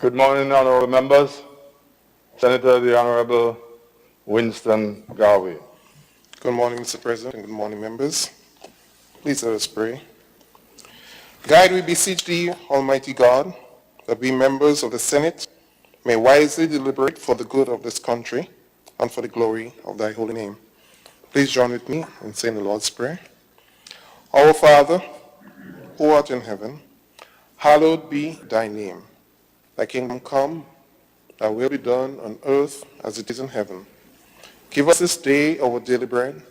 Good morning, honorable members. Senator, the Honorable Winston Garvey. Good morning, Mr. President, and good morning, members. Please let us pray. Guide, we beseech thee, Almighty God, that we members of the Senate may wisely deliberate for the good of this country and for the glory of thy holy name. Please join with me in saying the Lord's Prayer. Our Father, who art in heaven, hallowed be thy name. Thy kingdom come, thy will be done on earth as it is in heaven. Give us this day our daily bread,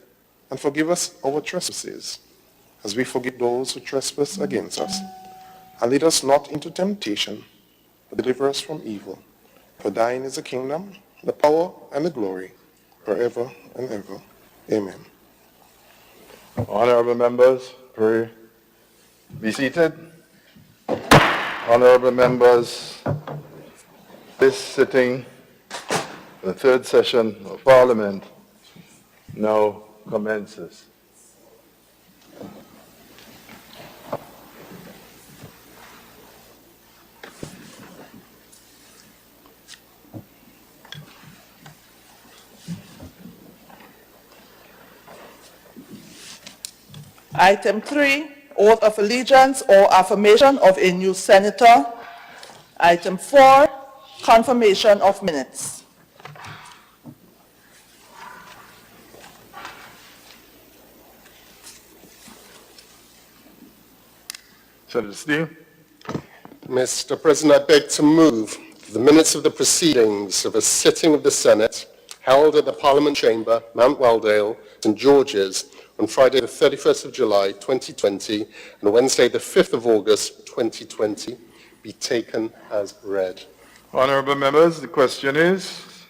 and forgive us our trespasses, as we forgive those who trespass against us. And lead us not into temptation, but deliver us from evil. For thine is the kingdom, the power, and the glory, forever and ever. Amen. Honorable members, pray. Be seated. Honorable members, this sitting, the third session of Parliament, now commences. Item 3, oath of allegiance or affirmation of a new senator. Item 4, confirmation of minutes. Senator Steele. Mr. President, I beg to move the minutes of the proceedings of a sitting of the Senate held at the Parliament Chamber, Mount Weldale, St. George's, on Friday the 31st of July 2020 and Wednesday the 5th of August 2020 be taken as read. Honorable members, the question is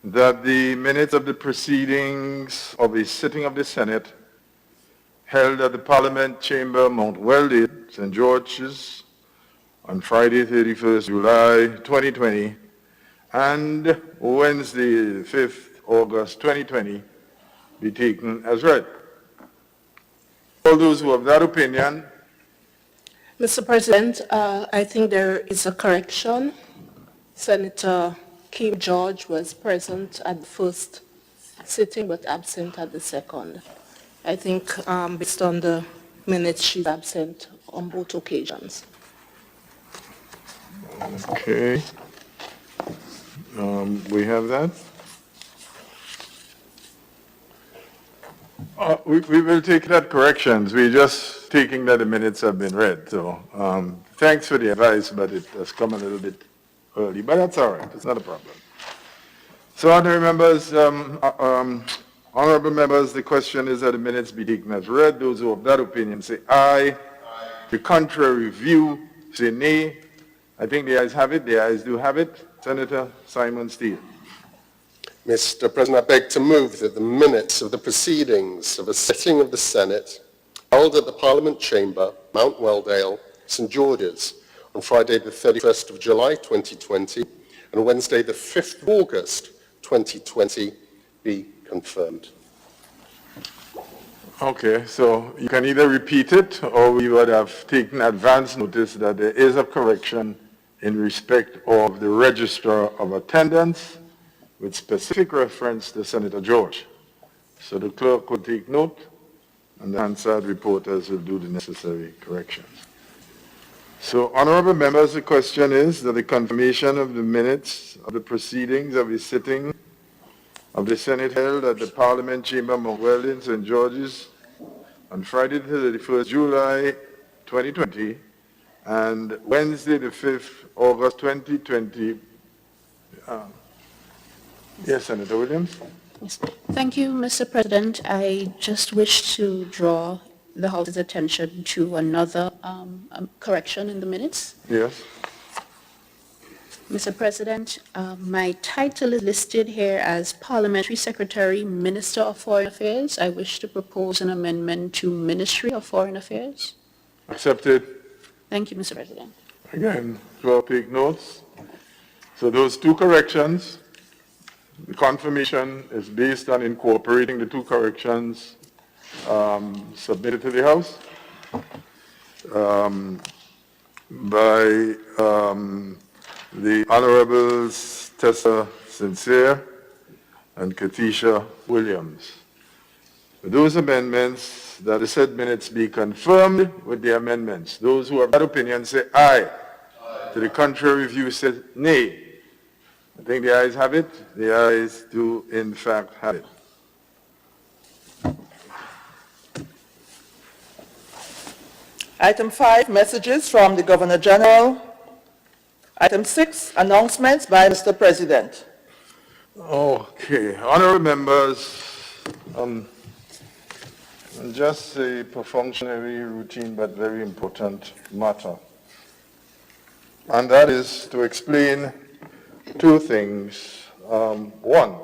that the minutes of the proceedings of a sitting of the Senate held at the Parliament Chamber, Mount Weldale, St. George's, on Friday 31st July 2020 and Wednesday 5th August 2020 be taken as read. All those who have that opinion. Mr. President, I think there is a correction. Senator Kim George was present at the first sitting but absent at the second. I think based on the minutes, she's absent on both occasions. Okay. We have that. We will take that corrections. We're just taking that the minutes have been read. So thanks for the advice, but it has come a little bit early. But that's all right. It's not a problem. So honorable members, the question is that the minutes be taken as read. Those who have that opinion say aye. The contrary view say nay. I think the ayes have it. The ayes do have it. Senator Simon Steele. Mr. President, I beg to move that the minutes of the proceedings of a sitting of the Senate held at the Parliament Chamber, Mount Weldale, St. George's, on Friday the 31st of July 2020 and Wednesday the 5th of August 2020 be confirmed. Okay, so you can either repeat it or we would have taken advance notice that there is a correction in respect of the register of attendance with specific reference to Senator George. So the clerk will take note and the Hansard reporters will do the necessary corrections. So honorable members, the question is that the confirmation of the minutes of the proceedings of the sitting of the Senate held at the Parliament Chamber, Mount Weldale, St. George's, on Friday the 31st July 2020 and Wednesday the 5th August 2020. Yes, Senator Williams. Yes. Thank you, Mr. President. I just wish to draw the House's attention to another correction in the minutes. Yes. Mr. President, my title is listed here as Parliamentary Secretary, Minister of Foreign Affairs. I wish to propose an amendment to Ministry of Foreign Affairs. Accepted. Thank you, Mr. President. Again, we'll take notes. So those two corrections, the confirmation is based on incorporating the two corrections submitted to the House by the Honorables Tessa Sincere and Katisha Williams. For those amendments, that the said minutes be confirmed with the amendments. Those who have that opinion say aye. Aye. To the contrary view say nay. I think the ayes have it. The ayes do in fact have it. Item 5, messages from the Governor General. Item 6, announcements by Mr. President. Okay, honorable members, just a perfunctory, routine, but very important matter. And that is to explain two things. One,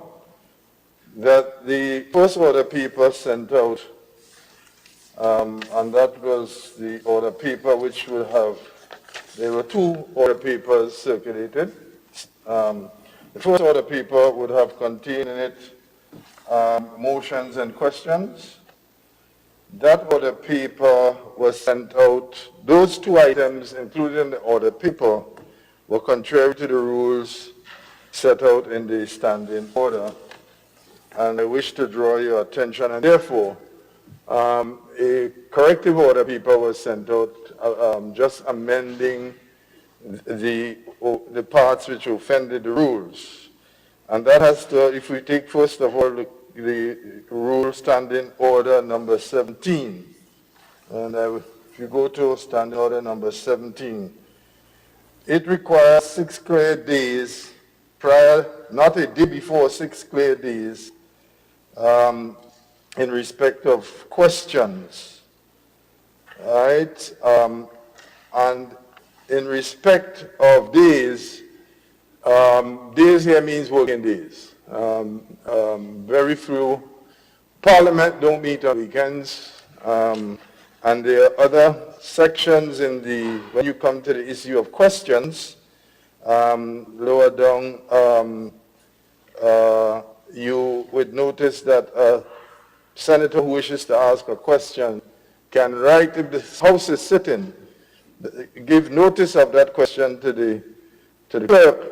that the first order paper sent out, and that was the order paper which will have, there were two order papers circulated. The first order paper would have contained in it motions and questions. That order paper was sent out. Those two items included in the order paper were contrary to the rules set out in the standing order. And I wish to draw your attention, and therefore, a corrective order paper was sent out just amending the parts which offended the rules. And that has to, if we take first of all the rule standing order number 17, and if you go to standing order number 17, it requires 6 clear days prior, not a day before, 6 clear days in respect of questions, right? And in respect of days, days here means working days. Very few. Parliament don't meet on weekends. And there are other sections in the, when you come to the issue of questions, lower down, you would notice that a senator who wishes to ask a question can write, if the House is sitting, give notice of that question to the clerk,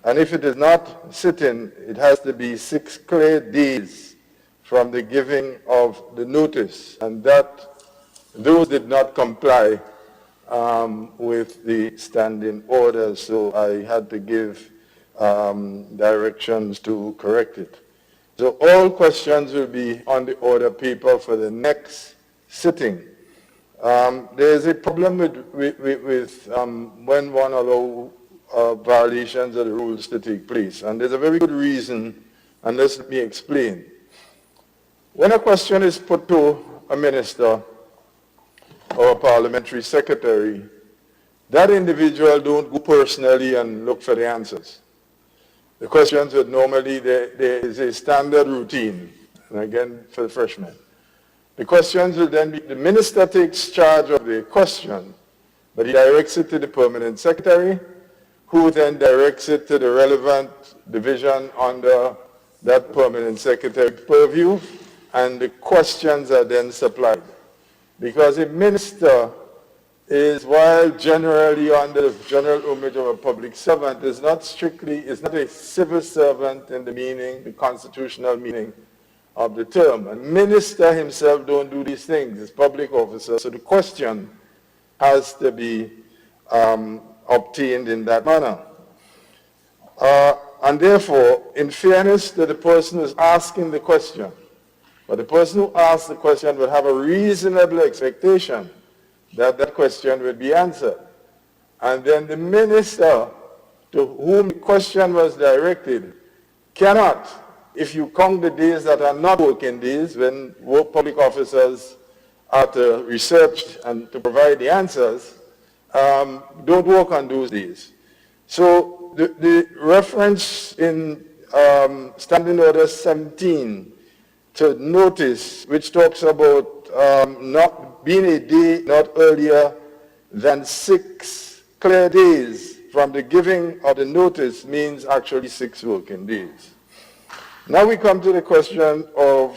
and if it is not sitting, it has to be 6 clear days from the giving of the notice, and that those did not comply with the standing order, so I had to give directions to correct it. So all questions will be on the order paper for the next sitting. There's a problem with when one allows violations of the rules to take place, and there's a very good reason, and let me explain. When a question is put to a minister or a parliamentary secretary, that individual don't go personally and look for the answers. The questions would normally, there is a standard routine, and again for the freshmen. The questions will then be, the minister takes charge of the question, but he directs it to the permanent secretary, who then directs it to the relevant division under that permanent secretary purview, and the questions are then supplied. Because a minister is, while generally under the general image of a public servant, is not strictly, is not a civil servant in the meaning, the constitutional meaning of the term. A minister himself don't do these things, he's public officer, so the question has to be obtained in that manner. And therefore, in fairness to the person who's asking the question, but the person who asks the question would have a reasonable expectation that that question would be answered. And then the minister to whom the question was directed cannot, if you count the days that are not working days, when public officers are to research and to provide the answers, don't work on those days. So the reference in Standing Order 17 to notice, which talks about not being a day not earlier than 6 clear days from the giving of the notice, means actually 6 working days. Now we come to the question of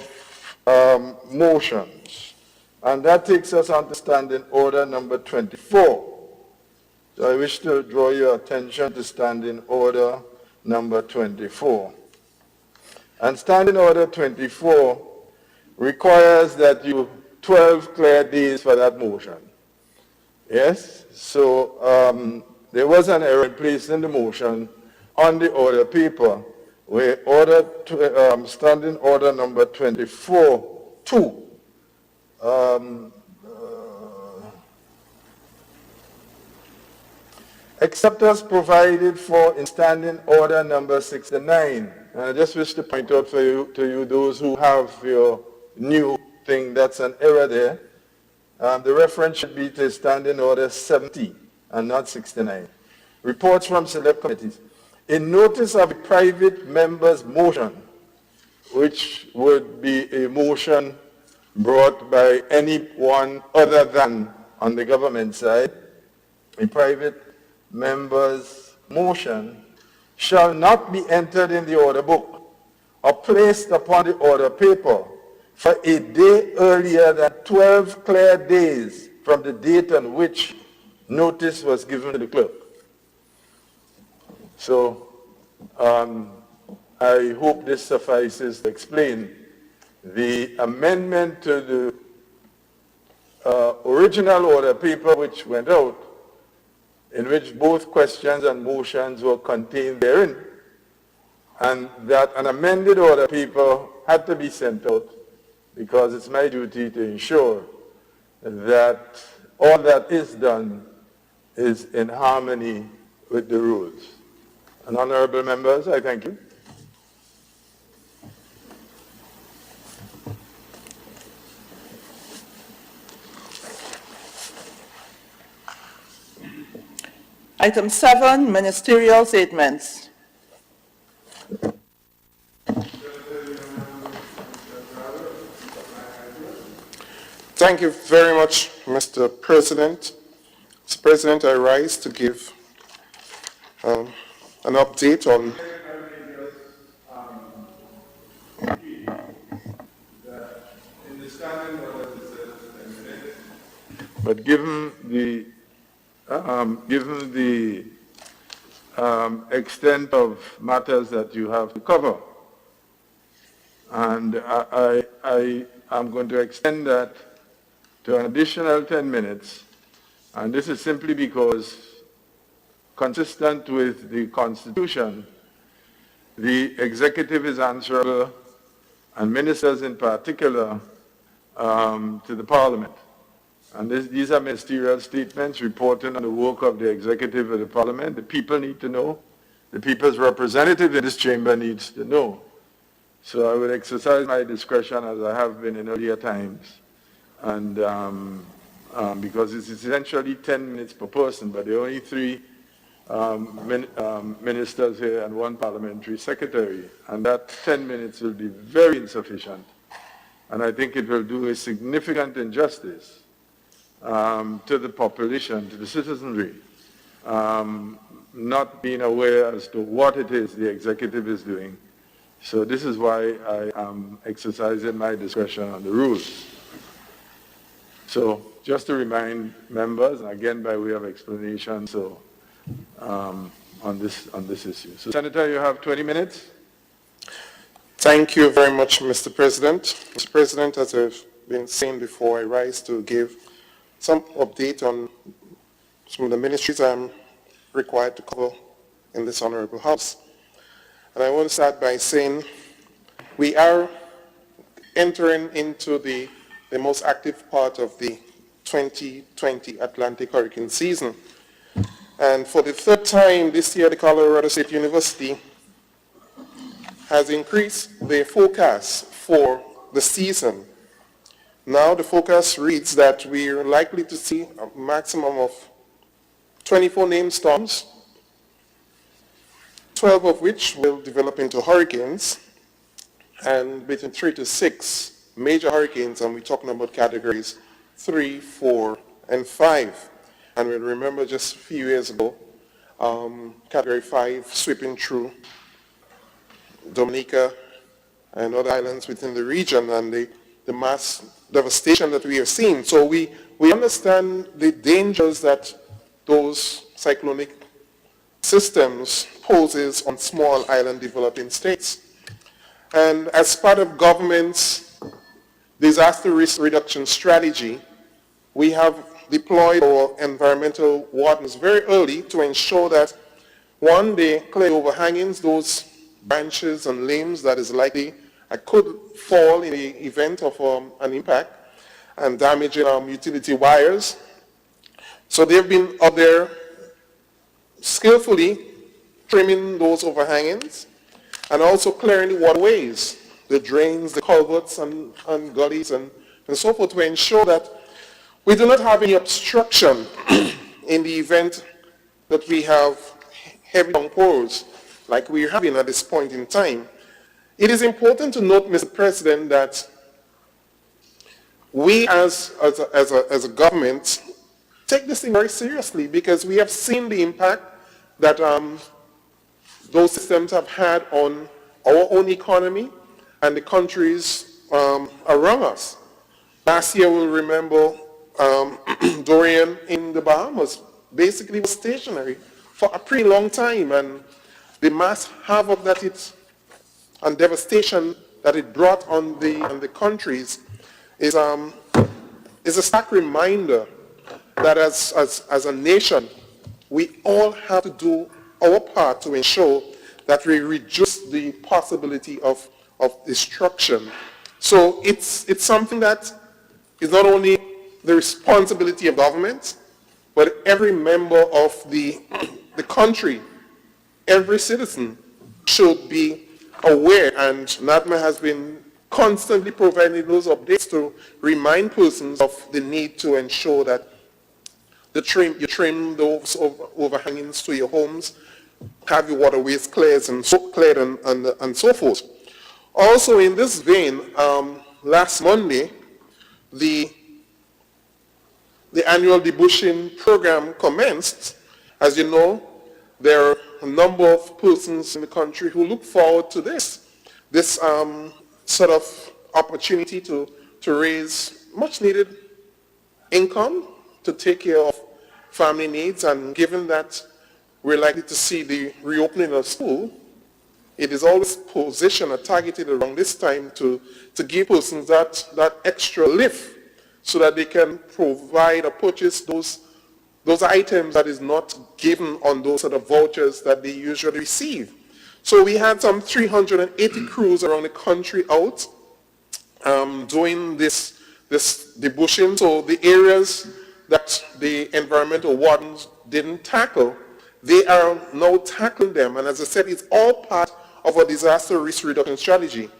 motions, and that takes us on to Standing Order number 24. So I wish to draw your attention to Standing Order number 24. And Standing Order 24 requires that you 12 clear days for that motion. Yes? So there was an error placed in the motion on the order paper where Standing Order number 24-2 except as provided for in Standing Order number 69. And I just wish to point out to you those who have your new thing, that's an error there. The reference should be to Standing Order 70 and not 69. Reports from select committees. In notice of a private member's motion, which would be a motion brought by anyone other than on the government side, a private member's motion shall not be entered in the order book or placed upon the order paper for a day earlier than 12 clear days from the date on which notice was given to the clerk. So I hope this suffices to explain the amendment to the original order paper which went out, in which both questions and motions were contained therein, and that an amended order paper had to be sent out because it's my duty to ensure that all that is done is in harmony with the rules. And honorable members, I thank you. Item 7, ministerial statements. Thank you very much, Mr. President. Mr. President, I rise to give an update on... But given the extent of matters that you have to cover, and I am going to extend that to an additional 10 minutes, and this is simply because, consistent with the Constitution, the executive is answerable, and ministers in particular, to the Parliament. And these are ministerial statements reporting on the work of the executive of the Parliament. The people need to know. The people's representative in this chamber needs to know. So I will exercise my discretion as I have been in earlier times. And because it's essentially 10 minutes per person, but there are only 3 ministers here and 1 parliamentary secretary. And that 10 minutes will be very insufficient. And I think it will do a significant injustice to the population, to the citizenry, not being aware as to what it is the executive is doing. So this is why I am exercising my discretion on the rules. So just to remind members, and again by way of explanation, so on this issue. So Senator, you have 20 minutes. Thank you very much, Mr. President. Mr. President, as I've been saying before, I rise to give some update on some of the ministries I'm required to cover in this honorable House. And I want to start by saying we are entering into the most active part of the 2020 Atlantic hurricane season. And for the 3rd time this year, the Colorado State University has increased their forecast for the season. Now the forecast reads that we are likely to see a maximum of 24 named storms, 12 of which will develop into hurricanes, and between 3 to 6 major hurricanes, and we're talking about categories 3, 4, and 5. And we'll remember just a few years ago, category 5 sweeping through Dominica and other islands within the region, and the mass devastation that we have seen. So we understand the dangers that those cyclonic systems poses on small island developing states. And as part of government's disaster risk reduction strategy, we have deployed our environmental wardens very early to ensure that, one, they clear overhangings, those branches and limbs that is likely could fall in the event of an impact and damaging utility wires. So they've been up there skillfully trimming those overhangings and also clearing the waterways, the drains, the culverts and gullies and so forth, to ensure that we do not have any obstruction in the event that we have heavy downpours like we're having at this point in time. It is important to note, Mr. President, that we as a government take this thing very seriously, because we have seen the impact that those systems have had on our own economy and the countries around us. Last year, we'll remember Dorian in the Bahamas basically was stationary for a pretty long time, and the mass havoc that it and devastation that it brought on the countries is a stark reminder that as a nation, we all have to do our part to ensure that we reduce the possibility of destruction. So it's something that is not only the responsibility of government, but every member of the country, every citizen should be aware, and NADMA has been constantly providing those updates to remind persons of the need to ensure that you trim those overhangings to your homes, have your waterways cleared and so forth. Also in this vein, last Monday, the annual debushing program commenced. As you know, there are a number of persons in the country who look forward to this sort of opportunity to raise much needed income to take care of family needs. And given that we're likely to see the reopening of school, it is always positioned or targeted around this time to give persons that extra lift so that they can provide or purchase those items that is not given on those sort of vouchers that they usually receive. So we had some 380 crews around the country out doing this debushing. So the areas that the environmental wardens didn't tackle, they are now tackling them. And as I said, it's all part of a disaster risk reduction strategy.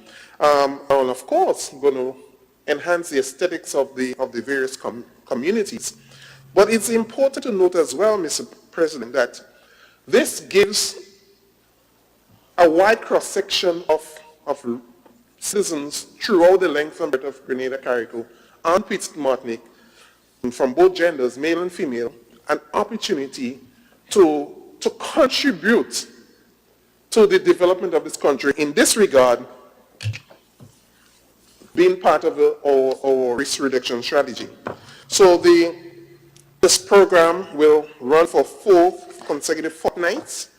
And of course, going to enhance the aesthetics of the various communities. But it's important to note as well, Mr. President, that this gives a wide cross-section of citizens throughout the length and breadth of Grenada, Carriacou, and Petite Martinique, from both genders, male and female, an opportunity to contribute to the development of this country. In this regard, being part of our risk reduction strategy. So this program will run for 4 consecutive fortnights,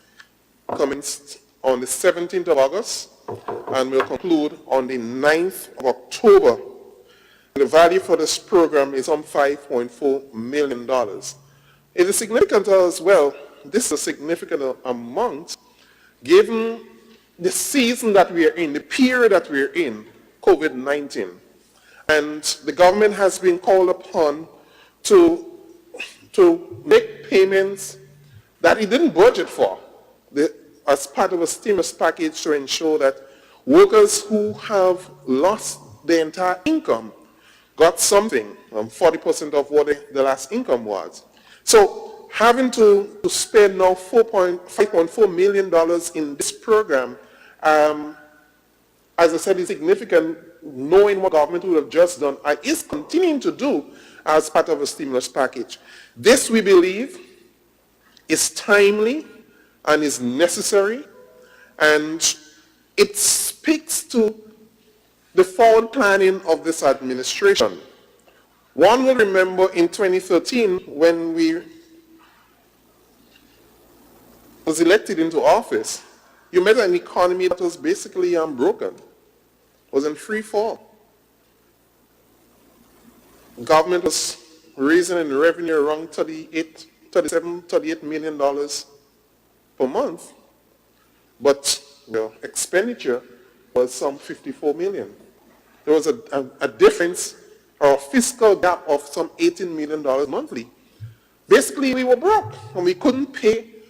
commenced on the 17th of August, and will conclude on the 9th of October. The value for this program is on $5.4 million. It is significant as well. This is a significant amount given the season that we are in, the period that we are in, COVID-19. And the government has been called upon to make payments that it didn't budget for as part of a stimulus package to ensure that workers who have lost their entire income got something, 40% of what the last income was. So having to spend now $5.4 million in this program, as I said, is significant, knowing what government would have just done and is continuing to do as part of a stimulus package. This, we believe, is timely and is necessary, and it speaks to the forward planning of this administration. One will remember in 2013 when we was elected into office, you met an economy that was basically broken, was in free fall. Government was raising in revenue around $38 million per month, but expenditure was some 54 million. There was a difference, or a fiscal gap of some $18 million monthly. Basically, we were broke, and we couldn't take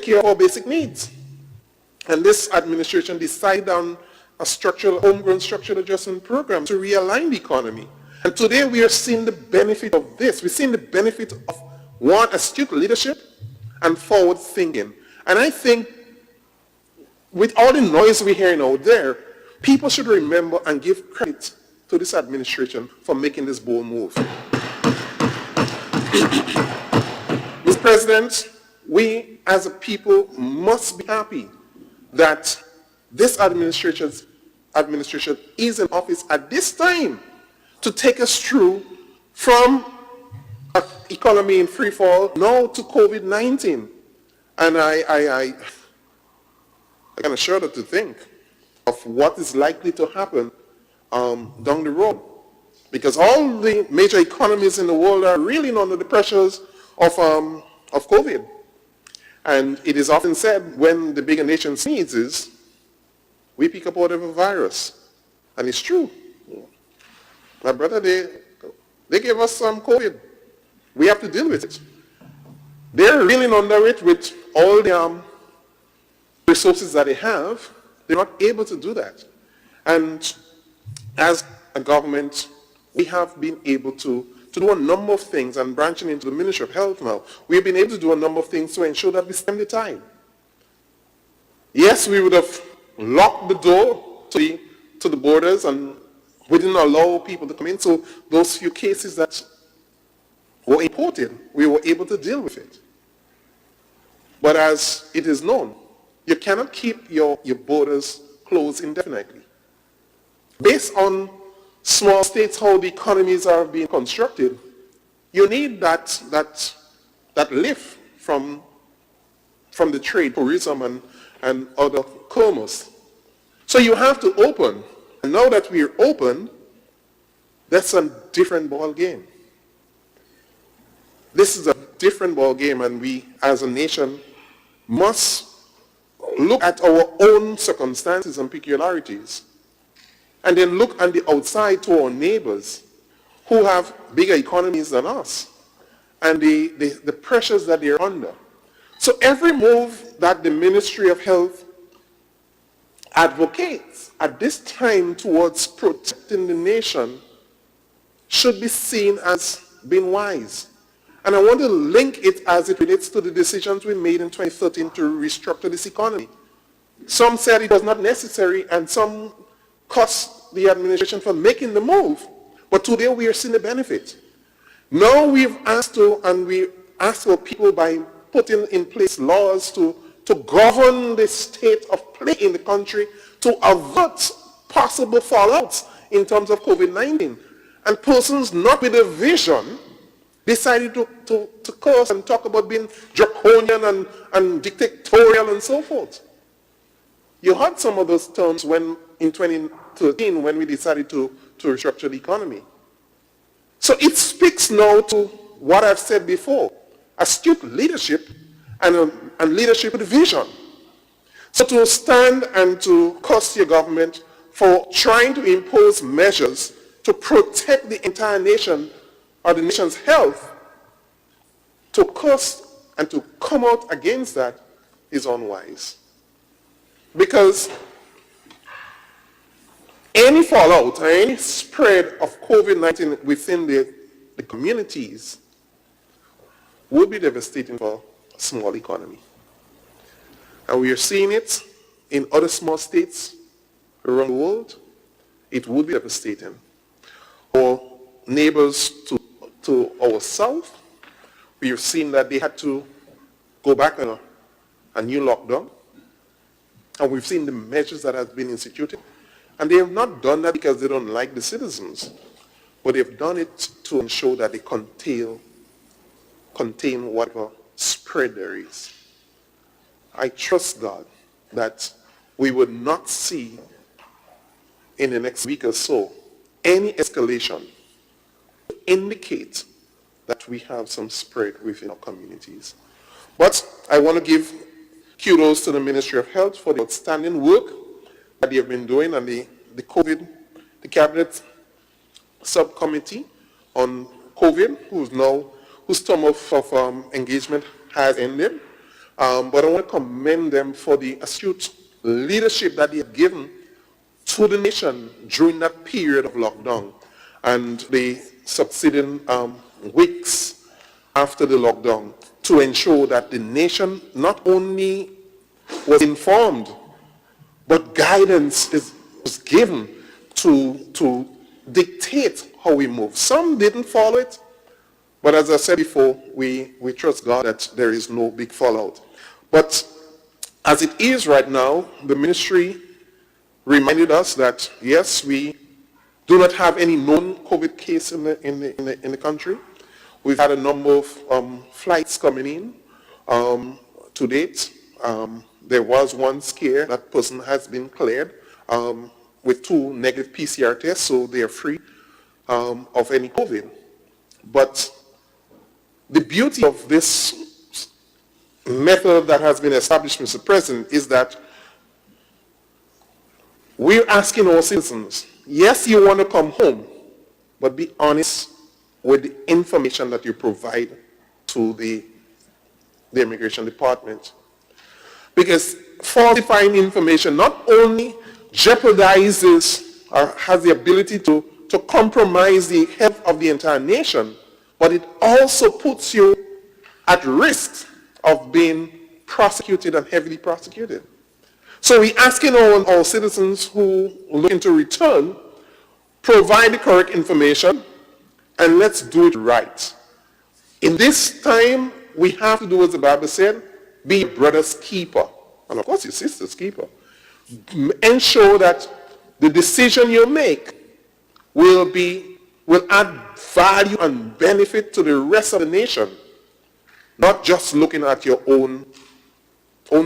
care of our basic needs. And this administration decided on a homegrown structural adjustment program to realign the economy. And today we are seeing the benefit of this. We're seeing the benefit of, one, astute leadership and forward thinking. And I think with all the noise we're hearing out there, people should remember and give credit to this administration for making this bold move. Mr. President, we as a people must be happy that this administration is in office at this time to take us through from an economy in free fall now to COVID-19. And I kind of shudder to think of what is likely to happen down the road. Because all the major economies in the world are reeling under the pressures of COVID. And it is often said when the bigger nation sneezes, we pick up whatever virus. And it's true. My brother, they gave us some COVID. We have to deal with it. They're reeling under it with all the resources that they have. They're not able to do that. And as a government, we have been able to do a number of things, and branching into the Ministry of Health now, we've been able to do a number of things to ensure that we stem the tide. Yes, we would have locked the door to the borders, and we didn't allow people to come in, so those few cases that were imported, we were able to deal with it. But as it is known, you cannot keep your borders closed indefinitely. Based on small states, how the economies are being constructed, you need that lift from the trade, tourism, and other commerce. So you have to open. And now that we're open, that's a different ball game. This is a different ball game, and we, as a nation, must look at our own circumstances and peculiarities, and then look on the outside to our neighbors who have bigger economies than us, and the pressures that they're under. So every move that the Ministry of Health advocates at this time towards protecting the nation should be seen as being wise. And I want to link it as it relates to the decisions we made in 2013 to restructure this economy. Some said it was not necessary, and some cursed the administration for making the move. But today we are seeing the benefit. Now we've asked to, and we ask for people by putting in place laws to govern the state of play in the country to avert possible fallouts in terms of COVID-19. And persons not with a vision decided to curse and talk about being draconian and dictatorial and so forth. You heard some of those terms when in 2013 when we decided to restructure the economy. So it speaks now to what I've said before, astute leadership and leadership with vision. So to stand and to curse your government for trying to impose measures to protect the entire nation or the nation's health, to curse and to come out against that is unwise. Because any fallout or any spread of COVID-19 within the communities would be devastating for a small economy. And we are seeing it in other small states around the world. It would be devastating. Our neighbors to our south, we have seen that they had to go back on a new lockdown. And we've seen the measures that have been instituted. And they have not done that because they don't like the citizens, but they've done it to ensure that they contain whatever spread there is. I trust God that we would not see in the next week or so any escalation to indicate that we have some spread within our communities. But I want to give kudos to the Ministry of Health for the outstanding work that they have been doing, and the Cabinet Subcommittee on COVID, whose term of engagement has ended. But I want to commend them for the astute leadership that they have given to the nation during that period of lockdown and the succeeding weeks after the lockdown, to ensure that the nation not only was informed, but guidance was given to dictate how we move. Some didn't follow it, but as I said before, we trust God that there is no big fallout. But as it is right now, the ministry reminded us that, yes, we do not have any known COVID case in the country. We've had a number of flights coming in to date. There was one scare. That person has been cleared with 2 negative PCR tests, so they are free of any COVID. But the beauty of this method that has been established, Mr. President, is that we're asking our citizens, yes, you want to come home, but be honest with the information that you provide to the Immigration Department. Because falsifying information not only jeopardizes or has the ability to compromise the health of the entire nation, but it also puts you at risk of being prosecuted and heavily prosecuted. So we're asking our citizens who are looking to return, provide the correct information, and let's do it right. In this time, we have to do as the Bible said, be your brother's keeper, and of course your sister's keeper. Ensure that the decision you make will add value and benefit to the rest of the nation, not just looking at your own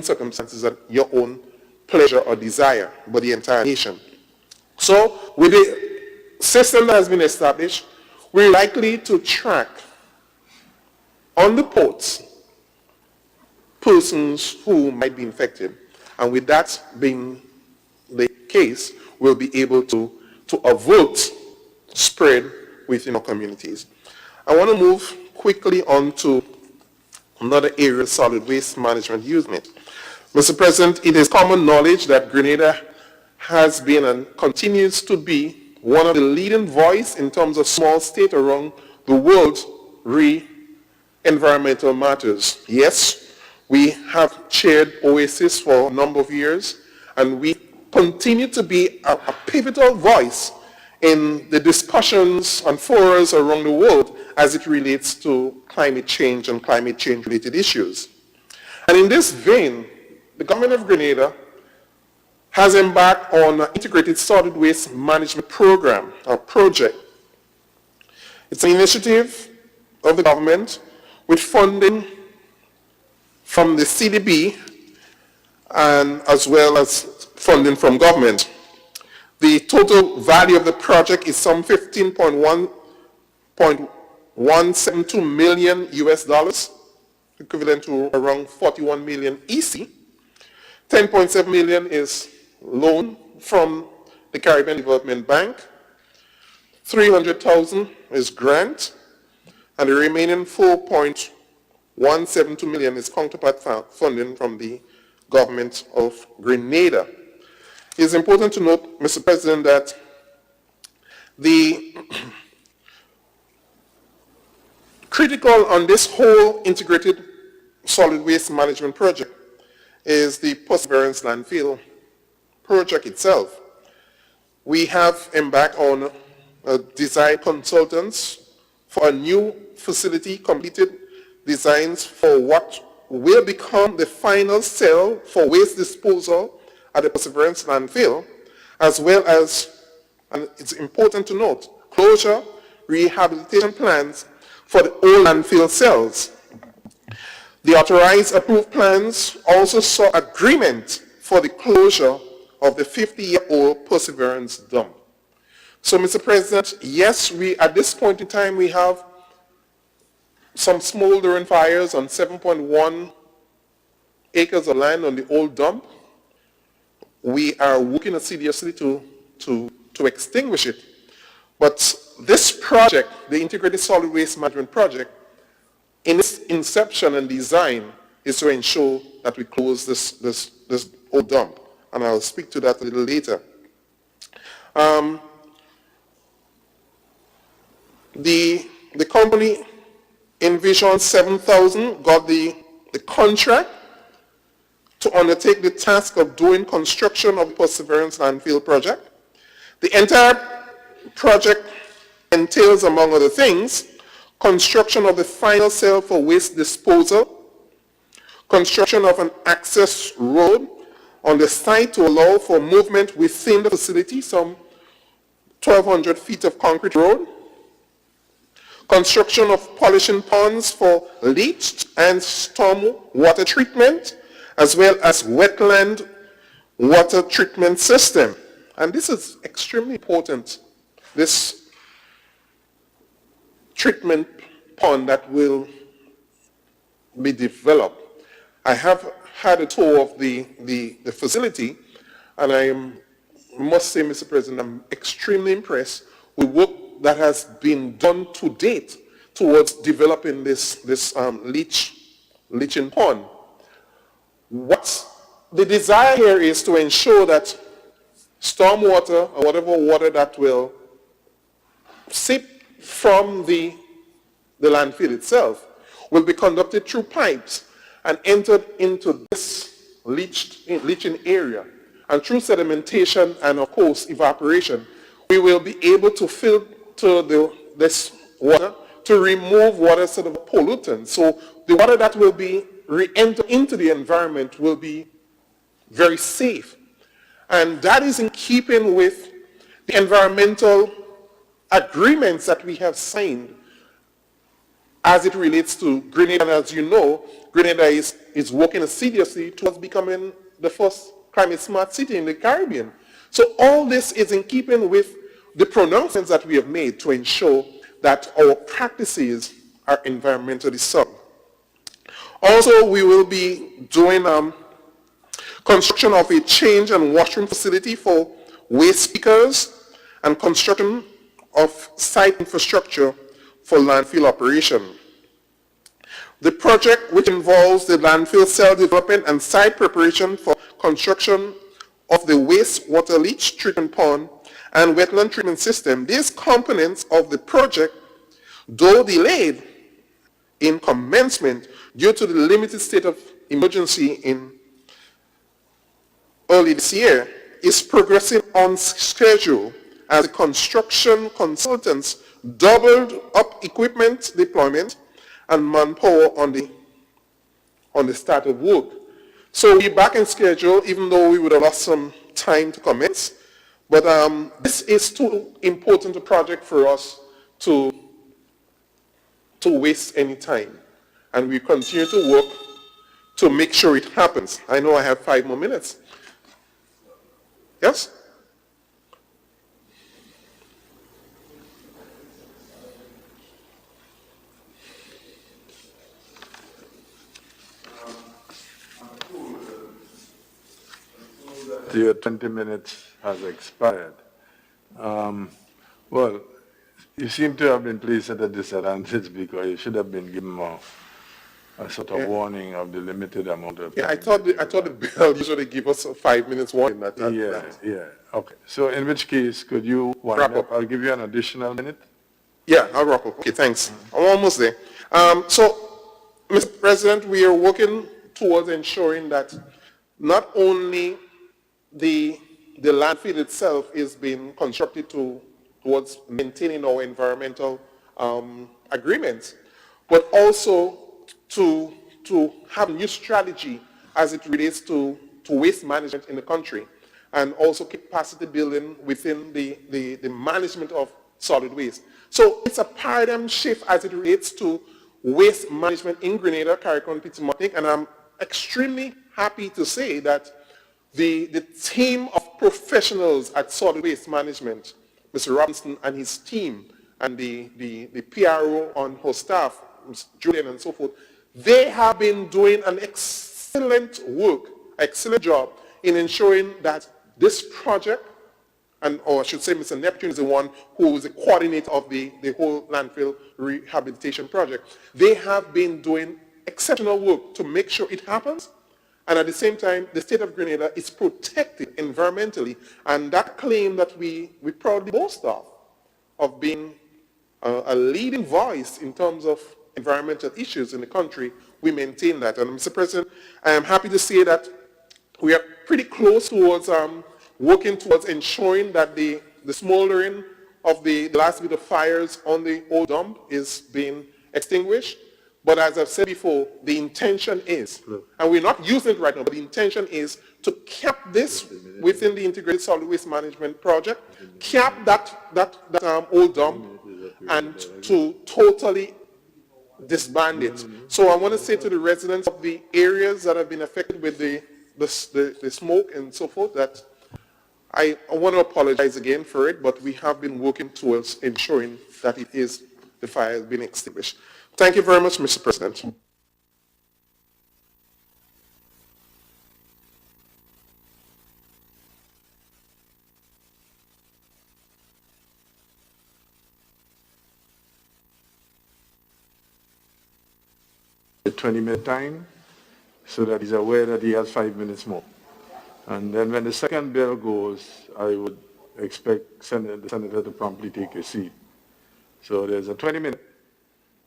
circumstances and your own pleasure or desire, but the entire nation. So with the system that has been established, we're likely to track on the ports persons who might be infected. And with that being the case, we'll be able to avert spread within our communities. I want to move quickly on to another area, solid waste management usement. Mr. President, it is common knowledge that Grenada has been and continues to be one of the leading voices in terms of small state around the world environmental matters. Yes, we have chaired OASIS for a number of years, and we continue to be a pivotal voice in the discussions and forums around the world as it relates to climate change and climate change related issues. And in this vein, the government of Grenada has embarked on an integrated solid waste management program or project. It's an initiative of the government with funding from the CDB and as well as funding from government. The total value of the project is some $15.172 million US dollars, equivalent to around 41 million EC. 10.7 million is loan from the Caribbean Development Bank. 300,000 is grant, and the remaining 4.172 million is counterpart funding from the government of Grenada. It's important to note, Mr. President, that the critical on this whole integrated solid waste management project is the Perseverance landfill project itself. We have embarked on design consultants for a new facility, completed designs for what will become the final cell for waste disposal at the Perseverance landfill, as well as, and it's important to note, closure rehabilitation plans for the old landfill cells. The authorized approved plans also saw agreement for the closure of the 50-year-old Perseverance dump. So, Mr. President, yes, at this point in time, we have some smoldering fires on 7.1 acres of land on the old dump. We are working assiduously to extinguish it. But this project, the Integrated Solid Waste Management Project, in its inception and design, is to ensure that we close this old dump. And I'll speak to that a little later. The company Envision 7000 got the contract to undertake the task of doing construction of the Perseverance landfill project. The entire project entails, among other things, construction of the final cell for waste disposal, construction of an access road on the site to allow for movement within the facility, some 1,200 feet of concrete road, construction of polishing ponds for leach and storm water treatment, as well as wetland water treatment system. And this is extremely important, this treatment pond that will be developed. I have had a tour of the facility, and I must say, Mr. President, I'm extremely impressed with work that has been done to date towards developing this leaching pond. What the desire here is to ensure that stormwater or whatever water that will seep from the landfill itself will be conducted through pipes and entered into this leaching area. And through sedimentation and, of course, evaporation, we will be able to filter this water to remove water sort of pollutants. So the water that will be re-enter into the environment will be very safe. And that is in keeping with the environmental agreements that we have signed as it relates to Grenada. And as you know, Grenada is working assiduously towards becoming the first climate smart city in the Caribbean. So all this is in keeping with the pronouncements that we have made to ensure that our practices are environmentally sound. Also, we will be doing construction of a change and washroom facility for waste pickers and construction of site infrastructure for landfill operation. The project, which involves the landfill cell development and site preparation for construction of the wastewater leach treatment pond and wetland treatment system, these components of the project, though delayed in commencement due to the limited state of emergency in early this year, is progressing on schedule as the construction consultants doubled up equipment deployment and manpower on the start of work. So we're back in schedule, even though we would have lost some time to commence. But this is too important a project for us to waste any time. And we continue to work to make sure it happens. I know I have 5 more minutes. Yes? Your 20 minutes has expired. Well, you seem to have been placed at a disadvantage because you should have been given a sort of warning of the limited amount of time. Yeah, I thought the bill usually give us a 5 minutes warning. Yeah. Okay. So in which case, could you wrap up? I'll give you an additional minute. Yeah, I'll wrap up. Okay, thanks. I'm almost there. So, Mr. President, we are working towards ensuring that not only the landfill itself is being constructed towards maintaining our environmental agreements, but also to have a new strategy as it relates to waste management in the country, and also capacity building within the management of solid waste. So it's a paradigm shift as it relates to waste management in Grenada, Carriacou, and Peter Martinique, and I'm extremely happy to say that the team of professionals at solid waste management, Mr. Robinson and his team, and the PRO on her staff, Mr. Julian and so forth, they have been doing an excellent job in ensuring that this project, or I should say Mr. Neptune is the one who is the coordinator of the whole landfill rehabilitation project. They have been doing exceptional work to make sure it happens, and at the same time, the state of Grenada is protected environmentally, and that claim that we proudly boast of being a leading voice in terms of environmental issues in the country, we maintain that. And Mr. President, I am happy to say that we are pretty close towards working towards ensuring that the smoldering of the last bit of fires on the old dump is being extinguished. But as I've said before, the intention is, and we're not using it right now, but the intention is to cap this within the Integrated Solid Waste Management Project, cap that old dump, and to totally disband it. So I want to say to the residents of the areas that have been affected with the smoke and so forth that I want to apologize again for it, but we have been working towards ensuring that the fire has been extinguished. Thank you very much, Mr. President. A 20-minute time so that he's aware that he has 5 minutes more. And then when the second bell goes, I would expect the senator to promptly take a seat. So there's a 20-minute.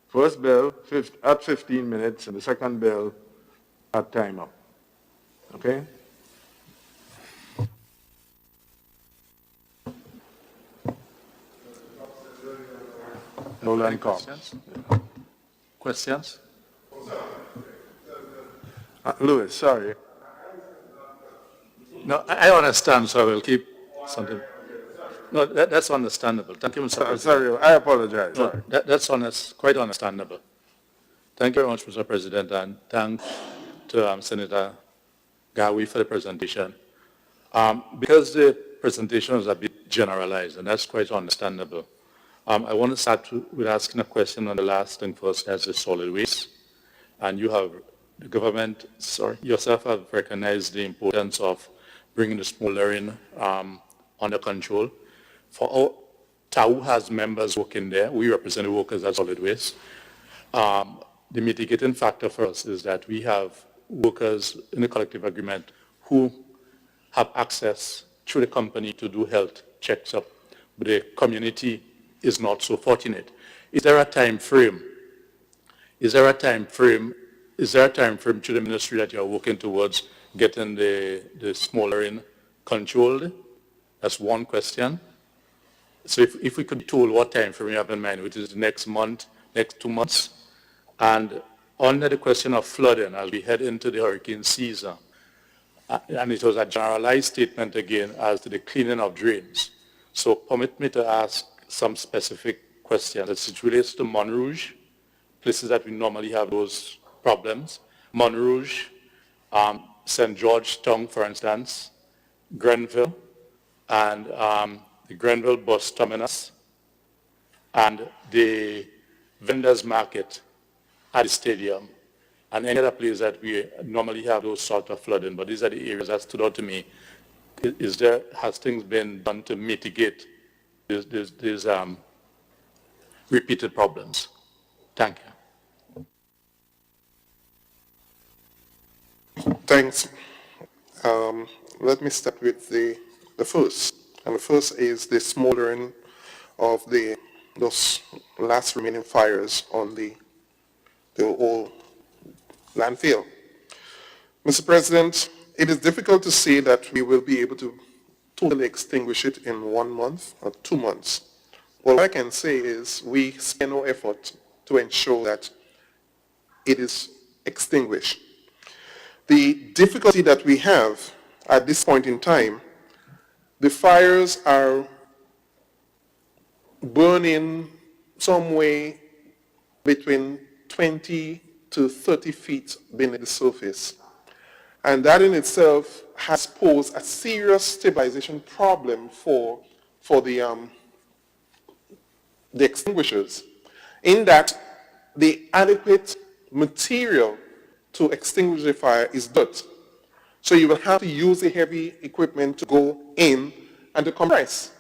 First bell at 15 minutes, and the second bell at time up. Okay? Nolan Cox. Questions? Louis, sorry. No, I understand, so I will keep something. No, that's understandable. Thank you, Mr. President. Sorry, I apologize. No, Sorry. that's quite understandable. Thank you very much, Mr. President, and thanks to Senator W.I for the presentation. Because the presentation is a bit generalized, and that's quite understandable, I want to start with asking a question on the last thing first, as the solid waste. And you have, the government, yourself have recognized the importance of bringing the smoldering under control. For TAU has members working there. We represent the workers at solid waste. The mitigating factor for us is that we have workers in the collective agreement who have access through the company to do health checks up, but the community is not so fortunate. Is there a time frame? Is there a time frame to the ministry that you are working towards getting the smoldering controlled? That's one question. So if we could be told what time frame you have in mind, which is the next month, next 2 months, and under the question of flooding as we head into the hurricane season, and it was a generalized statement again as to the cleaning of drains. So permit me to ask some specific questions as it relates to Montrouge, places that we normally have those problems. Montrouge, St. George Town, for instance, Grenville, and the Grenville bus terminus, and the vendors market at the stadium, and any other place that we normally have those sort of flooding. But these are the areas that stood out to me. Has things been done to mitigate these repeated problems? Thank you. Thanks. Let me start with the first. And the first is the smoldering of those last remaining fires on the old landfill. Mr. President, it is difficult to say that we will be able to totally extinguish it in 1 month or 2 months. What I can say is we spend no effort to ensure that it is extinguished. The difficulty that we have at this point in time, the fires are burning some way between 20 to 30 feet beneath the surface. And that in itself has posed a serious stabilization problem for the extinguishers, in that the adequate material to extinguish the fire is dirt. So you will have to use the heavy equipment to go in and to compress.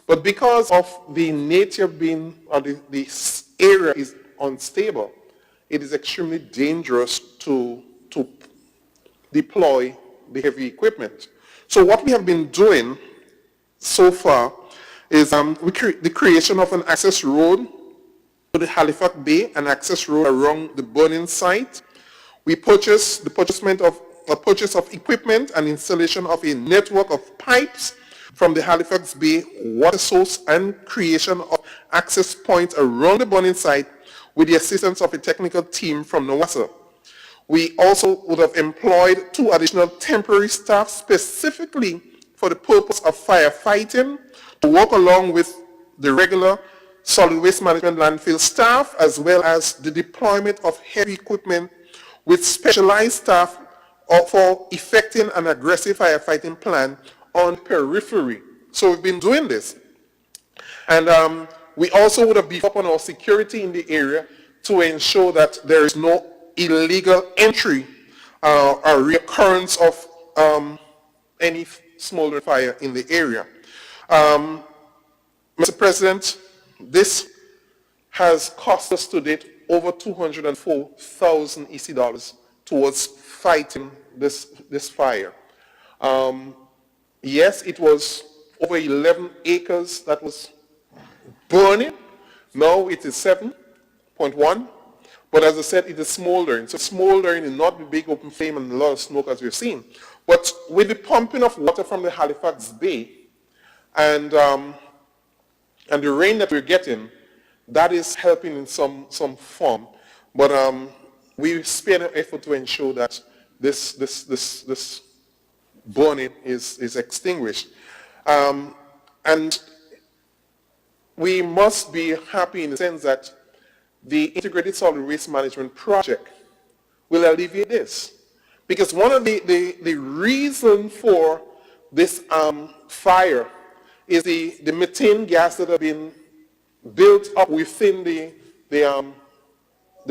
But because of the nature being, or the area is unstable, it is extremely dangerous to deploy the heavy equipment. So what we have been doing so far is the creation of an access road to the Halifax Bay, an access road around the burning site. We purchased the purchase of equipment and installation of a network of pipes from the Halifax Bay water source, and creation of access points around the burning site with the assistance of a technical team from NOASA. We also would have employed 2 additional temporary staff specifically for the purpose of firefighting, to work along with the regular solid waste management landfill staff, as well as the deployment of heavy equipment with specialized staff for effecting an aggressive firefighting plan on periphery. So we've been doing this. And we also would have beefed up on our security in the area to ensure that there is no illegal entry or reoccurrence of any smoldering fire in the area. Mr. President, this has cost us to date over $204,000 EC towards fighting this fire. Yes, it was over 11 acres that was burning. Now it is 7.1. But as I said, it is smoldering. So smoldering is not the big open flame and a lot of smoke as we've seen. But with the pumping of water from the Halifax Bay and the rain that we're getting, that is helping in some form. But we spare no effort to ensure that this burning is extinguished. And we must be happy in the sense that the Integrated Solid Waste Management Project will alleviate this. Because one of the reason for this fire is the methane gas that have been built up within the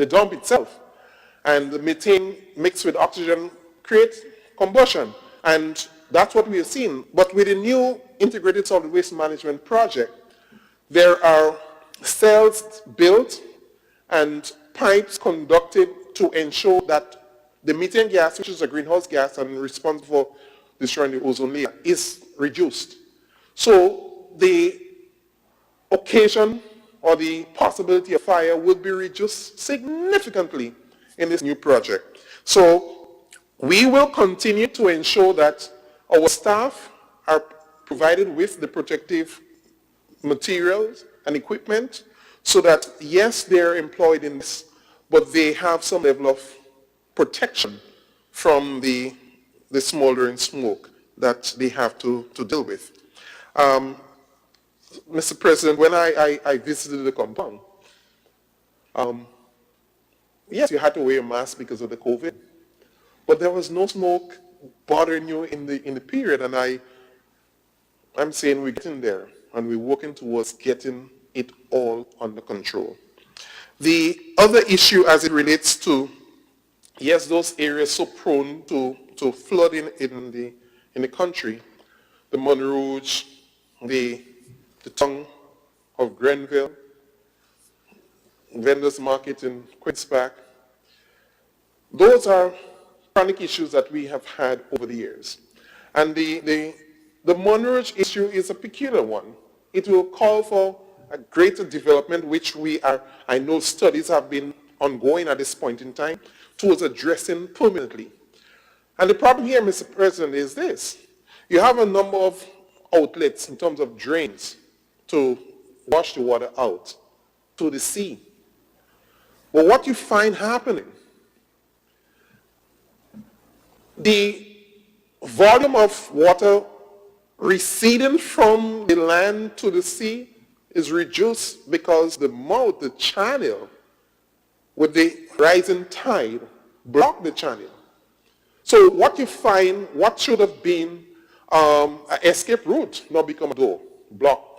dump itself. And the methane mixed with oxygen creates combustion. And that's what we have seen. But with the new Integrated Solid Waste Management Project, there are cells built and pipes conducted to ensure that the methane gas, which is a greenhouse gas and responsible for destroying the ozone layer, is reduced. So the occasion or the possibility of fire will be reduced significantly in this new project. So we will continue to ensure that our staff are provided with the protective materials and equipment so that, yes, they're employed in this, but they have some level of protection from the smoldering smoke that they have to deal with. Mr. President, when I visited the compound, yes, you had to wear a mask because of the COVID, but there was no smoke bothering you in the period, and I'm saying we're getting there, and we're working towards getting it all under control. The other issue as it relates to, yes, those areas so prone to flooding in the country, the Montrouge, the tongue of Grenville, Vendors Market in Queen's Park, those are chronic issues that we have had over the years. And the Montrouge issue is a peculiar one. It will call for a greater development, which I know studies have been ongoing at this point in time, towards addressing permanently. And the problem here, Mr. President, is this. You have a number of outlets in terms of drains to wash the water out to the sea. But what you find happening, the volume of water receding from the land to the sea is reduced because the channel with the rising tide, block the channel. So what you find, what should have been an escape route now become a door, block.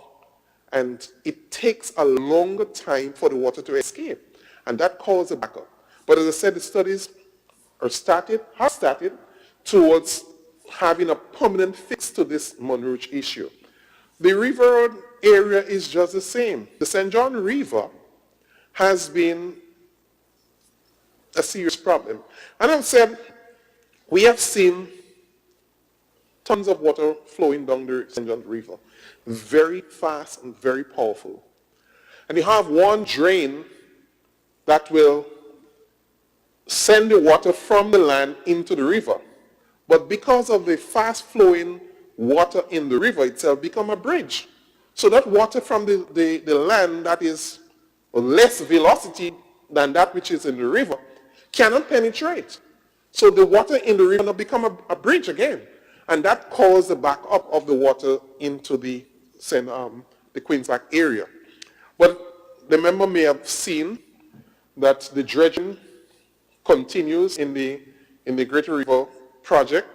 And it takes a longer time for the water to escape. And that causes a backup. But as I said, the studies have started towards having a permanent fix to this Monroe issue. The River Road area is just the same. The St. John River has been a serious problem. And I've said, we have seen tons of water flowing down the St. John River, very fast and very powerful. And you have one drain that will send the water from the land into the river. But because of the fast-flowing water in the river itself, become a bridge. So that water from the land that is less velocity than that which is in the river cannot penetrate. So the water in the river now become a bridge again. And that caused the backup of the water into the Queensback area. But the member may have seen that the dredging continues in the Greater River project,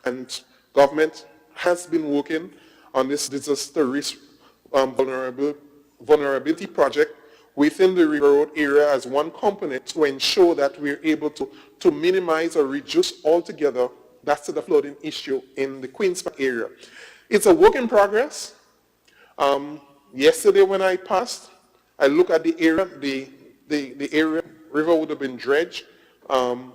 and government has been working on this disaster risk vulnerability project within the River Road area as one component to ensure that we're able to minimize or reduce altogether that's the flooding issue in the Queensback area. It's a work in progress. Yesterday when I passed, I looked at the area, the area, river would have been dredged from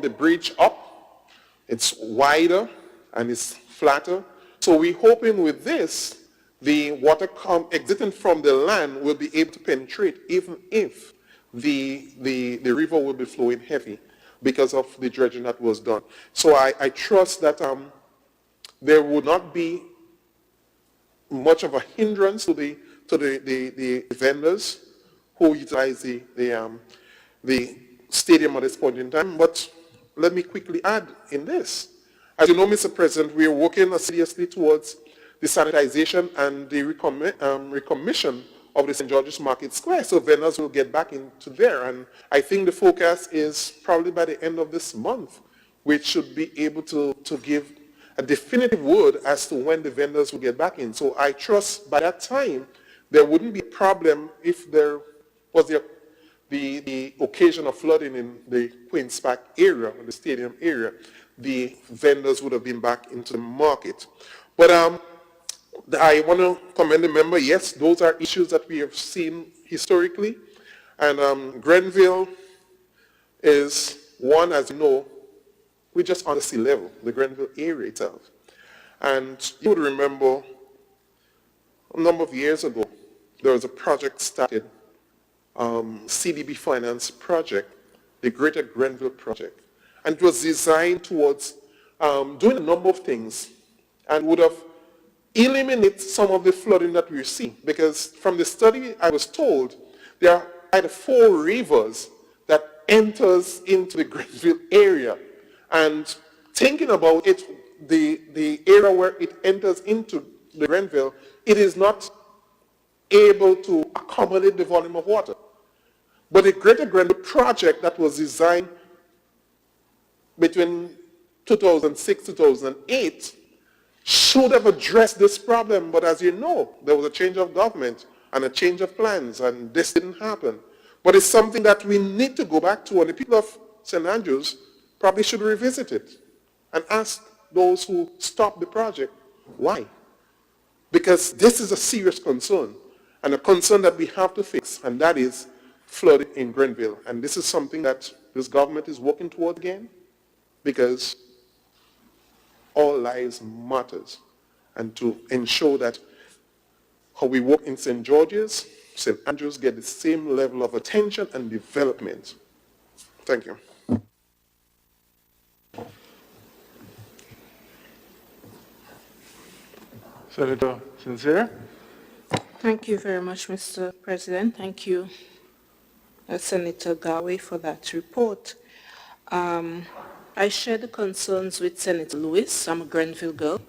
the bridge up. It's wider and it's flatter. So we're hoping with this, the water exiting from the land will be able to penetrate even if the river will be flowing heavy because of the dredging that was done. So I trust that there would not be much of a hindrance to the vendors who utilize the stadium at this point in time. But let me quickly add in this. As you know, Mr. President, we are working seriously towards the sanitization and the recommission of the St. George's Market Square, so vendors will get back into there. And I think the focus is probably by the end of this month, which should be able to give a definitive word as to when the vendors will get back in. So I trust by that time, there wouldn't be a problem if there was the occasion of flooding in the Queensback area, or the stadium area, the vendors would have been back into the market. But I want to commend the member. Yes, those are issues that we have seen historically. And Grenville is one, as you know, we're just on the sea level, the Grenville area itself. And you would remember a number of years ago, there was a project started, CDB Finance project, the Greater Grenville project. And it was designed towards doing a number of things and would have eliminated some of the flooding that we see. Because from the study, I was told there are either 4 rivers that enters into the Grenville area. And thinking about it, the area where it enters into the Grenville, it is not able to accommodate the volume of water. But the Greater Grenville project that was designed between 2006 and 2008 should have addressed this problem. But as you know, there was a change of government and a change of plans, and this didn't happen. But it's something that we need to go back to, and the people of St. Andrews probably should revisit it and ask those who stopped the project, why? Because this is a serious concern, and a concern that we have to fix, and that is flooding in Grenville. And this is something that this government is working toward again, because all lives matters. And to ensure that how we work in St. George's, St. Andrews get the same level of attention and development. Thank you. Senator Sincere. Thank you very much, Mr. President. Thank you, Senator Garwe, for that report. I share the concerns with Senator Lewis. I'm a Grenville girl,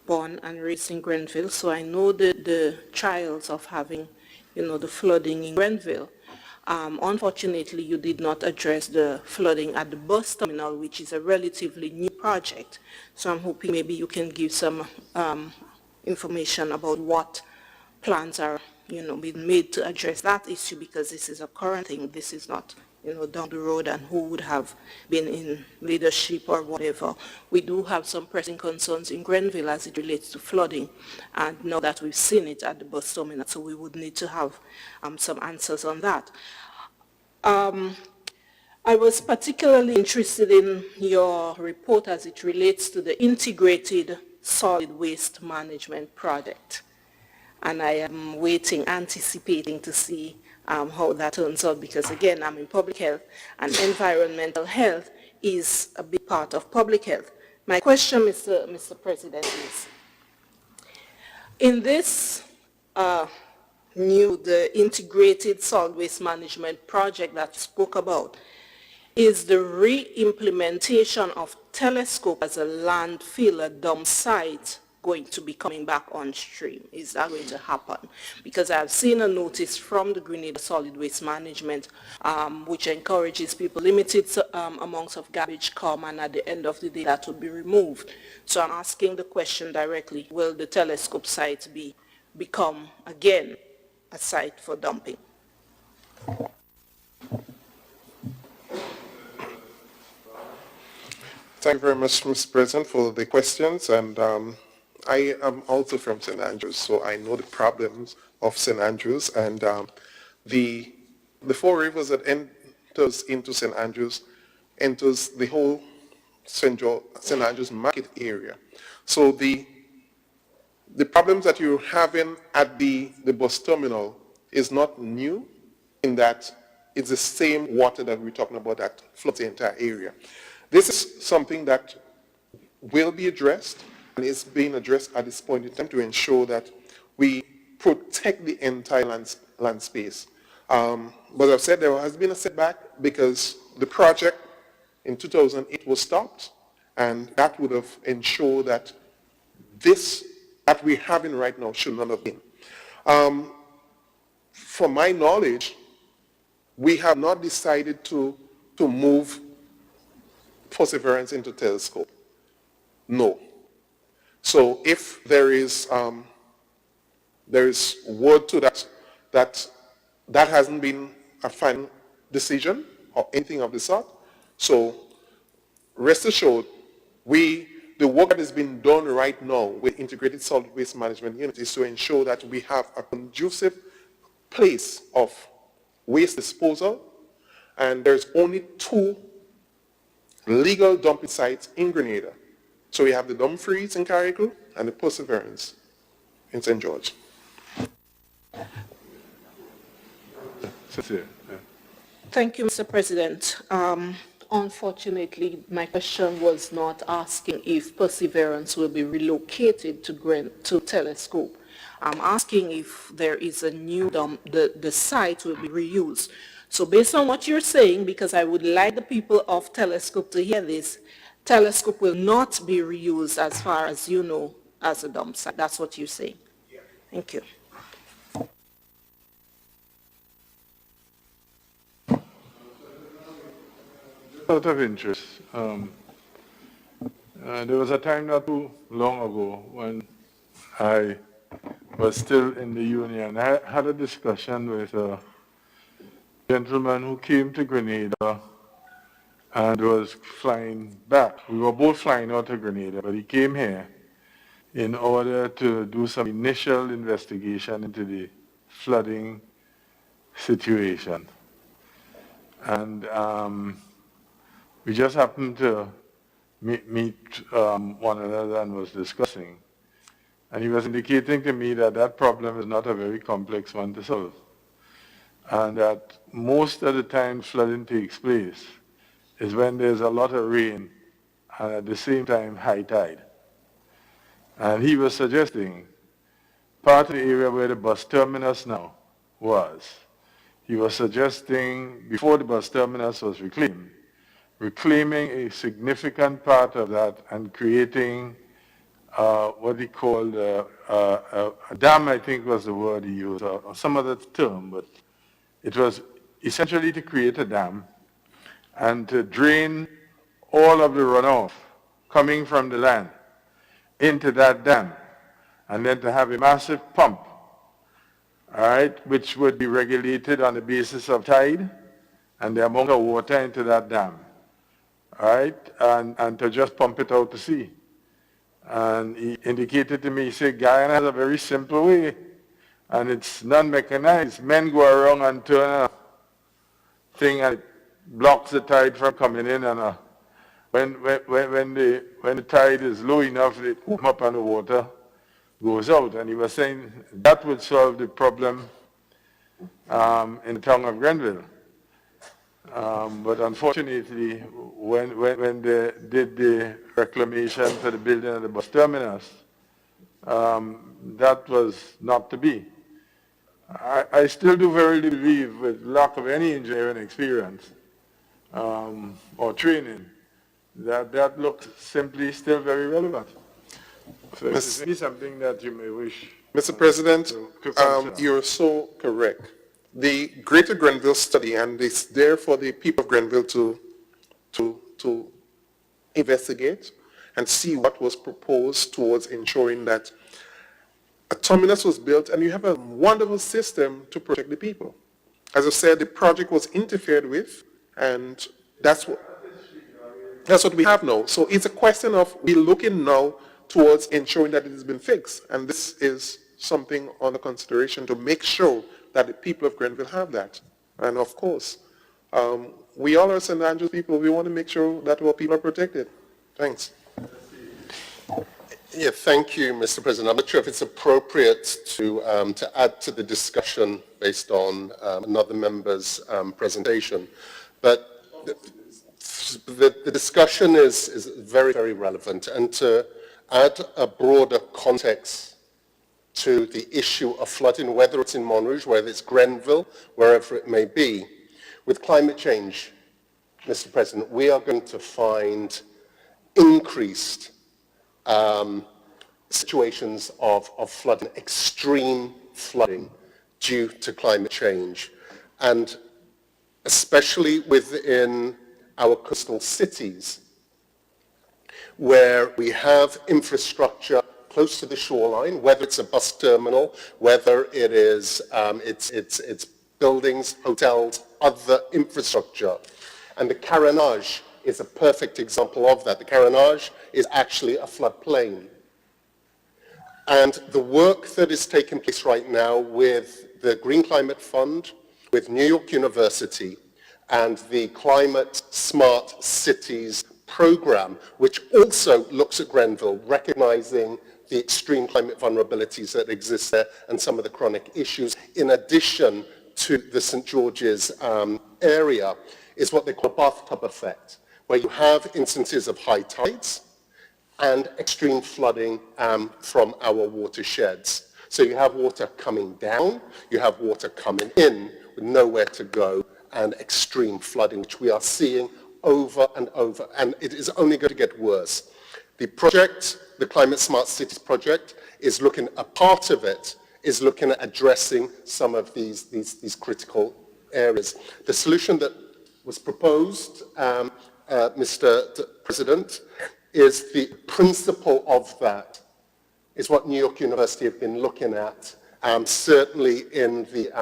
born and raised in Grenville, so I know the trials of having the flooding in Grenville. Unfortunately, you did not address the flooding at the bus terminal, which is a relatively new project. So I'm hoping maybe you can give some information about what plans are, being made to address that issue, because this is a current thing. This is not, down the road and who would have been in leadership or whatever. We do have some pressing concerns in Grenville as it relates to flooding, and now that we've seen it at the bus terminal, so we would need to have some answers on that. I was particularly interested in your report as it relates to the integrated solid waste management project. And I am waiting, anticipating to see how that turns out, because again, I'm in public health, and environmental health is a big part of public health. My question, Mr. President, is, in this the integrated solid waste management project that you spoke about, is the re-implementation of Telescope as a landfill, a dump site, going to be coming back on stream? Is that going to happen? Because I've seen a notice from the Grenada Solid Waste Management which encourages people limited amounts of garbage come, and at the end of the day that will be removed. So I'm asking the question directly, will the Telescope site become again a site for dumping? Thank you very much, Mr. President, for the questions. And I am also from St. Andrews, so I know the problems of St. Andrews. And the four rivers that enters into St. Andrews enters the whole St. Andrews market area. So the problems that you're having at the bus terminal is not new, in that it's the same water that we're talking about that floods the entire area. This is something that will be addressed, and is being addressed at this point in time to ensure that we protect the entire land space. But I've said there has been a setback because the project in 2008 was stopped, and that would have ensured that this that we're having right now should not have been. From my knowledge, we have not decided to move Perseverance into Telescope. No. So if there is word to that hasn't been a final decision or anything of the sort. So rest assured, the work that is being done right now with Integrated Solid Waste Management Unit is to ensure that we have a conducive place of waste disposal, and there's only 2 legal dumping sites in Grenada. So we have the Dumfries in Carriacou and the Perseverance in St. George. Thank you, Mr. President. Unfortunately, my question was not asking if Perseverance will be relocated to Telescope. I'm asking if there is a new dump, the site will be reused. So based on what you're saying, because I would like the people of Telescope to hear this, Telescope will not be reused as far as you know as a dump site. That's what you're saying. Yeah. Thank you. Out of interest, there was a time not too long ago when I was still in the union. I had a discussion with a gentleman who came to Grenada and was flying back. We were both flying out of Grenada, but he came here in order to do some initial investigation into the flooding situation. And we just happened to meet one another and was discussing. And he was indicating to me that that problem is not a very complex one to solve. And that most of the time flooding takes place is when there's a lot of rain and at the same time high tide. And he was suggesting part of the area where the bus terminus now was, he was suggesting before the bus terminus was reclaiming a significant part of that and creating what he called a dam, I think was the word he used, or some other term, but it was essentially to create a dam and to drain all of the runoff coming from the land into that dam, and then to have a massive pump, all right, which would be regulated on the basis of tide and the amount of water into that dam, all right, and to just pump it out to sea. And he indicated to me, he said, Guyana has a very simple way, and it's non-mechanized. Men go around and turn a thing and it blocks the tide from coming in, and when the tide is low enough, it comes up and the water goes out. And he was saying that would solve the problem in the town of Grenville. But unfortunately, when they did the reclamation for the building of the bus terminus, that was not to be. I still do verily believe, with lack of any engineering experience or training, that looks simply still very relevant. So it's maybe something that you may wish. Mr. President, to consider. you're so correct. The Greater Grenville study, and it's there for the people of Grenville to investigate and see what was proposed towards ensuring that a terminus was built and you have a wonderful system to protect the people. As I said, the project was interfered with, and that's what we have now. So it's a question of we're looking now towards ensuring that it has been fixed, and this is something under consideration to make sure that the people of Grenville have that. And of course, we all are St. Andrews people. We want to make sure that our people are protected. Thanks. Yeah, thank you, Mr. President. I'm not sure if it's appropriate to add to the discussion based on another member's presentation, but the discussion is very, very relevant, and to add a broader context to the issue of flooding, whether it's in Montrouge, whether it's Grenville, wherever it may be. With climate change, Mr. President, we are going to find increased situations of flooding, extreme flooding due to climate change. And especially within our coastal cities, where we have infrastructure close to the shoreline, whether it's a bus terminal, whether it is it's buildings, hotels, other infrastructure. And the Carriacou is a perfect example of that. The Carriacou is actually a floodplain. And the work that is taking place right now with the Green Climate Fund, with New York University, and the Climate Smart Cities program, which also looks at Grenville, recognizing the extreme climate vulnerabilities that exist there and some of the chronic issues, in addition to the St. George's area, is what they call a bathtub effect, where you have instances of high tides and extreme flooding from our watersheds. So you have water coming down, you have water coming in with nowhere to go, and extreme flooding, which we are seeing over and over, and it is only going to get worse. The project, the Climate Smart Cities project, is looking, a part of it is looking at addressing some of these critical areas. The solution that was proposed, Mr. President, is the principle of that, is what New York University have been looking at, certainly in the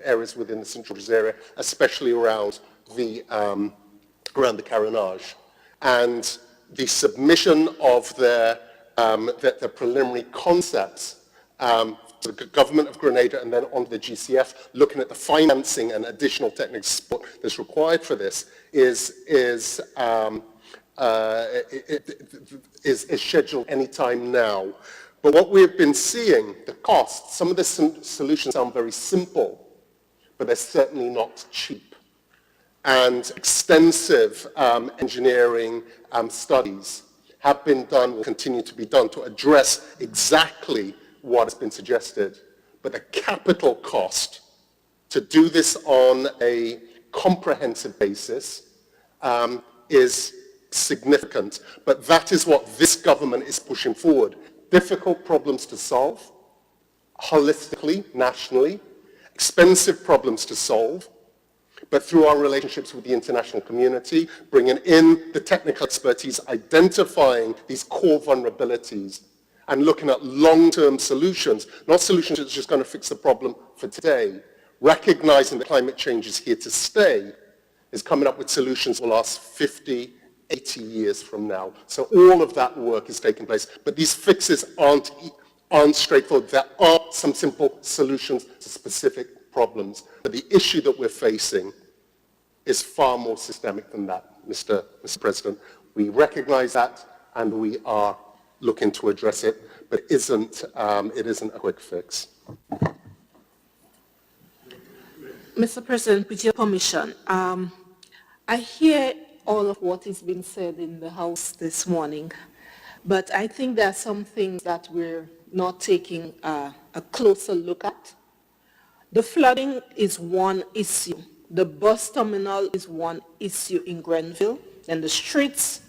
areas within the St. George's area, especially around the Carriacou. And the submission of their preliminary concepts to the government of Grenada and then on to the GCF, looking at the financing and additional technical support that's required for this, is scheduled any time now. But what we've been seeing, the costs, some of the solutions sound very simple, but they're certainly not cheap. And extensive engineering studies have been done, will continue to be done to address exactly what has been suggested. But the capital cost to do this on a comprehensive basis is significant, but that is what this government is pushing forward. Difficult problems to solve, holistically, nationally, expensive problems to solve, but through our relationships with the international community, bringing in the technical expertise, identifying these core vulnerabilities, and looking at long-term solutions, not solutions that's just going to fix the problem for today, recognizing that climate change is here to stay, is coming up with solutions that will last 50, 80 years from now. So all of that work is taking place, but these fixes aren't straightforward. There are some simple solutions to specific problems, but the issue that we're facing is far more systemic than that, Mr. President. We recognize that, and we are looking to address it, but it isn't a quick fix. Mr. President, with your permission, I hear all of what is being said in the House this morning, but I think there are some things that we're not taking a closer look at. The flooding is one issue. The bus terminal is one issue in Grenville, and the streets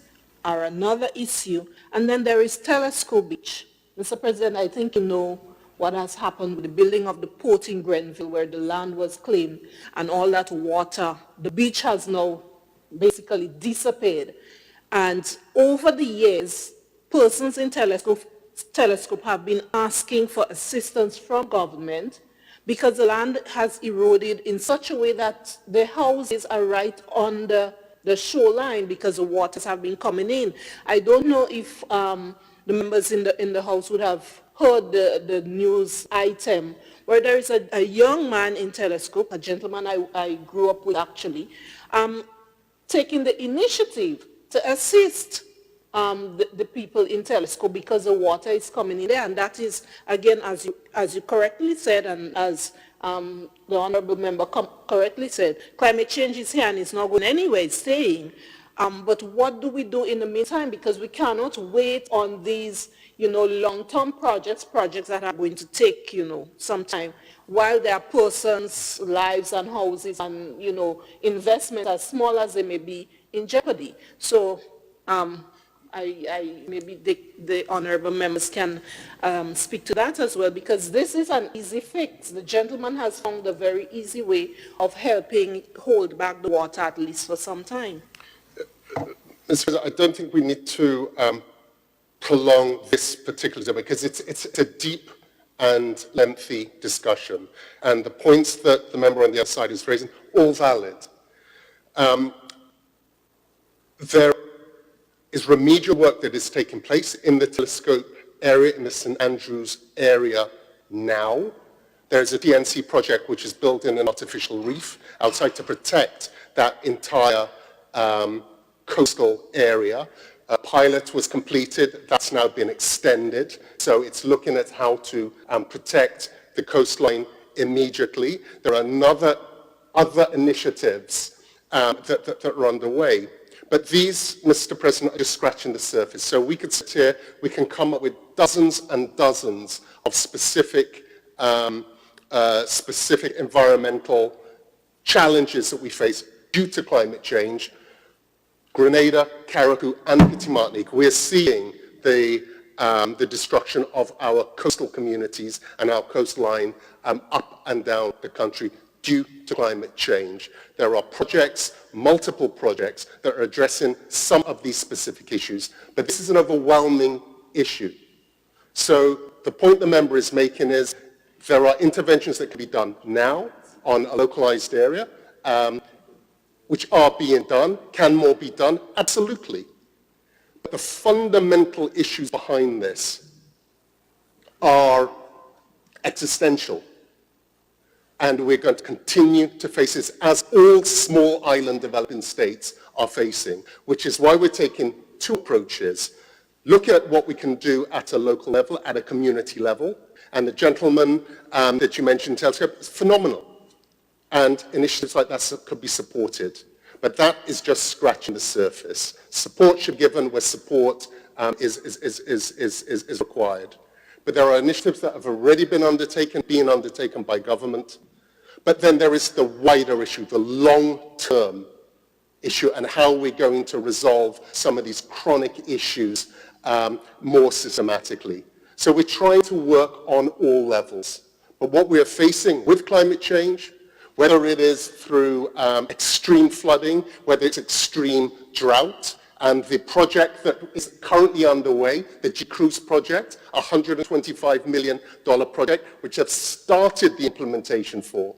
are another issue, and then there is Telescope Beach. Mr. President, I think you know what has happened with the building of the port in Grenville, where the land was claimed and all that water. The beach has now basically disappeared. And over the years, persons in Telescope have been asking for assistance from government because the land has eroded in such a way that the houses are right under the shoreline because the waters have been coming in. I don't know if the members in the House would have heard the news item where there is a young man in Telescope, a gentleman I grew up with actually, taking the initiative to assist the people in Telescope because the water is coming in there, and that is, again, as you correctly said, and as the honourable member correctly said, climate change is here and it's not going anywhere, it's staying. But what do we do in the meantime? Because we cannot wait on these, long-term projects that are going to take, some time, while there are persons' lives and houses and, investments as small as they may be in jeopardy. So maybe the honourable members can speak to that as well, because this is an easy fix. The gentleman has found a very easy way of helping hold back the water, at least for some time. Mr. President, I don't think we need to prolong this particular debate because it's a deep and lengthy discussion, and the points that the member on the other side is raising, all valid. There is remedial work that is taking place in the Telescope area, in the St. Andrews area now. There's a DNC project which is building an artificial reef outside to protect that entire coastal area. A pilot was completed, that's now been extended, so it's looking at how to protect the coastline immediately. There are other initiatives that are underway. But these, Mr. President, are just scratching the surface. So we could sit here, we can come up with dozens and dozens of specific environmental challenges that we face due to climate change. Grenada, Carriacou, and Petit Martinique, we're seeing the destruction of our coastal communities and our coastline up and down the country due to climate change. There are projects, multiple projects, that are addressing some of these specific issues, but this is an overwhelming issue. So the point the member is making is there are interventions that can be done now on a localized area, which are being done. Can more be done? Absolutely. But the fundamental issues behind this are existential. And we're going to continue to face this, as all small island developing states are facing, which is why we're taking two approaches. Look at what we can do at a local level, at a community level, and the gentleman that you mentioned, Telescope, is phenomenal. And initiatives like that could be supported. But that is just scratching the surface. Support should be given where support is required. But there are initiatives that have already been undertaken by government. But then there is the wider issue, the long-term issue and how we're going to resolve some of these chronic issues more systematically. So we're trying to work on all levels. But what we are facing with climate change, whether it is through extreme flooding, whether it's extreme drought, and the project that is currently underway, the G-Cruise project, a $125 million project, which have started the implementation for,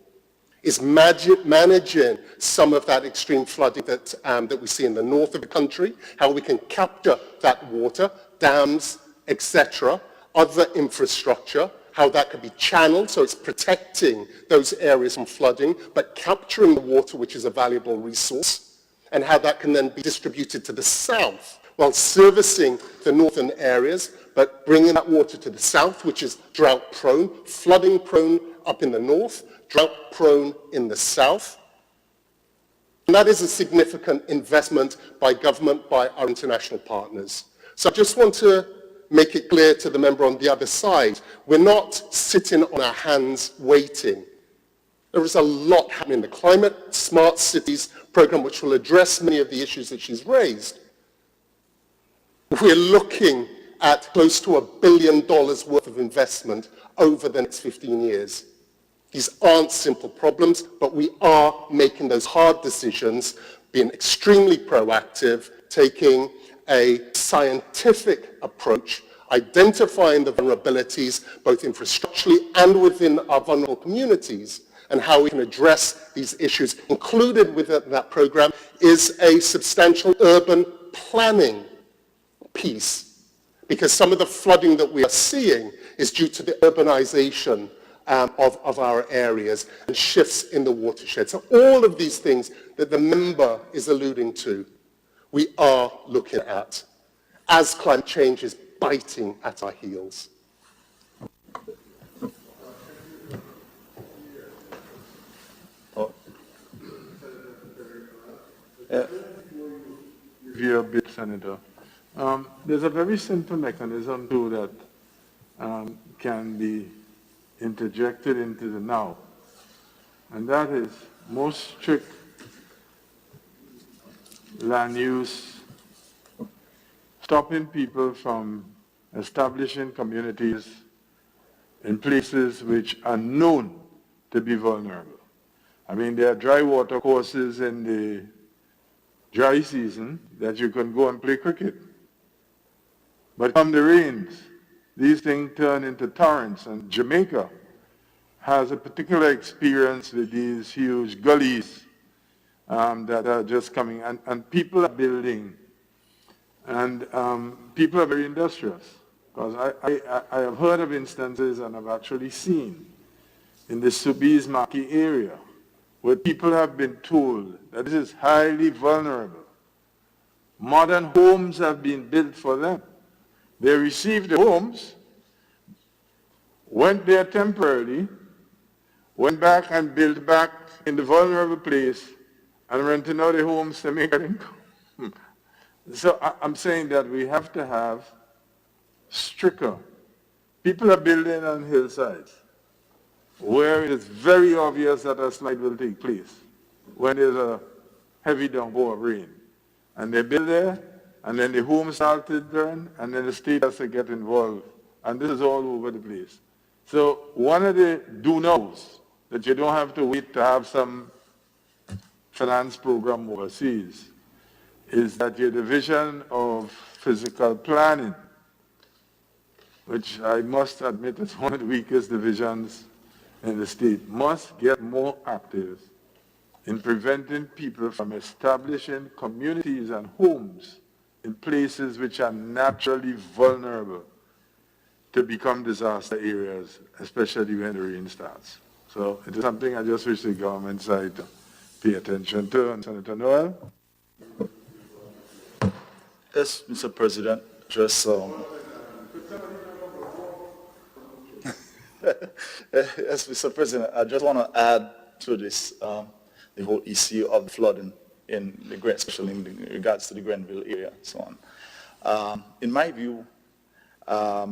is managing some of that extreme flooding that we see in the north of the country, how we can capture that water, dams, etc., other infrastructure, how that could be channeled so it's protecting those areas from flooding, but capturing the water, which is a valuable resource, and how that can then be distributed to the south while servicing the northern areas, but bringing that water to the south, which is drought-prone, flooding-prone up in the north, drought-prone in the south. And that is a significant investment by government, by our international partners. So I just want to make it clear to the member on the other side, we're not sitting on our hands waiting. There is a lot happening. The Climate Smart Cities program, which will address many of the issues that she's raised. We're looking at close to $1 billion worth of investment over the next 15 years. These aren't simple problems, but we are making those hard decisions, being extremely proactive, taking a scientific approach, identifying the vulnerabilities, both infrastructurally and within our vulnerable communities, and how we can address these issues. Included within that program is a substantial urban planning piece, because some of the flooding that we are seeing is due to the urbanization of our areas and shifts in the watershed. So all of these things that the member is alluding to, we are looking at as climate change is biting at our heels. Your bit, Senator. There's a very simple mechanism too that can be interjected into the now, and that is most strict land use, stopping people from establishing communities in places which are known to be vulnerable. I mean, there are dry water courses in the dry season that you can go and play cricket. But come the rains, these things turn into torrents, and Jamaica has a particular experience with these huge gullies that are just coming, and people are building, and people are very industrious. Because I have heard of instances, and I've actually seen in the Subiz Maki area, where people have been told that this is highly vulnerable. Modern homes have been built for them. They received the homes, went there temporarily, went back and built back in the vulnerable place, and renting out the homes to make an income. So I'm saying that we have to have stricter. People are building on hillsides where it is very obvious that a slide will take place when there's a heavy downpour of rain. And they build there, and then the home started to burn, and then the state has to get involved. And this is all over the place. So one of the do-nows that you don't have to wait to have some finance program overseas is that your division of physical planning, which I must admit is one of the weakest divisions in the state, must get more active in preventing people from establishing communities and homes in places which are naturally vulnerable to become disaster areas, especially when the rain starts. So it is something I just wish the government side to pay attention to. And Senator Noel? Yes, Mr. President, just yes, Mr. President, I just want to add to this the whole issue of flooding in the especially in regards to the Grenville area and so on. In my view, I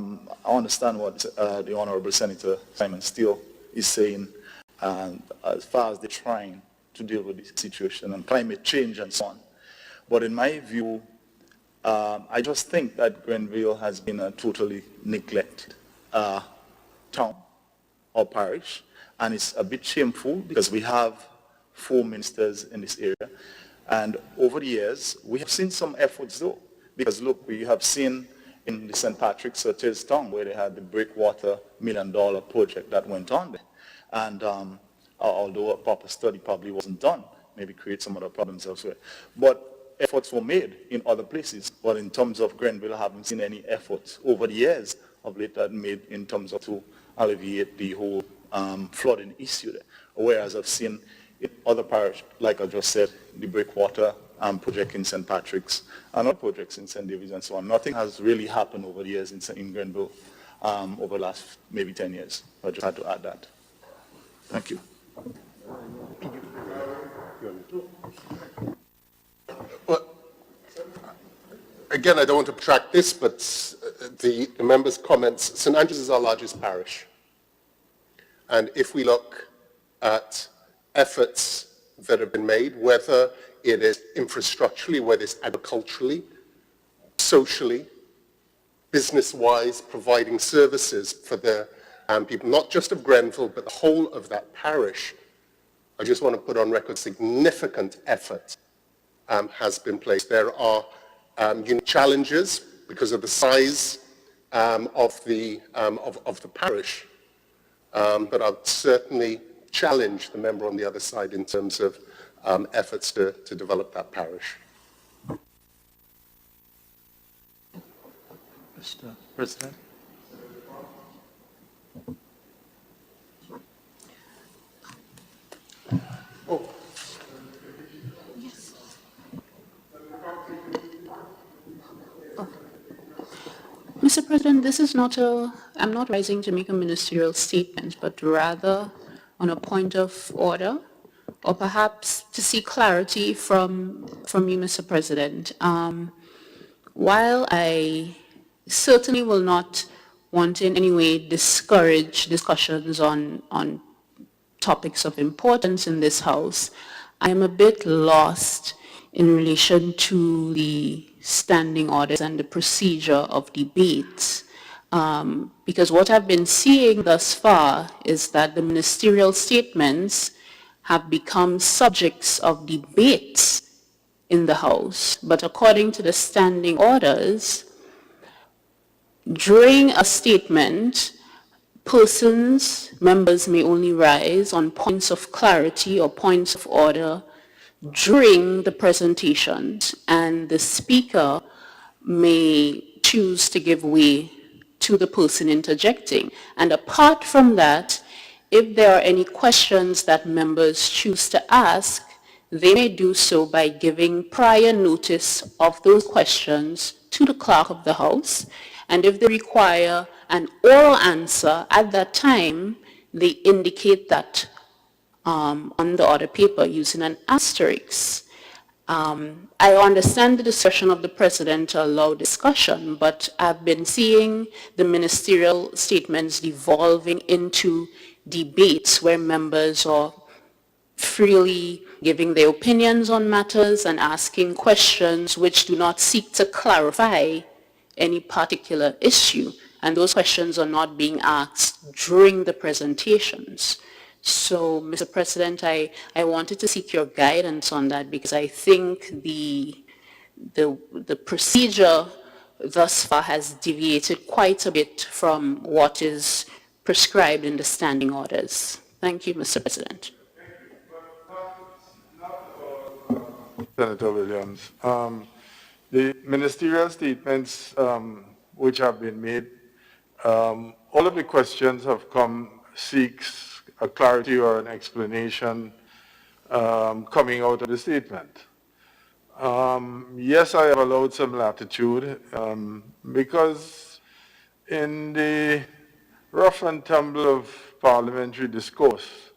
understand what the Honorable Senator Simon Steele is saying, and as far as they're trying to deal with the situation and climate change and so on. But in my view, I just think that Grenville has been a totally neglected town or parish, and it's a bit shameful because we have 4 ministers in this area, and over the years we have seen some efforts though, because look, we have seen in the St. Patrick's Surtees town where they had the breakwater $1 million project that went on there, and although a proper study probably wasn't done, maybe create some other problems elsewhere, but efforts were made in other places. But in terms of Grenville, I haven't seen any efforts over the years of late that made in terms of to alleviate the whole flooding issue there. Whereas I've seen in other parishes, like I just said, the breakwater project in St. Patrick's and other projects in St. David's and so on. Nothing has really happened over the years in Grenville over the last maybe 10 years. I just had to add that. Thank you. Well, again, I don't want to protract this, but the members' comments, St. Andrews is our largest parish. And if we look at efforts that have been made, whether it is infrastructurally, whether it's agriculturally, socially, business-wise, providing services for the people, not just of Grenville, but the whole of that parish, I just want to put on record significant effort has been placed. There are unique challenges because of the size of the parish, but I'll certainly challenge the member on the other side in terms of efforts to develop that parish. Mr. President. Mr. President, this is not I'm not rising to make a ministerial statement, but rather on a point of order, or perhaps to seek clarity from you, Mr. President. While I certainly will not want to in any way discourage discussions on topics of importance in this House, I am a bit lost in relation to the standing orders and the procedure of debates. Because what I've been seeing thus far is that the ministerial statements have become subjects of debates in the House. But according to the standing orders, during a statement, members may only rise on points of clarity or points of order during the presentations, and the speaker may choose to give way to the person interjecting. And apart from that, if there are any questions that members choose to ask, they may do so by giving prior notice of those questions to the clerk of the House. And if they require an oral answer at that time, they indicate that on the order paper using an asterisk. I understand the discretion of the President to allow discussion, but I've been seeing the ministerial statements devolving into debates where members are freely giving their opinions on matters and asking questions which do not seek to clarify any particular issue. And those questions are not being asked during the presentations. So, Mr. President, I wanted to seek your guidance on that, because I think the procedure thus far has deviated quite a bit from what is prescribed in the standing orders. Thank you, Mr. President. Senator Williams. The ministerial statements which have been made, all of the questions have seeks a clarity or an explanation coming out of the statement. Yes, I have allowed some latitude because in the rough and tumble of parliamentary discourse,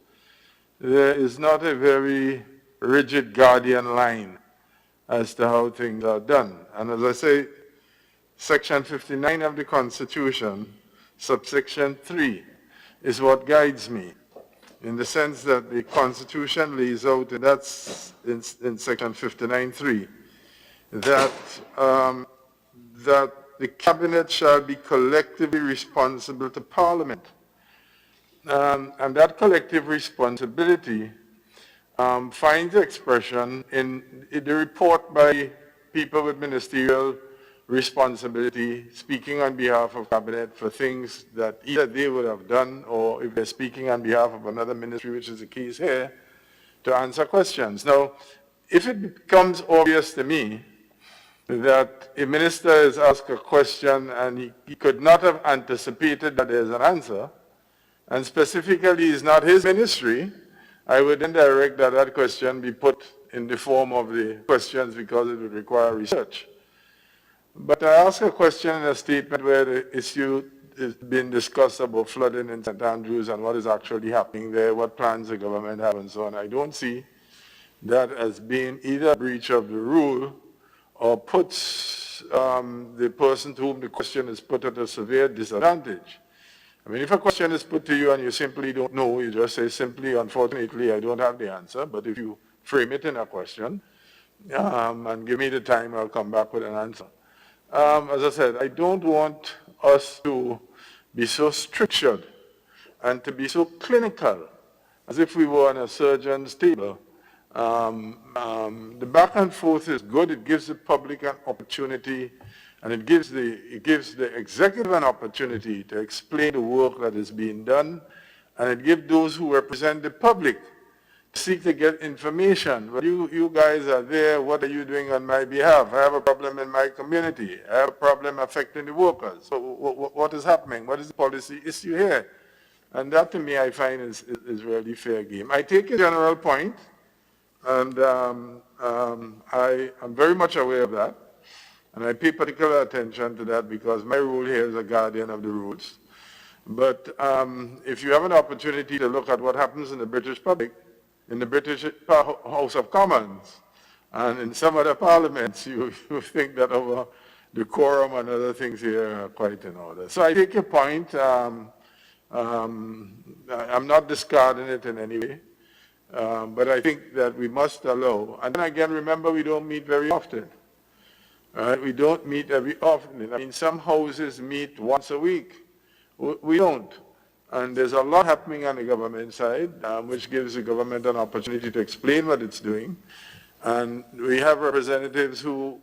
there is not a very rigid guardian line as to how things are done. And as I say, Section 59 of the Constitution, subsection 3, is what guides me. in the sense that the Constitution lays out, and that's in section 59.3, that, that the Cabinet shall be collectively responsible to Parliament. And that collective responsibility finds expression in the report by people with ministerial responsibility speaking on behalf of Cabinet for things that either they would have done, or if they're speaking on behalf of another ministry, which is the case here, to answer questions. Now, if it becomes obvious to me that a minister is asked a question and he could not have anticipated that there's an answer, and specifically is not his ministry, I would then direct that that question be put in the form of the questions because it would require research. But I ask a question in a statement where the issue is being discussed about flooding in St. Andrews and what is actually happening there, what plans the government have and so on. I don't see that as being either a breach of the rule or puts the person to whom the question is put at a severe disadvantage. I mean, if a question is put to you and you simply don't know, you just say simply, unfortunately, I don't have the answer. But if you frame it in a question and give me the time, I'll come back with an answer. As I said, I don't want us to be so strictured and to be so clinical as if we were on a surgeon's table. The back and forth is good. It gives the public an opportunity, and it gives the executive an opportunity to explain the work that is being done, and it gives those who represent the public to seek to get information. Well, you guys are there. What are you doing on my behalf? I have a problem in my community. I have a problem affecting the workers. So what is happening? What is the policy issue here? And that, to me, I find is really fair game. I take a general point, and I am very much aware of that. And I pay particular attention to that because my role here is a guardian of the rules. But if you have an opportunity to look at what happens in the British public, in the British House of Commons, and in some other parliaments, you think that our decorum and other things here are quite in order. So I take your point. I'm not discarding it in any way. But I think that we must allow. And then again, remember, we don't meet very often. We don't meet every often. I mean, some houses meet once a week. We don't. And there's a lot happening on the government side, which gives the government an opportunity to explain what it's doing. And we have representatives who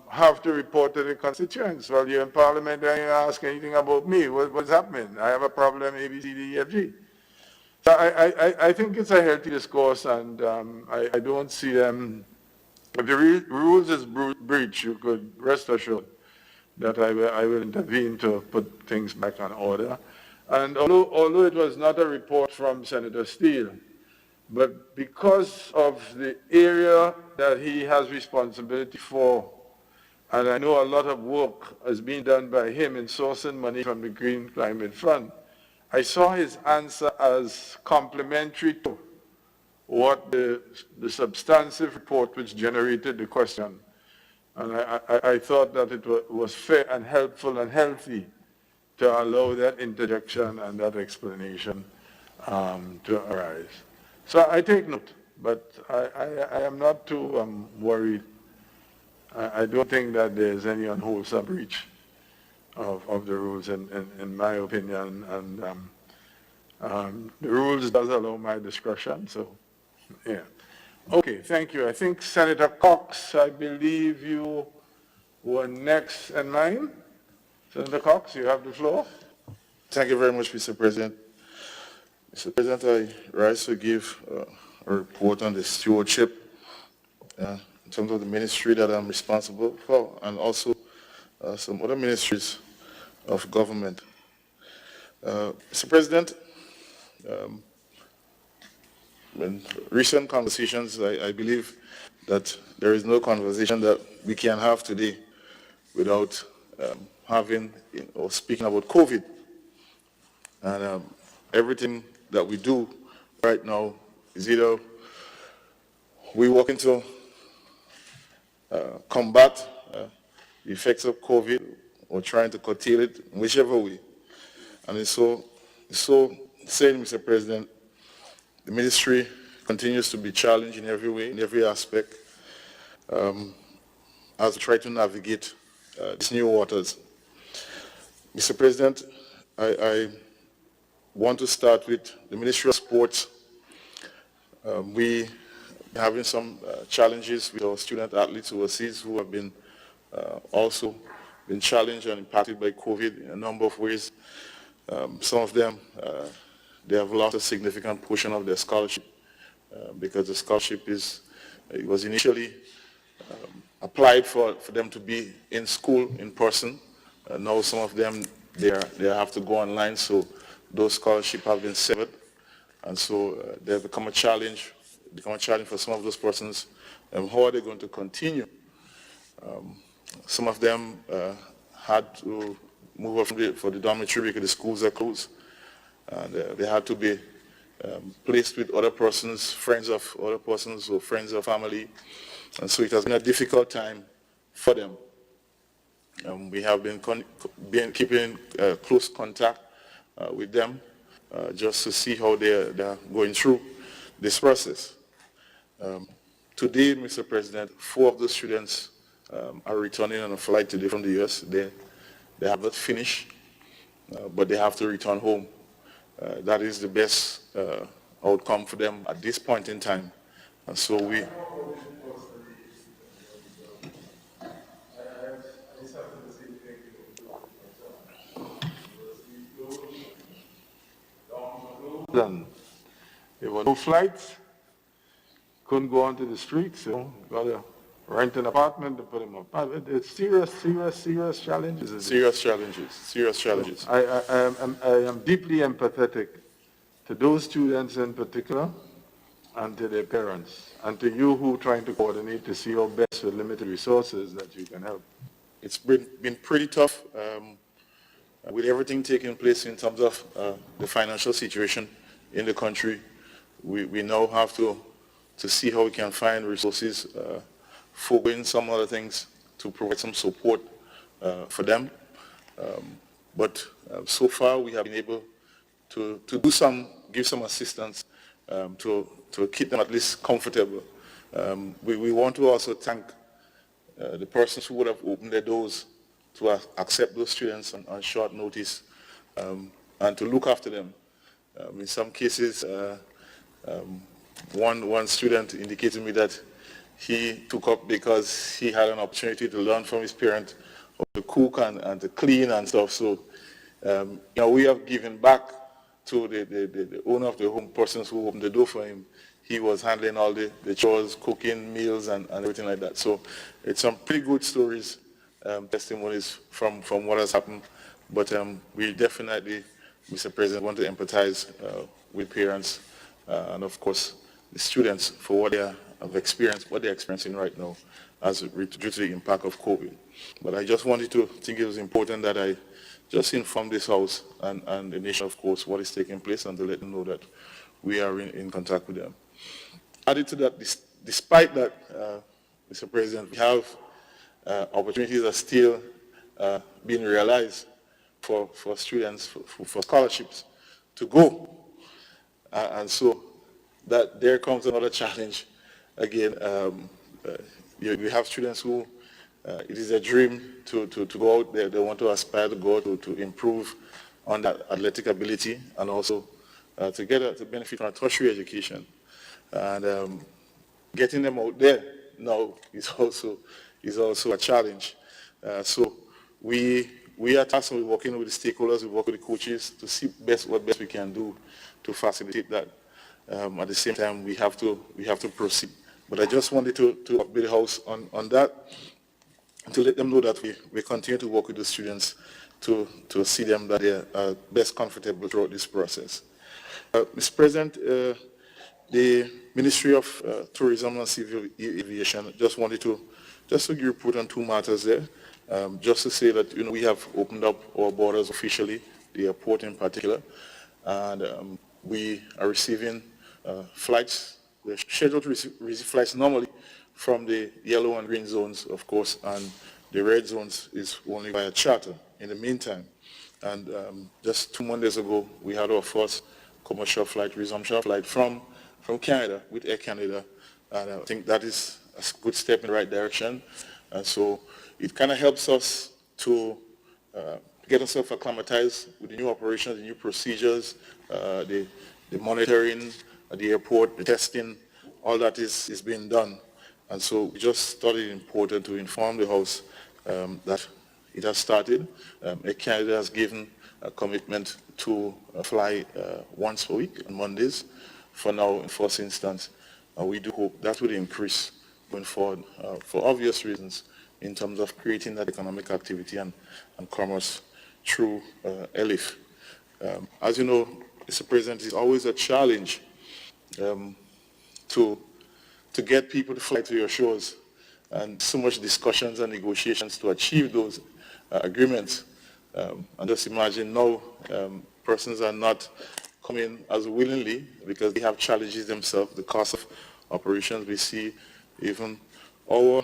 have to report to the constituents. Well, you're in Parliament, and you ask anything about me. What's happening? I have a problem, A, B, C, D, E, F, G. So I think it's a healthy discourse, and I don't see them. If the rules is breached, you could rest assured that I will intervene to put things back on order. And although it was not a report from Senator Steele, but because of the area that he has responsibility for, and I know a lot of work has been done by him in sourcing money from the Green Climate Fund, I saw his answer as complementary to what the substantive report which generated the question. And I thought that it was fair and helpful and healthy to allow that interjection and that explanation to arise. So I take note, but I am not too worried. I don't think that there's any unwholesome breach of the rules in my opinion, and the rules does allow my discretion, so yeah. Okay, thank you. I think Senator Cox, I believe you were next in line. Senator Cox, you have the floor. Thank you very much, Mr. President. Mr. President, I rise to give a report on the stewardship in terms of the ministry that I'm responsible for, and also some other ministries of government. Mr. President, in recent conversations, I believe that there is no conversation that we can have today without having or speaking about COVID. And everything that we do right now is either we working to combat the effects of COVID or trying to curtail it, whichever way. And it's so saying, Mr. President, The ministry continues to be challenged in every way, in every aspect, as we try to navigate these new waters. Mr. President, I want to start with the Ministry of Sports. We are having some challenges with our student athletes overseas who have been also been challenged and impacted by COVID in a number of ways. Some of them, they have lost a significant portion of their scholarship because the scholarship it was initially applied for them to be in school in person. Now some of them, they have to go online, so those scholarships have been severed. And so they have become a challenge for some of those persons. How are they going to continue? Some of them had to move up for the dormitory because the schools are closed. And they had to be placed with other persons, friends of other persons or friends of family. And so it has been a difficult time for them. We have been keeping close contact with them just to see how they're going through this process. Today, Mr. President, 4 of the students are returning on a flight today from the US. They have not finished, but they have to return home. That is the best outcome for them at this point in time. And so we... There were no flights, couldn't go onto the streets, got to rent an apartment to put them up. It's serious challenges. Serious challenges. I am deeply empathetic to those students in particular and to their parents and to you who are trying to coordinate to see how best with limited resources that you can help. It's been pretty tough with everything taking place in terms of the financial situation in the country. We now have to see how we can find resources for some other things to provide some support for them. But so far we have been able to give some assistance to keep them at least comfortable. We want to also thank the persons who would have opened their doors to accept those students on short notice and to look after them. In some cases, one student indicated to me that he took up because he had an opportunity to learn from his parent how to cook and to clean and stuff. So, we have given back to the owner of the home, persons who opened the door for him. He was handling all the chores, cooking, meals, and everything like that. So it's some pretty good stories, testimonies from what has happened. But we definitely, Mr. President, want to empathize with parents and, of course, the students for what they have experienced, what they're experiencing right now as due to the impact of COVID. But I just wanted to think it was important that I just inform this House and the nation, of course, what is taking place and to let them know that we are in contact with them. Added to that, despite that, Mr. President, we have opportunities that are still being realized for students, for scholarships to go. And so that there comes another challenge. Again, we have students who it is a dream to go out there. They want to aspire to go to improve on that athletic ability and also to benefit from a tertiary education. And getting them out there now is also a challenge. So we are tasked with working with the stakeholders, we work with the coaches to see what best we can do to facilitate that. At the same time, we have to proceed. But I just wanted to update the House on that, to let them know that we continue to work with the students to see them that they are best comfortable throughout this process. Mr. President, the Ministry of Tourism and Civil Aviation just wanted to give a report on 2 matters there. Just to say that we have opened up our borders officially, the airport in particular, and we are receiving flights. We're scheduled to receive flights normally from the yellow and green zones, of course, and the red zones is only via charter in the meantime. And just 2 Mondays ago, we had our first commercial flight, resumption flight from from Canada, with Air Canada, and I think that is a good step in the right direction. And so it kind of helps us to get ourselves acclimatized with the new operations, the new procedures, the monitoring at the airport, the testing, all that is being done. And so we just thought it important to inform the House that it has started. Air Canada has given a commitment to fly once per week on Mondays for now in first instance. We do hope that will increase going forward for obvious reasons in terms of creating that economic activity and commerce through ELIF. As you know, Mr. President, it's always a challenge to get people to fly to your shores, and so much discussions and negotiations to achieve those agreements. And just imagine now persons are not coming as willingly because they have challenges themselves, the cost of operations. We see even one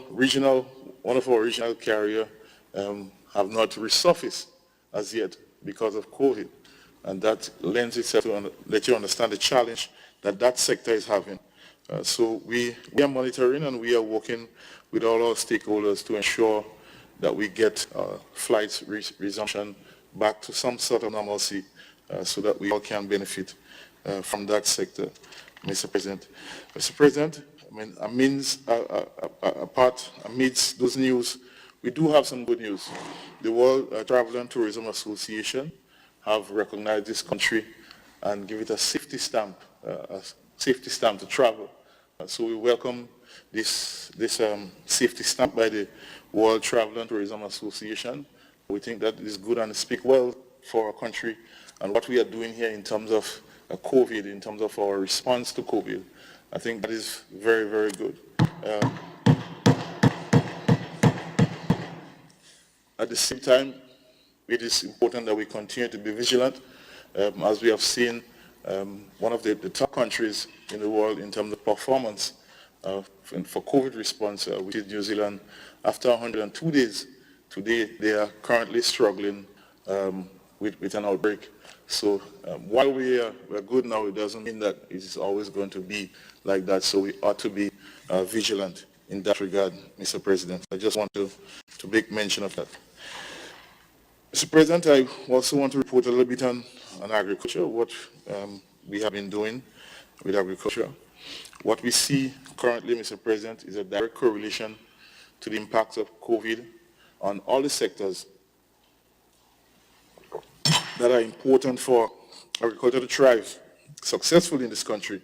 of our regional carrier have not resurfaced as yet because of COVID. And that lends itself to let you understand the challenge that sector is having. So we are monitoring and we are working with all our stakeholders to ensure that we get flights resumption back to some sort of normalcy so that we all can benefit from that sector, Mr. President. Mr. President, amidst those news, we do have some good news. The World Travel and Tourism Association have recognized this country and give it a safety stamp to travel. So we welcome this safety stamp by the World Travel and Tourism Association. We think that is good and speak well for our country and what we are doing here in terms of COVID, in terms of our response to COVID. I think that is very, very good. At the same time, it is important that we continue to be vigilant. As we have seen, one of the top countries in the world in terms of performance for COVID response, which is New Zealand, after 102 days, today they are currently struggling with an outbreak. So while we're good now, it doesn't mean that it is always going to be like that. So we ought to be vigilant in that regard, Mr. President. I just want to make mention of that. Mr. President, I also want to report a little bit on agriculture, what we have been doing with agriculture. What we see currently, Mr. President, is a direct correlation to the impacts of COVID on all the sectors that are important for agriculture to thrive successfully in this country.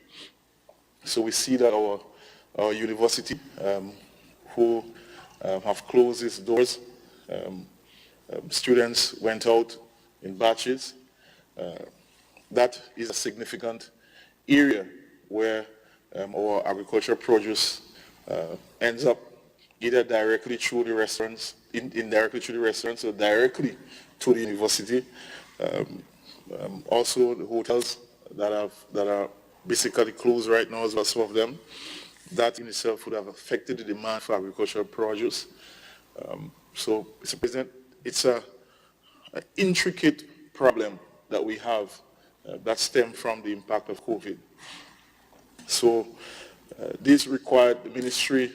So we see that our university, who have closed its doors, students went out in batches. That is a significant area where our agricultural produce ends up either directly through the restaurants, indirectly through the restaurants, or directly to the university. Also the hotels that are basically closed right now as well, some of them. That in itself would have affected the demand for agricultural produce. So, Mr. President, it's an intricate problem that we have that stem from the impact of COVID. So this required the ministry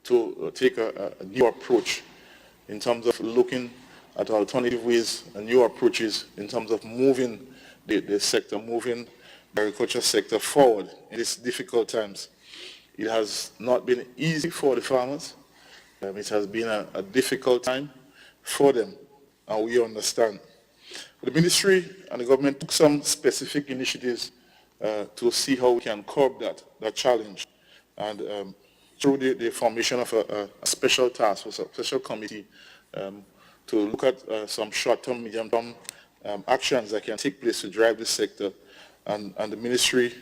to take a new approach in terms of looking at alternative ways and new approaches in terms of moving the sector, moving the agriculture sector forward in these difficult times. It has not been easy for the farmers. It has been a difficult time for them, and we understand. The ministry and the government took some specific initiatives to see how we can curb that challenge. And through the formation of a special task force, a special committee, to look at some short-term, medium-term actions that can take place to drive this sector. And the ministry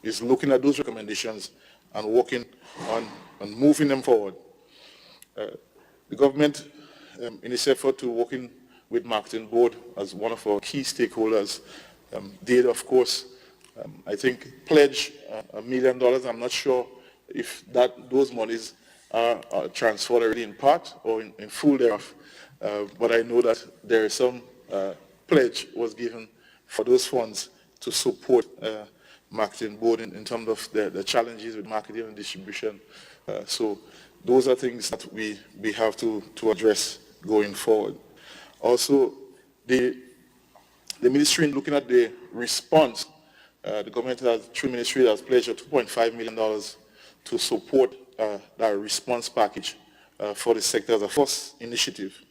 is looking at those recommendations and working on moving them forward. The government, in its effort to working with Marketing Board as one of our key stakeholders, did, of course, I think, pledge $1 million. I'm not sure if those monies are transferred already in part or in full thereof, but I know that there is some pledge was given for those funds to support marketing, both in terms of the challenges with marketing and distribution. So those are things that we have to address going forward. Also, the ministry, in looking at the response, the government through ministry has pledged $2.5 million to support that response package for the sector as a first initiative.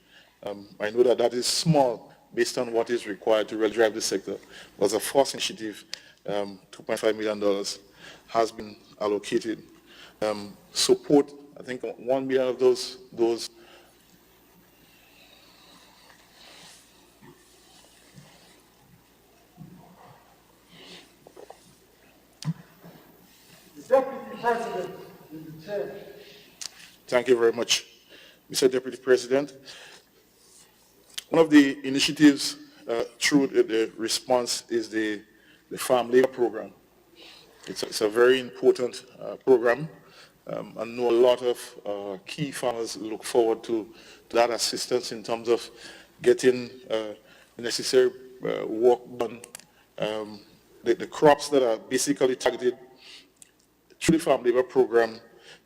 I know that is small based on what is required to really drive the sector. But as a first initiative, $2.5 million has been allocated. Support, I think 1 million of those Deputy President, the chair. Thank you very much, Mr. Deputy President. One of the initiatives through the response is the farm labor program. It's a very important program. I know a lot of key farmers look forward to that assistance in terms of getting the necessary work done. The crops that are basically targeted through the farm labor program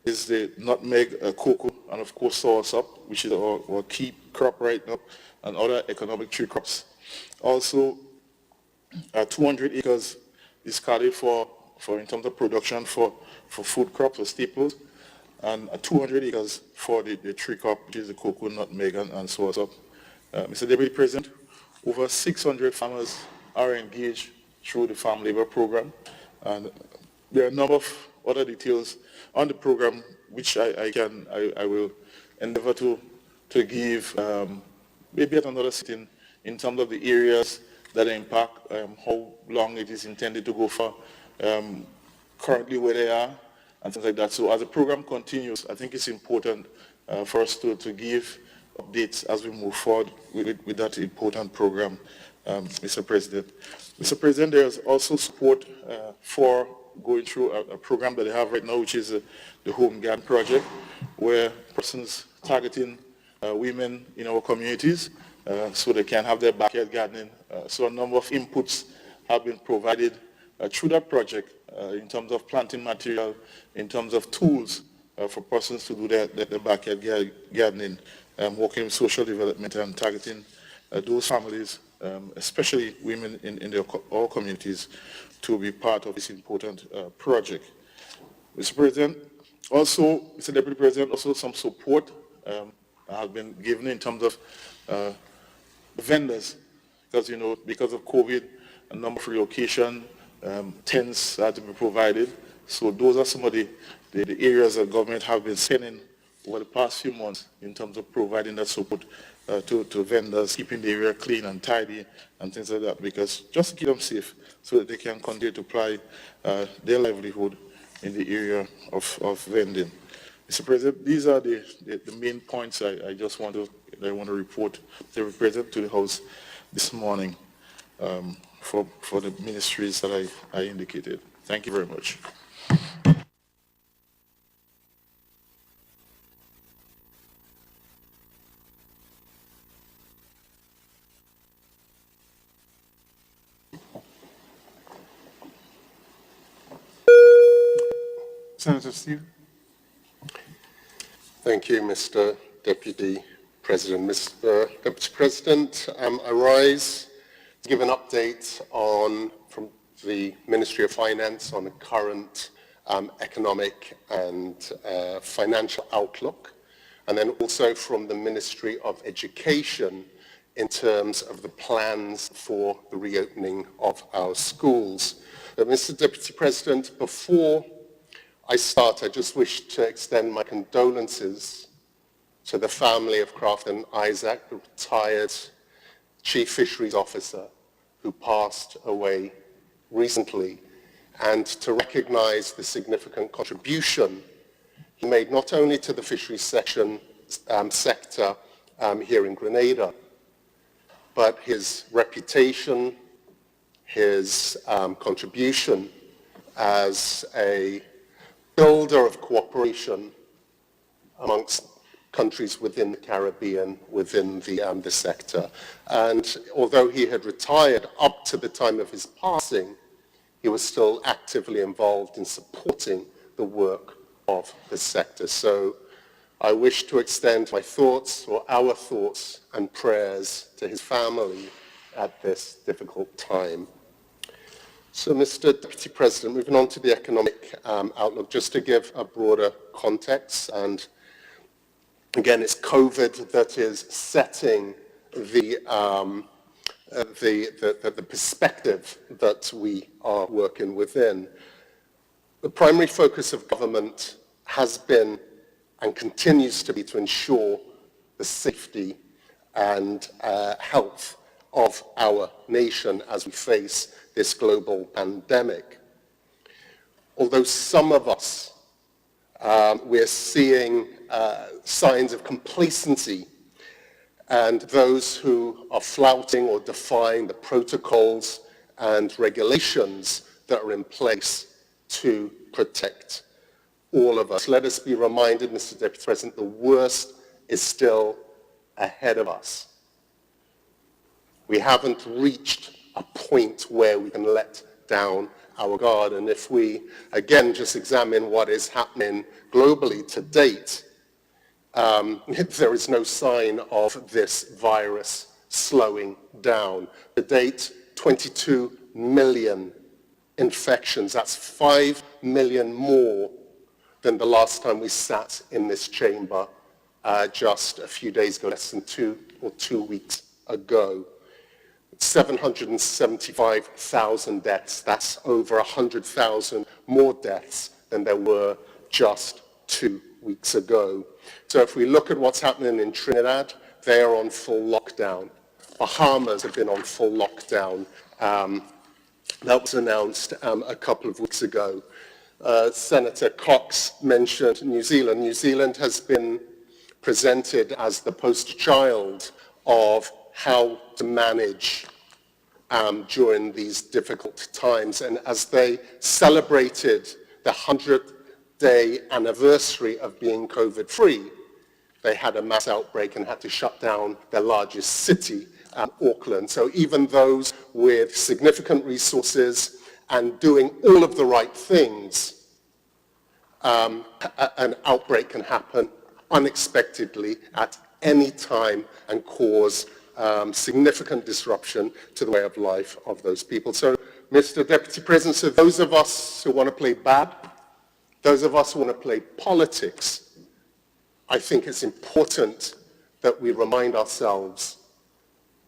is the nutmeg, cocoa, and of course soursop, which is our key crop right now, and other economic tree crops. Also, 200 acres is carried for in terms of production for food crops or staples, and 200 acres for the tree crop, which is the cocoa, nutmeg, and soursop. Mr. Deputy President, over 600 farmers are engaged through the farm labor program, and there are a number of other details on the program which I will endeavor to give maybe at another sitting in terms of the areas that impact, how long it is intended to go for, currently where they are, and things like that. So as the program continues, I think it's important for us to give updates as we move forward with that important program, Mr. President. Mr. President, there is also support for going through a program that they have right now, which is the Home Garden Project, where persons targeting women in our communities so they can have their backyard gardening. So a number of inputs have been provided through that project in terms of planting material, in terms of tools for persons to do their backyard gardening, working with social development and targeting those families, especially women in all communities, to be part of this important project. Mr. President, also, Mr. Deputy President, also some support has been given in terms of vendors, because, because of COVID, a number of relocation tents had to be provided. So those are some of the areas that government have been spending over the past few months in terms of providing that support to vendors, keeping the area clean and tidy and things like that, because just to keep them safe so that they can continue to apply their livelihood in the area of vending. Mr. President, these are the main points I just want to report to the House this morning for the ministries that I indicated. Thank you very much. Senator Steve. Thank you, Mr. Deputy President. Mr. Deputy President, I rise to give an update from the Ministry of Finance on the current economic and financial outlook, and then also from the Ministry of Education in terms of the plans for the reopening of our schools. Mr. Deputy President, before I start, I just wish to extend my condolences to the family of Crafton Isaac, the retired Chief Fisheries Officer who passed away recently, and to recognize the significant contribution he made not only to the fisheries sector here in Grenada, but his reputation, his contribution as a builder of cooperation amongst countries within the Caribbean, within the sector. And although he had retired up to the time of his passing, he was still actively involved in supporting the work of the sector. So I wish to extend my thoughts, or our thoughts and prayers to his family at this difficult time. So, Mr. Deputy President, moving on to the economic outlook, just to give a broader context, and again, it's COVID that is setting the perspective that we are working within. The primary focus of government has been and continues to be to ensure the safety and health of our nation as we face this global pandemic. Although some of us, we're seeing signs of complacency, and those who are flouting or defying the protocols and regulations that are in place to protect all of us. Let us be reminded, Mr. Deputy President, the worst is still ahead of us. We haven't reached a point where we can let down our guard. And if we, again, just examine what is happening globally to date, there is no sign of this virus slowing down. To date, 22 million infections. That's 5 million more than the last time we sat in this chamber just a few days ago, less than 2 weeks ago. 775,000 deaths. That's over 100,000 more deaths than there were just 2 weeks ago. So if we look at what's happening in Trinidad, they are on full lockdown. Bahamas have been on full lockdown. That was announced a couple of weeks ago. Senator Cox mentioned New Zealand. New Zealand has been presented as the poster child of how to manage during these difficult times. And as they celebrated the 100th-day anniversary of being COVID-free, they had a mass outbreak and had to shut down their largest city, Auckland. So even those with significant resources and doing all of the right things, an outbreak can happen unexpectedly at any time and cause significant disruption to the way of life of those people. So, Mr. Deputy President, so those of us who want to play bad, those of us who want to play politics, I think it's important that we remind ourselves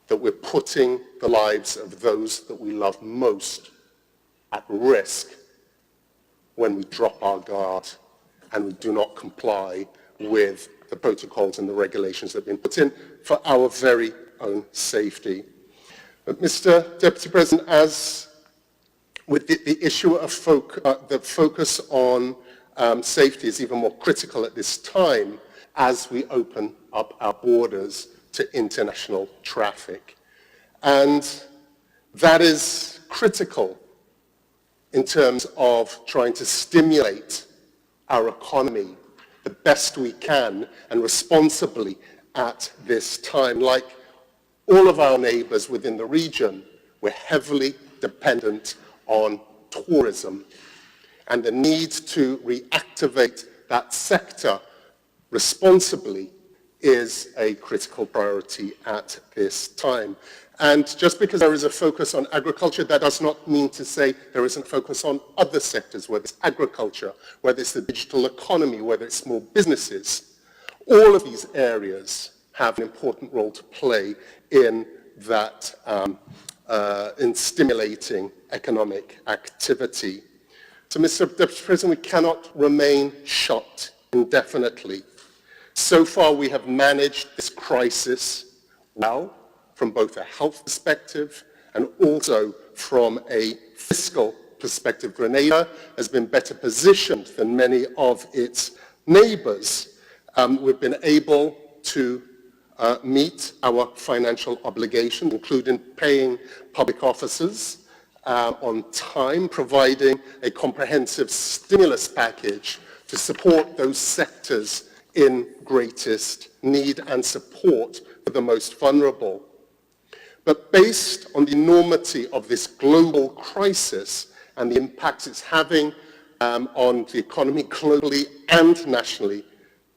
that we're putting the lives of those that we love most at risk when we drop our guard and we do not comply with the protocols and the regulations that have been put in for our very own safety. But Mr. Deputy President, as with the issue of the focus on safety is even more critical at this time as we open up our borders to international traffic. And that is critical in terms of trying to stimulate our economy the best we can and responsibly at this time. Like all of our neighbors within the region, we're heavily dependent on tourism, and the need to reactivate that sector responsibly is a critical priority at this time. And just because there is a focus on agriculture, that does not mean to say there isn't focus on other sectors, whether it's agriculture, whether it's the digital economy, whether it's small businesses. All of these areas have an important role to play in that, in stimulating economic activity. So, Mr. Deputy President, we cannot remain shut indefinitely. So far, we have managed this crisis well, from both a health perspective and also from a fiscal perspective. Grenada has been better positioned than many of its neighbors. We've been able to meet our financial obligations, including paying public officers on time, providing a comprehensive stimulus package to support those sectors in greatest need and support for the most vulnerable. But based on the enormity of this global crisis and the impacts it's having on the economy globally and nationally,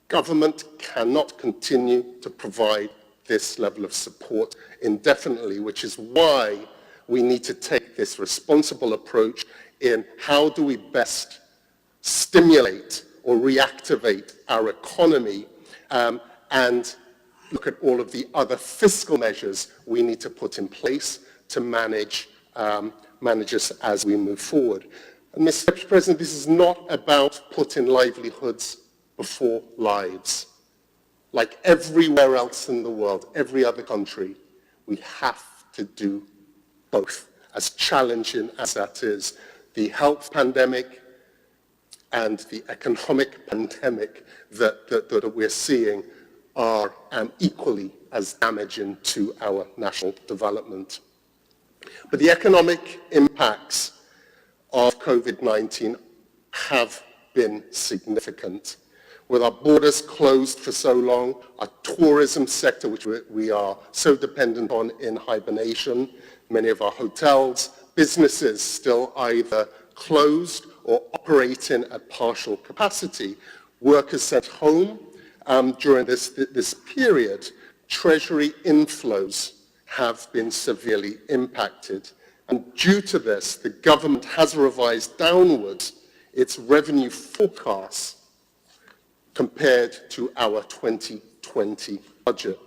government cannot continue to provide this level of support indefinitely, which is why we need to take this responsible approach in how do we best stimulate or reactivate our economy and look at all of the other fiscal measures we need to put in place to manage us as we move forward. And Mr. President, this is not about putting livelihoods before lives. Like everywhere else in the world, every other country, we have to do both, as challenging as that is. The health pandemic and the economic pandemic that we're seeing are equally as damaging to our national development. But the economic impacts of COVID-19 have been significant. With our borders closed for so long, our tourism sector, which we are so dependent on, in hibernation, many of our hotels, businesses still either closed or operating at partial capacity, workers sent home. During this period, Treasury inflows have been severely impacted. And due to this, the government has revised downwards its revenue forecasts compared to our 2020 budget.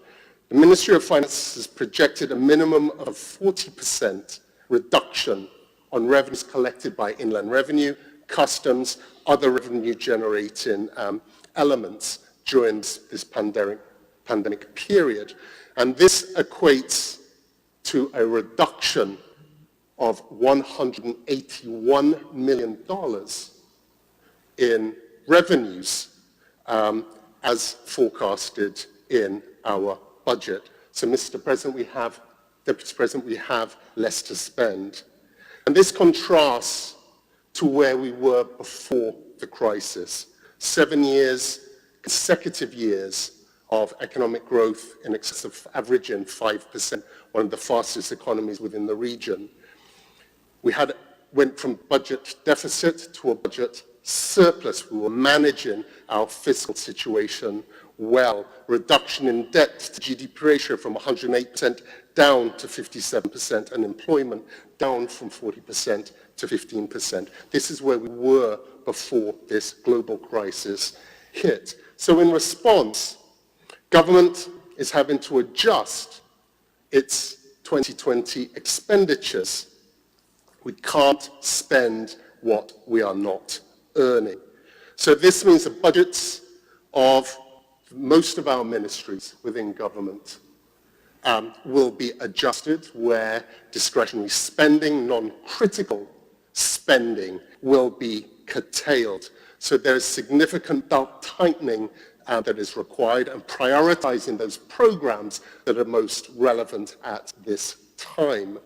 The Ministry of Finance has projected a minimum of 40% reduction on revenues collected by inland revenue, customs, other revenue-generating elements during this pandemic period. And this equates to a reduction of $181 million in revenues as forecasted in our budget. So, Mr. President, Deputy President, we have less to spend. And this contrasts to where we were before the crisis. 7 years, consecutive years of economic growth in excess of averaging 5%, one of the fastest economies within the region. We went from budget deficit to a budget surplus. We were managing our fiscal situation well. Reduction in debt to GDP ratio from 108% down to 57%, and employment down from 40% to 15%. This is where we were before this global crisis hit. So in response, government is having to adjust its 2020 expenditures. We can't spend what we are not earning. So this means the budgets of most of our ministries within government will be adjusted, where discretionary spending, non-critical spending, will be curtailed. So there is significant belt-tightening that is required, and prioritizing those programs that are most relevant at this time.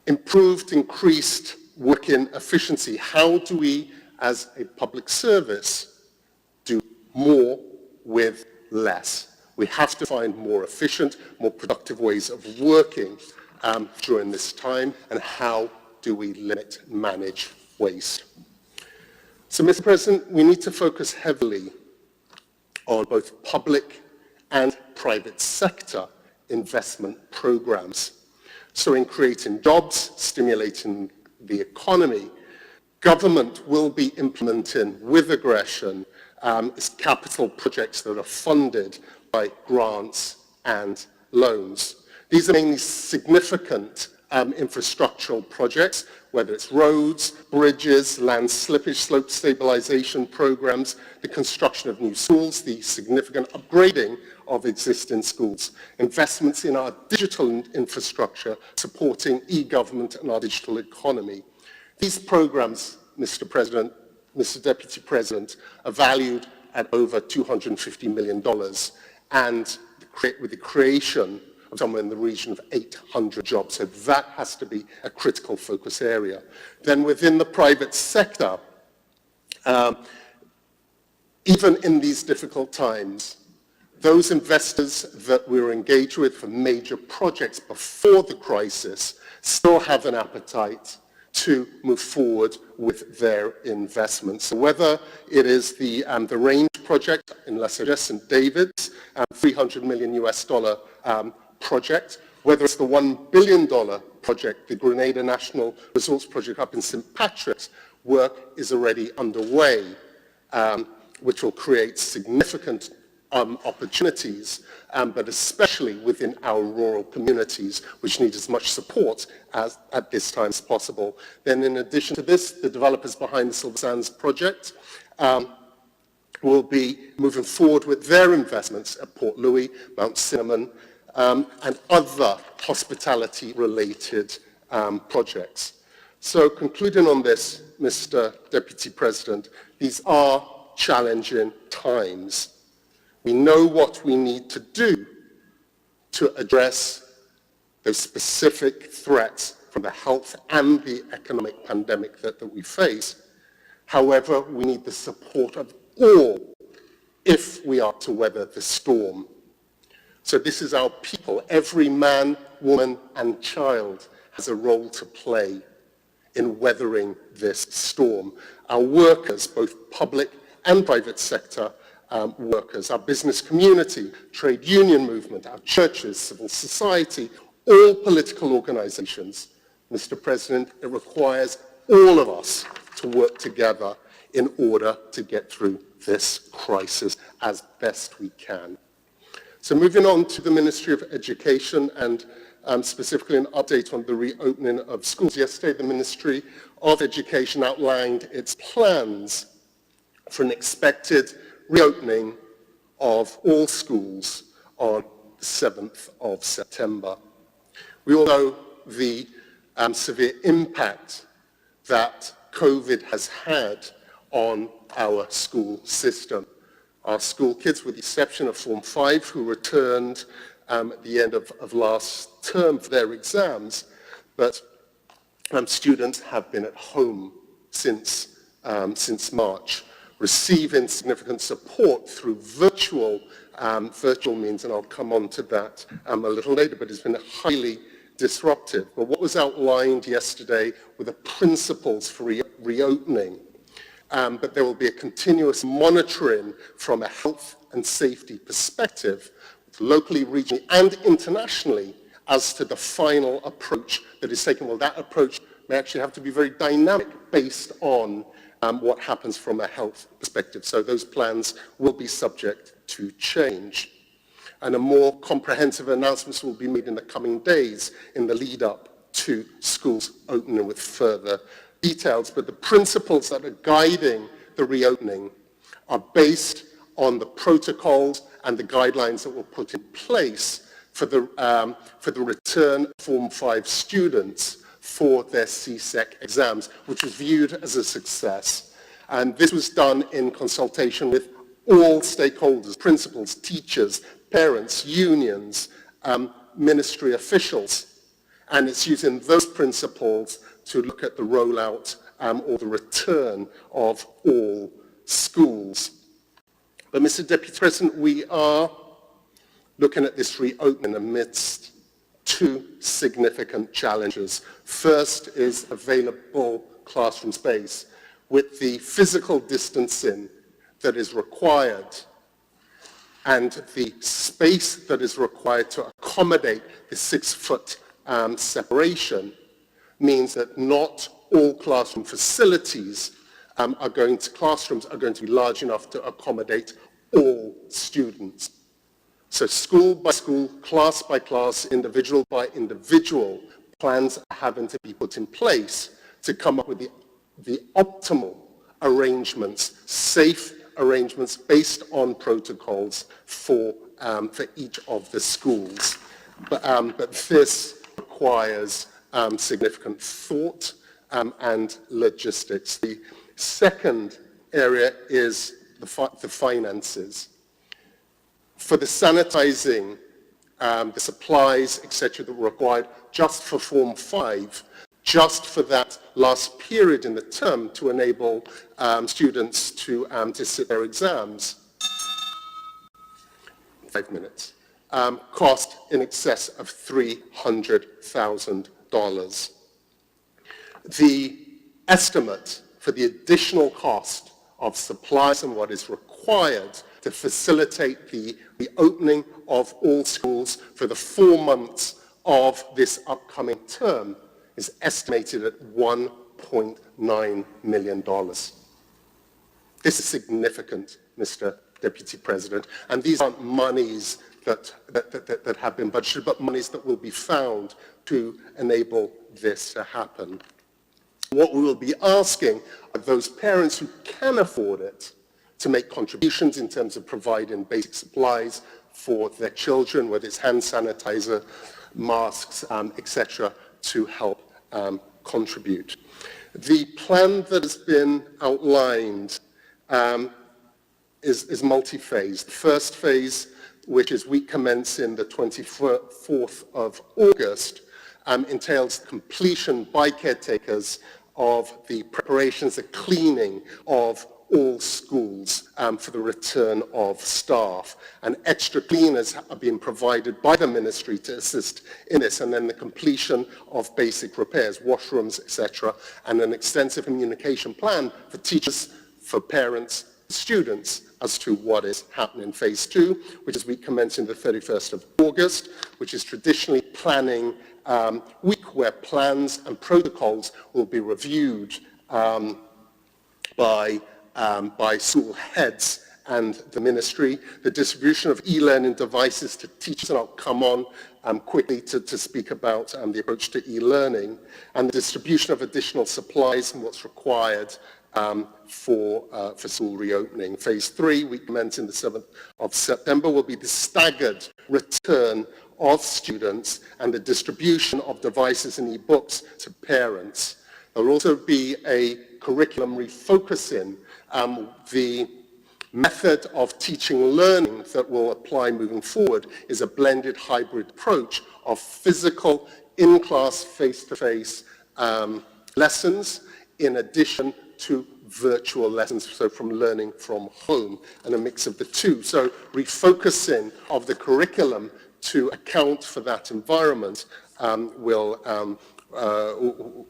Increased working efficiency. How do we, as a public service, do more with less? We have to find more efficient, more productive ways of working during this time, and how do we limit and manage waste? So, Mr. President, we need to focus heavily on both public and private sector investment programs. So in creating jobs, stimulating the economy, government will be implementing with aggression capital projects that are funded by grants and loans. These are mainly significant infrastructural projects, whether it's roads, bridges, land slippage, slope stabilization programs, the construction of new schools, the significant upgrading of existing schools, investments in our digital infrastructure, supporting e-government and our digital economy. These programs, Mr. President, Mr. Deputy President, are valued at over $250 million, and with the creation of somewhere in the region of 800 jobs. So that has to be a critical focus area. Then within the private sector, even in these difficult times, those investors that we were engaged with for major projects before the crisis still have an appetite to move forward with their investments. So whether it is the range project in La Salle, St. David's, $300 million project, whether it's the $1 billion project, the Grenada National Resorts Project up in St. Patrick's, work is already underway, which will create significant opportunities, but especially within our rural communities, which need as much support as at this time as possible. Then in addition to this, the developers behind the Silver Sands project will be moving forward with their investments at Port Louis, Mount Cinnamon, and other hospitality-related projects. So concluding on this, Mr. Deputy President, these are challenging times. We know what we need to do to address those specific threats from the health and the economic pandemic that we face. However, we need the support of all if we are to weather the storm. So this is our people. Every man, woman, and child has a role to play in weathering this storm. Our workers, both public and private sector workers, our business community, trade union movement, our churches, civil society, all political organizations. Mr. President, it requires all of us to work together in order to get through this crisis as best we can. So moving on to the Ministry of Education and specifically an update on the reopening of schools. Yesterday, the Ministry of Education outlined its plans for an expected reopening of all schools on the 7th of September. We all know the severe impact that COVID has had on our school system. Our school kids, with the exception of Form 5, who returned at the end of last term for their exams, but students have been at home since March, receiving significant support through virtual means, and I'll come on to that a little later, but it's been highly disruptive. But what was outlined yesterday were the principles for reopening, but there will be a continuous monitoring from a health and safety perspective, locally, regionally, and internationally, as to the final approach that is taken. Well, that approach may actually have to be very dynamic based on what happens from a health perspective. So those plans will be subject to change. And a more comprehensive announcements will be made in the coming days in the lead up to schools opening with further details. But the principles that are guiding the reopening are based on the protocols and the guidelines that were put in place for the return of Form 5 students for their CSEC exams, which was viewed as a success. And this was done in consultation with all stakeholders, principals, teachers, parents, unions, ministry officials. And it's using those principles to look at the rollout or the return of all schools. But Mr. Deputy President, we are looking at this reopening amidst two significant challenges. First is available classroom space. With the physical distancing that is required and the space that is required to accommodate the 6-foot separation means that not all classroom facilities classrooms are going to be large enough to accommodate all students. So school by school, class by class, individual by individual, plans are having to be put in place to come up with the optimal arrangements, safe arrangements based on protocols for each of the schools. But this requires significant thought and logistics. The second area is the finances. For the sanitizing, the supplies, etc., that were required just for Form 5, just for that last period in the term to enable students to sit their exams, 5 minutes, cost in excess of $300,000. The estimate for the additional cost of supplies and what is required to facilitate the opening of all schools for the 4 months of this upcoming term is estimated at $1.9 million. This is significant, Mr. Deputy President, and these aren't monies that have been budgeted, but monies that will be found to enable this to happen. What we will be asking of those parents who can afford it to make contributions in terms of providing basic supplies for their children, whether it's hand sanitizer, masks, etc., to help contribute. The plan that has been outlined is multi-phase. The first phase, which is week commencing the 24th of August, entails completion by caretakers of the preparations, the cleaning of all schools for the return of staff. And extra cleaners are being provided by the ministry to assist in this, and then the completion of basic repairs, washrooms, etc., and an extensive communication plan for teachers, for parents, students as to what is happening in phase 2, which is week commencing the 31st of August, which is traditionally planning week where plans and protocols will be reviewed by school heads and the ministry. The distribution of e-learning devices to teachers, and I'll come on quickly to speak about the approach to e-learning, and the distribution of additional supplies and what's required for school reopening. Phase 3, week commencing the 7th of September, will be the staggered return of students and the distribution of devices and e-books to parents. There will also be a curriculum refocusing. The method of teaching learning that will apply moving forward is a blended hybrid approach of physical, in-class, face-to-face lessons in addition to virtual lessons, so from learning from home, and a mix of the two. So refocusing of the curriculum to account for that environment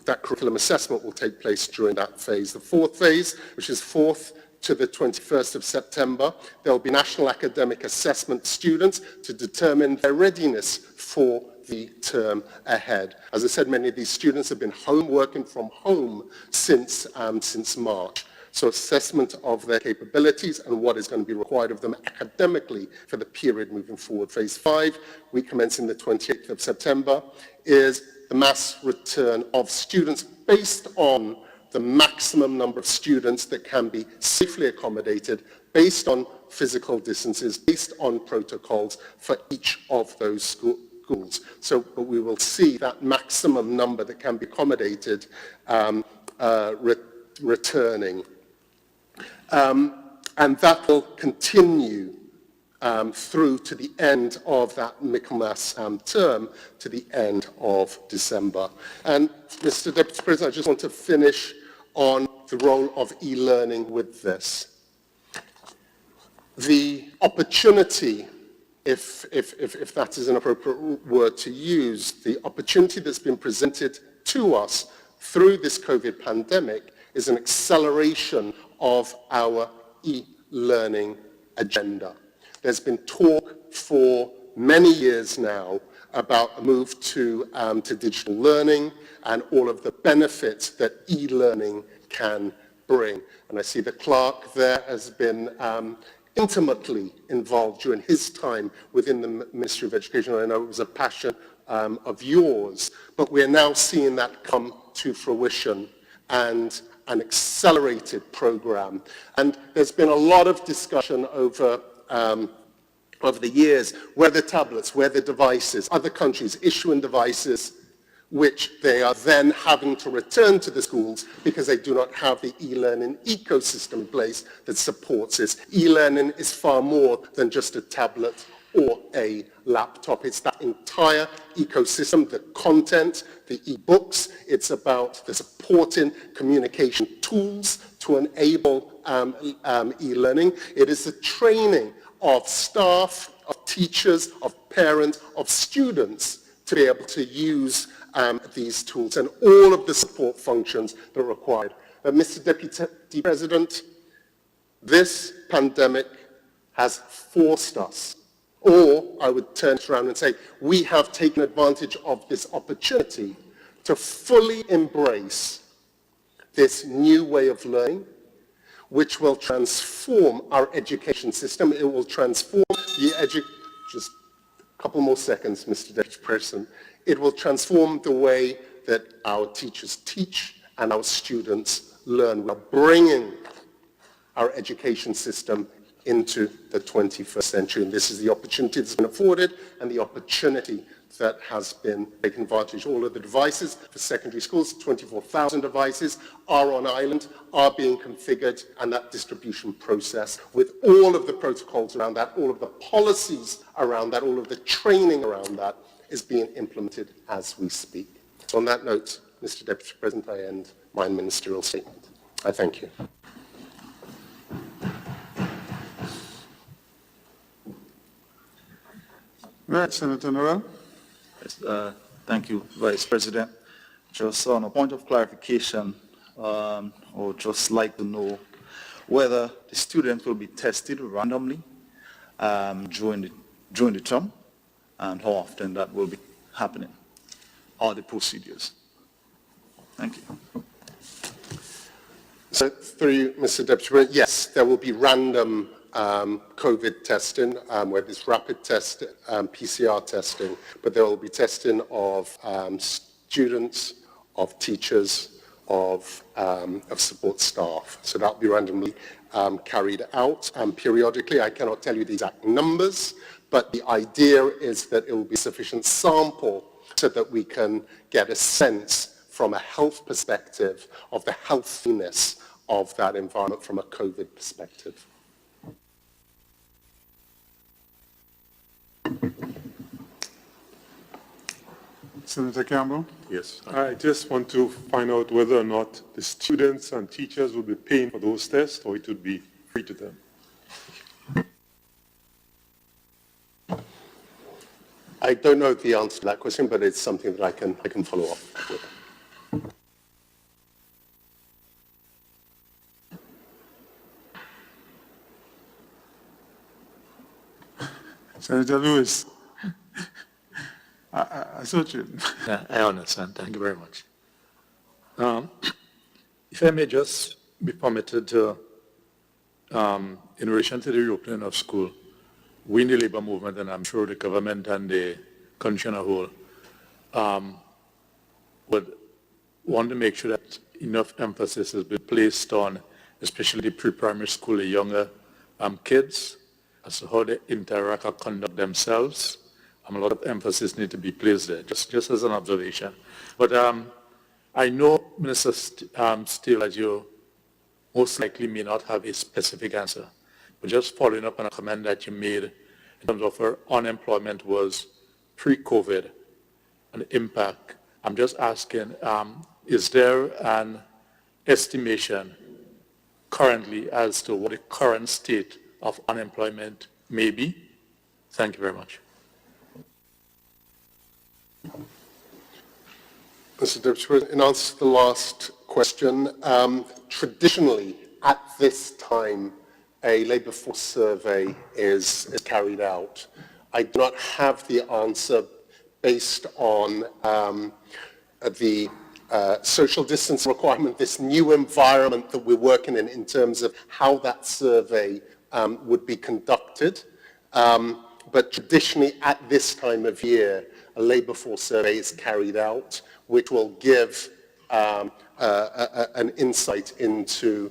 that curriculum assessment will take place during that phase. The fourth phase, which is 4th to the 21st of September, there will be national academic assessment students to determine their readiness for the term ahead. As I said, many of these students have been working from home since March. So assessment of their capabilities and what is going to be required of them academically for the period moving forward. Phase 5, week commencing the 28th of September, is the mass return of students based on the maximum number of students that can be safely accommodated, based on physical distances, based on protocols for each of those schools. So we will see that maximum number that can be accommodated returning. And that will continue through to the end of that Michaelmas term, to the end of December. And Mr. Deputy President, I just want to finish on the role of e-learning with this. The opportunity, if that is an appropriate word to use, the opportunity that's been presented to us through this COVID pandemic is an acceleration of our e-learning agenda. There's been talk for many years now about a move to digital learning and all of the benefits that e-learning can bring. And I see the clerk there has been intimately involved during his time within the Ministry of Education. I know it was a passion of yours, but we're now seeing that come to fruition and an accelerated program. And there's been a lot of discussion over the years where the tablets, where the devices, other countries issuing devices which they are then having to return to the schools because they do not have the e-learning ecosystem in place that supports this. E-learning is far more than just a tablet or a laptop. It's that entire ecosystem, the content, the e-books. It's about the supporting communication tools to enable e-learning. It is the training of staff, of teachers, of parents, of students to be able to use these tools and all of the support functions that are required. Mr. Deputy President, this pandemic has forced us, or I would turn it around and say, we have taken advantage of this opportunity to fully embrace this new way of learning, which will transform our education system. It will transform the just a couple more seconds, Mr. Deputy President. It will transform the way that our teachers teach and our students learn. We're bringing our education system into the 21st century, and this is the opportunity that's been afforded and the opportunity that has been taken advantage. All of the devices for secondary schools, 24,000 devices, are on island, are being configured, and that distribution process with all of the protocols around that, all of the policies around that, all of the training around that is being implemented as we speak. So on that note, Mr. Deputy President, I end my ministerial statement. I thank you. Right, Senator Noel. Yes, thank you, Vice President. Just on a point of clarification, I would just like to know whether the students will be tested randomly during the term, and how often that will be happening, all the procedures. Thank you. So through Mr. Deputy President, yes, there will be random COVID testing, where there's rapid test, PCR testing, but there will be testing of students, of teachers, of support staff. So that will be randomly carried out periodically. I cannot tell you the exact numbers, but the idea is that it will be sufficient sample so that we can get a sense from a health perspective of the healthiness of that environment from a COVID perspective. Senator Campbell. Yes, I just want to find out whether or not the students and teachers will be paying for those tests, or it would be free to them. I don't know the answer to that question, but it's something that I can follow up with. Senator Lewis. I saw you. Yeah, I understand. Thank you very much. If I may just be permitted to, in relation to the reopening of school, we in the labor movement, and I'm sure the government and the country as a whole, would want to make sure that enough emphasis has been placed on, especially the pre-primary school, the younger kids, as to how they interact or conduct themselves. A lot of emphasis needs to be placed there, just as an observation. But I know, Minister Steele, that you most likely may not have a specific answer, but just following up on a comment that you made in terms of where unemployment was pre-COVID and the impact, I'm just asking, is there an estimation currently as to what the current state of unemployment may be? Thank you very much. Mr. Deputy President, in answer to the last question, traditionally at this time a labour force survey is carried out. I do not have the answer based on the social distance requirement, this new environment that we're working in terms of how that survey would be conducted. But traditionally at this time of year, a labour force survey is carried out, which will give an insight into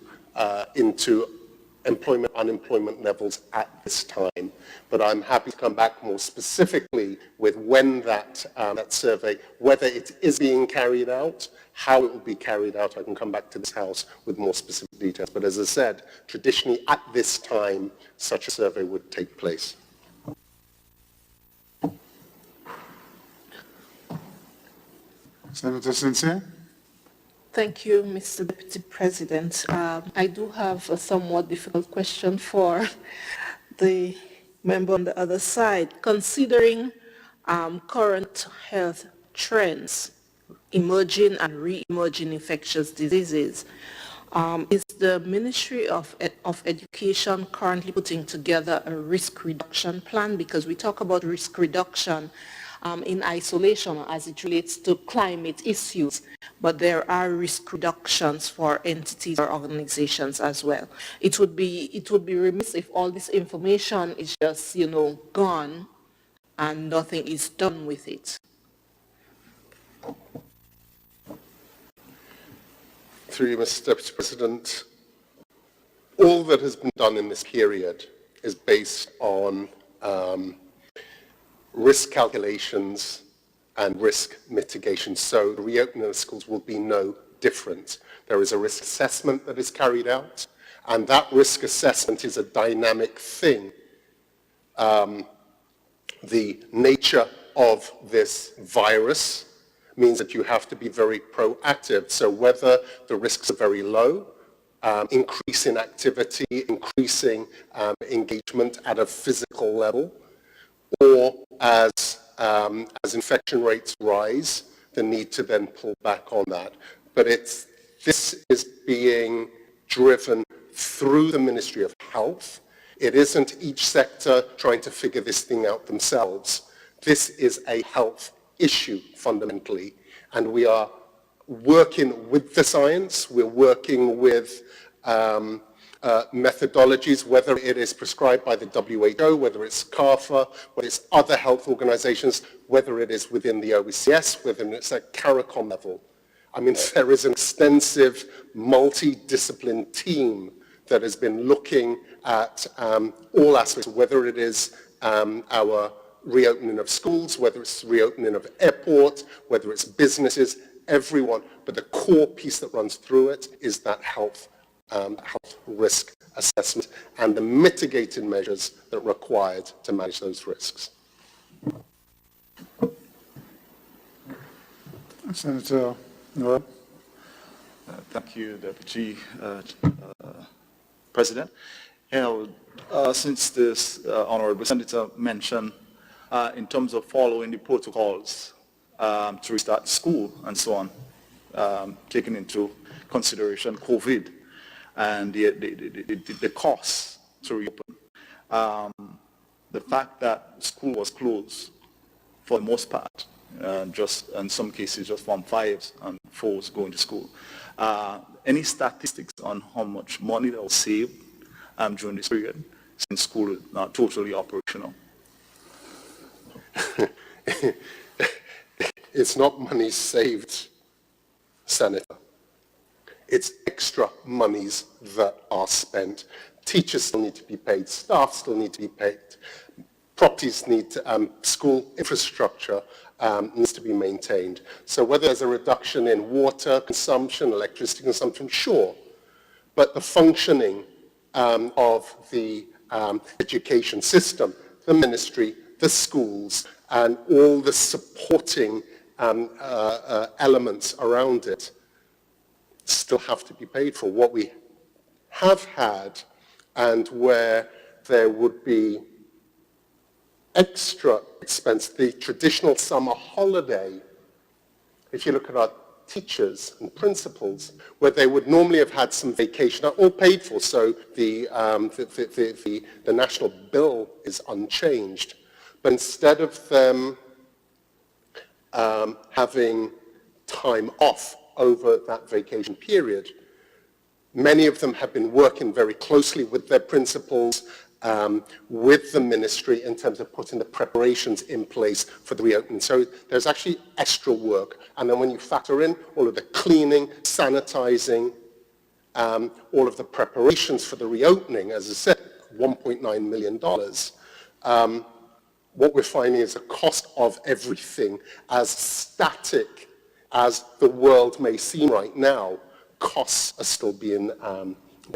employment, unemployment levels at this time. But I'm happy to come back more specifically with when that survey, whether it is being carried out, how it will be carried out. I can come back to this House with more specific details. But as I said, traditionally at this time, such a survey would take place. Senator Sincere. Thank you, Mr. Deputy President. I do have a somewhat difficult question for the member on the other side. Considering current health trends, emerging and re-emerging infectious diseases. Is the Ministry of Education currently putting together a risk reduction plan? Because we talk about risk reduction in isolation as it relates to climate issues, but there are risk reductions for entities or organizations as well. It would be remiss if all this information is just, gone and nothing is done with it. Through you, Mr. Deputy President, all that has been done in this period is based on risk calculations and risk mitigation. So the reopening of schools will be no different. There is a risk assessment that is carried out, and that risk assessment is a dynamic thing. The nature of this virus means that you have to be very proactive. So whether the risks are very low, increasing activity, increasing engagement at a physical level, or as infection rates rise, the need to then pull back on that. But this is being driven through the Ministry of Health. It isn't each sector trying to figure this thing out themselves. This is a health issue fundamentally, and we are working with the science, we're working with methodologies, whether it is prescribed by the WHO, whether it's CARFA, whether it's other health organizations, whether it is within the OECS, whether it's at Carriacou level. I mean, there is an extensive multidiscipline team that has been looking at all aspects, whether it is our reopening of schools, whether it's reopening of airports, whether it's businesses, everyone. But the core piece that runs through it is that health risk assessment and the mitigating measures that are required to manage those risks. Senator Noel. Thank you, Deputy President. Since this Honorable Senator mentioned in terms of following the protocols to restart school and so on, taking into consideration COVID and the costs to reopen, the fact that school was closed for the most part, just in some cases just from 5s and 4s going to school. Any statistics on how much money that was saved during this period since school is not totally operational? It's not money saved, Senator. It's extra monies that are spent. Teachers still need to be paid, staff still need to be paid, properties need to, school infrastructure needs to be maintained. So whether there's a reduction in water consumption, electricity consumption, sure. But the functioning of the education system, the ministry, the schools, and all the supporting elements around it still have to be paid for. What we have had, and where there would be extra expense, the traditional summer holiday, if you look at our teachers and principals, where they would normally have had some vacation, are all paid for, so the national bill is unchanged. But instead of them having time off over that vacation period, many of them have been working very closely with their principals, with the ministry in terms of putting the preparations in place for the reopening. So there's actually extra work. And then when you factor in all of the cleaning, sanitizing, all of the preparations for the reopening, as I said, $1.9 million, what we're finding is a cost of everything, as static as the world may seem right now, costs are still being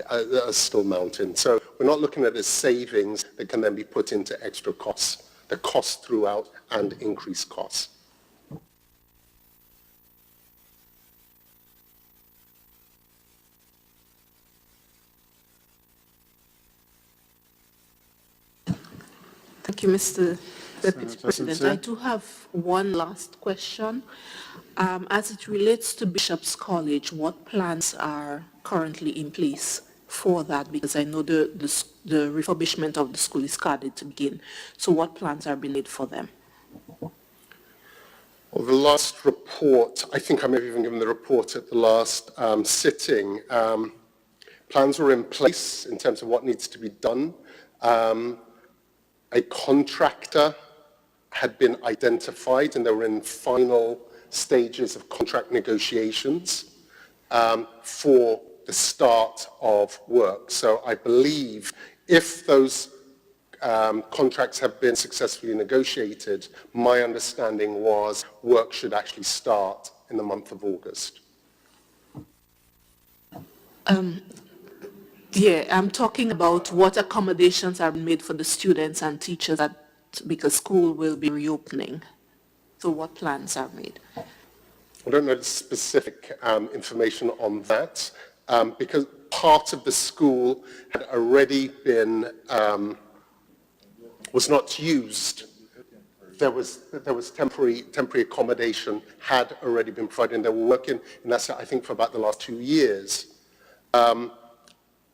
are still mounting. So we're not looking at it as savings that can then be put into extra costs, the cost throughout and increased costs. Thank you, Mr. Deputy President, I do have one last question. As it relates to Bishop's College, what plans are currently in place for that? Because I know the refurbishment of the school is scheduled to begin. So what plans are being made for them? Well, the last report, I think I may have even given the report at the last sitting. Plans were in place in terms of what needs to be done. A contractor had been identified and they were in final stages of contract negotiations for the start of work. So I believe if those contracts have been successfully negotiated, my understanding was work should actually start in the month of August. Yeah, I'm talking about what accommodations are made for the students and teachers because school will be reopening. So what plans are made? I don't know the specific information on that because part of the school had already been, was not used. There was temporary accommodation had already been provided and they were working in that, I think, for about the last 2 years.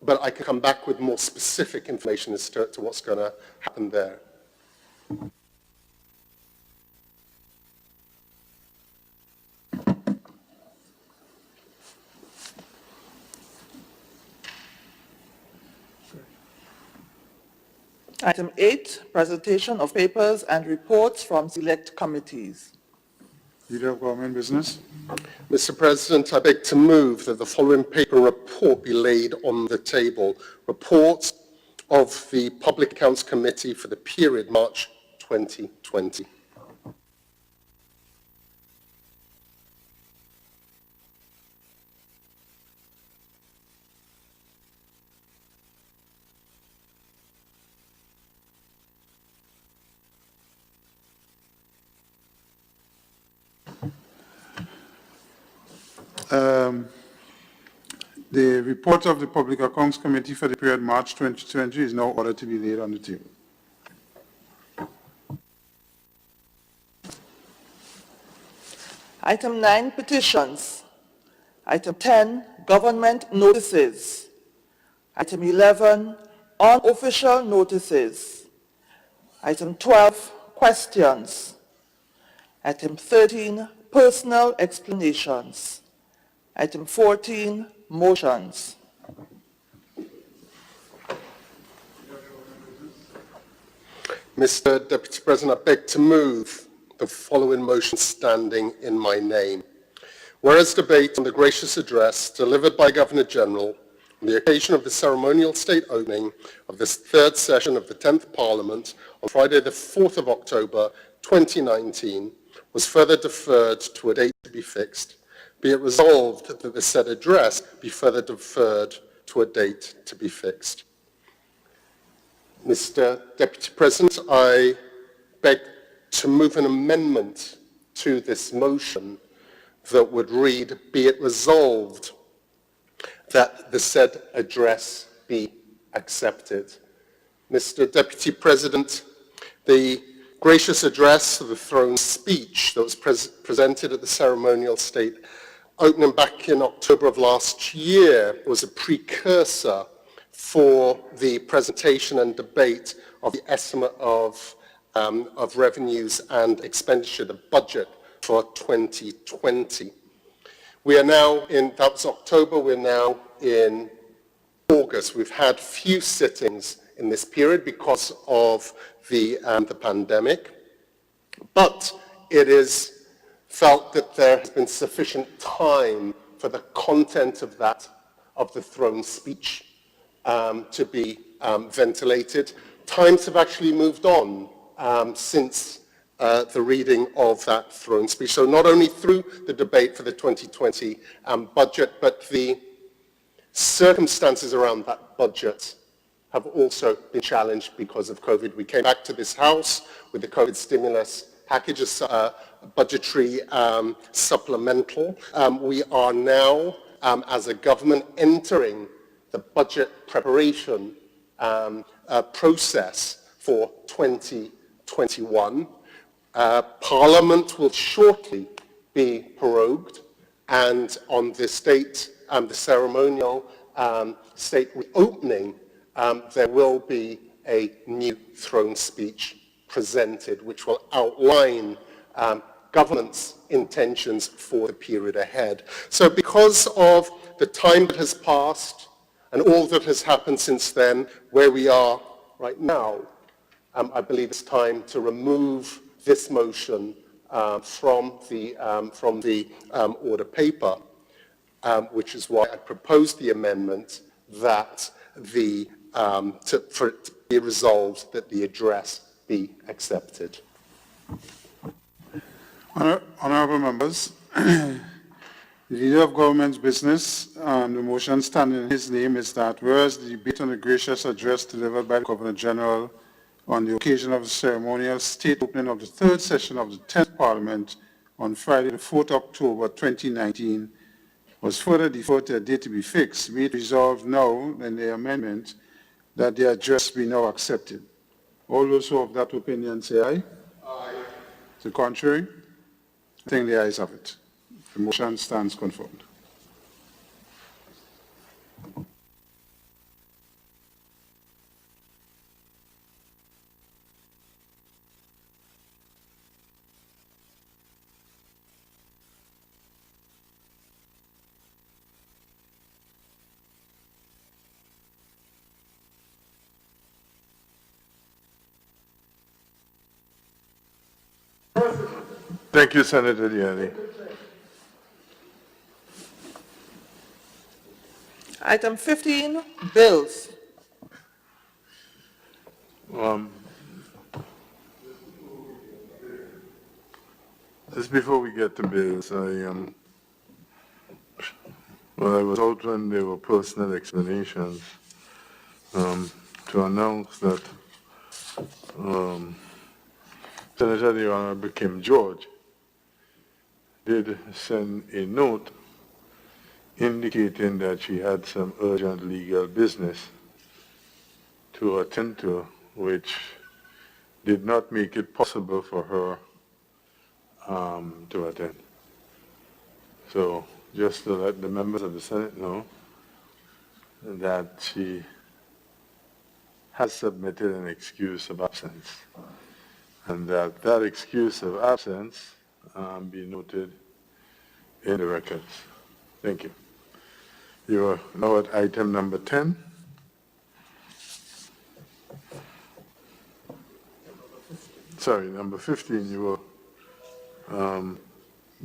But I can come back with more specific information as to what's going to happen there. Item 8, presentation of papers and reports from select committees. Leader of Government Business. Mr. President, I beg to move that the following paper and report be laid on the table. Report of the Public Accounts Committee for the period March 2020. The report of the Public Accounts Committee for the period March 2020 is now ordered to be laid on the table. Item 9, petitions. Item 10, government notices. Item 11, unofficial notices. Item 12, questions. Item 13, personal explanations. Item 14, motions. Mr. Deputy President, I beg to move the following motion standing in my name. Whereas debate on the gracious address delivered by Governor-General on the occasion of the ceremonial state opening of this third session of the 10th Parliament on Friday the 4th of October 2019 was further deferred to a date to be fixed, be it resolved that the said address be further deferred to a date to be fixed. Mr. Deputy President, I beg to move an amendment to this motion that would read, be it resolved that the said address be accepted. Mr. Deputy President, the gracious address of the throne speech that was presented at the ceremonial state opening back in October of last year was a precursor for the presentation and debate of the estimate of revenues and expenditure, the budget for 2020. We are now in, that was October, we're now in August. We've had few sittings in this period because of the pandemic, but it is felt that there has been sufficient time for the content of the throne speech to be ventilated. Times have actually moved on since the reading of that throne speech. So not only through the debate for the 2020 budget, but the circumstances around that budget have also been challenged because of COVID. We came back to this House with the COVID stimulus package, budgetary supplemental. We are now, as a government, entering the budget preparation process for 2021. 21. Parliament will shortly be prorogued, and on the the ceremonial state reopening, there will be a new throne speech presented, which will outline government's intentions for the period ahead. So because of the time that has passed and all that has happened since then, where we are right now, I believe it's time to remove this motion from the order paper, which is why I proposed the amendment that for it to be resolved that the address be accepted. Honourable members, the Leader of Government's Business, the motion standing in his name is that whereas the debate on the gracious address delivered by the Governor General on the occasion of the ceremonial state opening of the third session of the 10th Parliament on Friday, the 4th October 2019, was further deferred to a date to be fixed, be it resolved now in the amendment that the address be now accepted. All those who have that opinion say aye. Aye. To the contrary, I think the ayes have it. The motion stands confirmed. Thank you, Senator Diani. Item 15, bills. Just before we get to bills, I was out when there were personal explanations to announce that Senator the Honorable Kim George did send a note indicating that she had some urgent legal business to attend to, which did not make it possible for her to attend. So just to let the members of the Senate know that she has submitted an excuse of absence, and that excuse of absence be noted in the records. Thank you. You are now at item number 10. Sorry, number 15, you were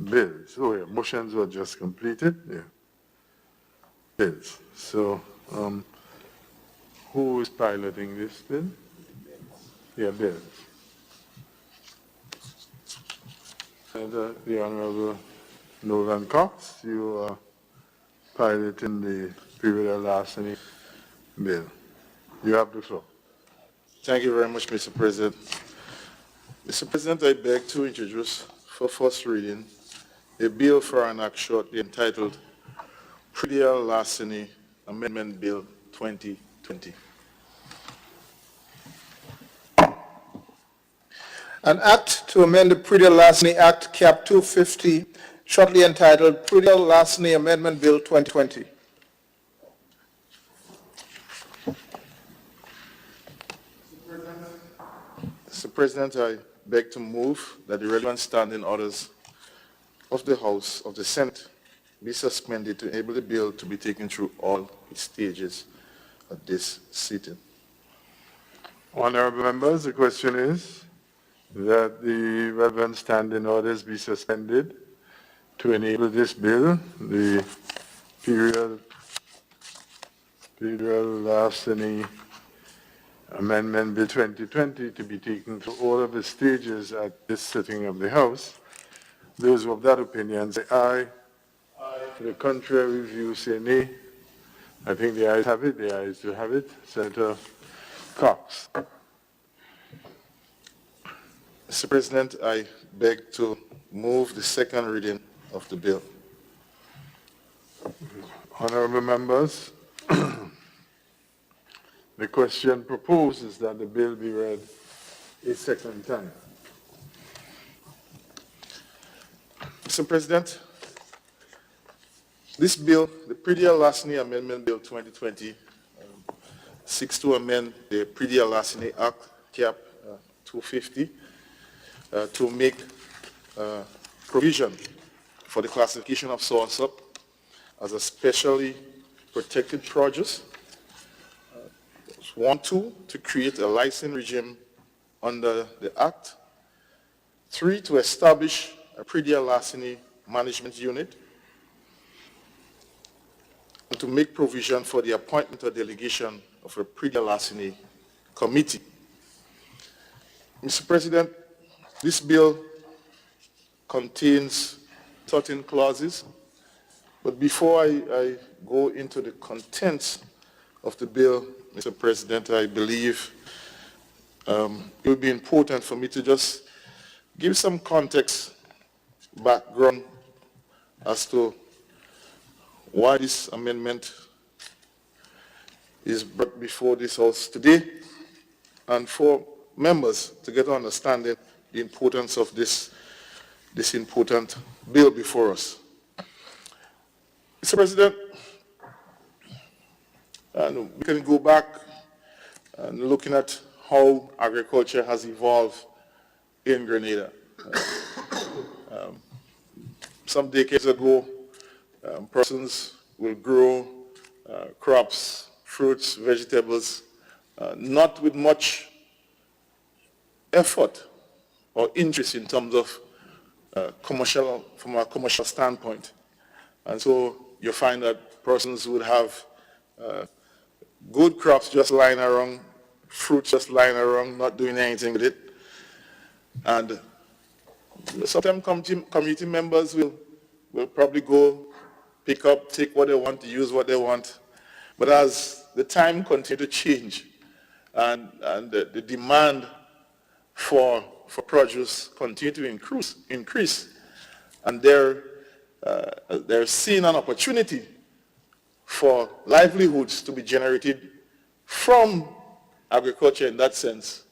bills. Oh yeah, motions were just completed. Yeah. Bills. So who is piloting this bill? Yeah, bills. And the Honorable Nolan Cox, you are piloting the period of larceny bill. You have the floor. Thank you very much, Mr. President. Mr. President, I beg to introduce for first reading a bill for an act shortly entitled Predial Larceny Amendment Bill 2020. An act to amend the Predial Larceny Act, Cap 250, shortly entitled Predial Larceny Amendment Bill 2020. Mr. President, I beg to move that the relevant standing orders of the House of the Senate be suspended to enable the bill to be taken through all its stages at this sitting. Honorable members, the question is that the relevant standing orders be suspended to enable this bill, the period larceny Amendment Bill 2020, to be taken through all of the stages at this sitting of the House. Those who have that opinion say aye. Aye. To the contrary view say nay. I think the ayes have it. The ayes do have it. Senator Cox. Mr. President, I beg to move the second reading of the bill. Honorable members, the question proposed is that the bill be read a second time. Mr. President, this bill, the Predia-Lasny Amendment Bill 2020, seeks to amend the Predia-Lasny Act, Cap 250, to make provision for the classification of soursop as a specially protected produce. 1, 2, to create a license regime under the Act. 3, to establish a Predia-Lasny management unit, and to make provision for the appointment or delegation of a Predia-Lasny committee. Mr. President, this bill contains 13 clauses, but before I go into the contents of the bill, Mr. President, I believe it would be important for me to just give some context, background as to why this amendment is brought before this House today, and for members to get an understanding the importance of this important bill before us. Mr. President, and we can go back and looking at how agriculture has evolved in Grenada. Some decades ago, persons will grow crops, fruits, vegetables, not with much effort or interest in terms of from a commercial standpoint. And so you find that persons would have good crops just lying around, fruits just lying around, not doing anything with it. And sometimes community members will probably go pick up, take what they want, use what they want. But as the time continues to change and the demand for produce continue to increase, and they're seeing an opportunity for livelihoods to be generated from agriculture in that sense,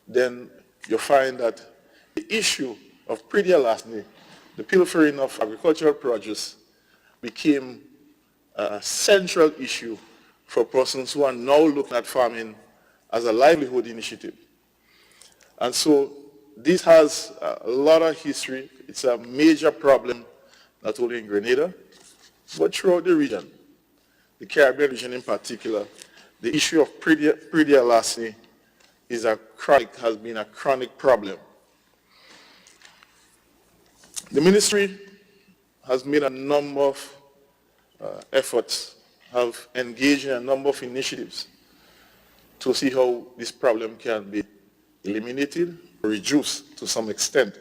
then you find that the issue of Predia-Lasny, the pilfering of agricultural produce, became a central issue for persons who are now looking at farming as a livelihood initiative. And so this has a lot of history. It's a major problem, not only in Grenada, but throughout the region, the Caribbean region in particular. The issue of Predia-Lasny has been a chronic problem. The ministry has made a number of efforts, have engaged in a number of initiatives to see how this problem can be eliminated or reduced to some extent.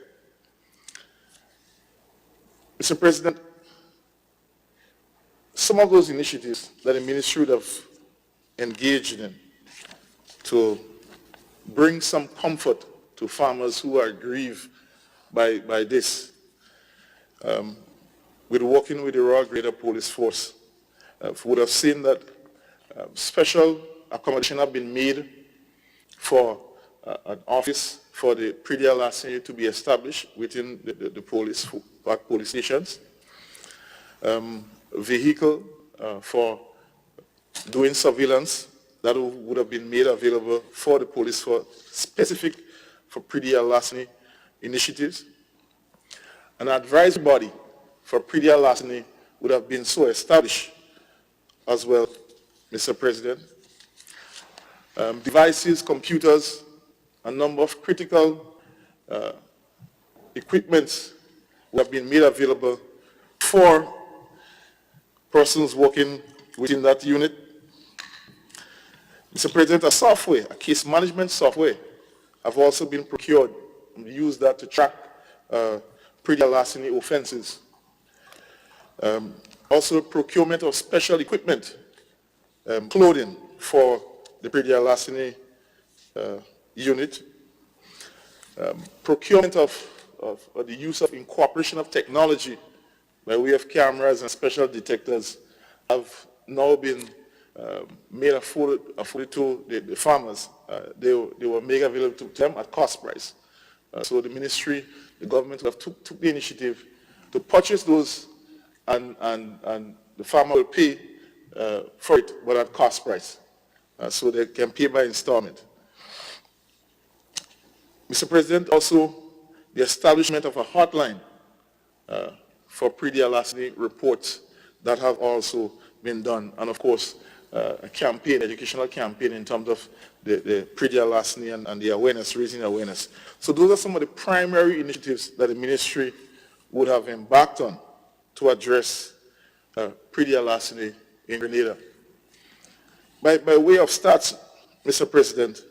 Mr. President, some of those initiatives that the ministry would have engaged in to bring some comfort to farmers who are grieved by this, with working with the Royal Grenada Police Force, would have seen that special accommodation have been made for an office for the Predia-Lasny to be established within the police stations, vehicle for doing surveillance that would have been made available for the police for specific for Predia-Lasny initiatives. An advisory body for Predia-Lasny would have been so established as well, Mr. President. Devices, computers, a number of critical equipments would have been made available for persons working within that unit. Mr. President, a case management software, have also been procured and used that to track Predia-Lasny offenses. Also procurement of special equipment, clothing for the Predia-Lasny unit. Procurement of the use of incorporation of technology by way of cameras and special detectors have now been made afforded to the farmers. They were made available to them at cost price. So the ministry, the government have took the initiative to purchase those, and the farmer will pay for it, but at cost price. So they can pay by installment. Mr. President, also the establishment of a hotline for pre-larceny reports that have also been done, and of course a campaign, educational campaign in terms of the pre-larceny and the awareness, raising awareness. So those are some of the primary initiatives that the ministry would have embarked on to address pre-larceny in Grenada. By way of stats, Mr. President,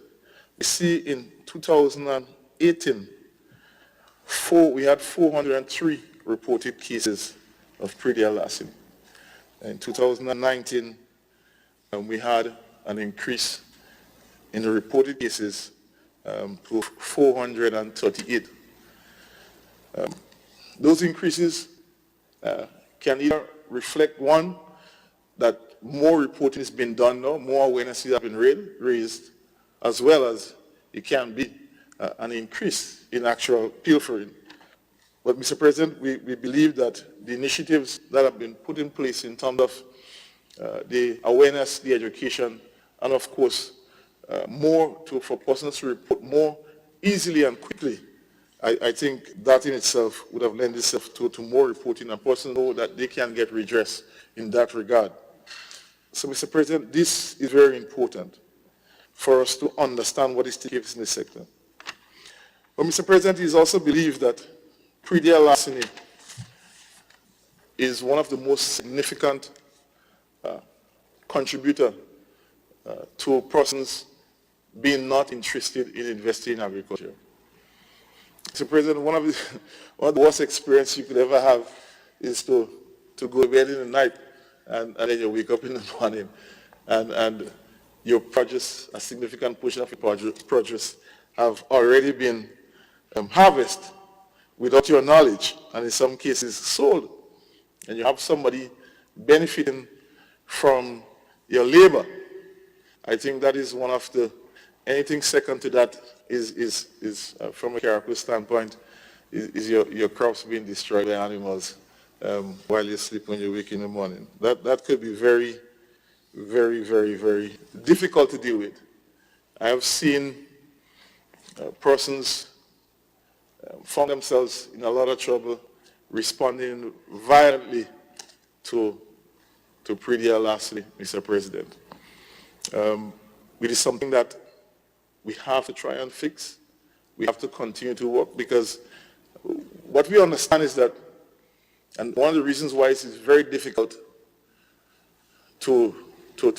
we see in 2018, we had 403 reported cases of pre-larceny. In 2019, we had an increase in the reported cases to 438. Those increases can either reflect, one, that more reporting has been done now, more awareness has been raised, as well as it can be an increase in actual pilfering. But Mr. President, we believe that the initiatives that have been put in place in terms of the awareness, the education, and of course, for persons to report more easily and quickly, I think that in itself would have lent itself to more reporting, and persons know that they can get redress in that regard. So, Mr. President, this is very important for us to understand what is taking place in the sector. But, Mr. President, it is also believed that pre-larceny is one of the most significant contributor to persons being not interested in investing in agriculture. Mr. President, one of the worst experiences you could ever have is to go to bed in the night and then you wake up in the morning and your produce, a significant portion of your produce have already been harvested without your knowledge, and in some cases sold. And you have somebody benefiting from your labor. I think that is one of the, anything second to that is from a Carriacou standpoint, is your crops being destroyed by animals while you sleep when you wake in the morning. That could be very, very, very, very difficult to deal with. I have seen persons found themselves in a lot of trouble responding violently to pre-larceny, Mr. President. It is something that we have to try and fix. We have to continue to work, because what we understand is that, and one of the reasons why it is very difficult to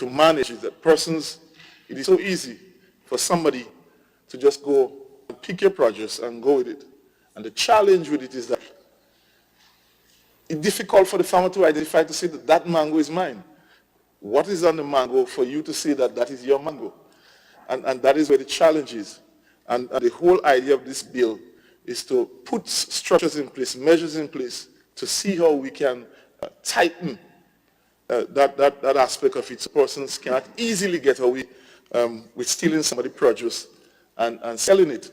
manage is that persons, it is so easy for somebody to just go and pick your produce and go with it. And the challenge with it is that it's difficult for the farmer to identify, to say that that mango is mine. What is on the mango for you to say that that is your mango? And that is where the challenge is. And the whole idea of this bill is to put structures in place, measures in place, to see how we can tighten that aspect of it, so persons cannot easily get away with stealing somebody's produce and selling it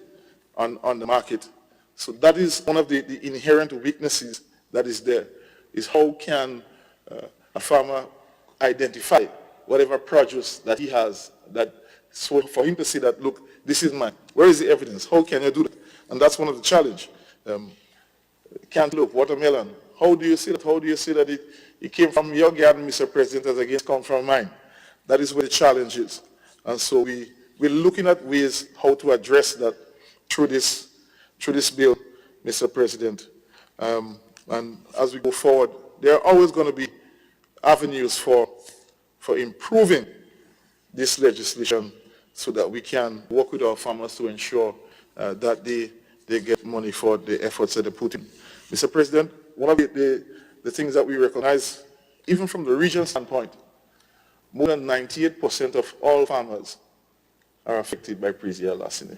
on the market. So that is one of the inherent weaknesses that is there, is how can a farmer identify whatever produce that he has, so for him to say that, look, this is mine. Where is the evidence? How can you do that? And that's one of the challenge. Cantaloupe, watermelon. How do you say that? How do you say that it came from your garden, Mr. President, as against come from mine? That is where the challenge is. And so we're looking at ways how to address that through this bill, Mr. President. And as we go forward, there are always going to be avenues for improving this legislation so that we can work with our farmers to ensure that they get money for the efforts that they put in. Mr. President, one of the things that we recognize, even from the regional standpoint, more than 98% of all farmers are affected by pre-larceny.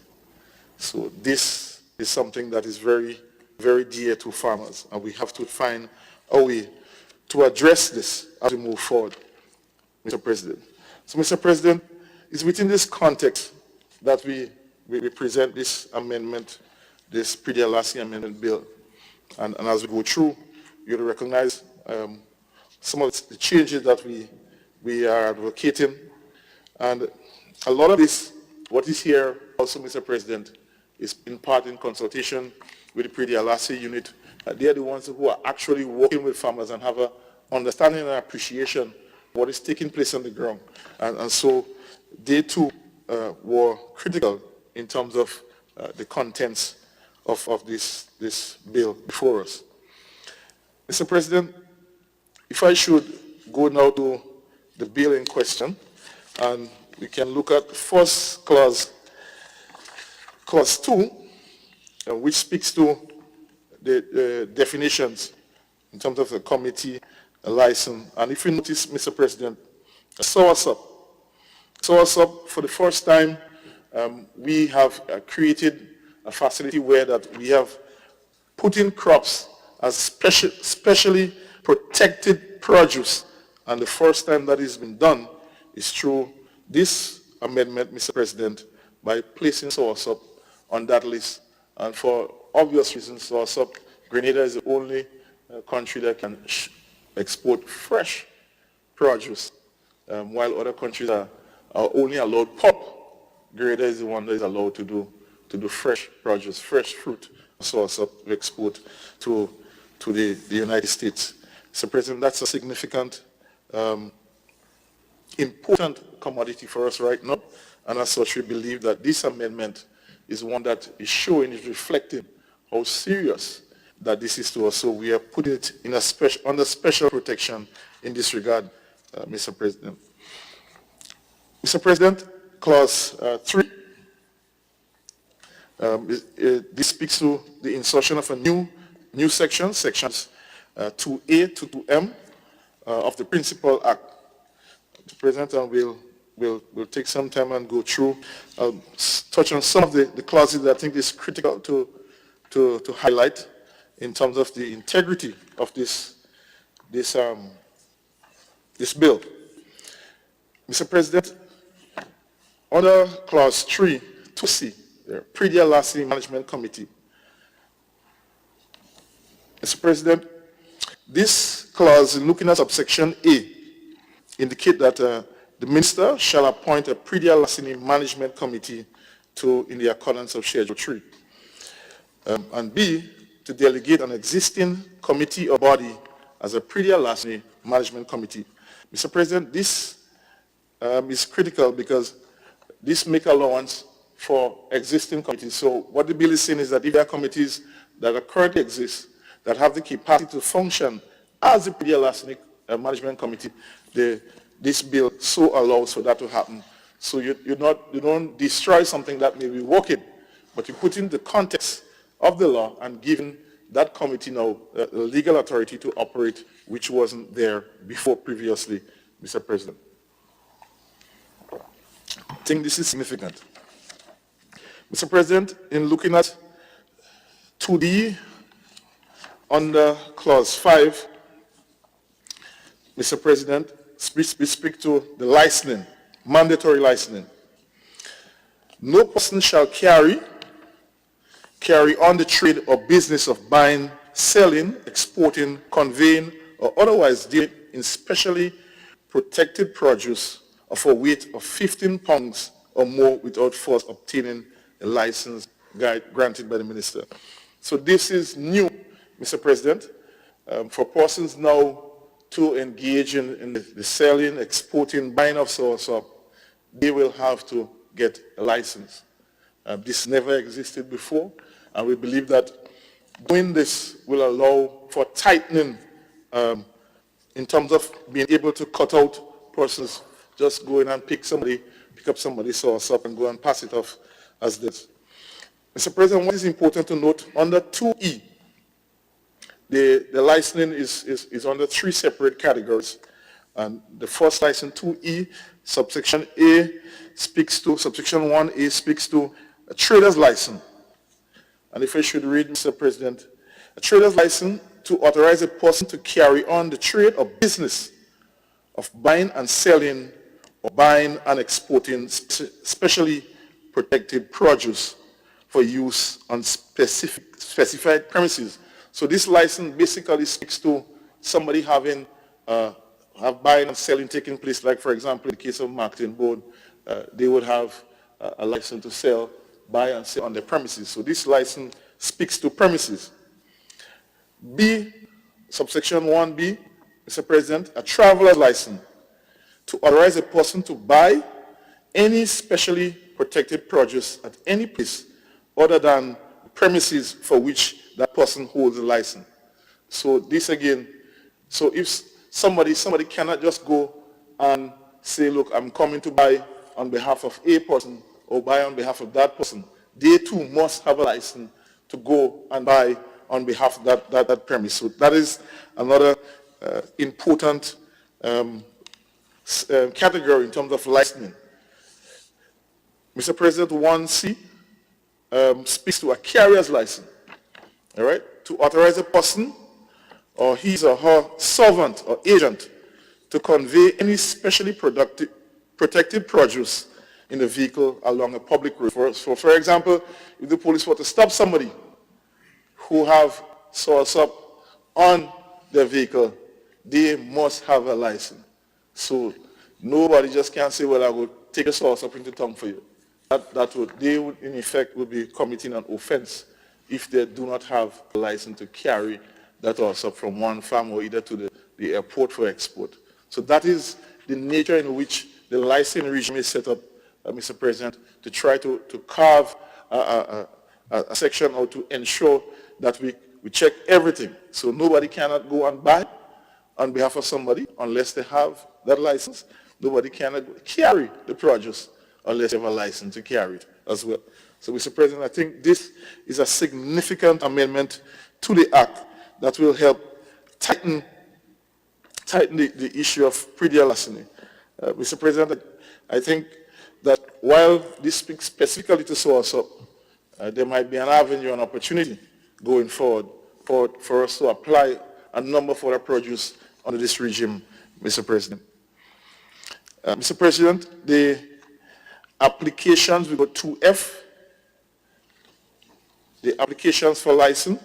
So this is something that is very, very dear to farmers, and we have to find a way to address this as we move forward, Mr. President. So, Mr. President, it's within this context that we present this amendment, this Predialasi Amendment Bill. And as we go through, you'll recognize some of the changes that we are advocating. And a lot of this, what is here also, Mr. President, is in part in consultation with the Predialasi unit. They are the ones who are actually working with farmers and have an understanding and appreciation of what is taking place on the ground. And so they too were critical in terms of the contents of this bill before us. Mr. President, if I should go now to the bill in question, and we can look at first clause 2, which speaks to the definitions in terms of the committee, a license. And if you notice, Mr. President, soursop, for the first time, we have created a facility where that we have put in crops as specially protected produce. And the first time that has been done is through this amendment, Mr. President, by placing soursop on that list. And for obvious reasons, soursop, Grenada is the only country that can export fresh produce, while other countries are only allowed pulp. Grenada is the one that is allowed to do fresh produce, fresh fruit, soursop to export to the United States. Mr. President, that's a significant, important commodity for us right now, and as such we believe that this amendment is one that is showing, is reflecting how serious that this is to us. So we are putting it in under special protection in this regard, Mr. President. Mr. President, clause 3, this speaks to the insertion of a new section, sections 2A to 2M of the Principal Act. Mr. President, we'll take some time and go through, touch on some of the clauses that I think is critical to highlight in terms of the integrity of this bill. Mr. President, under clause 3, 2C, the Predialasi Management Committee. Mr. President, this clause, looking at subsection A, indicate that the minister shall appoint a Predialasi Management Committee in the accordance of Schedule 3. And B, to delegate an existing committee or body as a Predialasi Management Committee. Mr. President, this is critical because this makes allowance for existing committees. So what the bill is saying is that if there are committees that currently exist, that have the capacity to function as a Predialasi Management Committee, this bill so allows for that to happen. So you don't destroy something that may be working, but you put in the context of the law and giving that committee now the legal authority to operate, which wasn't there before previously, Mr. President. I think this is significant. Mr. President, in looking at 2D under clause 5, Mr. President, we speak to the licensing, mandatory licensing. No person shall carry on the trade or business of buying, selling, exporting, conveying, or otherwise dealing in specially protected produce of a weight of 15 pounds or more without first obtaining a license granted by the minister. So this is new, Mr. President, for persons now to engage in the selling, exporting, buying of soursop. They will have to get a license. This never existed before, and we believe that doing this will allow for tightening in terms of being able to cut out persons just going and pick up somebody's soursop and go and pass it off as this. Mr. President, what is important to note, under 2E, the licensing is under 3 separate categories. And the first license, 2E, subsection A speaks to, subsection 1A speaks to a trader's license. And if I should read, Mr. President, a trader's license to authorize a person to carry on the trade or business of buying and selling or buying and exporting specially protected produce for use on specified premises. So this license basically speaks to somebody having have buying and selling taking place, like for example, in the case of marketing board, they would have a license to sell, buy and sell on their premises. So this license speaks to premises. B, subsection 1B, Mr. President, a traveler's license to authorize a person to buy any specially protected produce at any place other than premises for which that person holds a license. So this again, so if somebody cannot just go and say, look, I'm coming to buy on behalf of a person or buy on behalf of that person, they too must have a license to go and buy on behalf of that premise. So that is another important category in terms of licensing. Mr. President, 1C speaks to a carrier's license, all right, to authorize a person or his or her servant or agent to convey any specially protected produce in the vehicle along a public road. For example, if the police were to stop somebody who have sauce up on their vehicle, they must have a license. So nobody just can't say, well, I will take a sauce up into town for you. They would, in effect, would be committing an offense if they do not have a license to carry that also from one farm or either to the airport for export. So that is the nature in which the licensing regime is set up, Mr. President, to try to carve a section or to ensure that we check everything. So nobody cannot go and buy on behalf of somebody unless they have that license. Nobody cannot carry the produce unless they have a license to carry it as well. So, Mr. President, I think this is a significant amendment to the Act that will help tighten the issue of predial larceny. Mr. President, I think that while this speaks specifically to source up, there might be an avenue, an opportunity going forward for us to apply a number for the produce under this regime, Mr. President. Mr. President, the applications, we got 2F, the applications for license,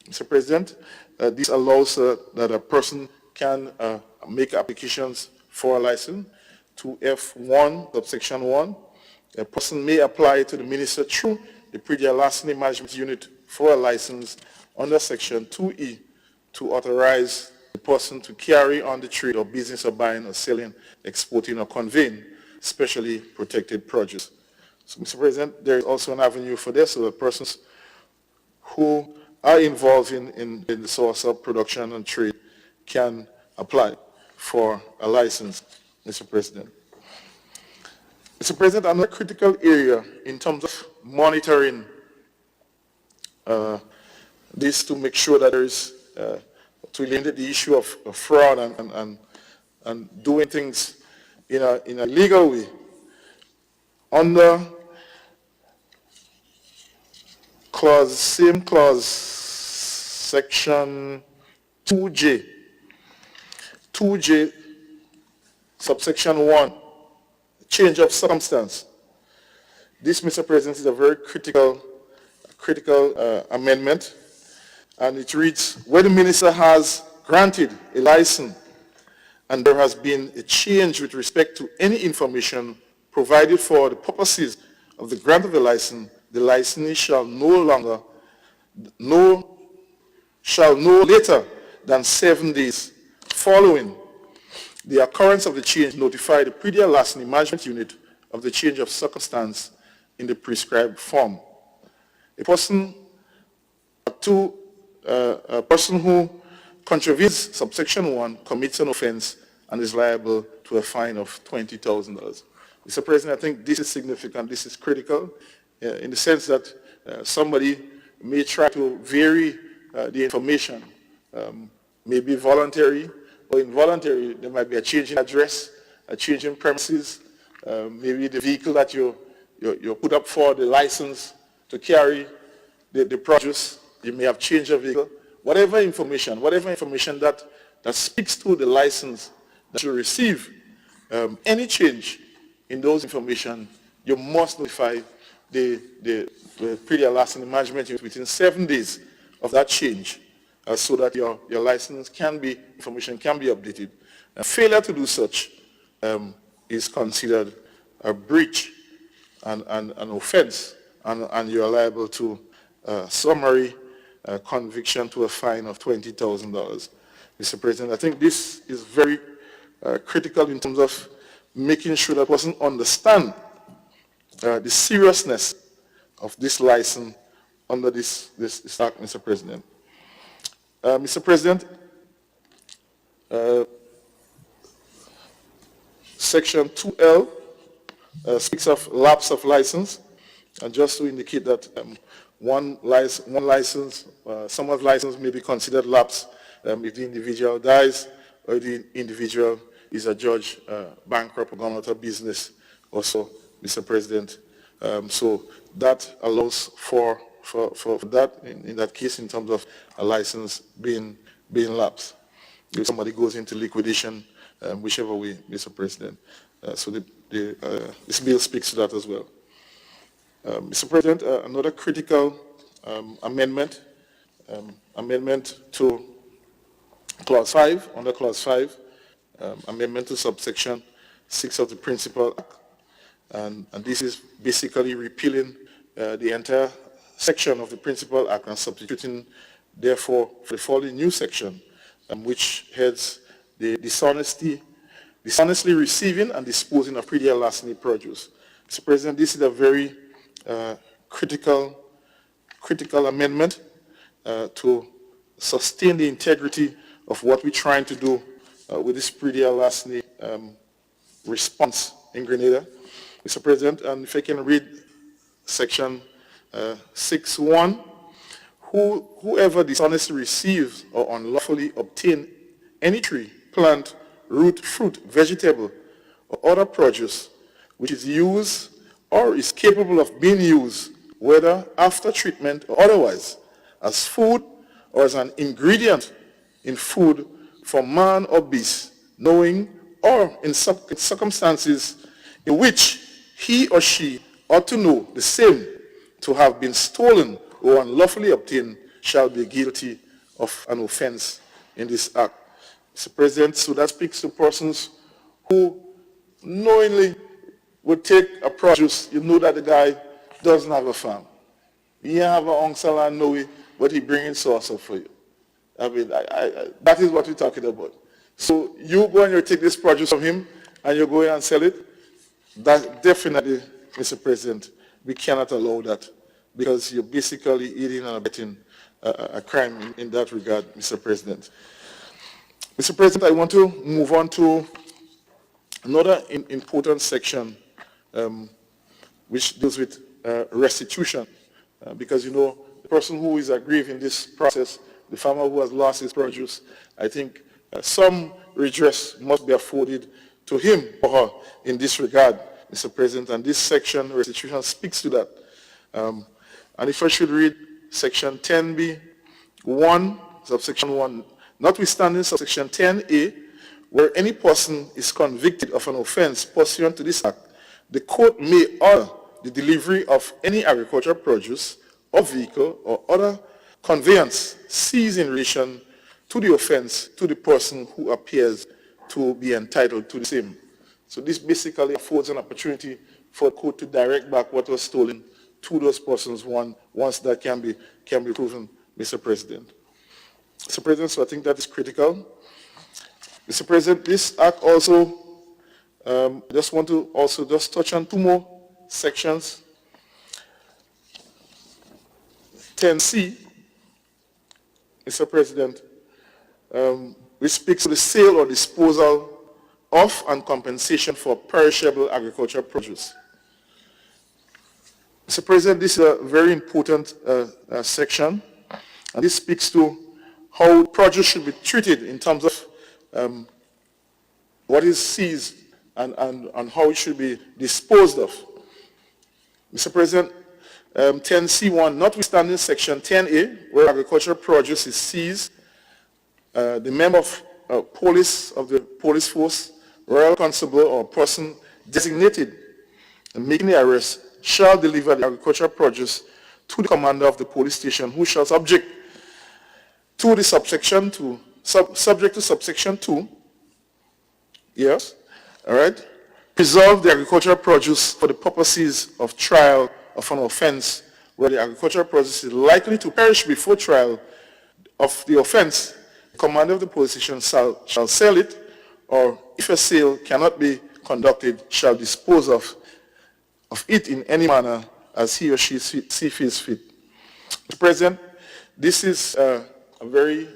Mr. President. This allows that a person can make applications for a license. 2F1, subsection 1, a person may apply to the minister through the predial larceny management unit for a license under section 2E to authorize the person to carry on the trade or business of buying or selling, exporting or conveying specially protected produce. So, Mr. President, there is also an avenue for this, so that persons who are involved in the source of production and trade can apply for a license, Mr. President. Mr. President, another critical area in terms of monitoring this to make sure that there is, to eliminate the issue of fraud and doing things in a legal way. Under same clause, section 2J, subsection 1, change of circumstance. This, Mr. President, is a very critical amendment, and it reads, where the minister has granted a license and there has been a change with respect to any information provided for the purposes of the grant of the licensee shall no later than 7 days following the occurrence of the change notify the predial larceny management unit of the change of circumstance in the prescribed form. A person who contravenes subsection 1 commits an offense and is liable to a fine of $20,000. Mr. President, I think this is significant, this is critical, in the sense that somebody may try to vary the information, maybe voluntary or involuntary. There might be a change in address, a change in premises, maybe the vehicle that you put up for the license to carry the produce, you may have changed your vehicle. Whatever information that speaks to the license that you receive, any change in those information, you must notify the pre-deal licensing management unit within 7 days of that change, so that your license information can be updated. Failure to do such is considered a breach and an offense, and you are liable to summary conviction to a fine of $20,000. Mr. President, I think this is very critical in terms of making sure that person understand the seriousness of this license under this act, Mr. President. Mr. President, Section 2L speaks of lapse of license, and just to indicate that someone's license may be considered lapse if the individual dies or the individual is a judge, bankrupt, or gone out of business also, Mr. President. So that allows for that, in that case, in terms of a license being lapsed. If somebody goes into liquidation, whichever way, Mr. President. So this bill speaks to that as well. Mr. President, another critical amendment to Clause 5, under Clause 5, amendment to subsection 6 of the Principal Act. And this is basically repealing the entire section of the Principal Act and substituting, therefore, for the following new section, which heads the dishonestly receiving and disposing of pre-deal larceny produce. Mr. President, this is a very critical amendment to sustain the integrity of what we're trying to do with this pre-deal larceny response in Grenada. Mr. President, and if I can read section 6.1, whoever dishonestly receives or unlawfully obtains any tree, plant, root, fruit, vegetable, or other produce which is used or is capable of being used, whether after treatment or otherwise, as food or as an ingredient in food for man or beast, knowing or in circumstances in which he or she ought to know the same to have been stolen or unlawfully obtained, shall be guilty of an offense in this act. Mr. President, so that speaks to persons who knowingly would take a produce. You know that the guy doesn't have a farm. He have an uncle and know it, but he bringing sauce up for you. I mean, that is what we're talking about. So you go and you take this produce from him and you go in and sell it. That definitely, Mr. President, we cannot allow that, because you're basically eating and abetting a crime in that regard, Mr. President. Mr. President, I want to move on to another important section which deals with restitution, because, you know, the person who is aggrieved in this process, the farmer who has lost his produce, I think some redress must be afforded to him or her in this regard, Mr. President, and this section, restitution, speaks to that. And if I should read section 10b(1), subsection 1, notwithstanding subsection 10a, where any person is convicted of an offense pursuant to this act, the court may order the delivery of any agricultural produce or vehicle or other conveyance seized in relation to the offense to the person who appears to be entitled to the same. So this basically affords an opportunity for the court to direct back what was stolen to those persons once that can be proven, Mr. President. Mr. President, so I think that is critical. Mr. President, this act also, just want to also just touch on two more sections. 10C, Mr. President, which speaks to the sale or disposal of and compensation for perishable agricultural produce. Mr. President, this is a very important section, and this speaks to how produce should be treated in terms of what is seized and how it should be disposed of. Mr. President, 10C1, notwithstanding section 10A, where agricultural produce is seized, the member of the police force royal constable, or person designated in making the arrest shall deliver the agricultural produce to the commander of the police station, who shall subject to the subsection 2, subject to subsection 2, yes, all right, preserve the agricultural produce for the purposes of trial of an offense where the agricultural produce is likely to perish before trial of the offense. The commander of the police station shall sell it, or if a sale cannot be conducted, shall dispose of it in any manner as he or she sees fit. Mr. President, this is a very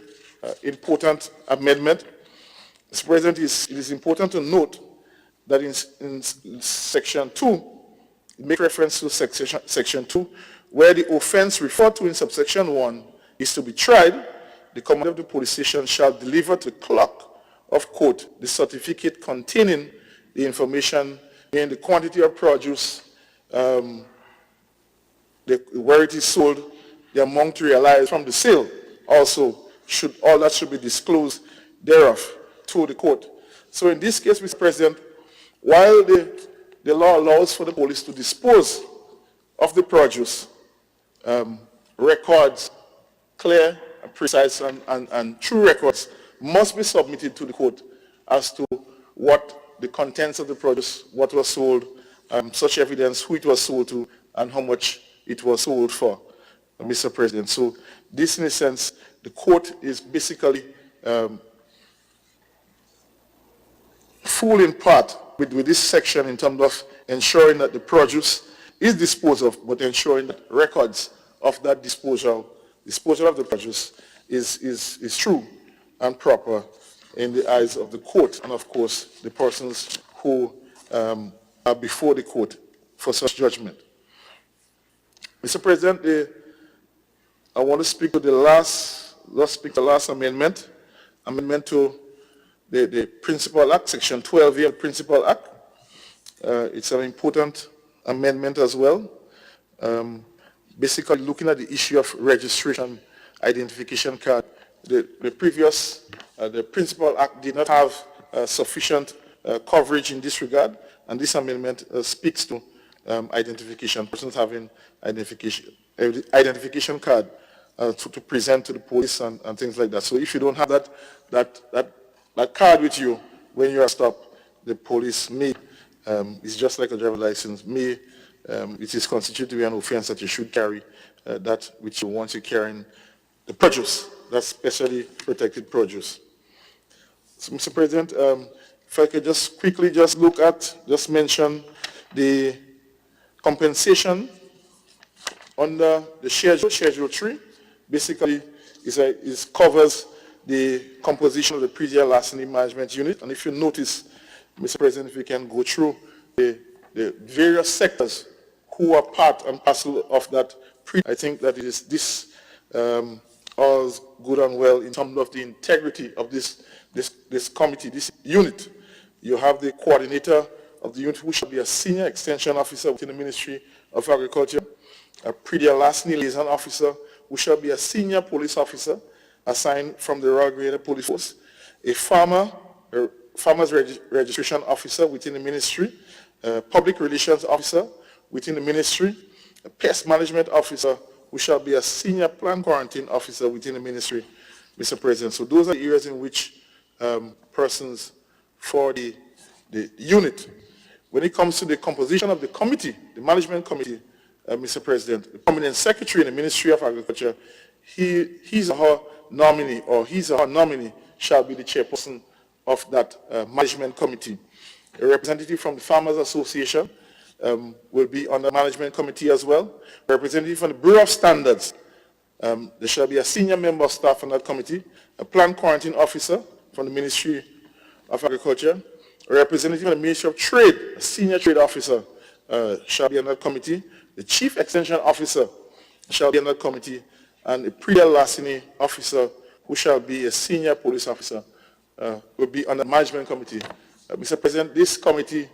important amendment. Mr. President, it is important to note that in section 2, make reference to section 2, where the offense referred to in subsection 1 is to be tried, the commander of the police station shall deliver to the clerk of court the certificate containing the information in the quantity of produce, where it is sold, the amount realized from the sale. Also, all that should be disclosed thereof to the court. So in this case, Mr. President, while the law allows for the police to dispose of the produce, records, clear, precise, and true records must be submitted to the court as to what the contents of the produce, what was sold, such evidence, who it was sold to, and how much it was sold for, Mr. President. So this, in a sense, the court is basically full in part with this section in terms of ensuring that the produce is disposed of, but ensuring that records of that disposal of the produce is true and proper in the eyes of the court and, of course, the persons who are before the court for such judgment. Mr. President, I want to speak to the last amendment to the Principal Act, Section 12 of the Principal Act. It's an important amendment as well. Basically looking at the issue of registration identification card. The previous, the Principal Act did not have sufficient coverage in this regard, and this amendment speaks to identification, persons having identification card to present to the police and things like that. So if you don't have that card with you when you are stopped, the police may, it's just like a driver license, may, it is constituted to be an offense that you should carry that which you want to carry in the produce, that's specially protected produce. So, Mr. President, if I could just quickly mention the compensation under the Schedule 3, basically covers the composition of the pre-deal larceny management unit. And if you notice, Mr. President, if you can go through the various sectors who are part and parcel of that, I think that it is this all good and well in terms of the integrity of this committee, this unit. You have the coordinator of the unit, who shall be a senior extension officer within the Ministry of Agriculture, a pre-deal larceny liaison officer, who shall be a senior police officer assigned from the Royal Grenada Police Force, a farmer's registration officer within the ministry, a public relations officer within the ministry, a pest management officer, who shall be a senior plant quarantine officer within the ministry, Mr. President. So those are the areas in which persons for the unit. When it comes to the composition of the committee, the management committee, Mr. President, the permanent secretary in the Ministry of Agriculture, his or her nominee shall be the chairperson of that management committee. A representative from the Farmers Association will be on the management committee as well. A representative from the Bureau of Standards, there shall be a senior member of staff on that committee, a plant quarantine officer from the Ministry of Agriculture, a representative from the Ministry of Trade, a senior trade officer shall be on that committee, the chief extension officer shall be on that committee, and a pre-deal larceny officer who shall be a senior police officer will be on the management committee. Mr. President, this committee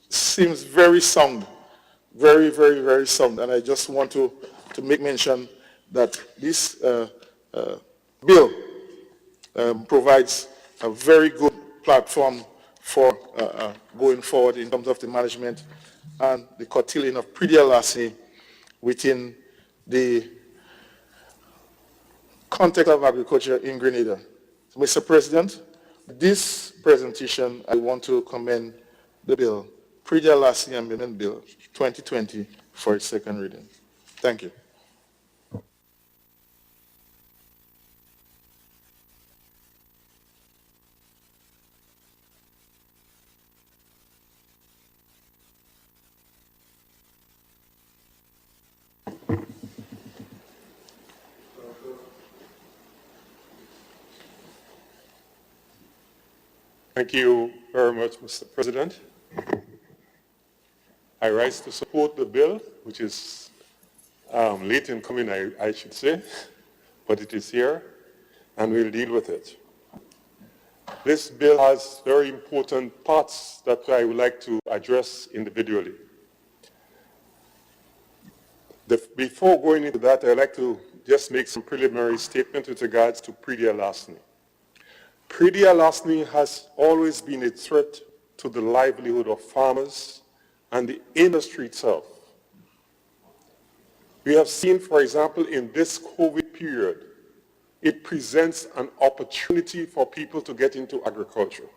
seems very sound, very, very, very sound, and I just want to make mention that this bill provides a very good platform for going forward in terms of the management and the curtailing of pre-DLRC within the context of agriculture in Grenada. So, Mr. President, this presentation, I want to commend the bill, Pre-DLRC Amendment Bill 2020, for its second reading. Thank you. Thank you very much, Mr. President. I rise to support the bill, which is late in coming, I should say, but it is here, and we'll deal with it. This bill has very important parts that I would like to address individually. Before going into that, I'd like to just make some preliminary statement with regards to pre-DLRC. Pre-DLRC has always been a threat to the livelihood of farmers and the industry itself. We have seen, for example, in this COVID period, it presents an opportunity for people to get into agriculture.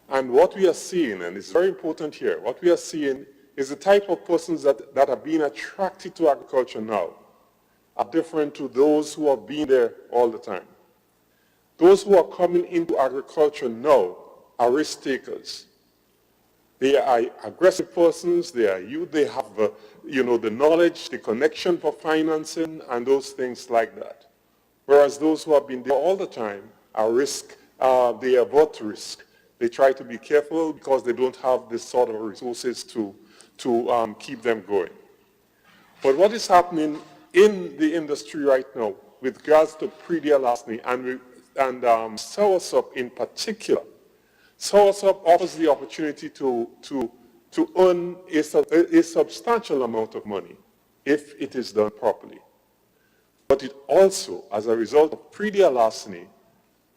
And what we are seeing, and it's very important here, what we are seeing is the type of persons that are being attracted to agriculture now are different to those who have been there all the time. Those who are coming into agriculture now are risk takers. They are aggressive persons, they are youth, they have the knowledge, the connection for financing, and those things like that. Whereas those who have been there all the time are they avoid risk. They try to be careful because they don't have this sort of resources to keep them going. But what is happening in the industry right now with regards to pre-DLRC and soursop in particular, soursop offers the opportunity to earn a substantial amount of money if it is done properly. But it also, as a result of pre-DLRC,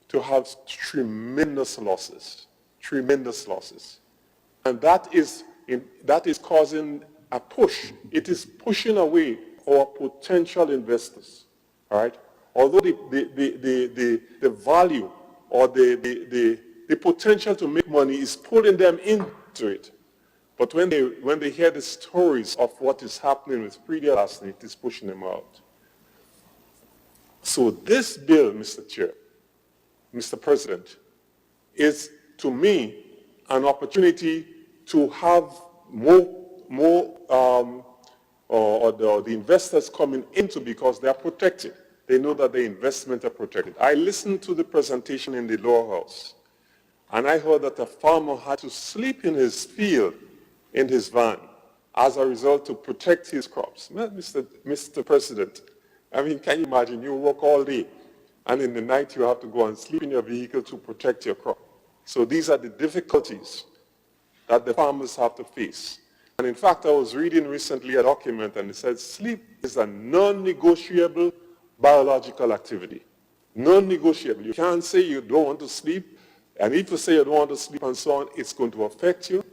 to have tremendous losses. And that is causing a push. It is pushing away our potential investors, all right? Although the value or the potential to make money is pulling them into it. But when they hear the stories of what is happening with pre-DLRC, it is pushing them out. So this bill, Mr. Chair, Mr. President, is to me an opportunity to have the investors coming into because they are protected. They know that their investments are protected. I listened to the presentation in the lower house, and I heard that a farmer had to sleep in his field, in his van, as a result to protect his crops. Mr. President, I mean, can you imagine? You work all day, and in the night you have to go and sleep in your vehicle to protect your crop. So these are the difficulties that the farmers have to face. And in fact, I was reading recently a document, and it said sleep is a non-negotiable biological activity. Non-negotiable. You can't say you don't want to sleep, and if you say you don't want to sleep and so on, it's going to affect you.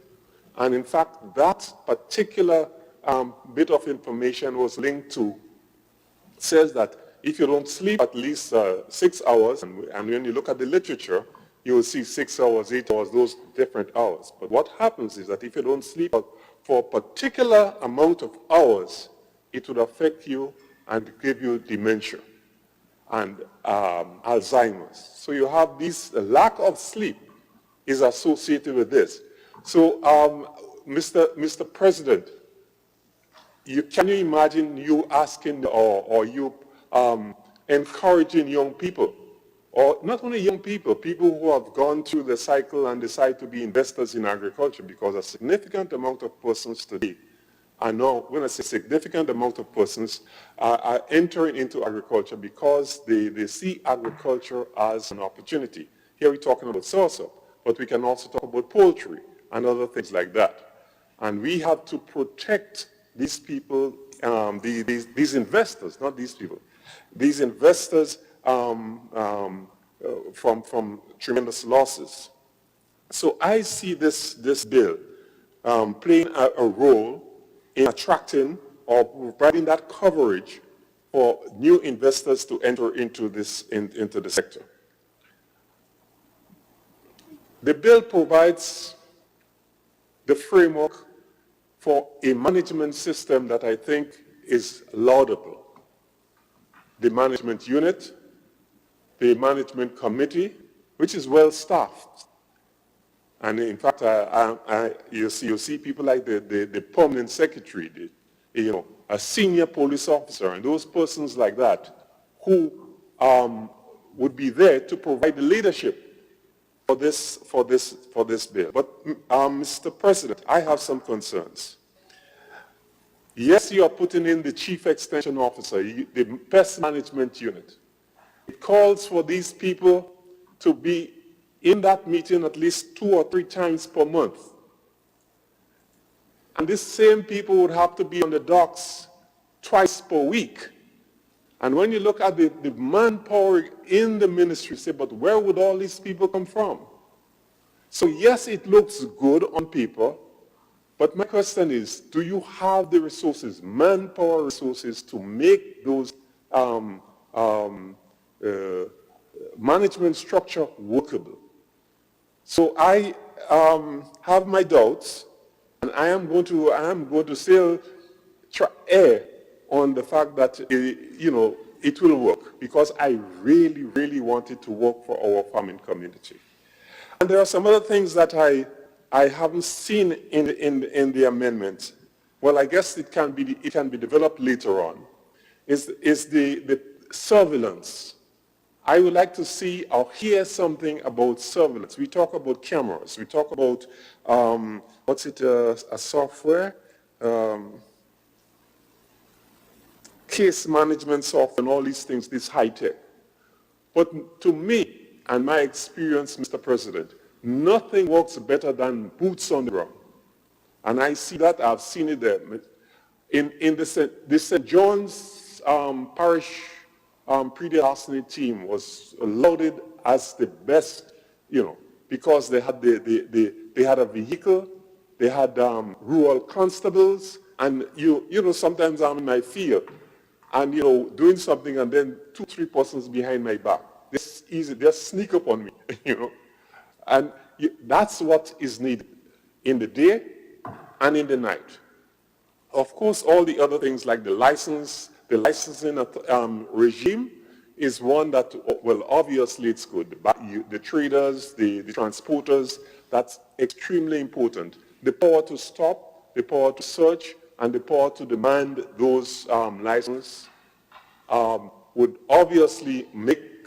And in fact, that particular bit of information was linked to, says that if you don't sleep at least 6 hours, and when you look at the literature, you will see 6 hours, 8 hours, those different hours. But what happens is that if you don't sleep for a particular amount of hours, it would affect you and give you dementia and Alzheimer's. So you have this lack of sleep is associated with this. So, Mr. President, can you imagine you asking or you encouraging young people, or not only young people, people who have gone through the cycle and decide to be investors in agriculture, because a significant amount of persons today are now, when I say significant amount of persons, are entering into agriculture because they see agriculture as an opportunity. Here we're talking about soursop, but we can also talk about poultry and other things like that. And we have to protect these people, these investors, not these people, these investors from tremendous losses. So I see this bill playing a role in attracting or providing that coverage for new investors to enter into into the sector. The bill provides the framework for a management system that I think is laudable. The management unit, the management committee, which is well staffed. And in fact, you see people like the permanent secretary, a senior police officer, and those persons like that who would be there to provide the leadership for this bill. But Mr. President, I have some concerns. Yes, you are putting in the chief extension officer, the pest management unit. It calls for these people to be in that meeting at least 2 or 3 times per month. And these same people would have to be on the docks twice per week. And when you look at the manpower in the ministry, you say, but where would all these people come from? So yes, it looks good on paper, but my question is, do you have the resources, manpower resources, to make those management structure workable? So I have my doubts, and I am going to still err on the fact that it will work, because I really, really want it to work for our farming community. And there are some other things that I haven't seen in the amendment. Well, I guess it can be developed later on. Is the surveillance. I would like to see or hear something about surveillance. We talk about cameras. We talk about, a software? Case management software and all these things, this high tech. But to me, and my experience, Mr. President, nothing works better than boots on the ground. And I see that, I've seen it there. In the St. John's Parish pre-larceny team was lauded as the best, because they had they had a vehicle, they had rural constables, and sometimes I'm in my field, and doing something, and then 2, 3 persons behind my back. This easy, just sneak up on me, and that's what is needed in the day and in the night. Of course, all the other things like the licensing regime is one that, well, obviously it's good. The traders, the transporters, that's extremely important. The power to stop, the power to search, and the power to demand those licenses would obviously make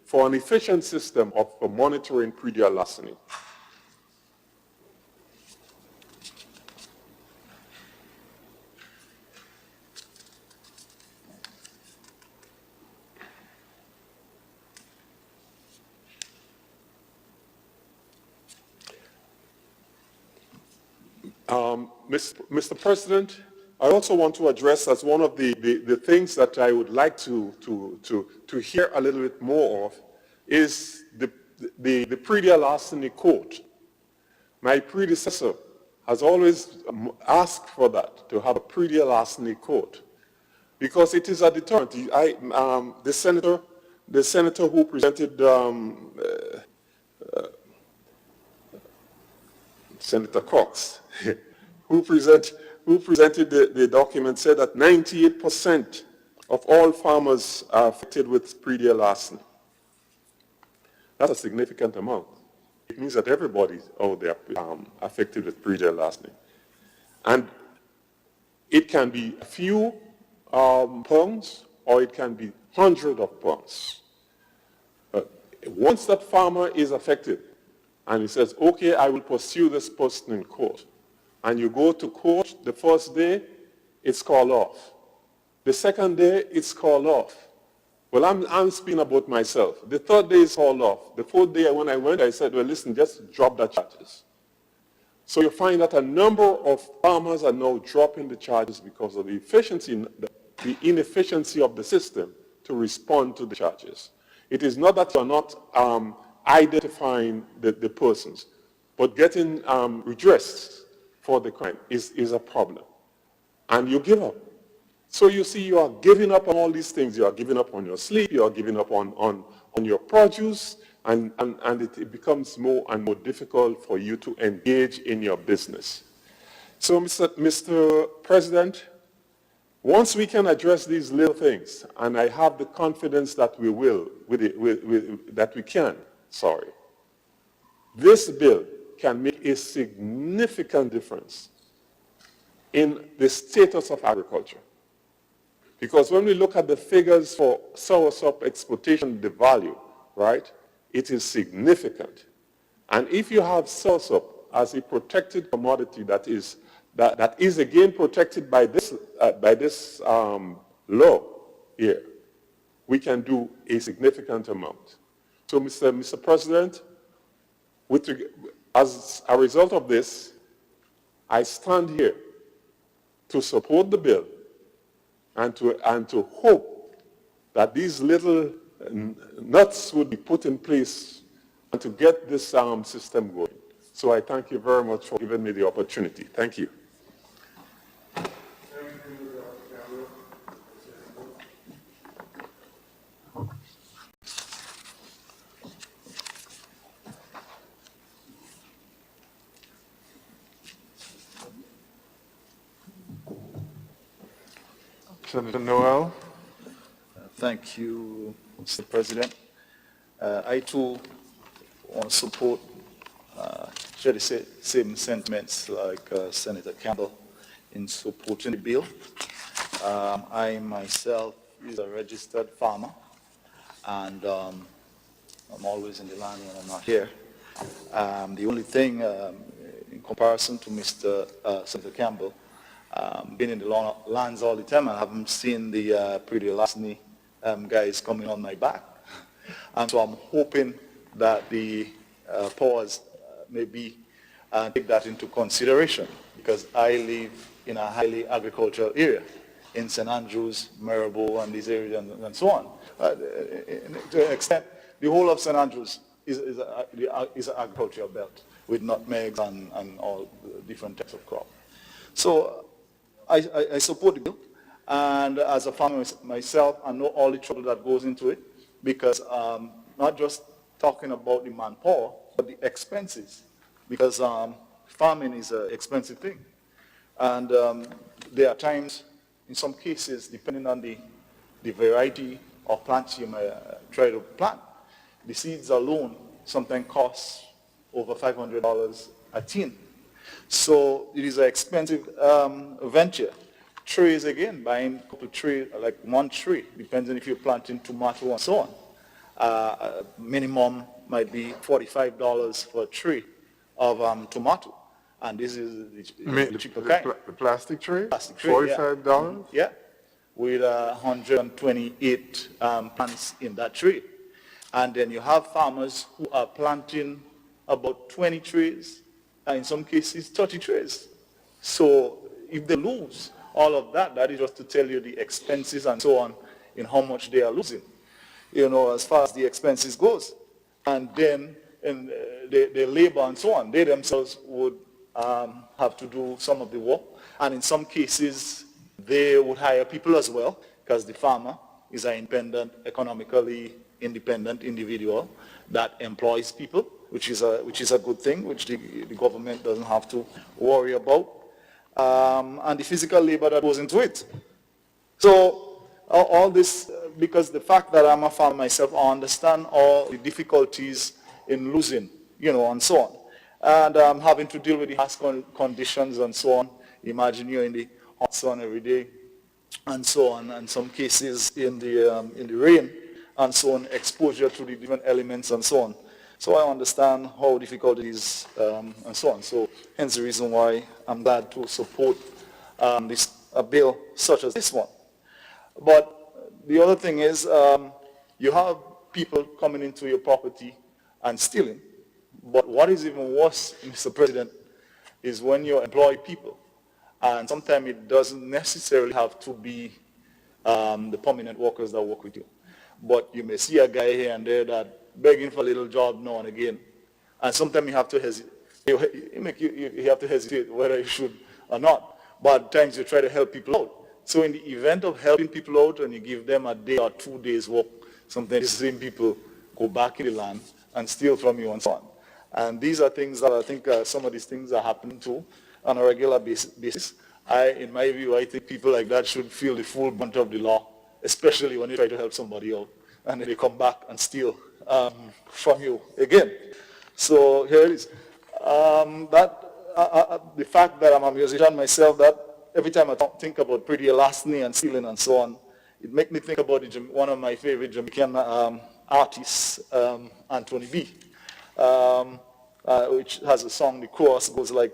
for an efficient system of monitoring pre-deal larceny. Mr. President, I also want to address as one of the things that I would like to hear a little bit more of is the pre-deal larceny court. My predecessor has always asked for that, to have a pre-deal larceny court, because it is a deterrent. The senator who presented, Senator Cox, who presented the document, said that 98% of all farmers are affected with pre-deal larceny. That's a significant amount. It means that everybody out there affected with pre-deal larceny. And it can be a few pounds, or it can be hundreds of pounds. Once that farmer is affected, and he says, okay, I will pursue this person in court, and you go to court, the first day, it's called off. The second day, it's called off. Well, I'm speaking about myself. The third day is called off. The fourth day, when I went, I said, well, listen, just drop the charges. So you find that a number of farmers are now dropping the charges because of the inefficiency of the system to respond to the charges. It is not that you're not identifying the persons. But getting redress for the crime is a problem. And you give up. So you see, you are giving up on all these things. You are giving up on your sleep. You are giving up on your produce. And it becomes more and more difficult for you to engage in your business. So, Mr. President, once we can address these little things, and I have the confidence that we will, that we can, this bill can make a significant difference in the status of agriculture. Because when we look at the figures for soursop exportation, the value, right, it is significant. And if you have soursop as a protected commodity that is again protected by this law here, we can do a significant amount. So, Mr. President, as a result of this, I stand here to support the bill and to hope that these little nuts would be put in place and to get this system going. So I thank you very much for giving me the opportunity. Thank you. Senator Noel. Thank you, Mr. President. I too want to support, share the same sentiments like Senator Campbell in supporting the bill. I myself is a registered farmer, and I'm always in the land when I'm not here. The only thing in comparison to Senator Campbell, been in the lands all the time, I haven't seen the pretty Lasny guys coming on my back. And so I'm hoping that the powers maybe take that into consideration, because I live in a highly agricultural area in St. Andrews, Maribor, and these areas, and so on. To an extent, the whole of St. Andrews is an agricultural belt with nutmegs and all different types of crops. So I support the bill, and as a farmer myself, I know all the trouble that goes into it, because not just talking about the manpower, but the expenses, because farming is an expensive thing. And there are times, in some cases, depending on the variety of plants you may try to plant, the seeds alone sometimes cost over $500 a tin. So it is an expensive venture. Trees, again, buying a couple of trees, like one tree, depends on if you're planting tomato and so on. Minimum might be $45 for a tree of tomato. And this is the cheaper kind. The plastic tray? Plastic tray, $45? Yeah, with 128 plants in that tree. And then you have farmers who are planting about 20 trees, in some cases 30 trees. So if they lose all of that, that is just to tell you the expenses and so on in how much they are losing, as far as the expenses goes. And then the labor and so on, they themselves would have to do some of the work. And in some cases, they would hire people as well, because the farmer is an economically independent individual that employs people, which is a good thing, which the government doesn't have to worry about. And the physical labor that goes into it. So all this, because the fact that I'm a farmer myself, I understand all the difficulties in losing, and so on. And I'm having to deal with the harsh conditions and so on. Imagine you're in the hot sun every day, and so on, and some cases in the rain, and so on, exposure to the different elements and so on. So I understand how difficult it is, and so on. So hence the reason why I'm glad to support a bill such as this one. But the other thing is, you have people coming into your property and stealing. But what is even worse, Mr. President, is when you employ people. And sometimes it doesn't necessarily have to be the permanent workers that work with you. But you may see a guy here and there that begging for a little job now and again. And sometimes you have to hesitate. You have to hesitate whether you should or not. But at times you try to help people out. So in the event of helping people out and you give them a day or 2 days work, sometimes the same people go back in the land and steal from you and so on. And these are things that I think some of these things are happening too on a regular basis. In my view, I think people like that should feel the full brunt of the law, especially when you try to help somebody out and then they come back and steal from you again. So here it is. The fact that I'm a musician myself, that every time I think about Pretty Elasny and stealing and so on, it makes me think about one of my favorite Jamaican artists, Anthony B, which has a song, the chorus goes like,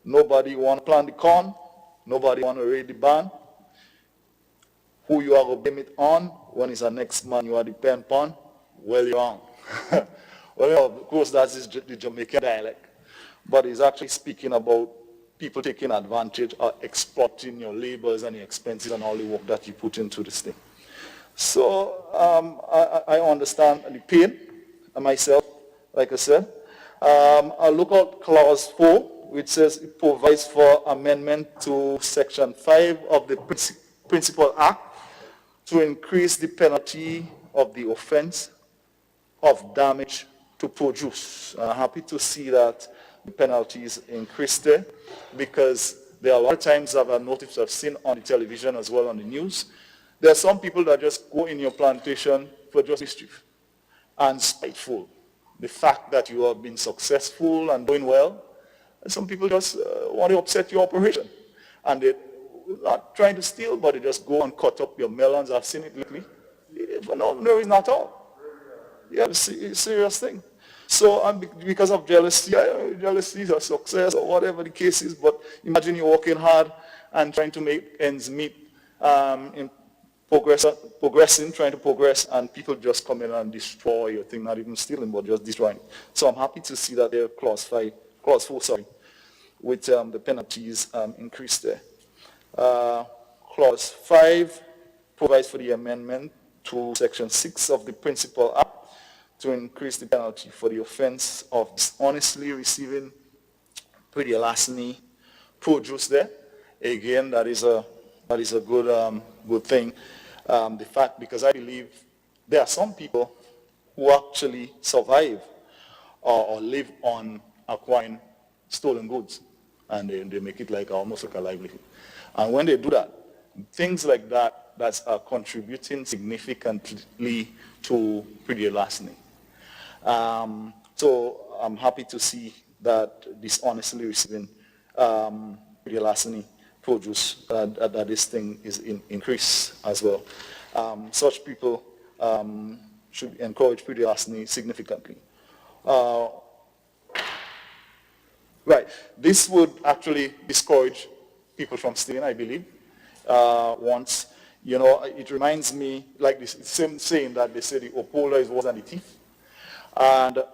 nobody want to plant the corn, nobody want to raid the barn, who you are going to blame it on, when it's the next man you are depend upon, well, you're on. Well, you know, of course, that's the Jamaican dialect. But he's actually speaking about people taking advantage or exploiting your labors and your expenses and all the work that you put into this thing. So I understand the pain myself, like I said. I look at clause 4, which says it provides for amendment to section 5 of the Principal Act to increase the penalty of the offense of damage to produce. I'm happy to see that the penalties increased there, because there are a lot of times I've noticed, I've seen on the television as well on the news, there are some people that just go in your plantation for just mischief and spiteful. The fact that you have been successful and doing well, and some people just want to upset your operation. And they're not trying to steal, but they just go and cut up your melons. I've seen it lately. For no reason at all. Yeah, it's a serious thing. So because of jealousy, jealousy is a success or whatever the case is, but imagine you're working hard and trying to make ends meet in progressing, trying to progress, and people just come in and destroy your thing, not even stealing, but just destroying. So I'm happy to see that there clause 4, with the penalties increased there. Clause 5 provides for the amendment to section 6 of the Principal Act to increase the penalty for the offense of dishonestly receiving Pretty Elasny produce there. Again, that is a good thing. The fact, because I believe there are some people who actually survive or live on acquiring stolen goods, and they make it like almost like a livelihood. And when they do that, things like that, that's contributing significantly to Pretty Elasny. So I'm happy to see that dishonestly receiving Pretty Elasny produce, that this thing is increased as well. Such people should encourage Pretty Elasny significantly. Right, this would actually discourage people from stealing, I believe. Once, you know, it reminds me, like this same saying that they say the upholder is worse than the thief. And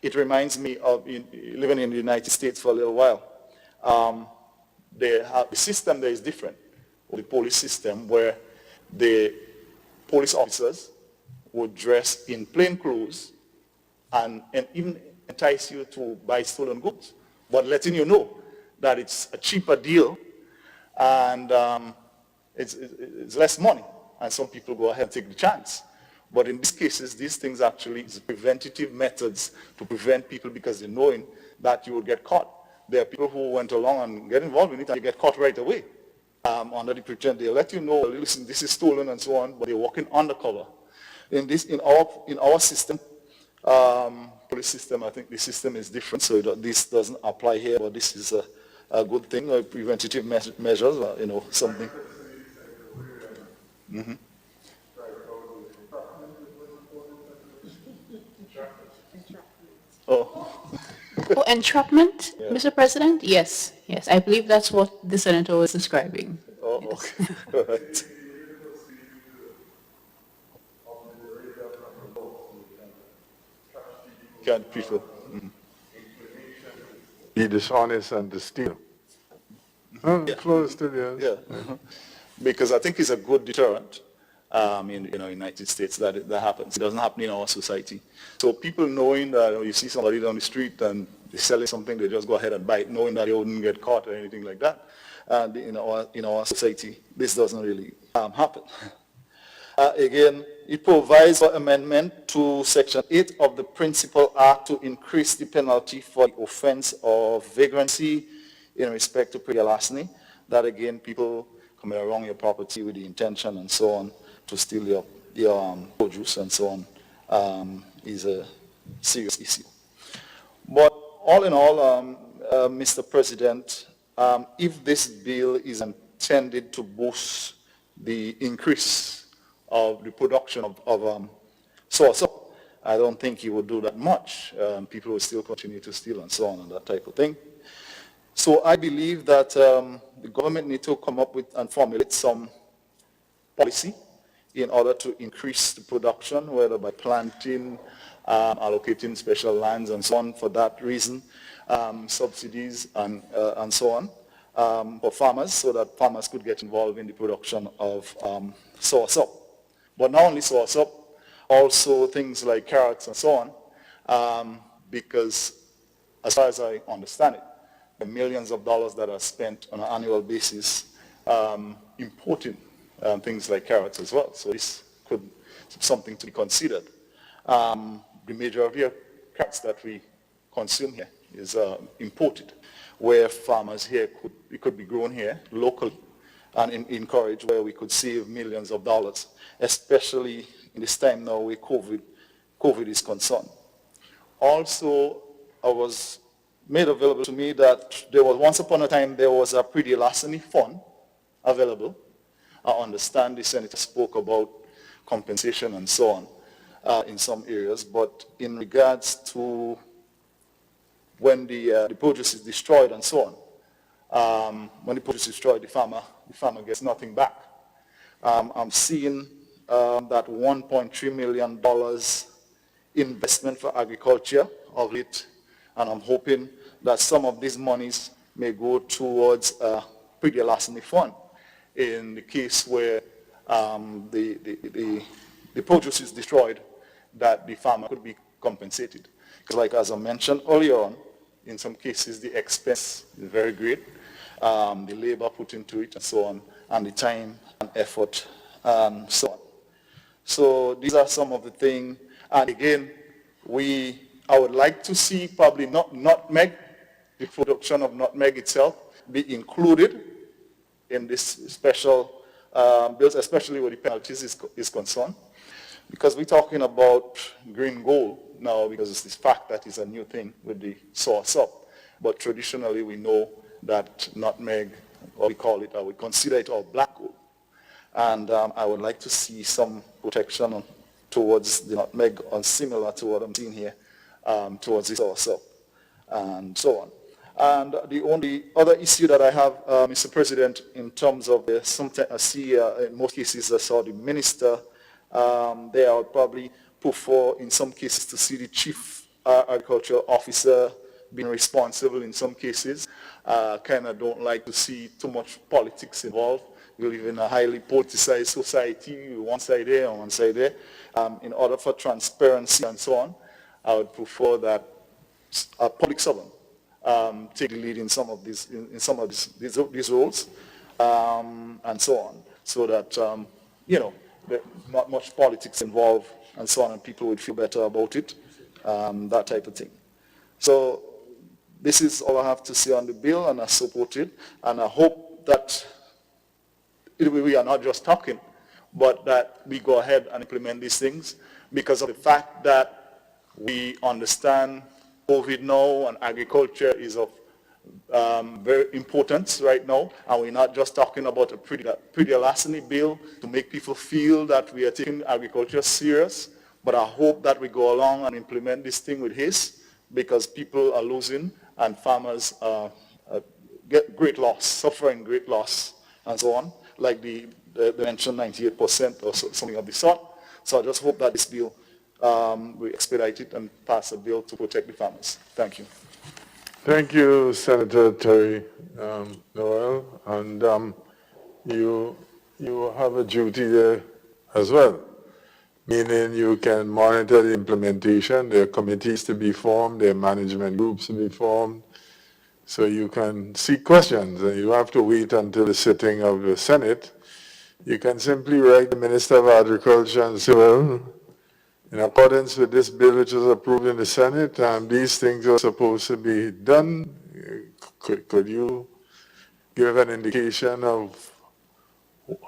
it reminds me of living in the United States for a little while. The system there is different. The police system, where the police officers would dress in plain clothes and even entice you to buy stolen goods, but letting you know that it's a cheaper deal and it's less money. And some people go ahead and take the chance. But in these cases, these things actually is preventative methods to prevent people, because they're knowing that you will get caught. There are people who went along and get involved in it and you get caught right away. Under the pretense they'll let you know, listen, this is stolen and so on, but they're working undercover. In our system, police system, I think the system is different, so this doesn't apply here, but this is a good thing, preventative measures, you know, something. Mm-hmm. Oh, entrapment, yeah. Mr. President? Yes, yes. I believe that's what the Senator was describing. Oh, yes. Okay. All right. Can't people. Mm-hmm. Be dishonest and to steal. Oh, Yeah. close to the Yeah. Mm-hmm. Because I think it's a good deterrent. in United States that happens. It doesn't happen in our society. So people knowing that you see somebody down the street and they're selling something, they just go ahead and buy it, knowing that they wouldn't get caught or anything like that. And in our society, this doesn't really happen. Again, it provides for amendment to Section 8 of the Principal Act to increase the penalty for the offense of vagrancy in respect to pretty larceny. That again, people coming around your property with the intention and so on to steal your produce and so on is a serious issue. But all in all, Mr. President, if this bill is intended to boost the increase of the production of source up, I don't think he would do that much. People will still continue to steal and so on and that type of thing. So I believe that the government needs to come up with and formulate some policy in order to increase the production, whether by planting, allocating special lands and so on for that reason, subsidies and so on for farmers so that farmers could get involved in the production of source up. But not only source up, also things like carrots and so on, because as far as I understand it, the millions of dollars that are spent on an annual basis importing things like carrots as well. So this could be something to be considered. The majority of carrots that we consume here is imported, where farmers here could be grown here locally and encouraged, where we could save millions of dollars, especially in this time now where COVID is concerned. Also, I was made available to me that there was once upon a time there was a pretty larceny fund available. I understand the senator spoke about compensation and so on in some areas, but in regards to when the produce is destroyed and so on, when the produce is destroyed, the farmer gets nothing back. I'm seeing that $1.3 million investment for agriculture of late, and I'm hoping that some of these monies may go towards a pretty larceny fund in the case where the produce is destroyed, that the farmer could be compensated. Because like as I mentioned earlier on, in some cases the expense is very great, the labor put into it and so on, and the time and effort and so on. So these are some of the things, and again, I would like to see probably nutmeg, the production of nutmeg itself, be included in this special bills, especially where the penalties is concerned. Because we're talking about green gold now, because it's this fact that is a new thing with the source up. But traditionally we know that nutmeg, or we call it, or we consider it all black gold. And I would like to see some protection towards the nutmeg, or similar to what I'm seeing here, towards the source up, and so on. And the only other issue that I have, Mr. President, in terms of sometimes I see in most cases I saw the minister there. I would probably prefer in some cases to see the chief agricultural officer being responsible in some cases. Kind of don't like to see too much politics involved. We live in a highly politicized society, one side here and one side there. In order for transparency and so on, I would prefer that a public servant take the lead in some of these these roles and so on, so that not much politics involved and so on, and people would feel better about it, that type of thing. So this is all I have to say on the bill, and I support it, and I hope that we are not just talking, but that we go ahead and implement these things, because of the fact that we understand COVID now and agriculture is of very importance right now, and we're not just talking about a pretty larceny bill to make people feel that we are taking agriculture serious, but I hope that we go along and implement this thing with haste, because people are losing and farmers get great loss, suffering great loss and so on, like the mentioned 98% or something of the sort. So I just hope that this bill we expedite it and pass a bill to protect the farmers. Thank you. Thank you, Senator Terry Noel. And you have a duty there as well. Meaning you can monitor the implementation, there are committees to be formed, there are management groups to be formed, so you can seek questions, and you have to wait until the sitting of the Senate. You can simply write the Minister of Agriculture and say, well, in accordance with this bill which was approved in the Senate, these things are supposed to be done. Could you give an indication of,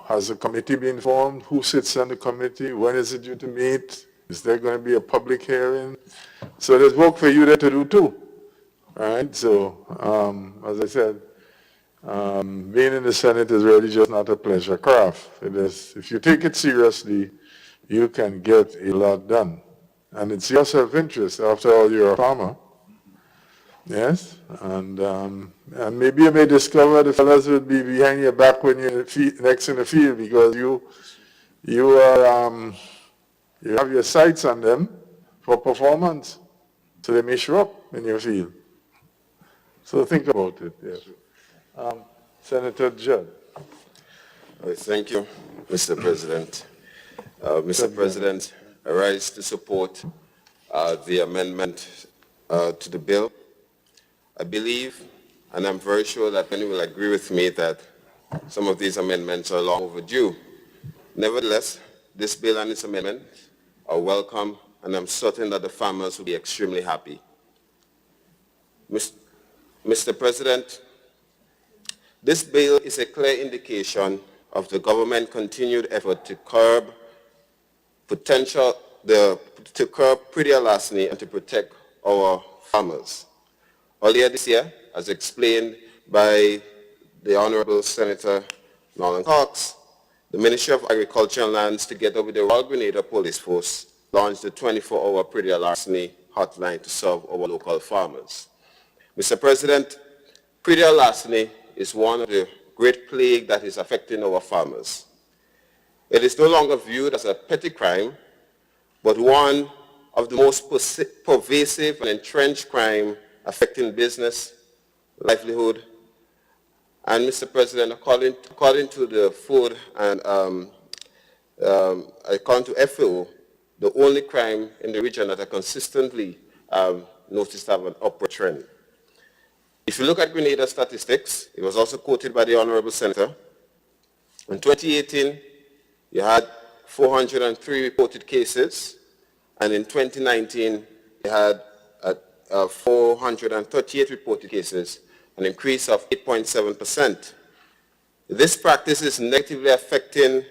has the committee been formed? Who sits on the committee? When is it due to meet? Is there going to be a public hearing? So there's work for you there to do too. All right, so as I said, being in the Senate is really just not a pleasure craft. It is, if you take it seriously, you can get a lot done. And it's your self-interest. After all, you're a farmer. Yes? And maybe you may discover the fellows will be behind your back when you're next in the field, because you have your sights on them for performance. So they may show up in your field. So think about it. Yes. Senator Judd. Thank you, Mr. President. Mr. President, I rise to support the amendment to the bill. I believe, and I'm very sure that many will agree with me, that some of these amendments are long overdue. Nevertheless, this bill and its amendments are welcome, and I'm certain that the farmers will be extremely happy. Mr. President, this bill is a clear indication of the government's continued effort to curb pretty larceny and to protect our farmers. Earlier this year, as explained by the Honorable Senator Nolan Cox, the Ministry of Agriculture and Lands, together with the Royal Grenada Police Force, launched the 24-hour pretty larceny hotline to serve our local farmers. Mr. President, pretty larceny is one of the great plague that is affecting our farmers. It is no longer viewed as a petty crime, but one of the most pervasive and entrenched crime affecting business, livelihood, and Mr. President, according to the food and according to FAO, the only crime in the region that are consistently noticed to have an upward trend. If you look at Grenada statistics, it was also quoted by the Honorable Senator. In 2018, you had 403 reported cases, and in 2019, you had 438 reported cases, an increase of 8.7%. This practice is negatively impacting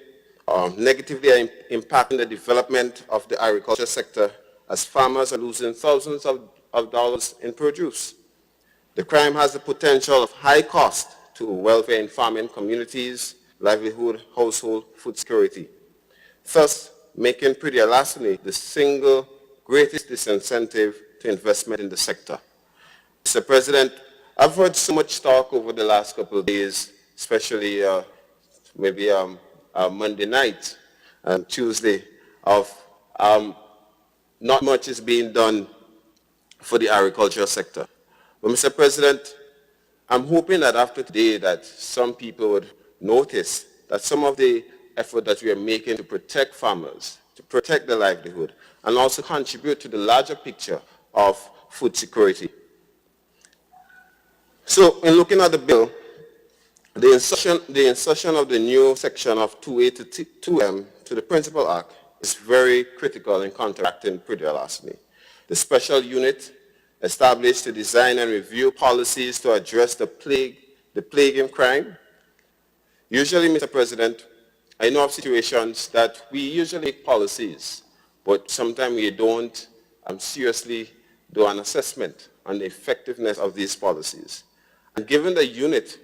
the development of the agriculture sector, as farmers are losing thousands of dollars in produce. The crime has the potential of high cost to welfare in farming communities, livelihood, household, food security, thus making pretty larceny the single greatest disincentive to investment in the sector. Mr. President, I've heard so much talk over the last couple of days, especially maybe Monday night and Tuesday, of not much is being done for the agricultural sector. But Mr. President, I'm hoping that after today that some people would notice that some of the effort that we are making to protect farmers, to protect their livelihood, and also contribute to the larger picture of food security. So in looking at the bill, the insertion of the new section of 2A to 2M to the Principal Act is very critical in counteracting pretty larceny. The special unit established to design and review policies to address the plaguing crime. Usually, Mr. President, I know of situations that we usually make policies, but sometimes we don't seriously do an assessment on the effectiveness of these policies. And given the unit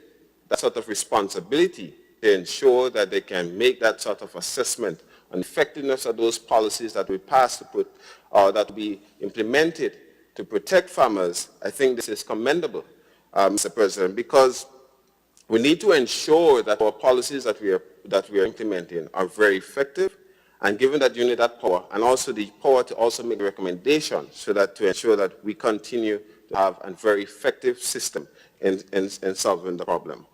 that sort of responsibility to ensure that they can make that sort of assessment on the effectiveness of those policies that we pass to put, or that will be implemented to protect farmers, I think this is commendable, Mr. President, because we need to ensure that our policies that we are implementing are very effective, and given that you need that power, and also the power to also make recommendations so that to ensure that we continue to have a very effective system in solving the problem.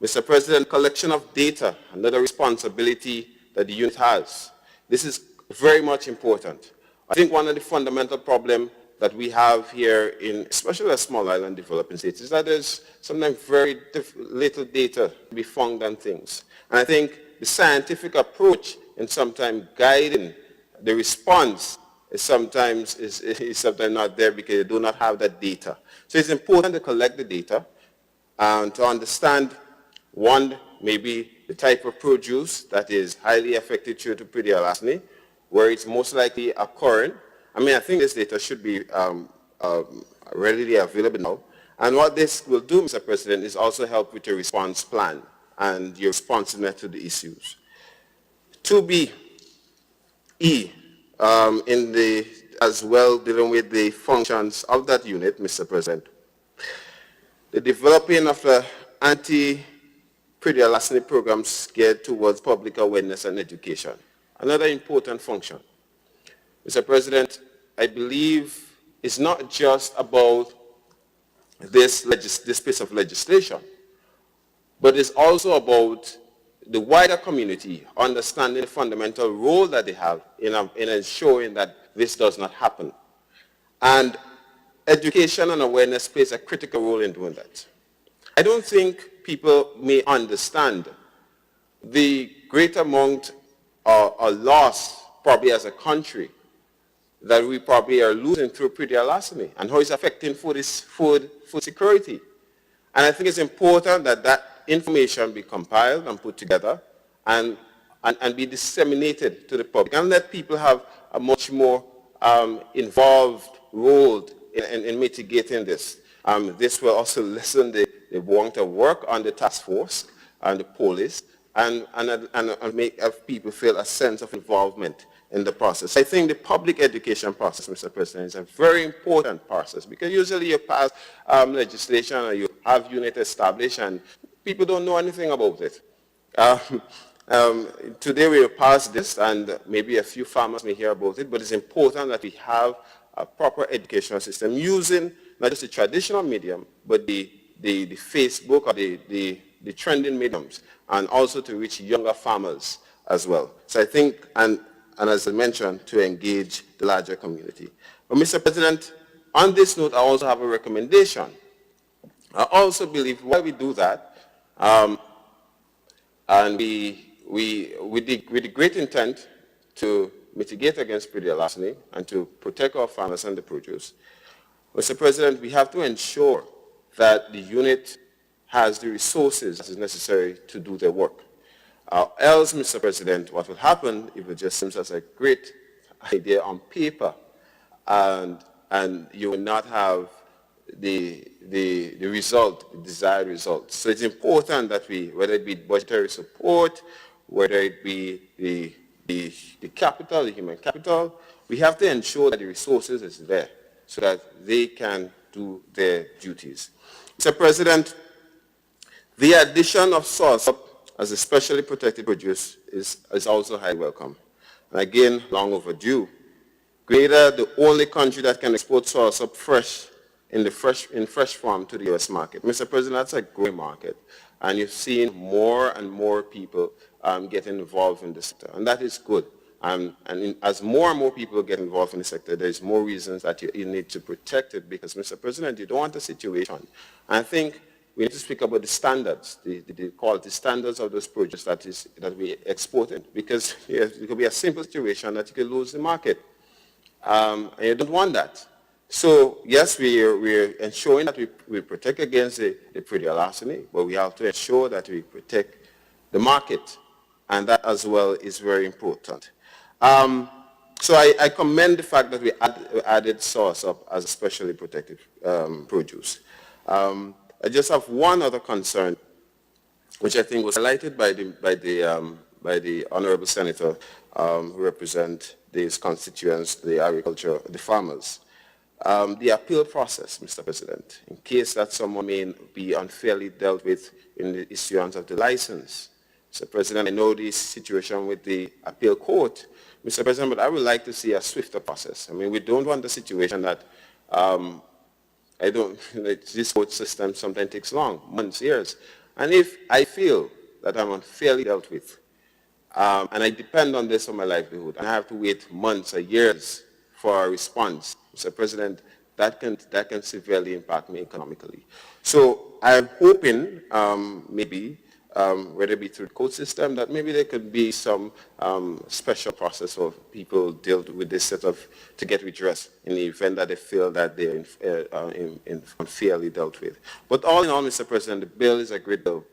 Mr. President, collection of data, another responsibility that the unit has. This is very much important. I think one of the fundamental problems that we have here in, especially a small island developing states, is that there's sometimes very little data to be found on things. And I think the scientific approach in sometimes guiding the response is sometimes not there because you do not have that data. So it's important to collect the data and to understand, one, maybe the type of produce that is highly affected due to pre-larceny, where it's most likely occurring. I mean, I think this data should be readily available now. And what this will do, Mr. President, is also help with your response plan and your responsiveness to the issues. 2B, as well dealing with the functions of that unit, Mr. President. The developing of the anti-pre-larceny programs geared towards public awareness and education. Another important function. Mr. President, I believe it's not just about this piece of legislation, but it's also about the wider community understanding the fundamental role that they have in ensuring that this does not happen. And education and awareness plays a critical role in doing that. I don't think people may understand the great amount or loss, probably as a country, that we probably are losing through pre-larceny and how it's affecting food security. And I think it's important that that information be compiled and put together and be disseminated to the public and let people have a much more involved role in mitigating this. This will also lessen the want of work on the task force and the police and make people feel a sense of involvement in the process. I think the public education process, Mr. President, is a very important process because usually you pass legislation or you have unit established and people don't know anything about it. Today we will pass this and maybe a few farmers may hear about it, but it's important that we have a proper educational system using not just the traditional medium, but the Facebook or the trending mediums, and also to reach younger farmers as well. So I think, and as I mentioned, to engage the larger community. But Mr. President, on this note, I also have a recommendation. I also believe while we do that, and with the great intent to mitigate against pre-larceny and to protect our farmers and the produce, Mr. President, we have to ensure that the unit has the resources that is necessary to do their work. Else, Mr. President, what will happen if it just seems as a great idea on paper and you will not have the result, the desired result. So it's important that we, whether it be budgetary support, whether it be the capital, the human capital, we have to ensure that the resources is there so that they can do their duties. Mr. President, the addition of sauerkraut as a specially protected produce is also highly welcome. And again, long overdue. Grenada, the only country that can export sauerkraut fresh in fresh form to the U.S. market. Mr. President, that's a growing market. And you've seen more and more people getting involved in the sector. And that is good. As more and more people get involved in the sector, there's more reasons that you need to protect it because, Mr. President, you don't want a situation. And I think we need to speak about the standards, the quality standards of those produce that we exported, because it could be a simple situation that you could lose the market. And you don't want that. So, yes, we're ensuring that we protect against the pre-larceny, but we have to ensure that we protect the market, and that as well is very important. So I commend the fact that we added sauerkraut as a specially protected produce. I just have one other concern, which I think was highlighted by the honorable senator who represent these constituents, the agriculture, the farmers. The appeal process, Mr. President, in case that someone may be unfairly dealt with in the issuance of the license. Mr. President, I know the situation with the appeal court, Mr. President, but I would like to see a swifter process. I mean, we don't want the situation that this court system sometimes takes long, months, years. And if I feel that I'm unfairly dealt with, and I depend on this for my livelihood, and I have to wait months or years for a response, Mr. President, that can severely impact me economically. So I'm hoping maybe, whether it be through the court system, that maybe there could be some special process for people deal with this set of, to get redress in the event that they feel that they're unfairly dealt with. But all in all, Mr. President, the bill is a great bill,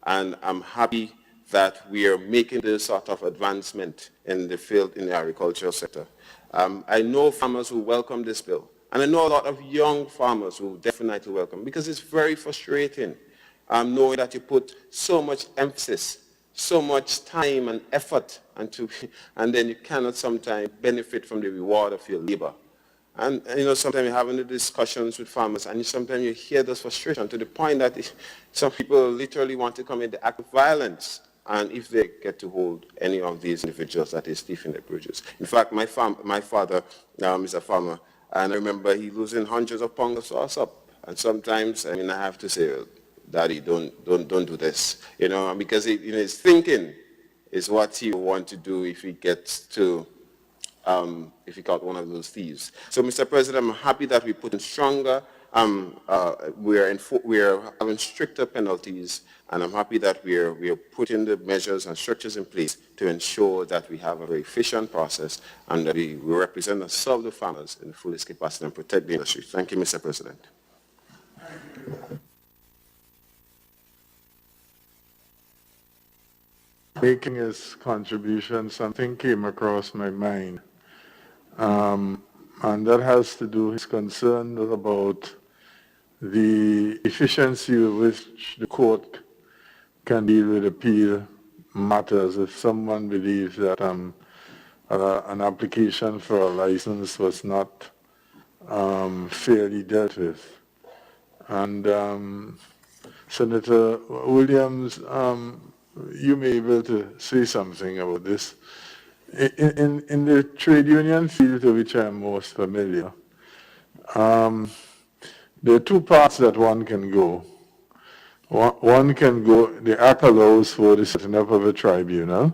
and I'm happy that we are making this sort of advancement in the field, in the agricultural sector. I know farmers who welcome this bill, and I know a lot of young farmers who definitely welcome, because it's very frustrating knowing that you put so much emphasis, so much time and effort into, and then you cannot sometimes benefit from the reward of your labor. And you know, sometimes you're having the discussions with farmers, and sometimes you hear this frustration to the point that some people literally want to commit the act of violence, and if they get to hold any of these individuals that is thieving their produce. In fact, my father is a farmer, and I remember he losing hundreds of pounds of sauce up. And sometimes, I mean, I have to say, Daddy, don't do this, you know, because his thinking is what he will want to do if he gets to, if he caught one of those thieves. So, Mr. President, I'm happy that we put in stronger, we are having stricter penalties, and I'm happy that we are putting the measures and structures in place to ensure that we have a very efficient process and that we represent and serve the farmers in the fullest capacity and protect the industry. Thank you, Mr. President. Making his contribution, something came across my mind. And that has to do, his concern about the efficiency with which the court can deal with appeal matters if someone believes that an application for a license was not fairly dealt with. And Senator Williams, you may be able to say something about this. In the trade union field to which I am most familiar, there are two paths that one can go. One can go, the Act allows for the setting up of a tribunal,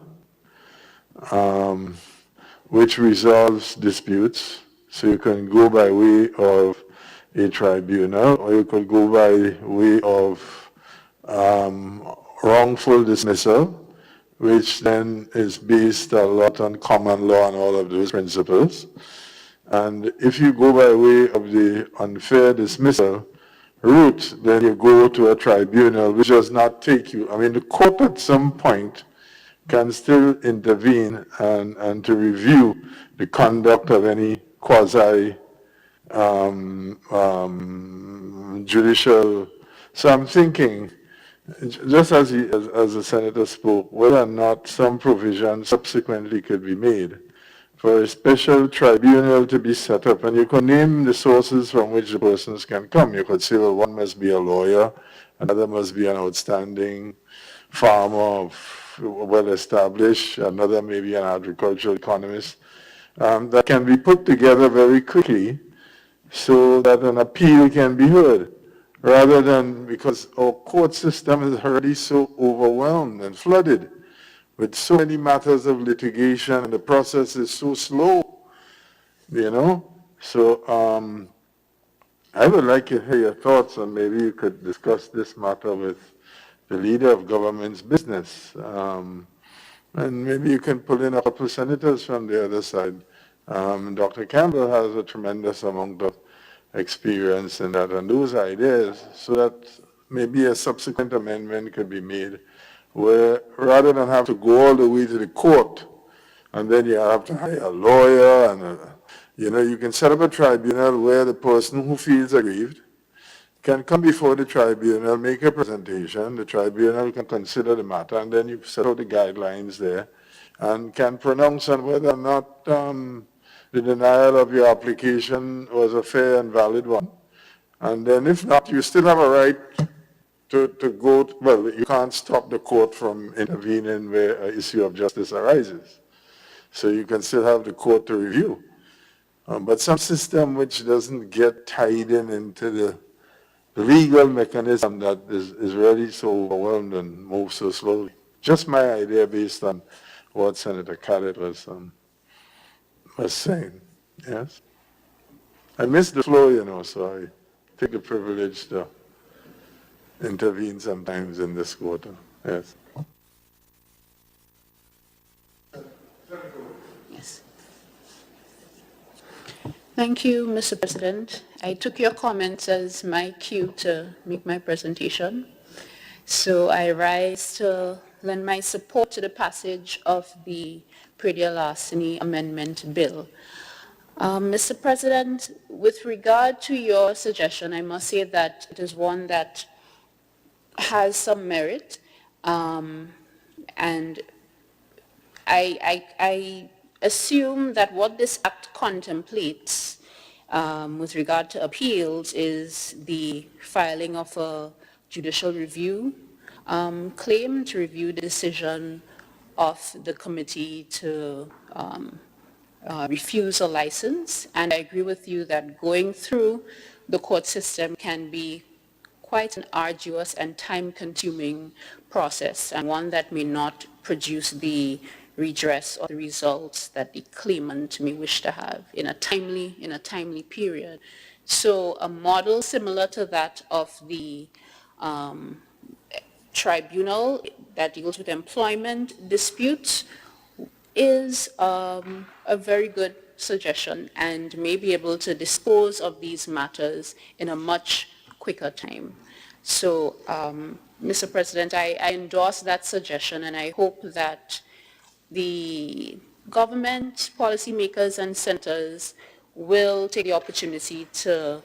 which resolves disputes. So you can go by way of a tribunal, or you could go by way of wrongful dismissal, which then is based a lot on common law and all of those principles. And if you go by way of the unfair dismissal route, then you go to a tribunal which does not take you. I mean, the court at some point can still intervene and to review the conduct of any quasi judicial. So I'm thinking, just as the senator spoke, whether or not some provision subsequently could be made for a special tribunal to be set up, and you could name the sources from which the persons can come. You could say, well, one must be a lawyer, another must be an outstanding farmer, well established, another maybe an agricultural economist, that can be put together very quickly so that an appeal can be heard, rather than, because our court system is already so overwhelmed and flooded with so many matters of litigation, and the process is so slow, you know. So I would like to hear your thoughts, and maybe you could discuss this matter with the leader of government's business. And maybe you can pull in a couple of senators from the other side. Dr. Campbell has a tremendous amount of experience in that, and those ideas, so that maybe a subsequent amendment could be made where rather than have to go all the way to the court, and then you have to hire a lawyer, and you know, you can set up a tribunal where the person who feels aggrieved can come before the tribunal, make a presentation, the tribunal can consider the matter, and then you set out the guidelines there, and can pronounce on whether or not the denial of your application was a fair and valid one. And then if not, you still have a right to go, well, you can't stop the court from intervening where an issue of justice arises. So you can still have the court to review. But some system which doesn't get tied into the legal mechanism that is really so overwhelmed and moves so slowly. Just my idea based on what Senator Khaled was saying. Yes? I missed the flow, so I take the privilege to intervene sometimes in this quarter. Yes. Yes. Thank you, Mr. President. I took your comments as my cue to make my presentation. So I rise to lend my support to the passage of the Predial Larceny Amendment Bill. Mr. President, with regard to your suggestion, I must say that it is one that has some merit, and I assume that what this act contemplates with regard to appeals is the filing of a judicial review claim to review the decision of the committee to refuse a license. And I agree with you that going through the court system can be quite an arduous and time-consuming process, and one that may not produce the redress or the results that the claimant may wish to have in a timely period. So a model similar to that of the tribunal that deals with employment disputes is a very good suggestion and may be able to dispose of these matters in a much quicker time. So, Mr. President, I endorse that suggestion, and I hope that the government, policymakers, and senators will take the opportunity to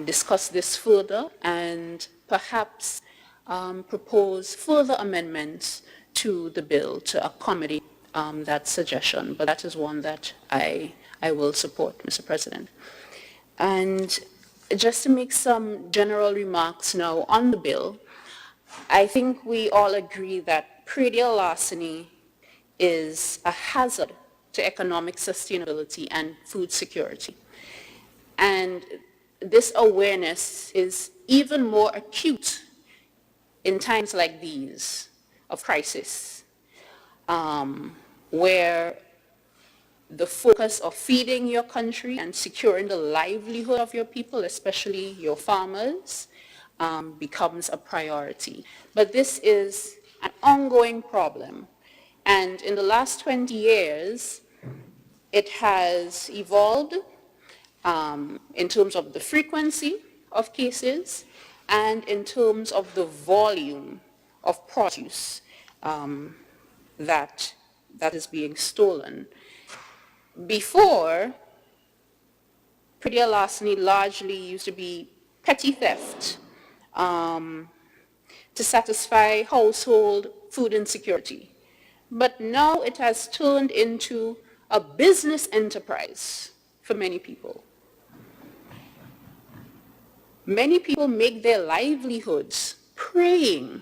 discuss this further and perhaps propose further amendments to the bill to accommodate that suggestion. But that is one that I will support, Mr. President. And just to make some general remarks now on the bill, I think we all agree that predial larceny is a hazard to economic sustainability and food security. And this awareness is even more acute in times like these of crisis, where the focus of feeding your country and securing the livelihood of your people, especially your farmers, becomes a priority. But this is an ongoing problem. And in the last 20 years, it has evolved in terms of the frequency of cases and in terms of the volume of produce that is being stolen. Before, predial larceny largely used to be petty theft to satisfy household food insecurity. But now it has turned into a business enterprise for many people. Many people make their livelihoods preying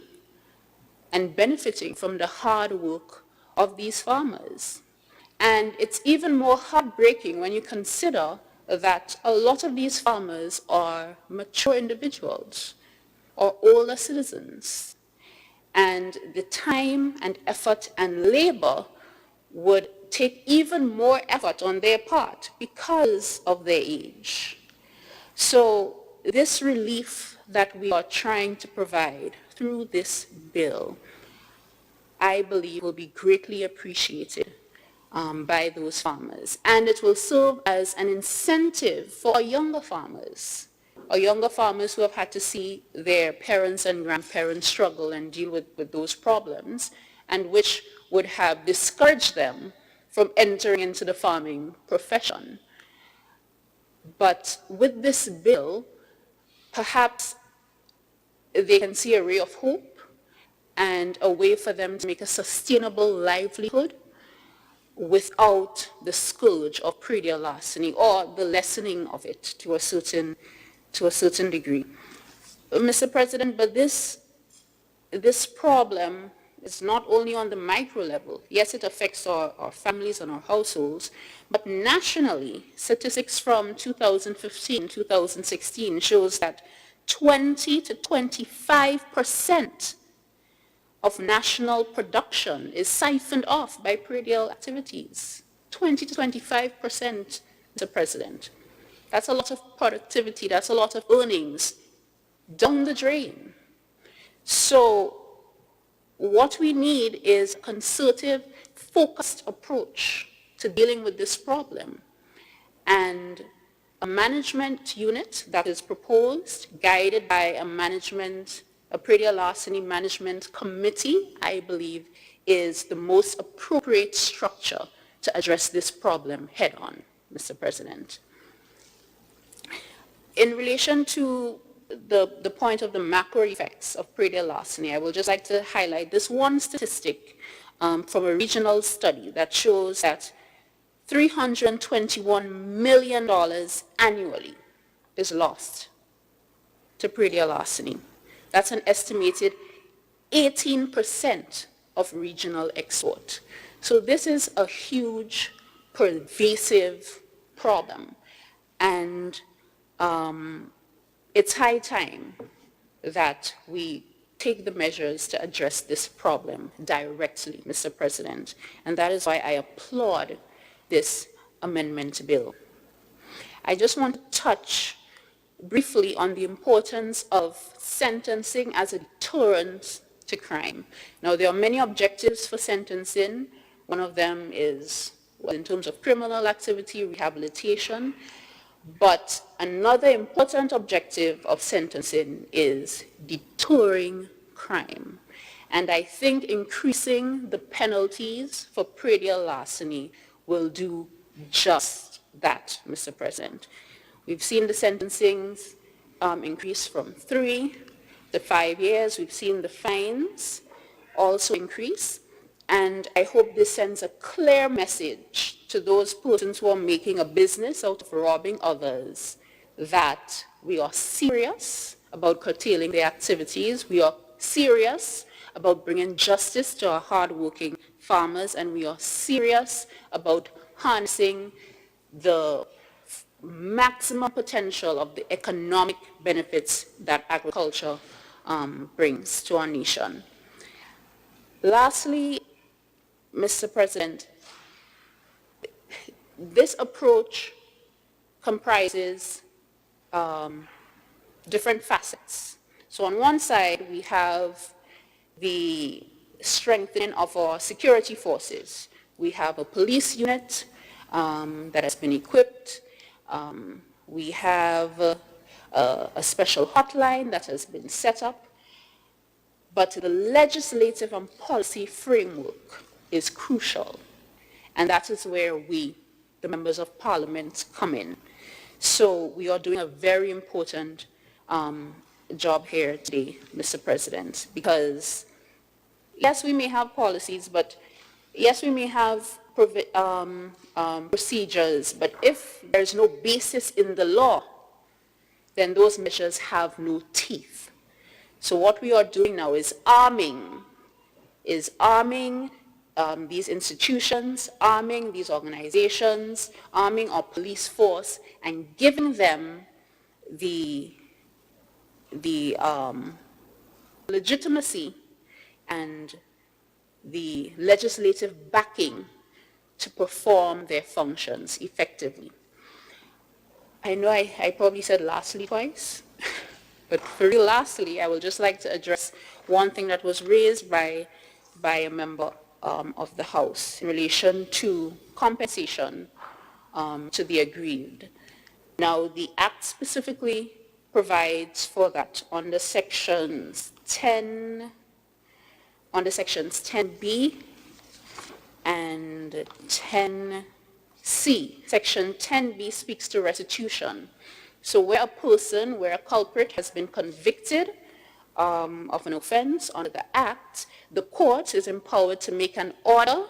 and benefiting from the hard work of these farmers. And it's even more heartbreaking when you consider that a lot of these farmers are mature individuals or older citizens. And the time and effort and labor would take even more effort on their part because of their age. So this relief that we are trying to provide through this bill, I believe will be greatly appreciated by those farmers. And it will serve as an incentive for our younger farmers who have had to see their parents and grandparents struggle and deal with those problems, and which would have discouraged them from entering into the farming profession. But with this bill, perhaps they can see a ray of hope and a way for them to make a sustainable livelihood without the scourge of predial larceny or the lessening of it to a certain degree. Mr. President, but this problem is not only on the micro level. Yes, it affects our families and our households, but nationally, statistics from 2015, 2016 shows that 20 to 25% of national production is siphoned off by predial activities. 20 to 25%, Mr. President. That's a lot of productivity, that's a lot of earnings down the drain. So what we need is a concerted, focused approach to dealing with this problem. And a management unit that is proposed, guided by a predial larceny management committee, I believe, is the most appropriate structure to address this problem head on, Mr. President. In relation to the point of the macro effects of predial larceny, I would just like to highlight this one statistic from a regional study that shows that $321 million annually is lost to predial larceny. That's an estimated 18% of regional export. So this is a huge, pervasive problem. And it's high time that we take the measures to address this problem directly, Mr. President. And that is why I applaud this amendment bill. I just want to touch briefly on the importance of sentencing as a deterrent to crime. Now, there are many objectives for sentencing. One of them is, in terms of criminal activity, rehabilitation. But another important objective of sentencing is deterring crime. And I think increasing the penalties for predial larceny will do just that, Mr. President. We've seen the sentencings increase from 3 to 5 years. We've seen the fines also increase. And I hope this sends a clear message to those persons who are making a business out of robbing others that we are serious about curtailing their activities. We are serious about bringing justice to our hardworking farmers, and we are serious about harnessing the maximum potential of the economic benefits that agriculture brings to our nation. Lastly, Mr. President, this approach comprises different facets. So on one side, we have the strengthening of our security forces. We have a police unit that has been equipped. We have a special hotline that has been set up. But the legislative and policy framework is crucial. And that is where we, the members of parliament, come in. So we are doing a very important job here today, Mr. President, because yes, we may have policies, but yes, we may have procedures, but if there's no basis in the law, then those measures have no teeth. So what we are doing now is arming these institutions, arming these organizations, arming our police force, and giving them the legitimacy and the legislative backing to perform their functions effectively. I know I probably said lastly twice, but for real lastly, I would just like to address one thing that was raised by a member of the House in relation to compensation to the aggrieved. Now, the Act specifically provides for that under sections 10, under sections 10B and 10C. Section 10B speaks to restitution. So where a culprit has been convicted of an offense under the Act, the court is empowered to make an order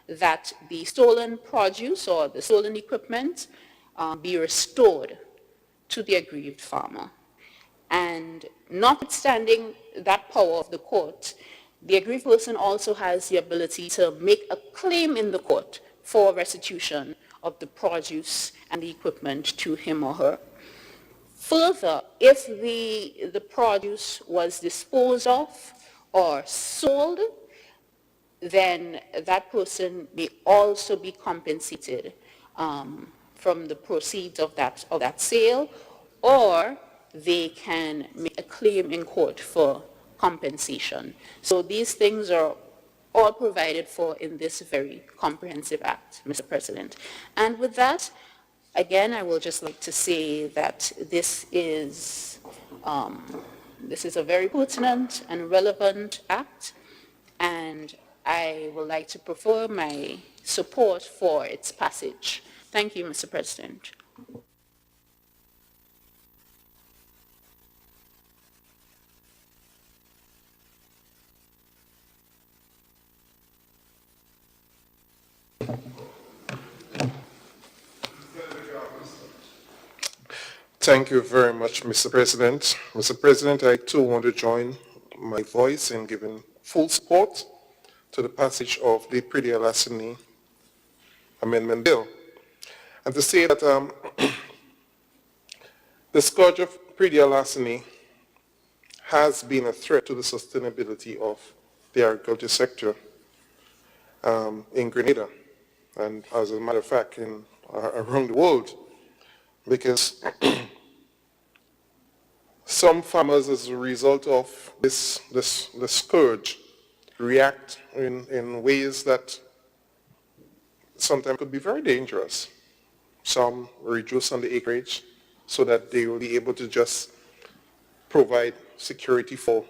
that the stolen produce or the stolen equipment be restored to the aggrieved farmer. And notwithstanding that power of the court, the aggrieved person also has the ability to make a claim in the court for restitution of the produce and the equipment to him or her. Further, if the produce was disposed of or sold, then that person may also be compensated from the proceeds of that sale, or they can make a claim in court for compensation. So these things are all provided for in this very comprehensive act, Mr. President. And with that, again, I will just like to say that this is a very pertinent and relevant act, and I would like to prefer my support for its passage. Thank you, Mr. President. Thank you very much, Mr. President. Mr. President, I too want to join my voice in giving full support to the passage of the Pridi-Alasani Amendment Bill. And to say that the scourge of Pridi-Alasani has been a threat to the sustainability of the agriculture sector in Grenada, and as a matter of fact, around the world, because some farmers, as a result of this scourge, react in ways that sometimes could be very dangerous. Some reduce on the acreage so that they will be able to just provide security for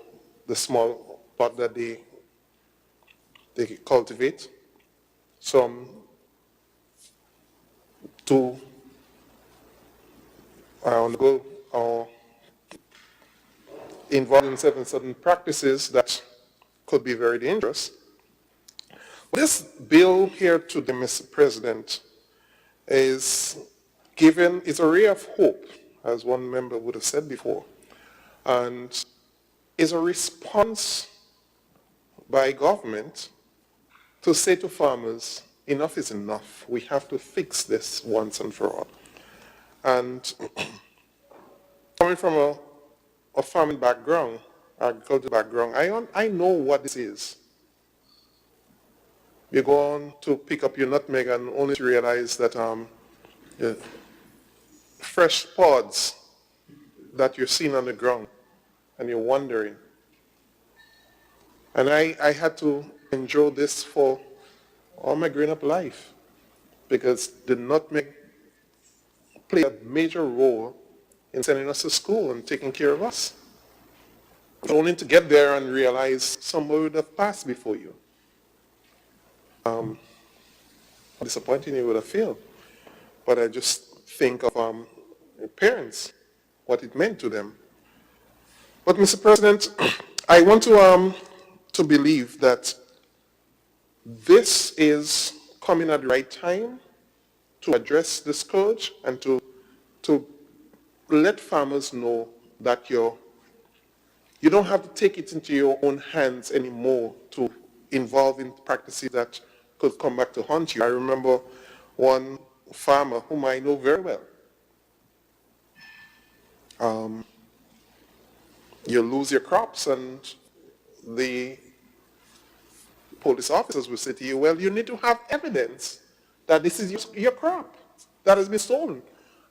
the small part that they cultivate. Some to undergo or involved in certain practices that could be very dangerous. This bill here today, Mr. President, is a ray of hope, as one member would have said before, and is a response by government to say to farmers, enough is enough. We have to fix this once and for all. And coming from a farming background, agricultural background, I know what this is. You go on to pick up your nutmeg and only to realize that fresh pods that you're seeing on the ground, and you're wondering. And I had to endure this for all my growing up life, because the nutmeg played a major role in sending us to school and taking care of us. Only to get there and realize somebody would have passed before you. How disappointing you would have felt. But I just think of parents, what it meant to them. But Mr. President, I want to believe that this is coming at the right time to address the scourge and to let farmers know that you don't have to take it into your own hands anymore to involve in practices that could come back to haunt you. I remember one farmer whom I know very well. You lose your crops and the police officers will say to you, well, you need to have evidence that this is your crop that has been stolen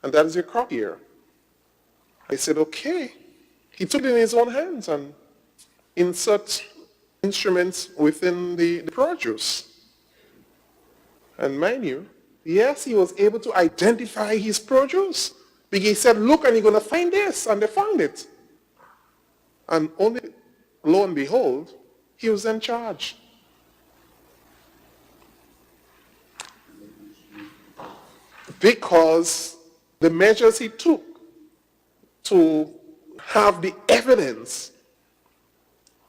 and that is your crop here. I said, okay. He took it in his own hands and insert instruments within the produce. And mind you, yes, he was able to identify his produce. Because he said, look, and you're going to find this. And they found it. And only, lo and behold, he was then charged. Because the measures he took to have the evidence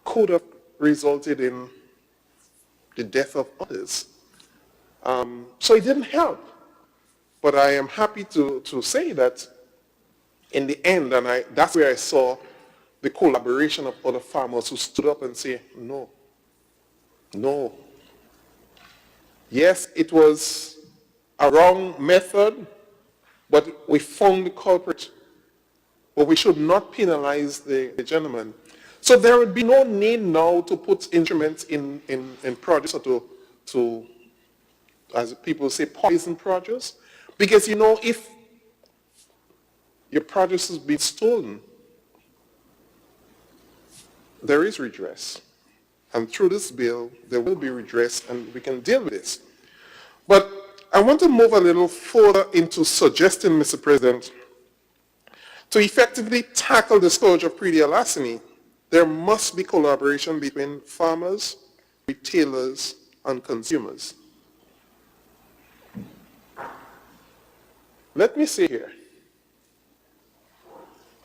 could have resulted in the death of others. So it didn't help. But I am happy to say that in the end, and that's where I saw the collaboration of other farmers who stood up and say, no. Yes, it was a wrong method, but we found the culprit. But we should not penalize the gentleman. So there would be no need now to put instruments in produce or to, as people say, poison produce. Because, you know, if your produce has been stolen, there is redress. And through this bill, there will be redress and we can deal with this. But I want to move a little further into suggesting, Mr. President, to effectively tackle the scourge of pre-deal larceny, there must be collaboration between farmers, retailers, and consumers. Let me say here,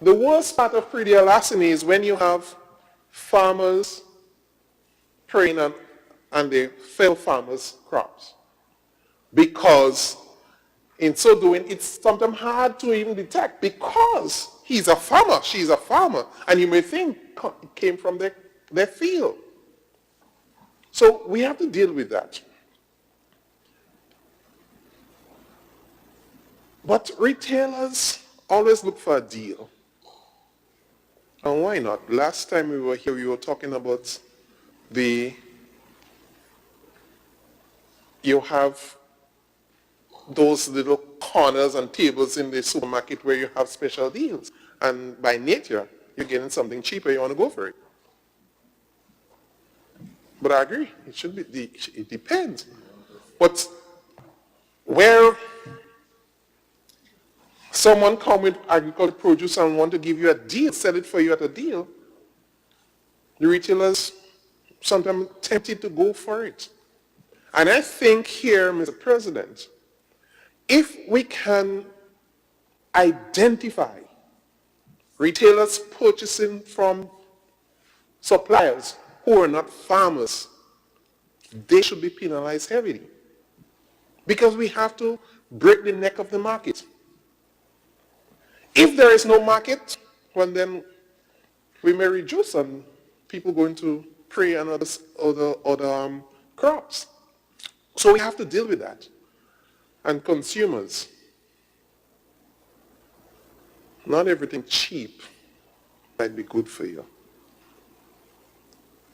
the worst part of pre-deal larceny is when you have farmers preying on the fellow farmers' crops. Because in so doing, it's sometimes hard to even detect because he's a farmer, she's a farmer, and you may think it came from their field. So we have to deal with that. But retailers always look for a deal. And why not? Last time we were here, we were talking about you have those little corners and tables in the supermarket where you have special deals. And by nature, you're getting something cheaper, you want to go for it. But I agree, it should be, it depends. But where someone come with agricultural produce and want to give you a deal, sell it for you at a deal, the retailers sometimes tempted to go for it. And I think here, Mr. President, if we can identify retailers purchasing from suppliers who are not farmers, they should be penalized heavily. Because we have to break the neck of the market. If there is no market, well then we may reduce on people going to prey on other crops. So we have to deal with that. And consumers, not everything cheap might be good for you.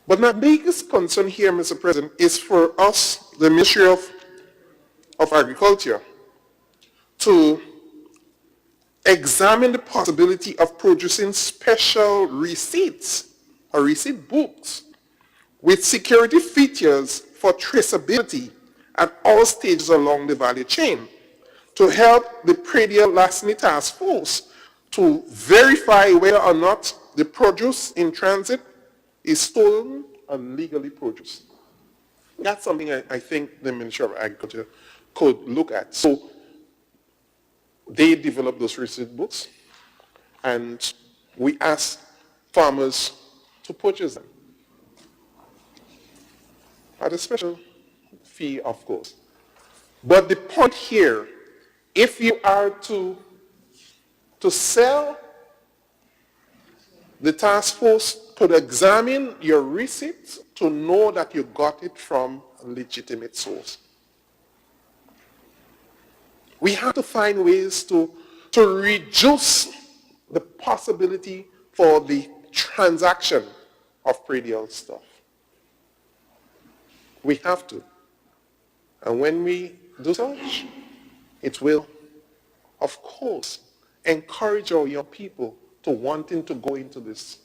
But my biggest concern here, Mr. President, is for us, the Ministry of Agriculture, to examine the possibility of producing special receipts or receipt books with security features for traceability at all stages along the value chain to help the pre-deal larceny task force to verify whether or not the produce in transit is stolen and legally produced. That's something I think the Ministry of Agriculture could look at. So they develop those receipt books and we ask farmers to purchase them at a special fee, of course. But the point here, if you are to sell, the task force could examine your receipts to know that you got it from a legitimate source. We have to find ways to reduce the possibility for the transaction of pre-deal stuff. We have to. And when we do such, it will, of course, encourage our young people to wanting to go into this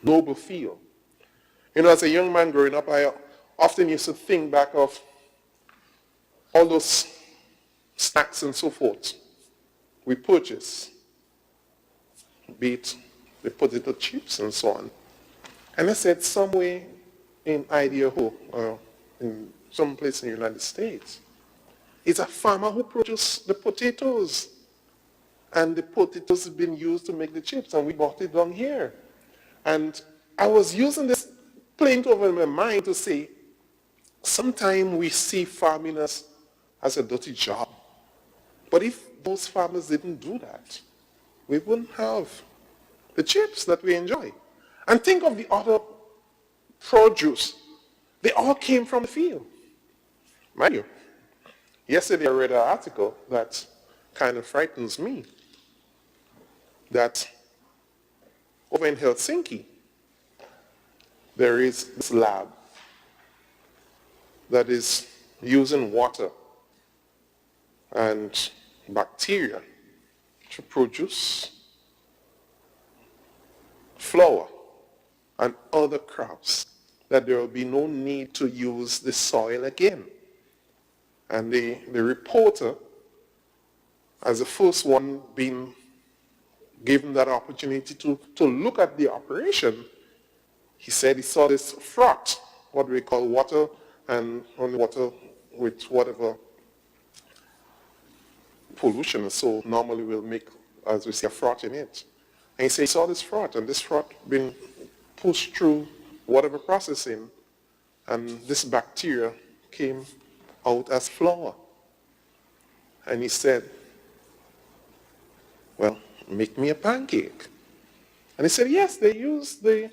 noble field. You know, as a young man growing up, I often used to think back of all those snacks and so forth we purchase, be it the potato chips and so on. And I said, somewhere in Idaho, or in some place in the United States, it's a farmer who produces the potatoes. And the potatoes have been used to make the chips, and we bought it down here. And I was using this playing over in my mind to say, sometimes we see farming as a dirty job. But if those farmers didn't do that, we wouldn't have the chips that we enjoy. And think of the other produce. They all came from the field. Mind you, yesterday I read an article that kind of frightens me. That over in Helsinki, there is this lab that is using water and bacteria to produce flour and other crops, that there will be no need to use the soil again. And the reporter, as the first one being given that opportunity to look at the operation, he said he saw this froth, what we call water and on water with whatever pollution, so normally we'll make, as we see, a froth in it. And he said he saw this froth, and this froth being pushed through whatever processing, and this bacteria came out as flour. And he said, well, make me a pancake. And he said, yes, they used the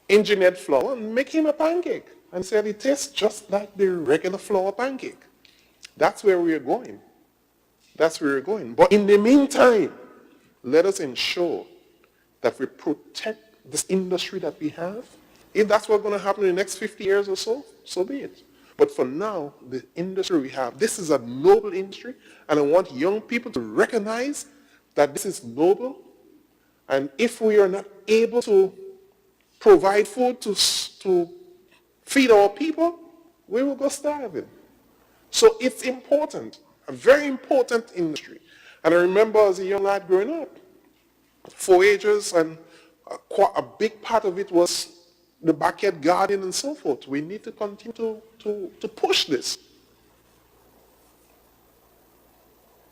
engineered flour and make him a pancake. And said it tastes just like the regular flour pancake. That's where we are going. That's where we're going. But in the meantime, let us ensure that we protect this industry that we have. If that's what's going to happen in the next 50 years or so, so be it. But for now, the industry we have, this is a noble industry, and I want young people to recognize that this is noble. And if we are not able to provide food to feed our people, we will go starving. So it's important, a very important industry. And I remember as a young lad growing up, 4-Hers, and a big part of it was the backyard garden and so forth. We need to continue to push this.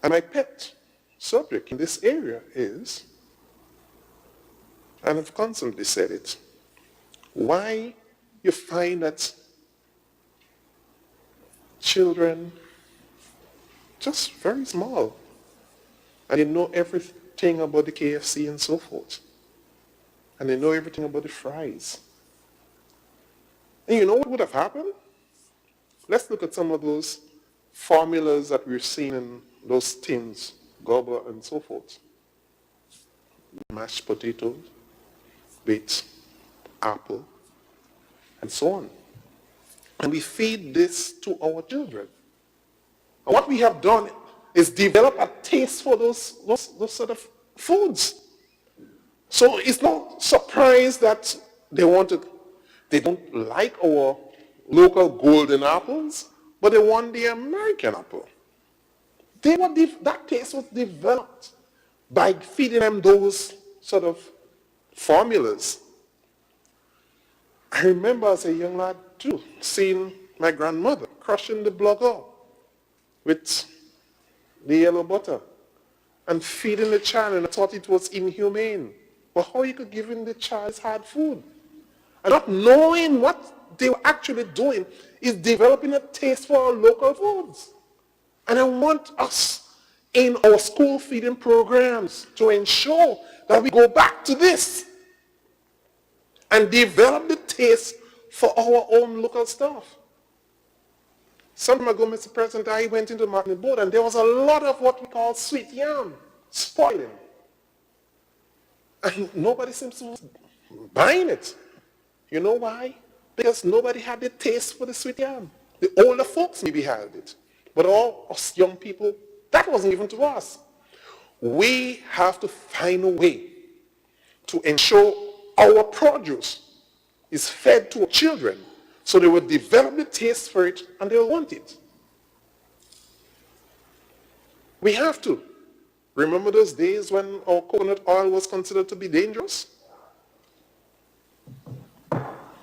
And my pet subject in this area is, and I've constantly said it, why you find that children, just very small, and they know everything about the KFC and so forth. And they know everything about the fries. And you know what would have happened? Let's look at some of those formulas that we're seeing in those tins, Gerber and so forth. Mashed potatoes, beets, apple, and so on. And we feed this to our children. And what we have done is develop a taste for those sort of foods. So it's not surprise that they don't like our local golden apples, but they want the American apple. That taste was developed by feeding them those sort of formulas. I remember as a young lad too, seeing my grandmother crushing the blogger with the yellow butter and feeding the child, and I thought it was inhumane. But how you could give him the child's hard food? And not knowing what they were actually doing is developing a taste for our local foods. And I want us in our school feeding programs to ensure that we go back to this and develop the taste for our own local stuff. Some time ago, Mr. President, I went into Martin Board, and there was a lot of what we call sweet yam spoiling. And nobody seems to be buying it. You know why? Because nobody had the taste for the sweet yam. The older folks maybe had it. But all us young people, that wasn't given to us. We have to find a way to ensure our produce is fed to our children so they will develop the taste for it and they will want it. We have to. Remember those days when our coconut oil was considered to be dangerous?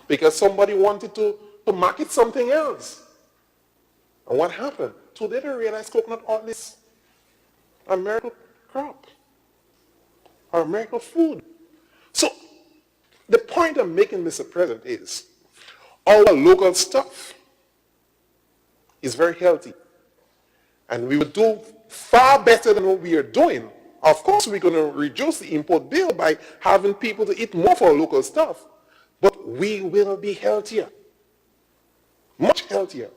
Because somebody wanted to market something else. And what happened? Today they realize coconut oil is a miracle crop, or a miracle food. So the point I'm making, Mr. President, is our local stuff is very healthy. And we will do far better than what we are doing. Of course, we're going to reduce the import bill by having people to eat more for our local stuff. But we will be healthier, much healthier,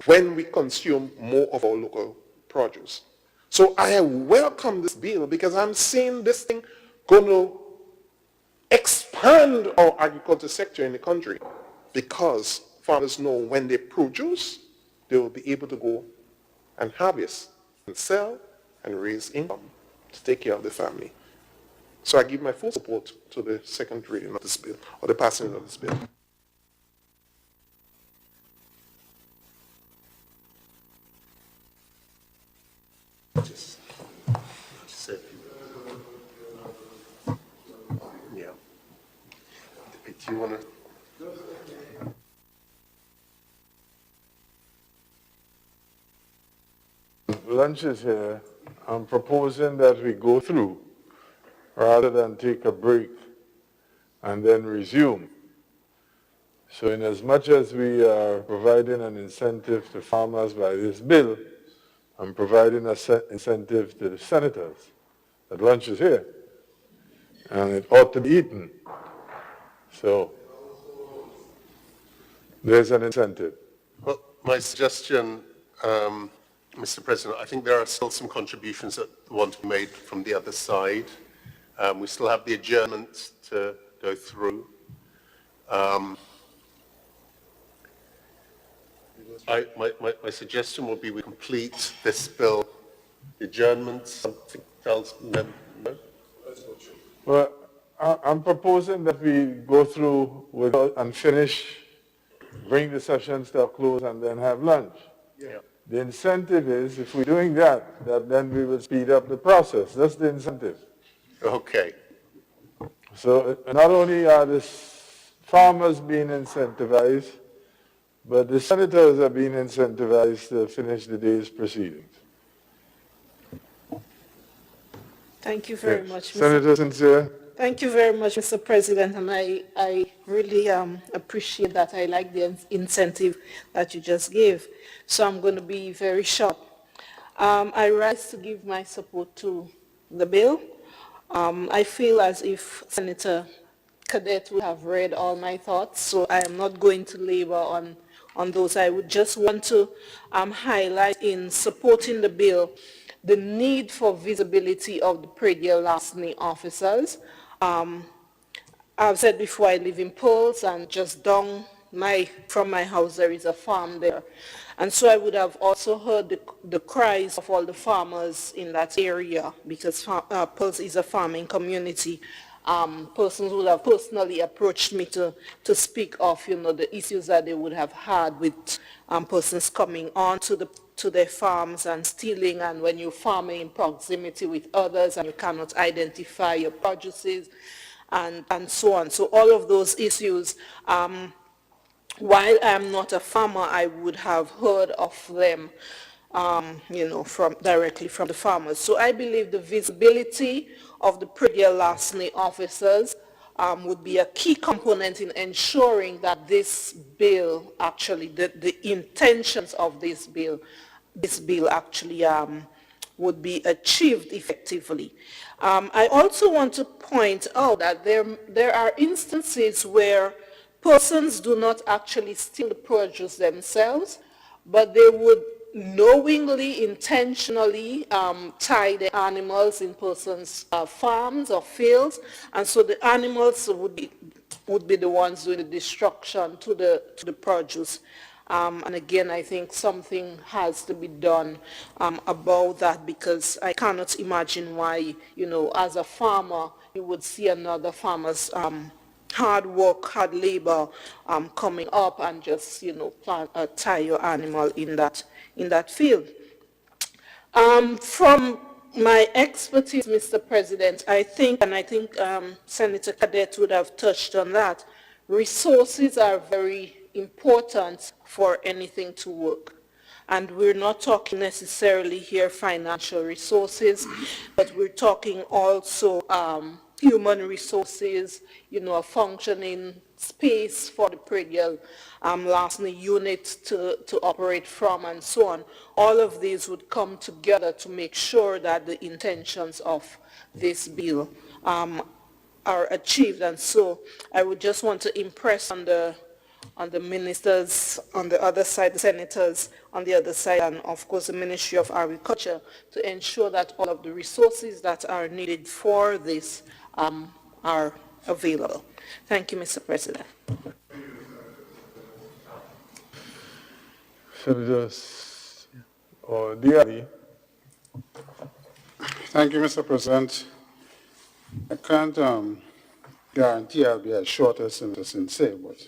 when we consume more of our local produce. So I welcome this bill because I'm seeing this thing going to expand our agriculture sector in the country, because farmers know when they produce, they will be able to go and harvest and sell and raise income to take care of the family. So I give my full support to the second reading of this bill, or the passing of this bill. Yeah. Do you want to? Lunch is here. I'm proposing that we go through rather than take a break and then resume. So in as much as we are providing an incentive to farmers by this bill, I'm providing an incentive to the senators that lunch is here. And it ought to be eaten. So there's an incentive. Well, my suggestion, Mr. President, I think there are still some contributions that want to be made from the other side. We still have the adjournment to go through. My suggestion would be we complete this bill, the adjournment, something else, no? Well, I'm proposing that we go through and finish, bring the sessions to a close, and then have lunch. Yeah. The incentive is, if we're doing that then we will speed up the process. That's the incentive. Okay. So not only are the farmers being incentivized, but the senators are being incentivized to finish the day's proceedings. Thank you very Yes. much, Senator Sincere. Thank you very much, Mr. President, and I really appreciate that. I like the incentive that you just gave. So I'm going to be very short. I rise to give my support to the bill. I feel as if Senator Cadet would have read all my thoughts, so I am not going to labor on those. I would just want to highlight in supporting the bill the need for visibility of the predial larceny officers. I've said before, I live in Pearls, and just down from my house there is a farm there. And so I would have also heard the cries of all the farmers in that area, because Pearls is a farming community. Persons would have personally approached me to speak of, the issues that they would have had with persons coming on to their farms and stealing, and when you're farming in proximity with others and you cannot identify your produces and so on. So all of those issues, while I'm not a farmer, I would have heard of them, directly from the farmers. So I believe the visibility of the predial larceny officers would be a key component in ensuring that this bill actually, the intentions of this bill actually would be achieved effectively. I also want to point out that there are instances where persons do not actually steal the produce themselves, but they would knowingly, intentionally tie the animals in persons' farms or fields, and so the animals would be the ones doing the destruction to the produce. And again, I think something has to be done about that, because I cannot imagine why, as a farmer, you would see another farmer's hard work, hard labor coming up and just, tie your animal in that field. From my expertise, Mr. President, I think Senator Cadet would have touched on that, resources are very important for anything to work. And we're not talking necessarily here financial resources, but we're talking also human resources, a functioning space for the predial larceny unit to operate from, and so on. All of these would come together to make sure that the intentions of this bill are achieved. And so I would just want to impress on the on the ministers on the other side, the senators on the other side, and of course the Ministry of Agriculture, to ensure that all of the resources that are needed for this are available. Thank you, Mr. President. Senators or DRD. Thank you, Mr. President. I can't guarantee I'll be as short as Senator Sincere, but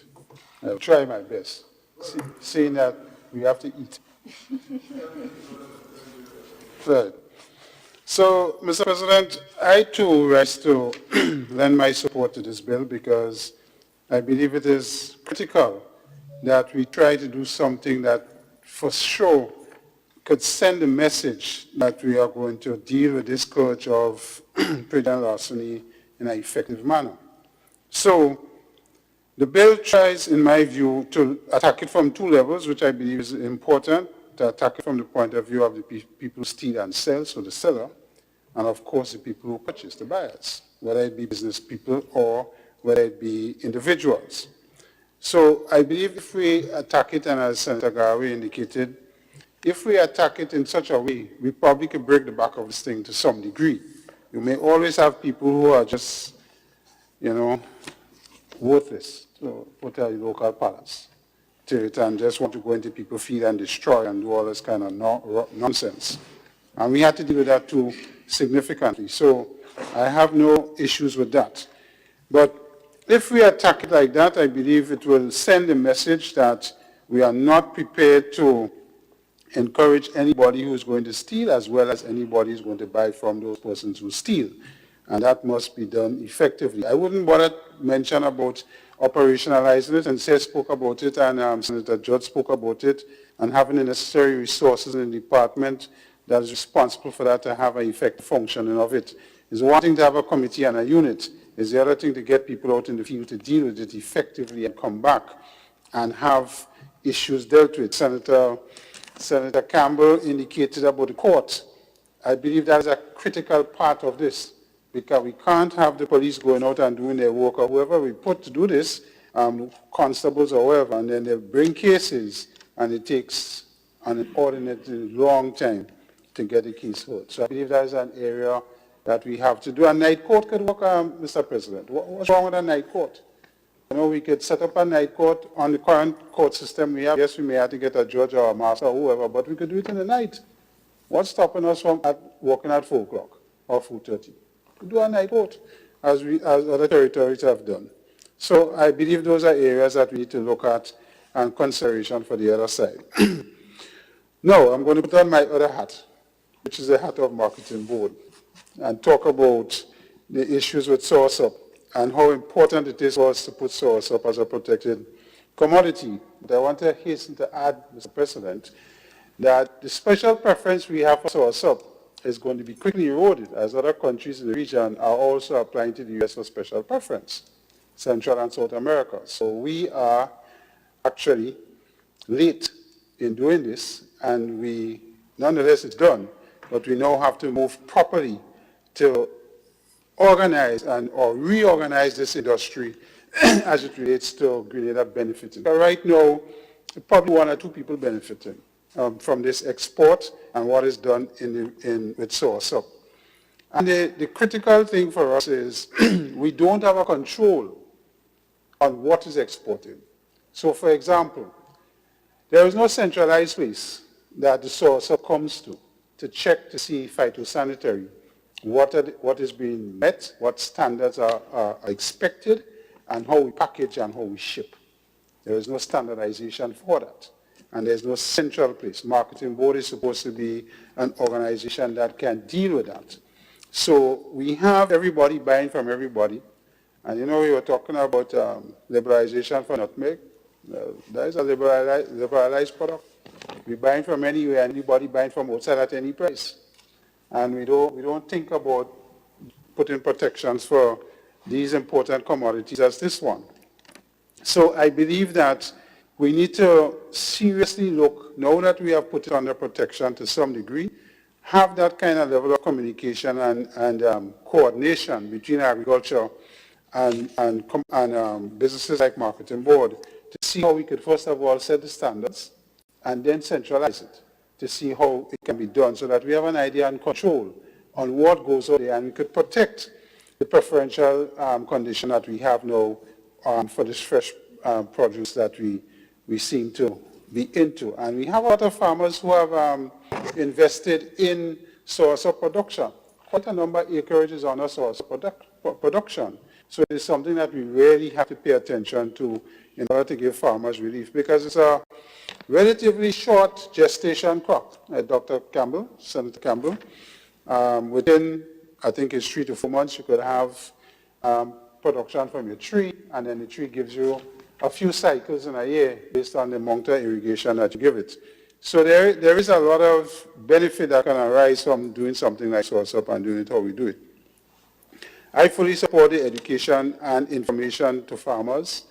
I'll try my best, seeing that we have to eat. Right. So, Mr. President, I too rise to lend my support to this bill because I believe it is critical that we try to do something that for sure could send a message that we are going to deal with this scourge of prudent larceny in an effective manner. So the bill tries, in my view, to attack it from two levels, which I believe is important, to attack it from the point of view of the people who steal and sell, so the seller, and of course the people who purchase, the buyers, whether it be business people or whether it be individuals. So I believe if we attack it, and as Senator Garwe indicated, if we attack it in such a way, we probably could break the back of this thing to some degree. You may always have people who are just, worthless, to put a local palace to it and just want to go into people's field and destroy and do all this kind of nonsense. And we had to deal with that too significantly. So I have no issues with that. But if we attack it like that, I believe it will send a message that we are not prepared to encourage anybody who is going to steal as well as anybody who is going to buy from those persons who steal. And that must be done effectively. I wouldn't want to mention about operationalizing it, and Seth spoke about it, and Senator Judd spoke about it, and having the necessary resources in the department that is responsible for that to have an effective functioning of it. It's one thing to have a committee and a unit. It's the other thing to get people out in the field to deal with it effectively and come back and have issues dealt with. Senator Campbell indicated about the court. I believe that is a critical part of this, because we can't have the police going out and doing their work, or whoever we put to do this, constables or whoever, and then they bring cases, and it takes an inordinately long time to get the case heard. So I believe that is an area that we have to do. A night court could work, Mr. President. What's wrong with a night court? We could set up a night court on the current court system we have. Yes, we may have to get a judge or a master or whoever, but we could do it in the night. What's stopping us from working at 4 o'clock or 4:30? We do a night court, as other territories have done. So I believe those are areas that we need to look at and consideration for the other side. Now, I'm going to put on my other hat, which is the hat of marketing board, and talk about the issues with source-up and how important it is for us to put source-up as a protected commodity. But I want to hasten to add, Mr. President, that the special preference we have for source-up is going to be quickly eroded as other countries in the region are also applying to the U.S. for special preference, Central and South America. So we are actually late in doing this, and nonetheless it's done, but we now have to move properly to organize or reorganize this industry as it relates to Grenada benefiting. But right now, probably 1 or 2 people benefiting from this export and what is done with source-up. And the critical thing for us is we don't have a control on what is exported. So, for example, there is no centralized place that the source-up comes to check to see phytosanitary, what is being met, what standards are expected, and how we package and how we ship. There is no standardization for that. And there's no central place. Marketing board is supposed to be an organization that can deal with that. So we have everybody buying from everybody. And we were talking about liberalization for nutmeg. That is a liberalized product. We're buying from anywhere, anybody buying from outside at any price. And we don't think about putting protections for these important commodities as this one. So I believe that we need to seriously look, now that we have put it under protection to some degree, have that kind of level of communication and coordination between agriculture and businesses like Marketing Board to see how we could first of all set the standards and then centralize it to see how it can be done so that we have an idea and control on what goes on there, and we could protect the preferential condition that we have now for this fresh produce that we seem to be into. And we have a lot of farmers who have invested in source of production. Quite a number of acreage is on a source of production. So it's something that we really have to pay attention to in order to give farmers relief, because it's a relatively short gestation crop. Dr. Campbell, Senator Campbell, within, I think it's 3 to 4 months, you could have production from your tree, and then the tree gives you a few cycles in a year based on the amount of irrigation that you give it. So there is a lot of benefit that can arise from doing something like source up and doing it how we do it. I fully support the education and information to farmers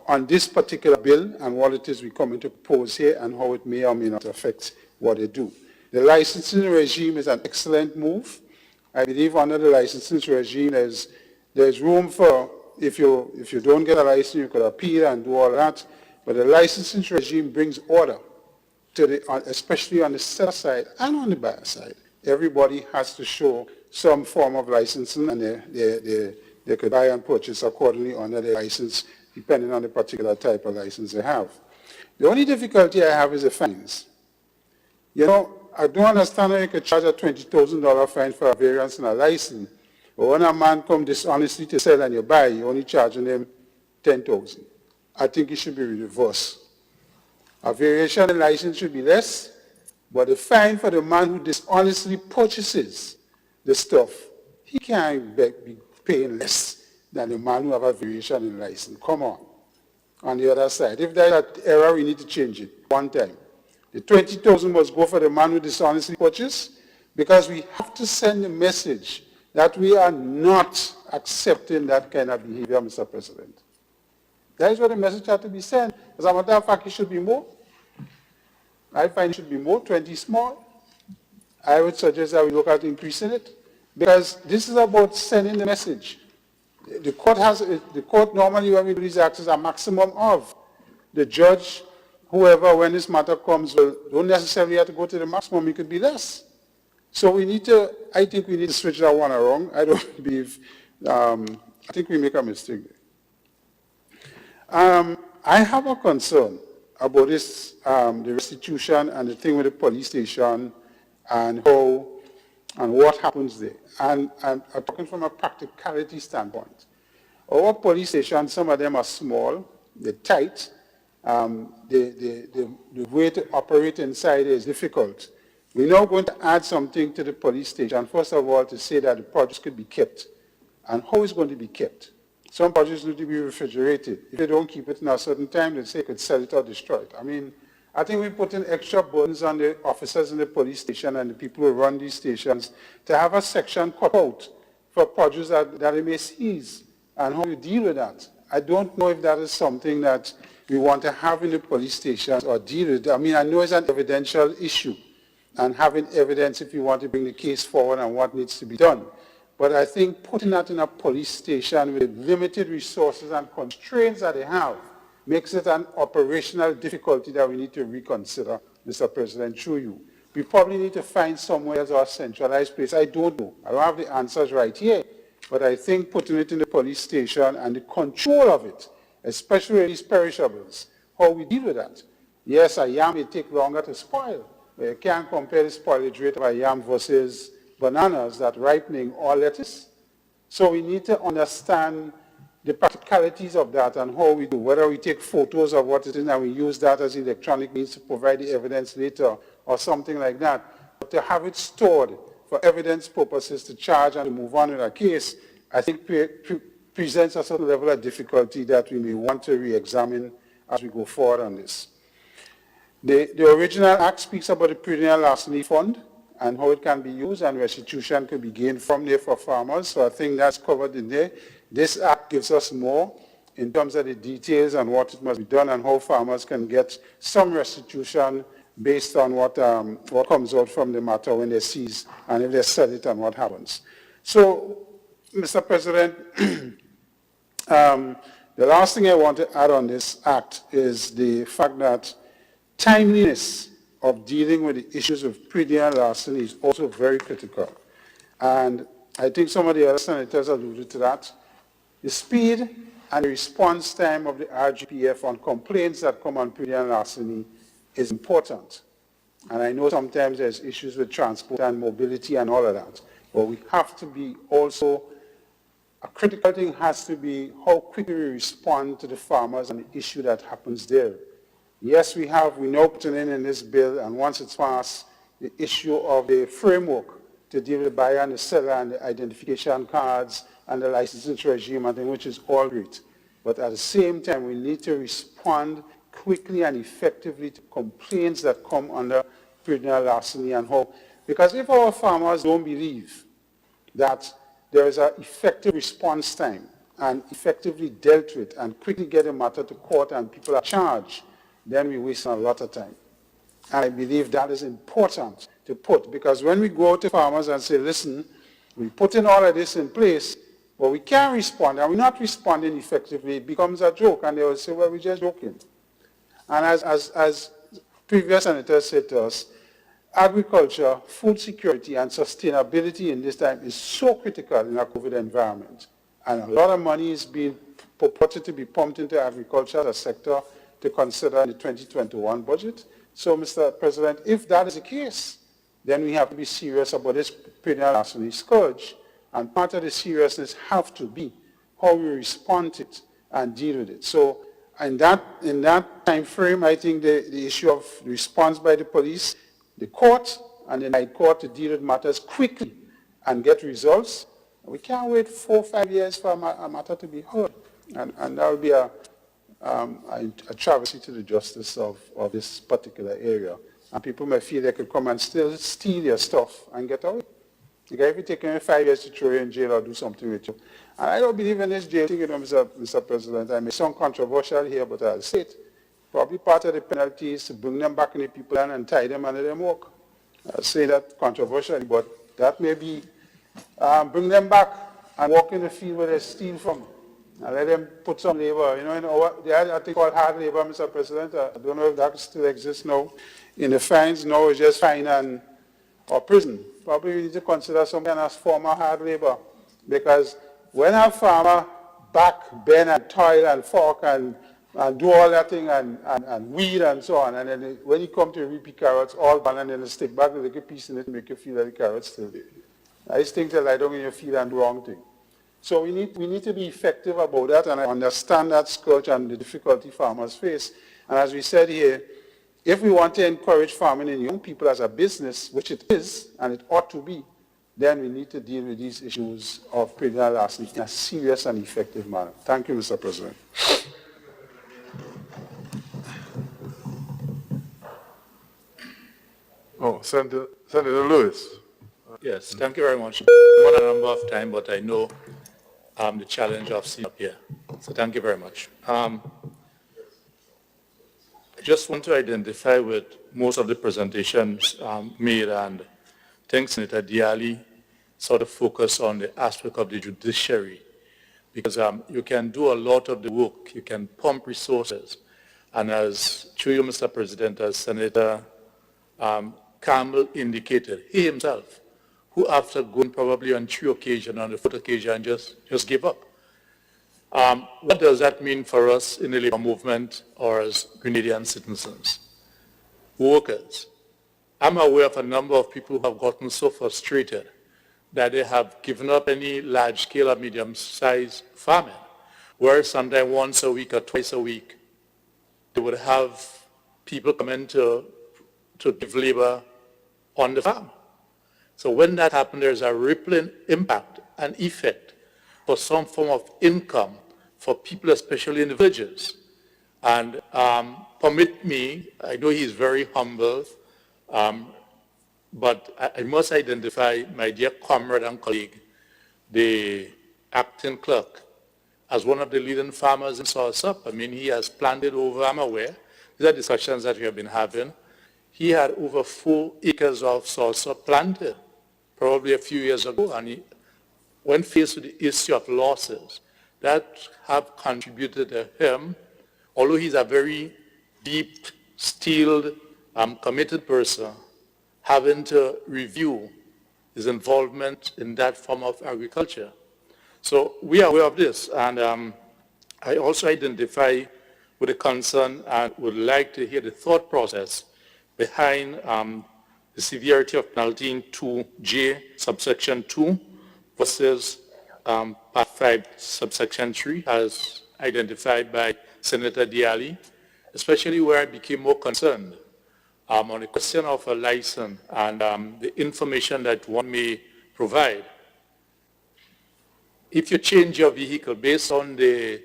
on this particular bill and what it is we come to propose here and how it may or may not affect what they do. The licensing regime is an excellent move. I believe under the licensing regime there's room for, if you don't get a license, you could appeal and do all that, but the licensing regime brings order to especially on the seller side and on the buyer side. Everybody has to show some form of licensing, and they could buy and purchase accordingly under their license, depending on the particular type of license they have. The only difficulty I have is the fines. You know, I don't understand how you could charge a $20,000 fine for a variance in a license, but when a man comes dishonestly to sell and you buy, you're only charging him $10,000. I think it should be reversed. A variation in license should be less, but the fine for the man who dishonestly purchases the stuff, he can't be paying less than the man who have a variation in license. Come on. On the other side, if there's an error, we need to change it one time. The $20,000 must go for the man who dishonestly purchased, because we have to send a message that we are not accepting that kind of behavior, Mr. President. That is what the message has to be sent. As a matter of fact, it should be more. I find it should be more, 20 small. I would suggest that we look at increasing it, because this is about sending the message. The court normally, when we do these acts, is a maximum of. The judge, whoever, when this matter comes, don't necessarily have to go to the maximum, it could be less. So we need to, I think we need to switch that one around. I don't believe, I think we make a mistake there. I have a concern about this, the restitution and the thing with the police station and how, and what happens there. And I'm talking from a practicality standpoint. Our police stations, some of them are small, they're tight, the way to operate inside is difficult. We're now going to add something to the police station, first of all, to say that the produce could be kept. And how is it going to be kept? Some produce need to be refrigerated. If they don't keep it in a certain time, they say they could sell it or destroy it. I mean, I think we put in extra burdens on the officers in the police station and the people who run these stations to have a section cut out for produce that they may seize, and how you deal with that. I don't know if that is something that we want to have in the police stations or deal with. I mean, I know it's an evidential issue, and having evidence if you want to bring the case forward and what needs to be done. But I think putting that in a police station with limited resources and constraints that they have makes it an operational difficulty that we need to reconsider, Mr. President, through you. We probably need to find somewhere else or a centralized place. I don't know. I don't have the answers right here. But I think putting it in the police station and the control of it, especially these perishables, how we deal with that. Yes, a yam may take longer to spoil. But you can't compare the spoilage rate of a yam versus bananas that ripening or lettuce. So we need to understand the practicalities of that and how we do, whether we take photos of what it is and we use that as electronic means to provide the evidence later or something like that. But to have it stored for evidence purposes to charge and to move on with a case, I think presents a certain level of difficulty that we may want to re-examine as we go forward on this. The original act speaks about the perennial larceny fund and how it can be used, and restitution can be gained from there for farmers. So I think that's covered in there. This act gives us more in terms of the details and what it must be done and how farmers can get some restitution based on what comes out from the matter when they seize and if they sell it and what happens. So, Mr. President, The last thing I want to add on this act is the fact that timeliness of dealing with the issues of prison and larceny is also very critical. And I think some of the other senators alluded to that. The speed and the response time of the RGPF on complaints that come on prison and larceny is important. And I know sometimes there's issues with transport and mobility and all of that. But we have to be also, a critical thing has to be how quickly we respond to the farmers and the issue that happens there. Yes, we know putting in this bill, and once it's passed, the issue of the framework to deal with the buyer and the seller and the identification cards and the licensing regime, and thing, which is all great. But at the same time, we need to respond quickly and effectively to complaints that come under prison and larceny and how. Because if our farmers don't believe that there is an effective response time and effectively dealt with and quickly get a matter to court and people are charged, then we waste a lot of time. And I believe that is important to put, because when we go to farmers and say, listen, we put in all of this in place, but we can't respond, and we're not responding effectively, it becomes a joke, and they will say, well, we're just joking. And as previous senators said to us, agriculture, food security, and sustainability in this time is so critical in a COVID environment. And a lot of money is being purported to be pumped into agriculture as a sector to consider in the 2021 budget. So, Mr. President, if that is the case, then we have to be serious about this prison and larceny scourge. And part of the seriousness have to be how we respond to it and deal with it. So in that time frame, I think the issue of response by the police, the court, and the night court to deal with matters quickly and get results. We can't wait 4 or 5 years for a matter to be heard. And that would be a travesty to the justice of this particular area. And people may feel they could come and still steal your stuff and get away. Because if you take 5 years to throw you in jail or do something with you. And I don't believe in this jail thing, Mr. President. I may sound controversial here, but I'll say it. Probably part of the penalty is to bring them back in the people and tie them under their work. I'll say that controversially, but that may be bring them back and walk in the field where they steal from. And let them put some labor. You know, they had a thing called hard labor, Mr. President. I don't know if that still exists now. In the fines, now it's just fine or prison. Probably we need to consider some kind of form of hard labor. Because when a farmer back, bend and toil and fork and do all that thing and weed and so on, and then when you come to reap carrots, all gone, and then they stick back with a piece in it to make you feel that the carrots still there. I just think that I don't in your field and do wrong thing. So we need to be effective about that, and I understand that scourge and the difficulty farmers face. And as we said here, if we want to encourage farming in young people as a business, which it is, and it ought to be, then we need to deal with these issues of prison and larceny in a serious and effective manner. Thank you, Mr. President. Oh, Senator Lewis. Yes, thank you very much. I'm on a number of time, but I know the challenge of sitting up here. So thank you very much. I just want to identify with most of the presentations made, and I think Senator Diali sort of focus on the aspect of the judiciary, because you can do a lot of the work, you can pump resources, and as through you, Mr. President, as Senator Campbell indicated, he himself, who after going probably on 3 occasions, on the 4th occasion, just gave up. What does that mean for us in the labor movement or as Grenadian citizens, workers? I'm aware of a number of people who have gotten so frustrated that they have given up any large-scale or medium-sized farming, where sometimes once a week or twice a week, they would have people come in to give labor on the farm. So when that happens, there's a rippling impact and effect for some form of income for people, especially in the villages. And permit me, I know he's very humble, but I must identify my dear comrade and colleague, the acting clerk, as one of the leading farmers in Soursop. I mean, he has planted over, I'm aware, these are discussions that we have been having. He had over 4 acres of Soursop planted, probably a few years ago, and when faced with the issue of losses, that have contributed to him, although he's a very deep, steeled, committed person, having to review his involvement in that form of agriculture. So we are aware of this, and I also identify with the concern and would like to hear the thought process behind the severity of penalty in 2J subsection 2 versus part 5 subsection 3 as identified by Senator Diali, especially where I became more concerned on the question of a license and the information that one may provide. If you change your vehicle based on the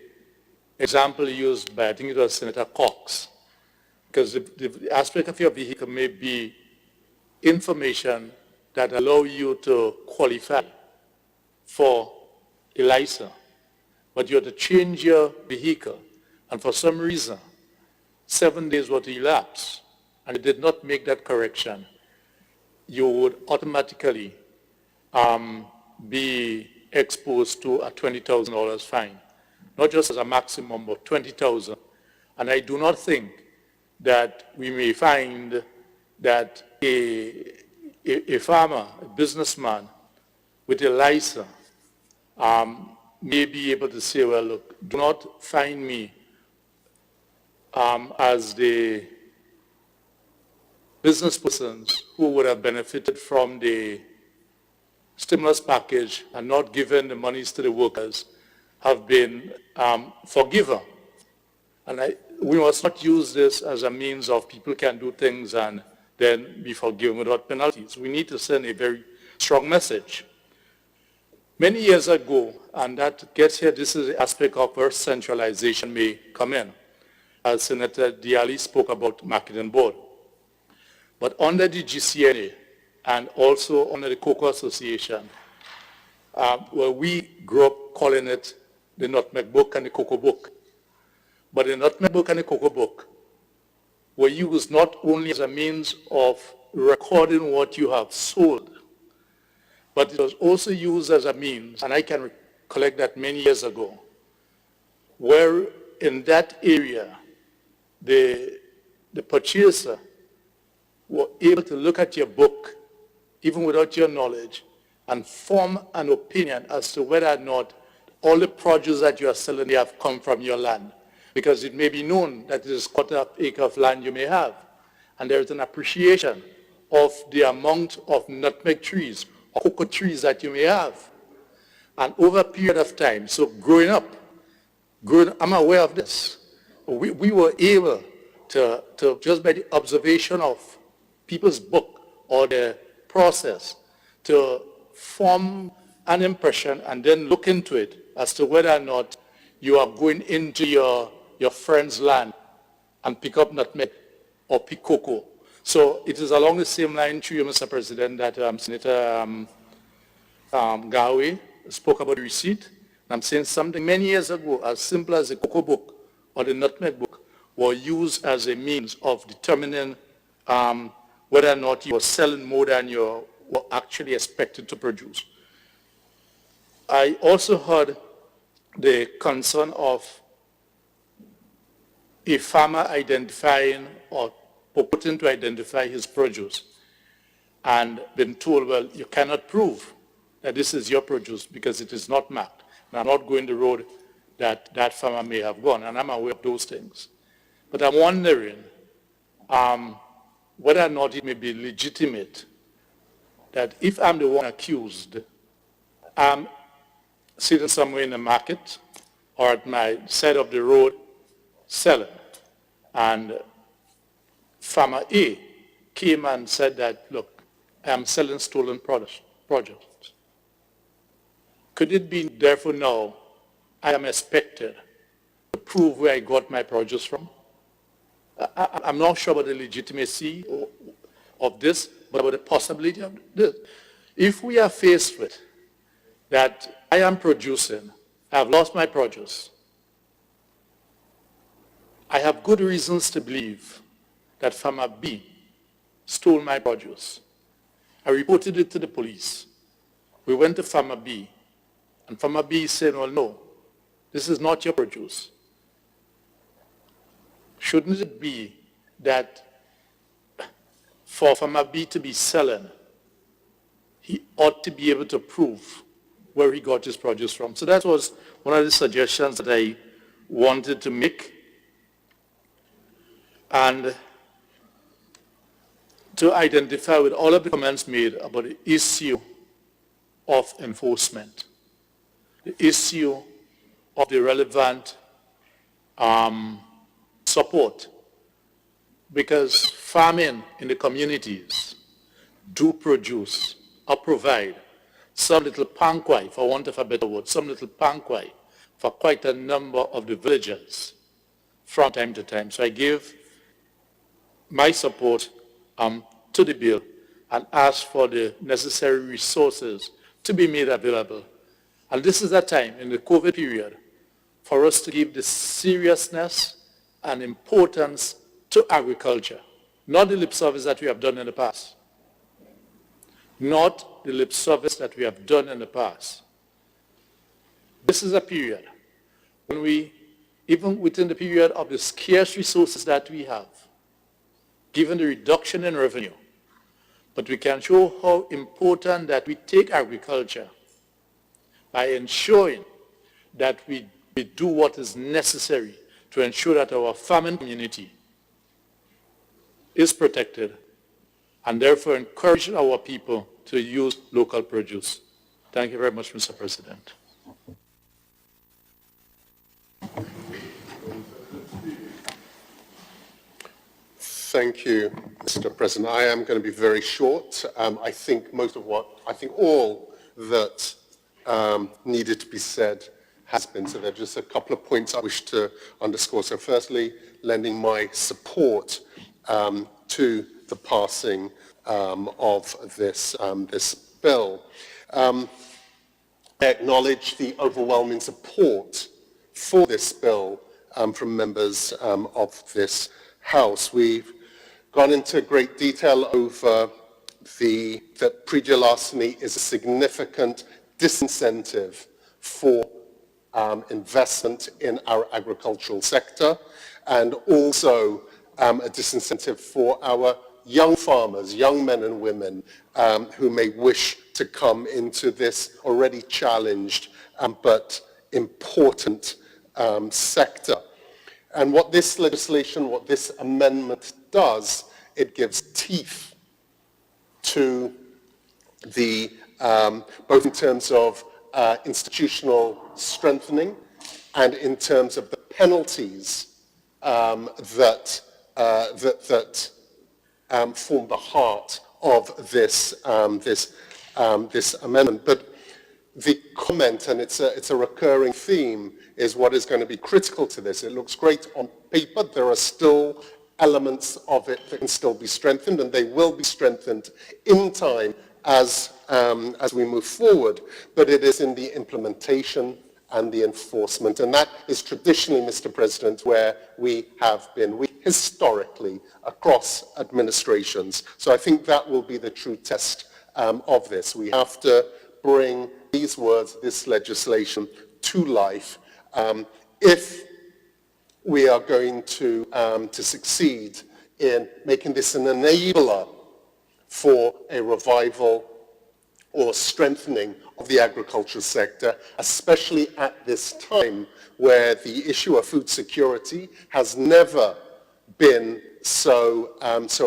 example used by, I think it was Senator Cox, because the aspect of your vehicle may be information that allow you to qualify for a license, but you have to change your vehicle, and for some reason, 7 days were to elapse, and you did not make that correction, you would automatically be exposed to a $20,000 fine, not just as a maximum, but $20,000. And I do not think that we may find that a farmer, a businessman with a license may be able to say, well, look, do not fine me as the business persons who would have benefited from the stimulus package and not given the monies to the workers have been forgiven. And we must not use this as a means of people can do things and then be forgiven without penalties. We need to send a very strong message. Many years ago, and that gets here, this is the aspect of where centralization may come in, as Senator Diali spoke about marketing board. But under the GCNA and also under the Cocoa Association, where we grew up calling it the Nutmeg Book and the Cocoa Book. But the Nutmeg Book and the Cocoa Book were used not only as a means of recording what you have sold, but it was also used as a means, and I can recollect that many years ago, where in that area, the purchaser were able to look at your book, even without your knowledge, and form an opinion as to whether or not all the produce that you are selling have come from your land. Because it may be known that it is a quarter acre of land you may have, and there is an appreciation of the amount of nutmeg trees or cocoa trees that you may have. And over a period of time, so growing up, I'm aware of this. We were able to just by the observation of people's book or the process, to form an impression and then look into it as to whether or not you are going into your friend's land and pick up nutmeg or pick cocoa. So it is along the same line to you, Mr. President, that Senator Gawi spoke about the receipt. And I'm saying something many years ago, as simple as the cocoa book or the nutmeg book, were used as a means of determining whether or not you were selling more than you were actually expected to produce. I also heard the concern of a farmer identifying or purporting to identify his produce and been told, well, you cannot prove that this is your produce because it is not marked. And I'm not going the road that that farmer may have gone, and I'm aware of those things. But I'm wondering whether or not it may be legitimate that if I'm the one accused, I'm sitting somewhere in the market or at my side of the road selling, and farmer A came and said that, look, I'm selling stolen produce. Could it be therefore now I am expected to prove where I got my produce from? I'm not sure about the legitimacy of this, but about the possibility of this. If we are faced with that I am producing, I have lost my produce, I have good reasons to believe that farmer B stole my produce. I reported it to the police. We went to farmer B, and farmer B said, well, no, This is not your produce. Shouldn't it be that for farmer B to be selling, he ought to be able to prove where he got his produce from? So that was one of the suggestions that I wanted to make. And to identify with all of the comments made about the issue of enforcement, the issue of the relevant support, because farming in the communities do produce or provide some little pankwai, for want of a better word, some little pankwai for quite a number of the villagers from time to time. So I give my support to the bill and ask for the necessary resources to be made available. And this is a time in the COVID period for us to give the seriousness and importance to agriculture, not the lip service that we have done in the past. Not the lip service that we have done in the past. This is a period when we, even within the period of the scarce resources that we have, given the reduction in revenue, but we can show how important that we take agriculture by ensuring that we do what is necessary to ensure that our farming community is protected, and therefore encourage our people to use local produce. Thank you very much, Mr. President. Thank you, Mr. President. I am going to be very short. I think all that needed to be said has been. So there are just a couple of points I wish to underscore. So firstly, lending my support to the passing of this bill. I acknowledge the overwhelming support for this bill from members of this House. We've gone into great detail over that pre-deal larceny is a significant disincentive for investment in our agricultural sector, and also a disincentive for our young farmers, young men and women who may wish to come into this already challenged but important sector. And what this legislation, what this amendment does, it gives teeth to the, both in terms of institutional strengthening and in terms of the penalties that form the heart of this amendment. But the comment, and it's a recurring theme, is what is going to be critical to this. It looks great on paper. There are still elements of it that can still be strengthened, and they will be strengthened in time as we move forward. But it is in the implementation and the enforcement. And that is traditionally, Mr. President, where we have been. We historically, across administrations. So I think that will be the true test of this. We have to bring these words, this legislation, to life if we are going to succeed in making this an enabler for a revival or strengthening of the agricultural sector, especially at this time where the issue of food security has never been so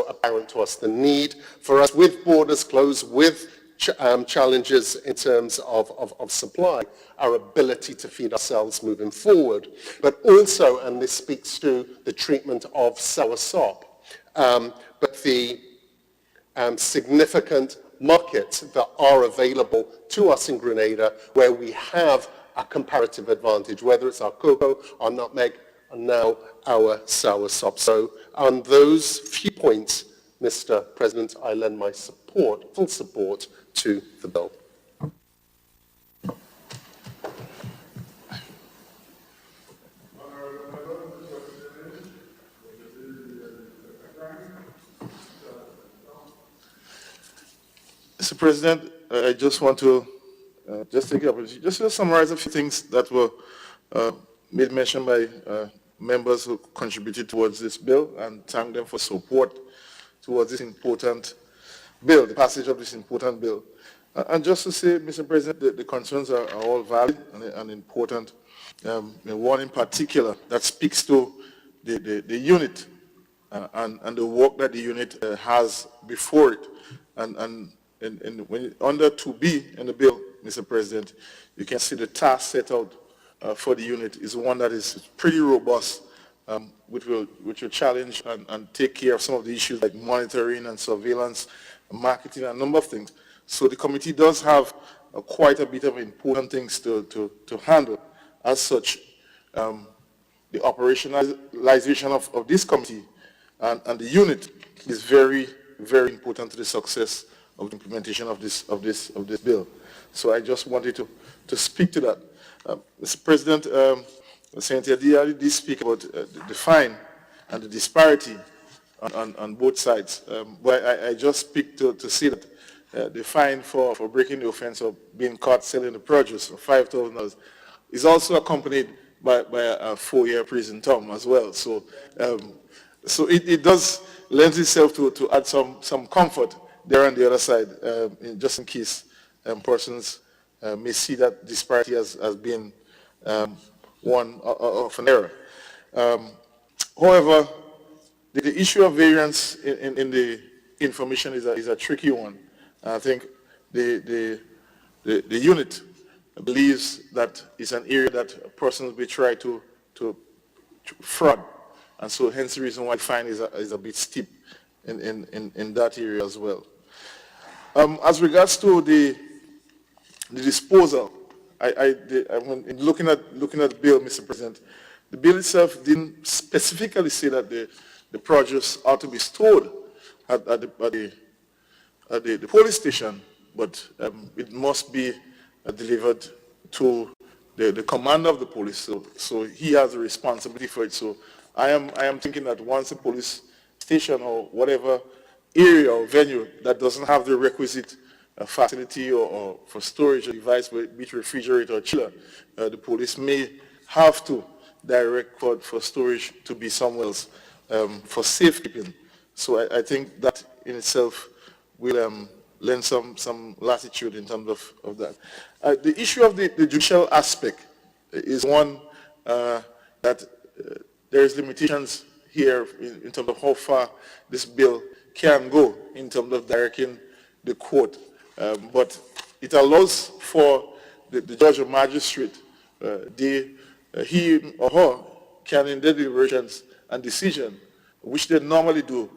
apparent to us. The need for us, with borders closed, with challenges in terms of supply, our ability to feed ourselves moving forward. But also, and this speaks to the treatment of soursop, but the significant markets that are available to us in Grenada where we have a comparative advantage, whether it's our cocoa, our nutmeg, and now our soursop. So on those few points, Mr. President, I lend my support, full support, to the bill. Mr. President, I just want to just take the opportunity just to summarize a few things that were made mention by members who contributed towards this bill, and thank them for support towards this important bill, the passage of this important bill. And just to say, Mr. President, the concerns are all valid and important. One in particular that speaks to the unit and the work that the unit has before it. And when under 2B in the bill, Mr. President, you can see the task set out for the unit is one that is pretty robust, which will challenge and take care of some of the issues like monitoring and surveillance, marketing, and a number of things. So the committee does have quite a bit of important things to handle. As such, the operationalization of this committee and the unit is very, very important to the success of the implementation of this bill. So I just wanted to speak to that. Mr. President, Senator Diallo did speak about the fine and the disparity on both sides. But I just speak to see that the fine for breaking the offense of being caught selling the produce of $5,000 is also accompanied by a 4-year prison term as well. So, it does lend itself to add some comfort there on the other side, just in case persons may see that disparity as being one of an error. However, the issue of variance in the information is a tricky one. I think the unit believes that it's an area that persons will try to fraud, and so hence the reason why fine is a bit steep in that area as well. As regards to the disposal, when looking at the bill, Mr. President, the bill itself didn't specifically say that the produce ought to be stored at the police station, but it must be delivered to the commander of the police. So he has a responsibility for it. So I am thinking that once a police station or whatever area or venue that doesn't have the requisite facility or for storage or device, be it refrigerator or chiller, the police may have to direct for storage to be somewhere else for safekeeping. So I think that in itself will lend some latitude in terms of that. The issue of the judicial aspect is one that there is limitations here in terms of how far this bill can go in terms of directing the court. But it allows for the judge or magistrate, he or her can in their deliberations and decision, which they normally do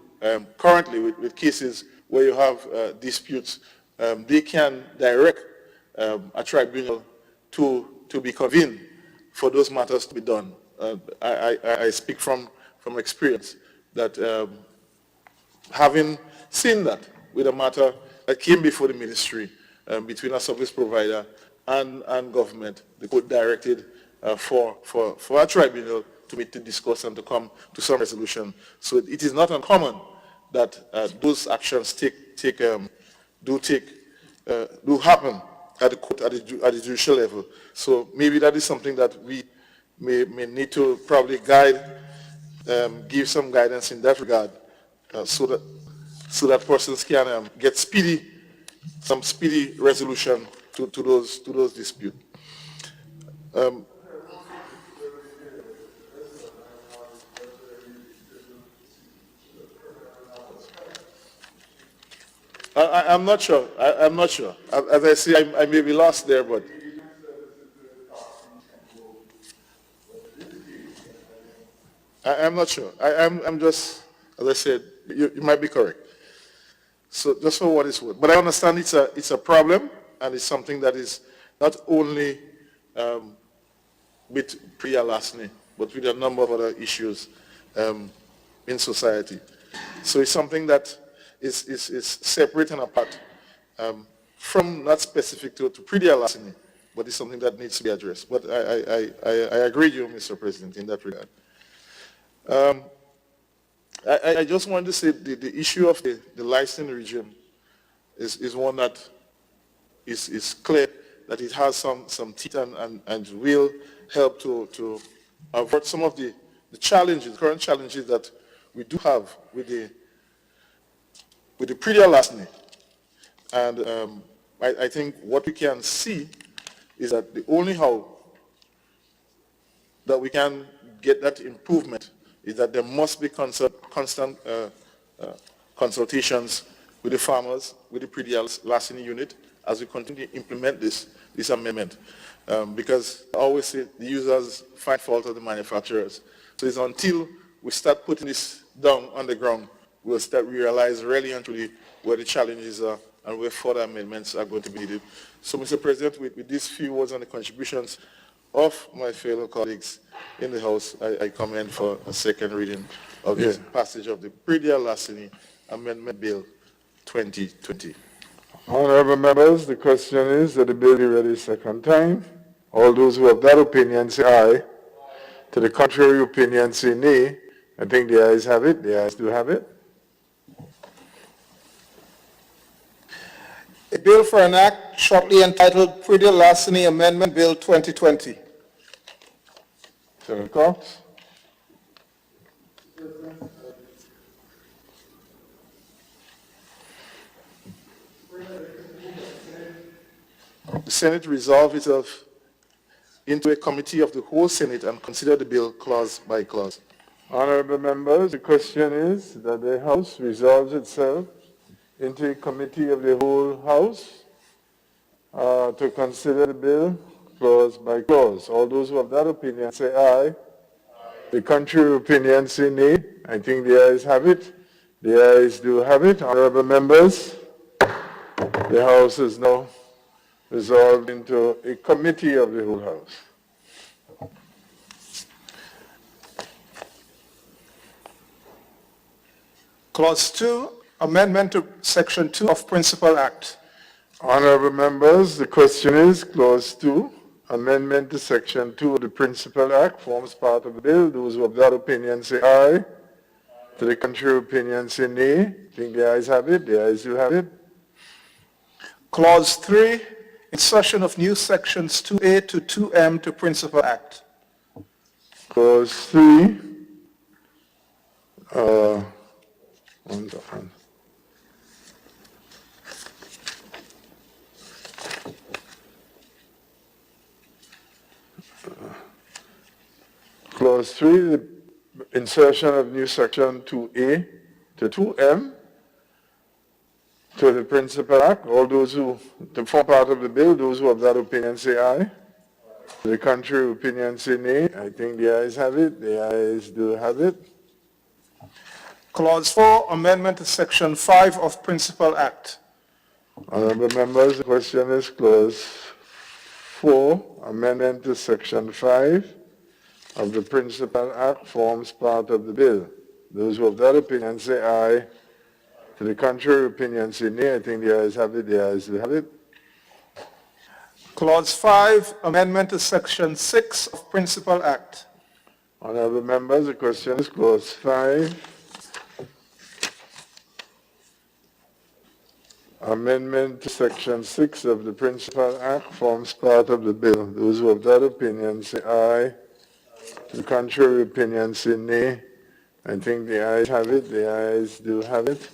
currently with cases where you have disputes, they can direct a tribunal to be convened for those matters to be done. I speak from experience that having seen that with a matter that came before the ministry between a service provider and government, the court directed for a tribunal to meet to discuss and to come to some resolution. So it is not uncommon that those actions do happen at the court, at the judicial level. So maybe that is something that we may need to probably give some guidance in that regard, so that persons can get some speedy resolution to those disputes. I'm not sure. I'm not sure. As I say, I may be lost there, but I'm not sure. I'm just, as I said, you might be correct. So just for what it's worth. But I understand it's a problem, and it's something that is not only with Priya Lasni, but with a number of other issues in society. So it's something that is separate and apart from, not specific to Priya Lasni, but it's something that needs to be addressed. But I agree with you, Mr. President, in that regard. I just wanted to say the issue of the licensing regime is one that is clear that it has some teeth and will help to avert some of the challenges, current challenges that we do have with the pre-deal larceny. And I think what we can see is that the only how that we can get that improvement is that there must be constant consultations with the farmers, with the pre-deal larceny unit, as we continue to implement this amendment. Because I always say the users find fault of the manufacturers. So it's until we start putting this down on the ground, we'll start realize really and truly where the challenges are and where further amendments are going to be needed. So, Mr. President, with these few words on the contributions of my fellow colleagues in the House, I commend for a second reading of this passage of the pre-deal larceny Amendment Bill 2020. Honorable members, the question is that the bill be read a second time. All those who have that opinion say aye. To the contrary opinion say nay. I think the ayes have it. The ayes do have it. A bill for an act shortly entitled Pre-deal Larceny Amendment Bill 2020. Senator Cox. The Senate resolve itself into a committee of the whole Senate and consider the bill clause by clause. Honorable members, the question is that the House resolves itself into a committee of the whole House to consider the bill clause by clause. All those who have that opinion say aye. The contrary opinion say nay. I think the ayes have it. The ayes do have it. Honorable members, the House is now resolved into a committee of the whole House. Clause 2, Amendment to Section 2 of Principal Act. Honorable members, the question is Clause 2, Amendment to Section 2 of the Principal Act forms part of the bill. Those who have that opinion say aye. To the contrary opinion say nay. I think the ayes have it. The ayes do have it. Clause 3, Insertion of new sections 2A to 2M to Principal Act. Clause 3. One second. Clause 3, the insertion of new section 2A to 2M to the Principal Act. All those who, to form part of the bill, those who have that opinion say aye. The contrary opinion say nay. I think the ayes have it. The ayes do have it. Clause 4, Amendment to Section 5 of Principal Act. Honorable members, the question is Clause 4, Amendment to Section 5 of the Principal Act forms part of the bill. Those who have that opinion say aye. To the contrary opinion say nay. I think the ayes have it. The ayes do have it. Clause 5, Amendment to Section 6 of Principal Act. Honorable members, the question is Clause 5. Amendment to Section 6 of the Principal Act forms part of the bill. Those who have that opinion say aye. The contrary opinion say nay. I think the ayes have it. The ayes do have it.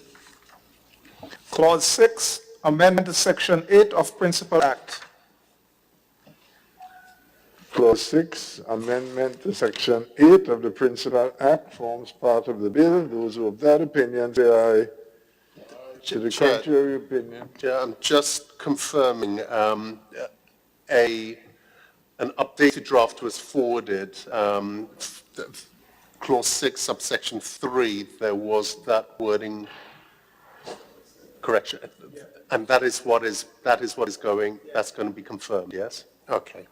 Clause 6, Amendment to Section 8 of Principal Act. Clause 6, Amendment to Section 8 of the Principal Act forms part of the bill. Those who have that opinion say aye. To the contrary opinion. Yeah, I'm just confirming an updated draft was forwarded. Clause 6, subsection 3, there was that wording correction. And that's going to be confirmed, yes? Okay.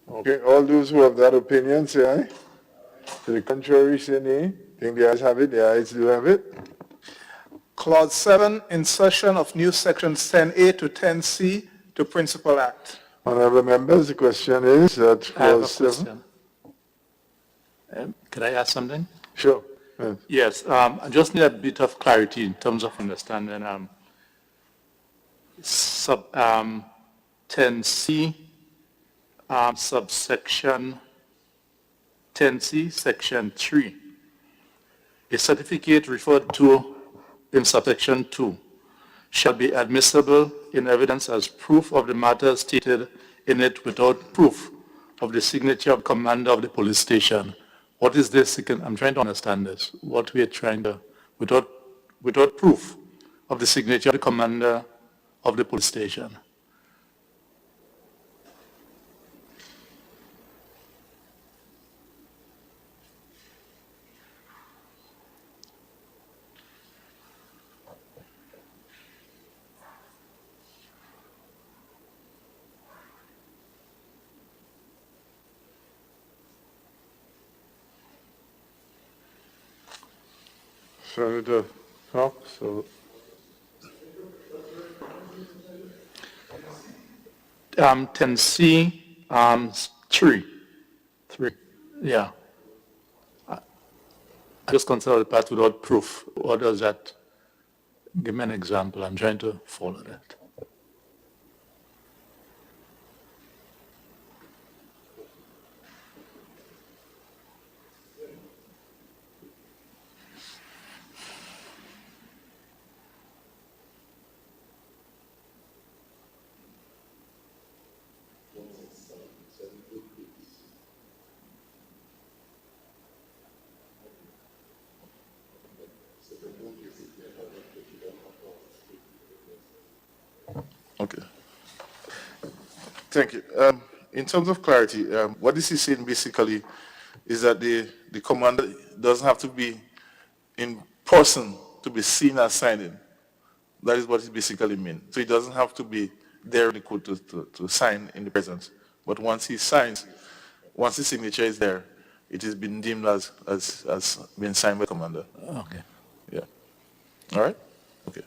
Okay, all those who have that opinion say aye. To the contrary say nay. I think the ayes have it. The ayes do have it. Clause 7, Insertion of new sections 10A to 10C to Principal Act. Honorable members, the question is that I have a Clause 7. question. Could I ask something? Sure. Yes, I just need a bit of clarity in terms of understanding. 10C subsection 10C, section 3. A certificate referred to in subsection 2 shall be admissible in evidence as proof of the matter stated in it without proof of the signature of commander of the police station. What is this? I'm trying to understand this. What we are trying to, without proof of the signature of the commander of the police station. Senator Fox, so 10C, 3, yeah. I just consider the part without proof. What does that, give me an example. I'm trying to follow that. Okay. Thank you. In terms of clarity, what this is saying basically is that the commander doesn't have to be in person to be seen as signing. That is what it basically means. So he doesn't have to be there in the court to sign in the presence. But once he signs, once the signature is there, it has been deemed as being signed by the commander. Okay. Yeah. All right? Okay.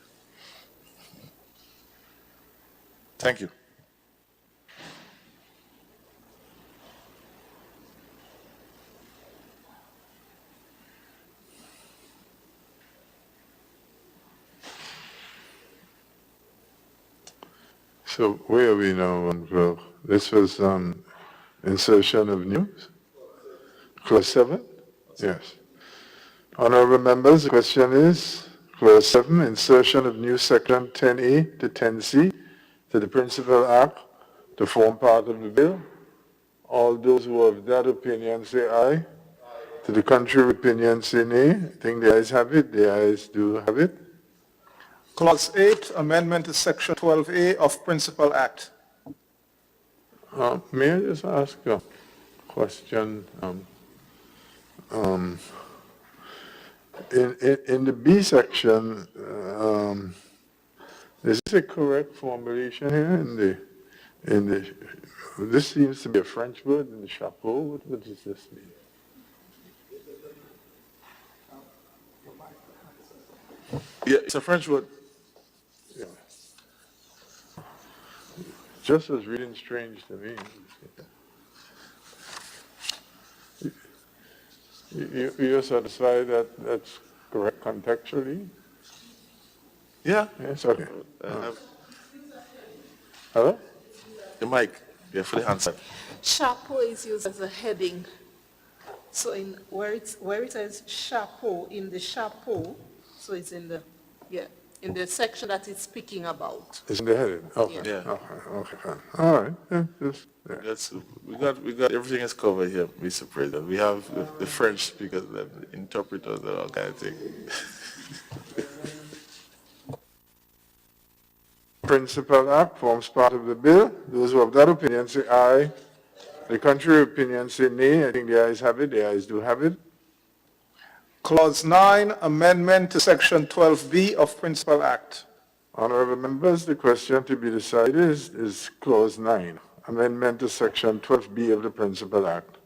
Thank you. So where are we now? This was insertion of news? Clause 7? Yes. Honorable members, the question is, Clause 7, insertion of new section 10A to 10C to the Principal Act to form part of the bill. All those who have that opinion say aye. To the contrary opinion say nay. I think the ayes have it. The ayes do have it. Clause 8, amendment to section 12A of Principal Act. May I just ask a question? In the B section, is this a correct formulation here? This seems to be a French word in the chapeau. What does this mean? Yeah, it's a French word. Yeah. Just as reading strange to me. You're satisfied that that's correct contextually? Yeah. Yes, okay. Hello? The mic. Yeah, for the answer. Chapeau is used as a heading. So in where it says chapeau, in the chapeau, so it's in the section that it's speaking about. It's in the heading? Okay. Yeah. Okay, fine. All right. Yeah, We got everything is covered here, Mr. President. We have the French speakers, the interpreters, and all kind of thing. Principal Act forms part of the bill. Those who have that opinion say aye. The contrary opinion say nay. I think the ayes have it. The ayes do have it. Clause 9, amendment to section 12B of Principal Act. Honorable members, the question to be decided is clause 9, amendment to section 12B of the Principal Act.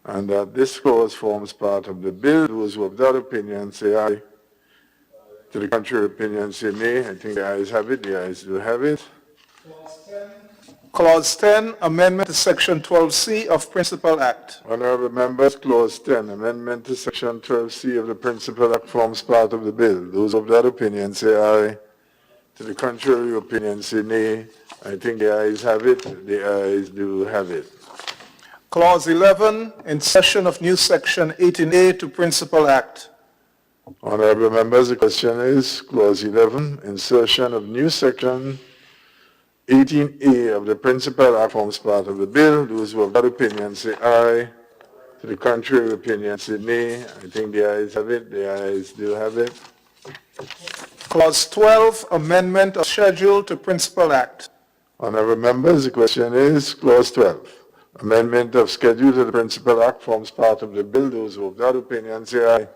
And that this clause forms part of the bill. Those who have that opinion say aye. To the contrary opinion say nay. I think the ayes have it. The ayes do have it. Clause 10, amendment to section 12C of Principal Act. Honorable members, clause 10, amendment to section 12C of the Principal Act forms part of the bill. Those of that opinion say aye. To the contrary opinion say nay. I think the ayes have it. The ayes do have it. Clause 11, insertion of new section 18A to Principal Act. Honorable members, the question is Clause 11, insertion of new section 18A of the Principal Act forms part of the bill. Those who have that opinion say aye. To the contrary opinion say nay. I think the ayes have it. The ayes do have it. Clause 12, amendment of schedule to Principal Act. Honorable members, the question is Clause 12. Amendment of schedule to the Principal Act forms part of the bill. Those who have that opinion say aye.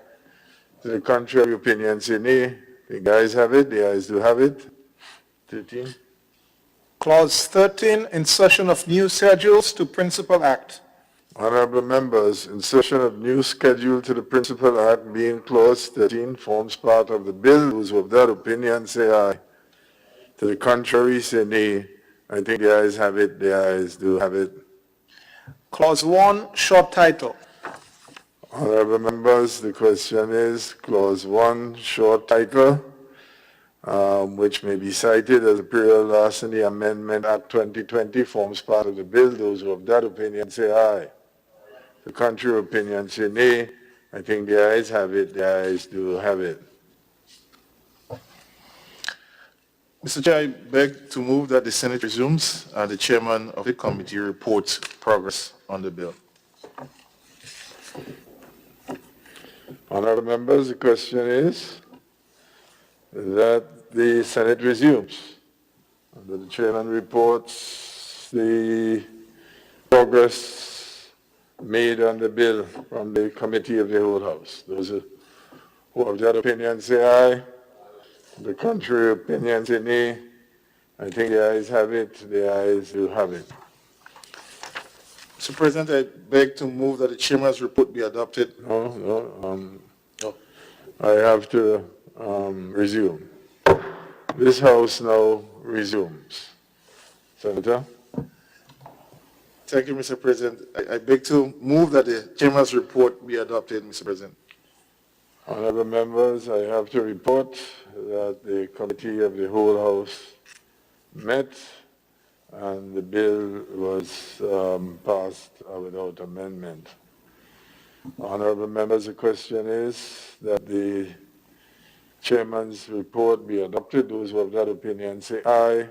To the contrary opinion say nay. The ayes have it. The ayes do have it. 13. Clause 13, insertion of new schedules to Principal Act. Honorable members, insertion of new schedule to the Principal Act being Clause 13 forms part of the bill. Those who have that opinion say aye. To the contrary say nay. I think the ayes have it. The ayes do have it. Clause 1, short title. Honorable members, the question is Clause 1, short title, which may be cited as a period larceny amendment Act 2020 forms part of the bill. Those who have that opinion say aye. The contrary opinion say nay. I think the ayes have it. The ayes do have it. Mr. Chair, I beg to move that the Senate resumes and the chairman of the committee reports progress on the bill. Honorable members, the question is that the Senate resumes. And the chairman reports the progress made on the bill from the committee of the whole House. Those who have that opinion say aye. The contrary opinion say nay. I think the ayes have it. The ayes do have it. Mr. President, I beg to move that the chairman's report be adopted. I have to resume. This House now resumes. Senator? Thank you, Mr. President. I beg to move that the chairman's report be adopted, Mr. President. Honorable members, I have to report that the committee of the whole House met and the bill was passed without amendment. Honorable members, the question is that the chairman's report be adopted. Those who have that opinion say aye.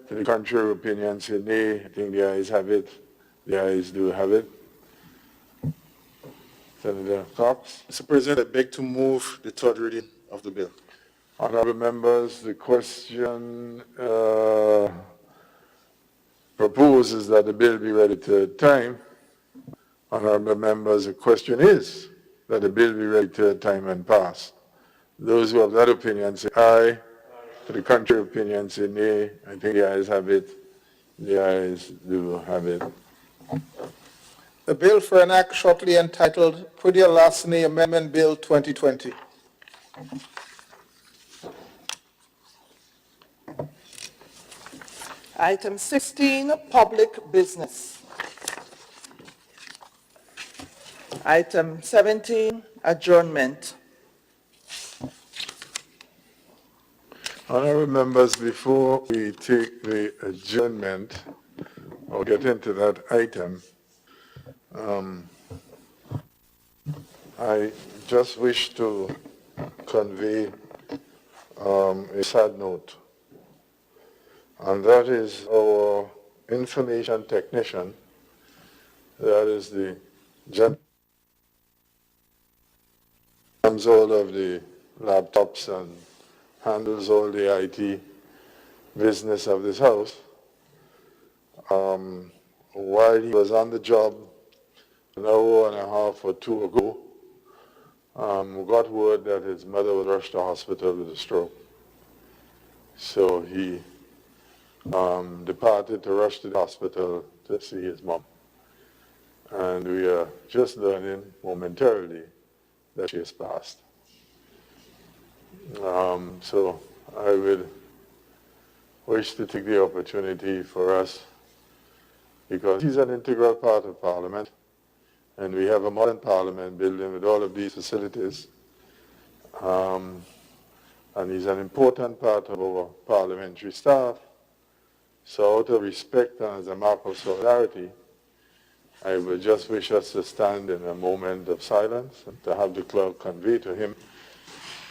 To the contrary opinion say nay. I think the ayes have it. The ayes do have it. Senator Cox. Mr. President, I beg to move the third reading of the bill. Honorable members, the question proposes that the bill be read at third time. Honorable members, the question is that the bill be read third time and pass. Those who have that opinion say aye. To the contrary opinion say nay. I think the ayes have it. The ayes do have it. The bill for an act shortly entitled Prudential Larceny Amendment Bill 2020. Item 16, public business. Item 17, adjournment. Honorable members, before we take the adjournment or get into that item, I just wish to convey a sad note, and that is our information technician, that is the gentleman who runs all of the laptops and handles all the IT business of this house. While he was on the job an hour and a half or two ago, we got word that his mother was rushed to hospital with a stroke. So he departed to rush to the hospital to see his mom. And we are just learning momentarily that she has passed. So I would wish to take the opportunity for us, because he's an integral part of Parliament, and we have a modern Parliament building with all of these facilities, and he's an important part of our parliamentary staff, So out of respect and as a mark of solidarity, I would just wish us to stand in a moment of silence and to have the clerk convey to him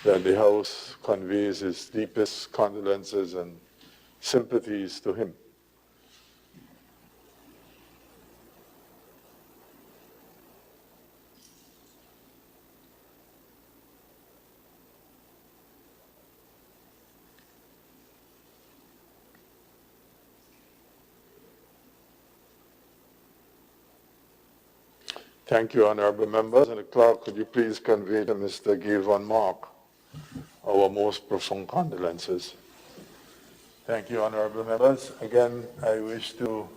that the House conveys its deepest condolences and sympathies to him. Thank you, honorable members. And the clerk, could you please convey to Mr. Gavon Mark our most profound condolences. Thank you, honorable members. Again, I wish to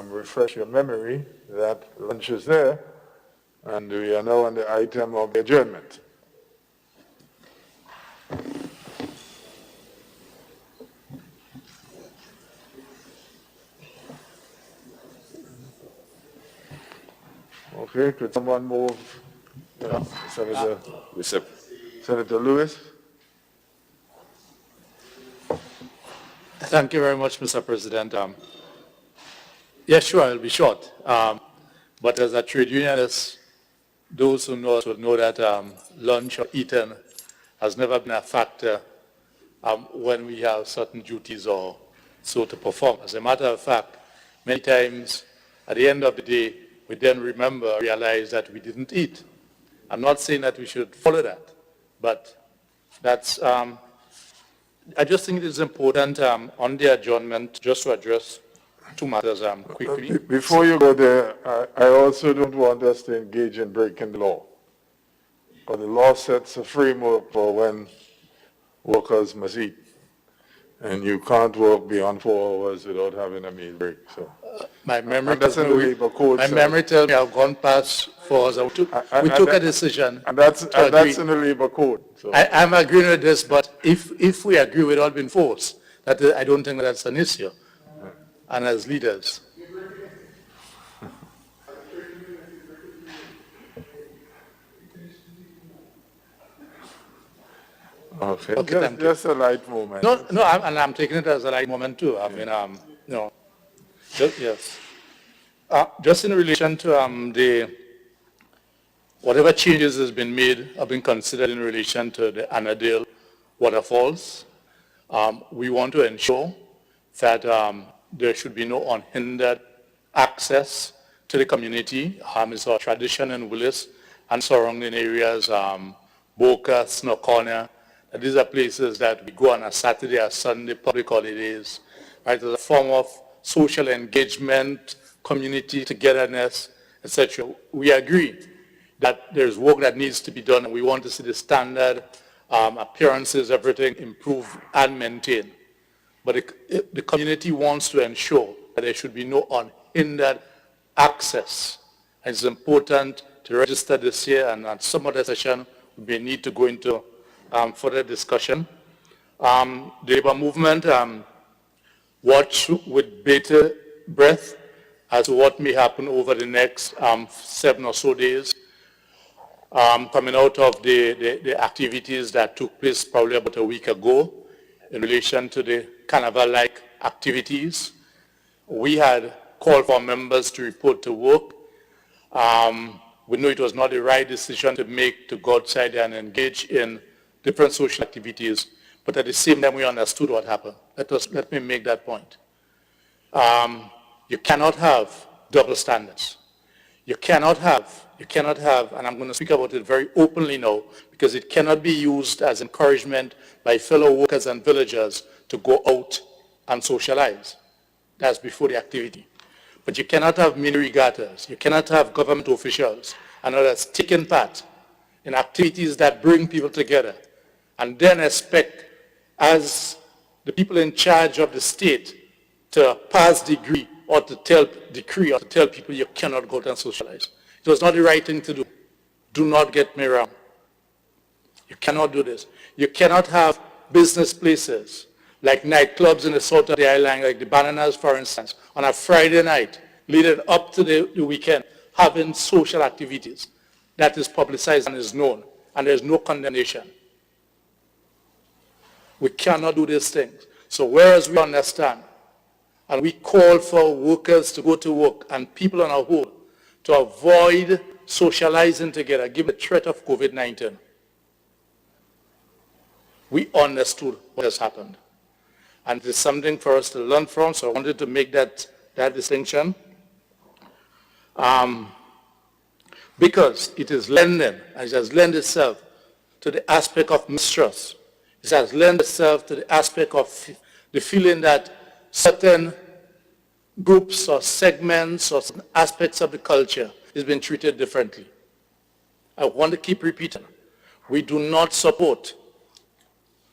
refresh your memory that lunch is there, and we are now on the item of adjournment. Okay, could someone move, Senator Lewis? Thank you very much, Mr. President. Yes, sure, I'll be short. But as a trade unionist, those who know us will know that lunch or eating has never been a factor when we have certain duties or so to perform. As a matter of fact, many times at the end of the day, we then realize that we didn't eat. I'm not saying that we should follow that, but that's, I just think it is important on the adjournment just to address two matters quickly. Before you go there, I also don't want us to engage in breaking the law. Because the law sets a framework for when workers must eat. And you can't work beyond 4 hours without having a meal break. So my memory tells me memory tells me I've gone past 4 hours. We took a decision. And that's in the labor code. So. I'm agreeing with this, but if we agree without being forced, I don't think that's an issue. And as leaders. Okay, just a light moment. No, I'm taking it as a light moment too. I mean, yes. Just in relation to whatever changes has been made have been considered in relation to the Annandale waterfalls. We want to ensure that there should be no unhindered access to the community. It's our tradition in Willis and surrounding areas, Boca, Snoqualmie. These are places that we go on a Saturday or Sunday, public holidays, right, as a form of social engagement, community togetherness, etc. We agree that there's work that needs to be done, and we want to see the standard appearances, everything improved and maintained. But the community wants to ensure that there should be no unhindered access. And it's important to register this year, and at some other session, we may need to go into further discussion. The labor movement watch with bated breath as to what may happen over the next 7 or so days, coming out of the activities that took place probably about a week ago in relation to the carnival-like activities. We had called for members to report to work. We knew it was not the right decision to make to go outside and engage in different social activities, but at the same time we understood what happened. Let me make that point. You cannot have double standards. You cannot have, and I'm going to speak about it very openly now, because it cannot be used as encouragement by fellow workers and villagers to go out and socialize. That's before the activity. But you cannot have mini regattas. You cannot have government officials and others taking part in activities that bring people together, and then expect, as the people in charge of the state, to pass decree or to tell people you cannot go out and socialize. It was not the right thing to do. Do not get me wrong. You cannot do this. You cannot have business places like nightclubs in the south of the island, like the Bananas, for instance, on a Friday night, leading up to the weekend, having social activities. That is publicized and is known, and there's no condemnation. We cannot do these things. So whereas we understand And we call for workers to go to work and people on a whole to avoid socializing together, given the threat of COVID-19. We understood what has happened. And it is something for us to learn from, so I wanted to make that distinction. Because it is lending, and it has lent itself to the aspect of mistrust. It has lent itself to the aspect of the feeling that certain groups or segments or certain aspects of the culture is being treated differently. I want to keep repeating, we do not support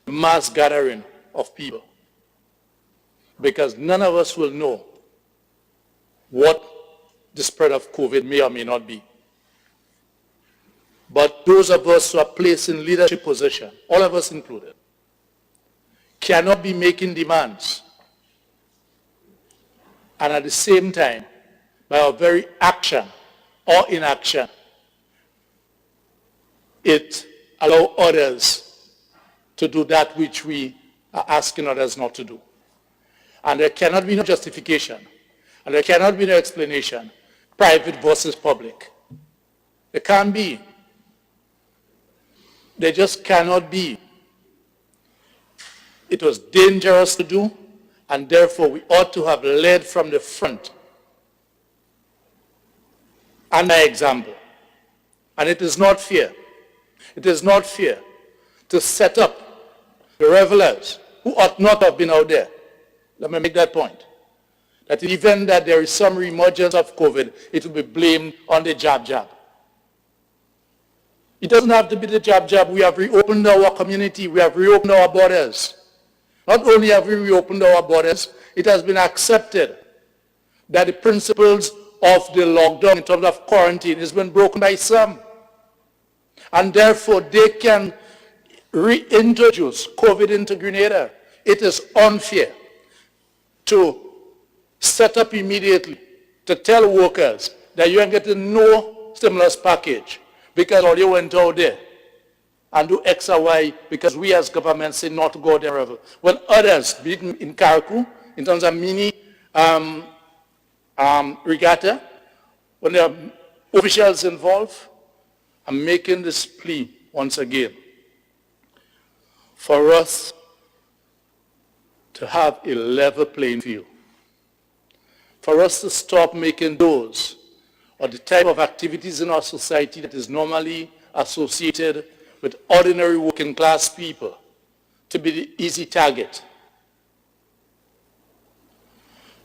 mass gathering of people, because none of us will know what the spread of COVID may or may not be. But those of us who are placed in leadership position, all of us included, cannot be making demands. And at the same time, by our very action or inaction, it allows others to do that which we are asking others not to do. And there cannot be no justification, and there cannot be no explanation, private versus public. There can't be. There just cannot be. It was dangerous to do, and therefore we ought to have led from the front and by example. And it is not fair. It is not fair to set up the revelers who ought not have been out there. Let me make that point. That even that there is some reemergence of COVID, it will be blamed on the jab. It doesn't have to be the jab. We have reopened our community. We have reopened our borders. Not only have we reopened our borders, it has been accepted that the principles of the lockdown in terms of quarantine has been broken by some. And therefore, they can reintroduce COVID into Grenada. It is unfair to set up immediately to tell workers that you ain't getting no stimulus package because all you went out there and do X or Y because we as government say not to go there ever. When others, be it in Carriacou, in terms of mini regatta, when there are officials involved, I'm making this plea once again for us to have a level playing field. For us to stop making those or the type of activities in our society that is normally associated with ordinary working class people to be the easy target.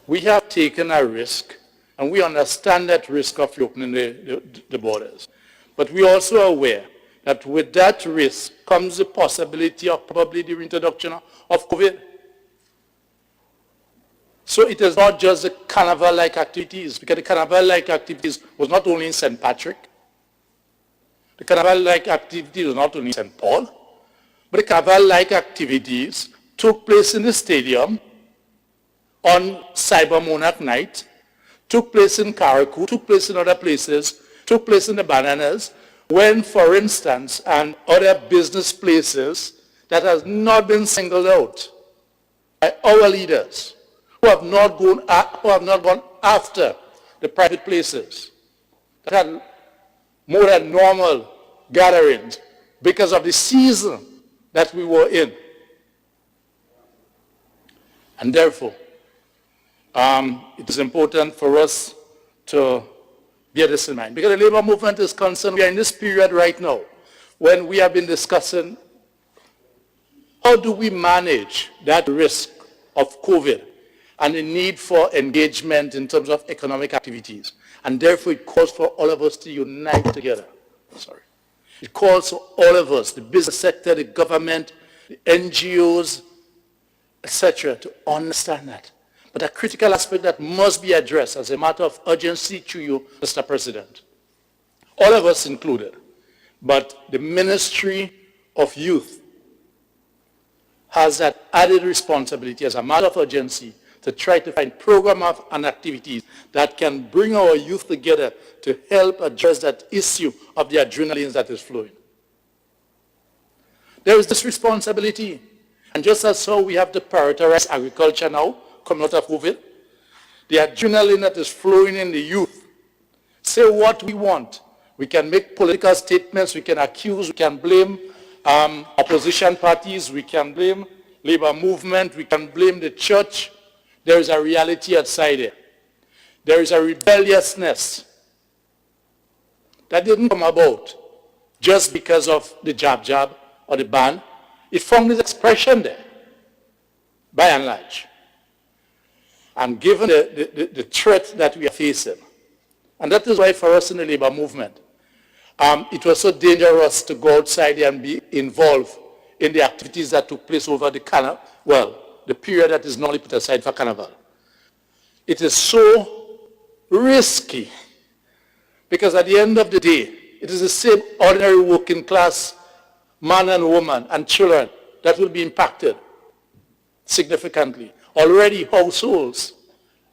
We have taken a risk, and we understand that risk of reopening the borders. But we also are aware that with that risk comes the possibility of probably the reintroduction of COVID. So it is not just the carnival-like activities, because the carnival-like activities was not only in St. Patrick, the carnival-like activities was not only in St. Paul, but the carnival-like activities took place in the stadium on Cyber Monarch night, took place in Carriacou, took place in other places, took place in the Bananas, when, for instance, and other business places that has not been singled out by our leaders, who have not gone after the private places that had more than normal gatherings because of the season that we were in. And therefore, it is important for us to bear this in mind. Because the labor movement is concerned, we are in this period right now when we have been discussing how do we manage that risk of COVID and the need for engagement in terms of economic activities. And therefore it calls for all of us to unite together. It calls for all of us, the business sector, the government, the NGOs, etc., to understand that. But a critical aspect that must be addressed as a matter of urgency to you, Mr. President, all of us included, but the Ministry of Youth has that added responsibility as a matter of urgency to try to find programs and activities that can bring our youth together to help address that issue of the adrenaline that is flowing. There is this responsibility. And just as so we have to prioritize agriculture now, coming out of COVID, the adrenaline that is flowing in the youth. Say what we want. We can make political statements, we can accuse, we can blame opposition parties, we can blame labor movement, we can blame the church. There is a reality outside there. There is a rebelliousness that didn't come about just because of the jab or the ban. It found its expression there, by and large. And given the threat that we are facing, and that is why for us in the labor movement, it was so dangerous to go outside and be involved in the activities that took place over the the period that is normally put aside for Carnival. It is so risky because at the end of the day, it is the same ordinary working class man and woman and children that will be impacted significantly. Already households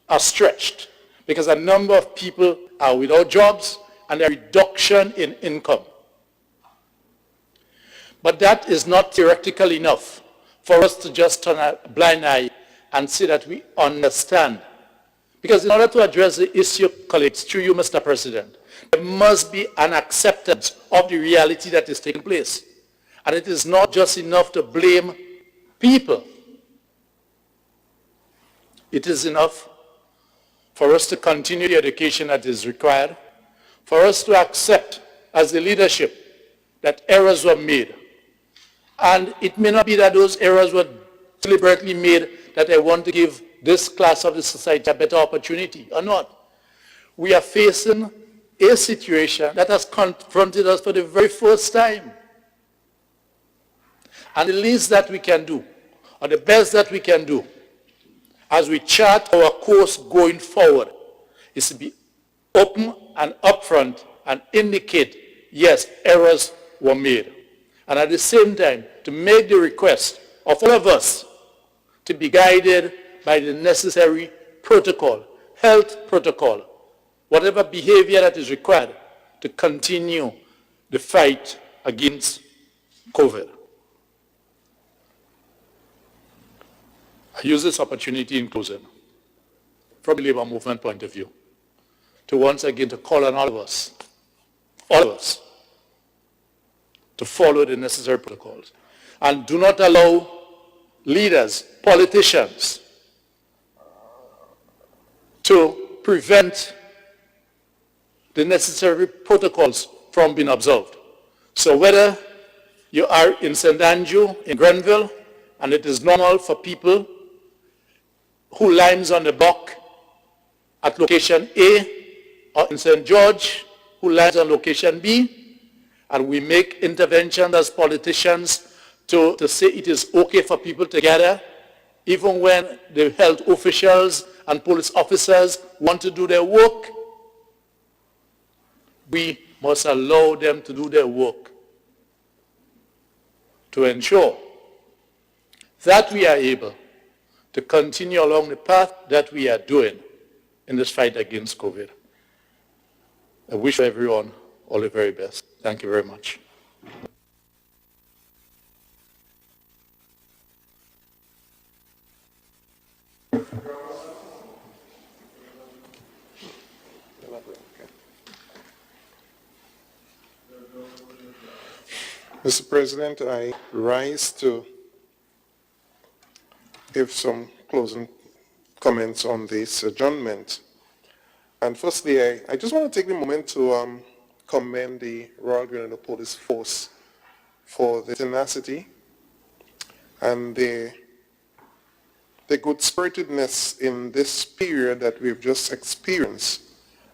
are stretched because a number of people are without jobs and a reduction in income. But that is not theoretical enough for us to just turn a blind eye and say that we understand. Because in order to address the issue, colleagues, through you, Mr. President, there must be an acceptance of the reality that is taking place. And it is not just enough to blame people. It is enough for us to continue the education that is required, for us to accept as the leadership that errors were made. And it may not be that those errors were deliberately made that I want to give this class of the society a better opportunity or not. We are facing a situation that has confronted us for the very first time. And the least that we can do, or the best that we can do, as we chart our course going forward, is to be open and upfront and indicate, yes, errors were made. And at the same time, to make the request of all of us to be guided by the necessary protocol, health protocol, whatever behavior that is required to continue the fight against COVID. I use this opportunity in closing, from the labor movement point of view, to once again to call on all of us, to follow the necessary protocols. And do not allow leaders, politicians, to prevent the necessary protocols from being observed. So whether you are in St. Andrew, in Grenville, and it is normal for people who lines on the block at location A, or in St. George, who lines on location B, and we make interventions as politicians to say it is okay for people to gather, even when the health officials and police officers want to do their work. We must allow them to do their work to ensure that we are able to continue along the path that we are doing in this fight against COVID. I wish everyone all the very best. Thank you very much. Mr. President, I rise to give some closing comments on this adjournment. And firstly, I just want to take the moment to commend the Royal Grenada Police Force for the tenacity and the good-spiritedness in this period that we've just experienced.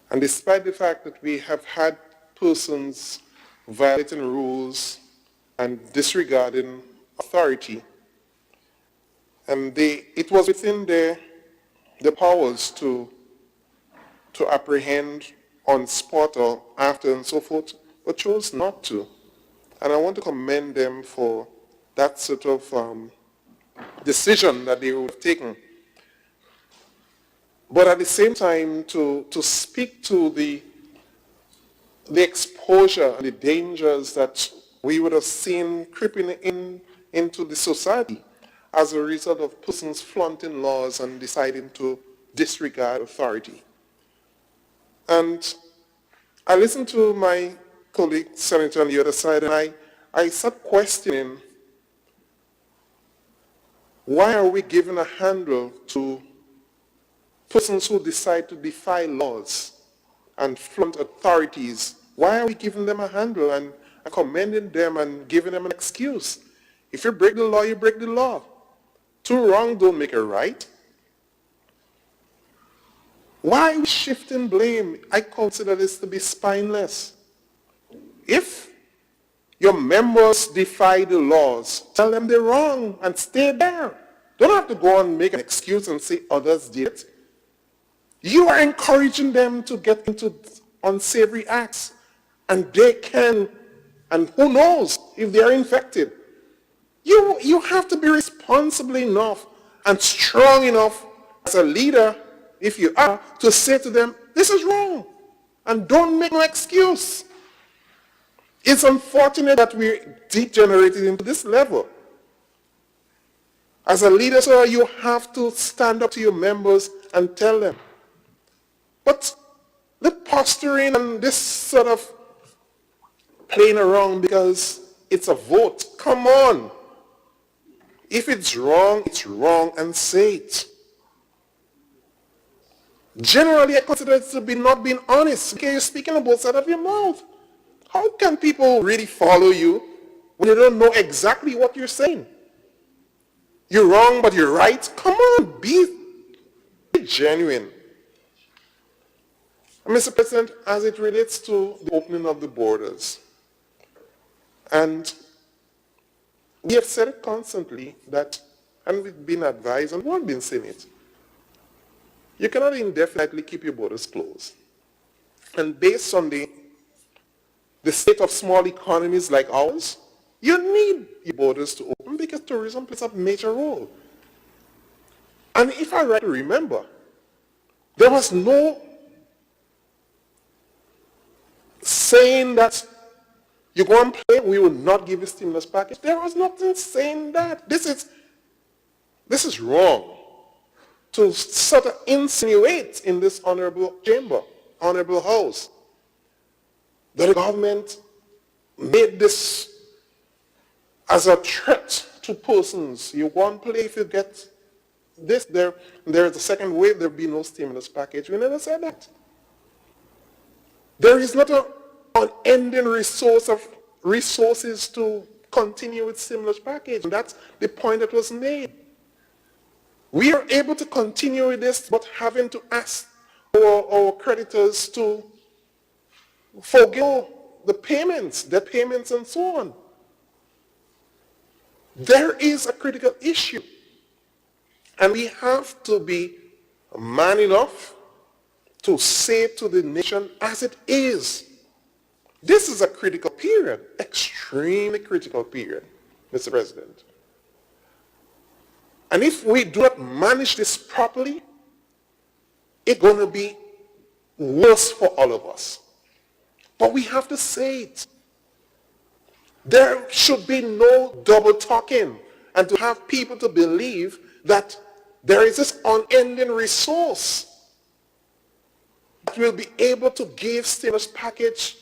And despite the fact that we have had persons violating rules and disregarding authority, and it was within the powers to apprehend on spot or after and so forth, but chose not to. And I want to commend them for that sort of decision that they would have taken. But at the same time, to speak to the exposure and the dangers that we would have seen creeping into the society as a result of persons flaunting laws and deciding to disregard authority. And I listened to my colleague, Senator on the other side, and I start questioning, why are we giving a handle to persons who decide to defy laws and flaunt authorities? Why are we giving them a handle and commending them and giving them an excuse? If you break the law, you break the law. Two wrongs don't make a right. Why are we shifting blame? I consider this to be spineless. If your members defy the laws, tell them they're wrong and stay there. Don't have to go and make an excuse and say others did it. You are encouraging them to get into unsavory acts, and they can, and who knows if they are infected. You have to be responsible enough and strong enough as a leader, if you are, to say to them, this is wrong, and don't make no excuse. It's unfortunate that we're degenerated into this level. As a leader, sir, you have to stand up to your members and tell them. But the posturing and this sort of playing around because it's a vote, come on. If it's wrong, and say it. Generally, I consider it to be not being honest, because you're speaking on both sides of your mouth. How can people really follow you when they don't know exactly what you're saying? You're wrong, but you're right. Come on, be genuine. And Mr. President, as it relates to the opening of the borders, and we have said it constantly that, and we've been advised, and we've been saying it, you cannot indefinitely keep your borders closed. And based on the state of small economies like ours, you need your borders to open because tourism plays a major role. And if I rightly remember, there was no saying that you go and play, we will not give you stimulus package. There was nothing saying that. This is wrong to sort of insinuate in this honorable chamber, honorable house, that the government made this as a threat to persons. You go and play, if you get this, there's a second wave, there'll be no stimulus package. We never said that. There is not an unending resource of resources to continue with stimulus package. And that's the point that was made. We are able to continue with this, but having to ask our creditors to forgo the payments, debt payments and so on. There is a critical issue. And we have to be man enough to say to the nation as it is. This is a critical period, extremely critical period, Mr. President. And if we do not manage this properly, it's going to be worse for all of us. But we have to say it. There should be no double talking, and to have people to believe that there is this unending resource that will be able to give stimulus package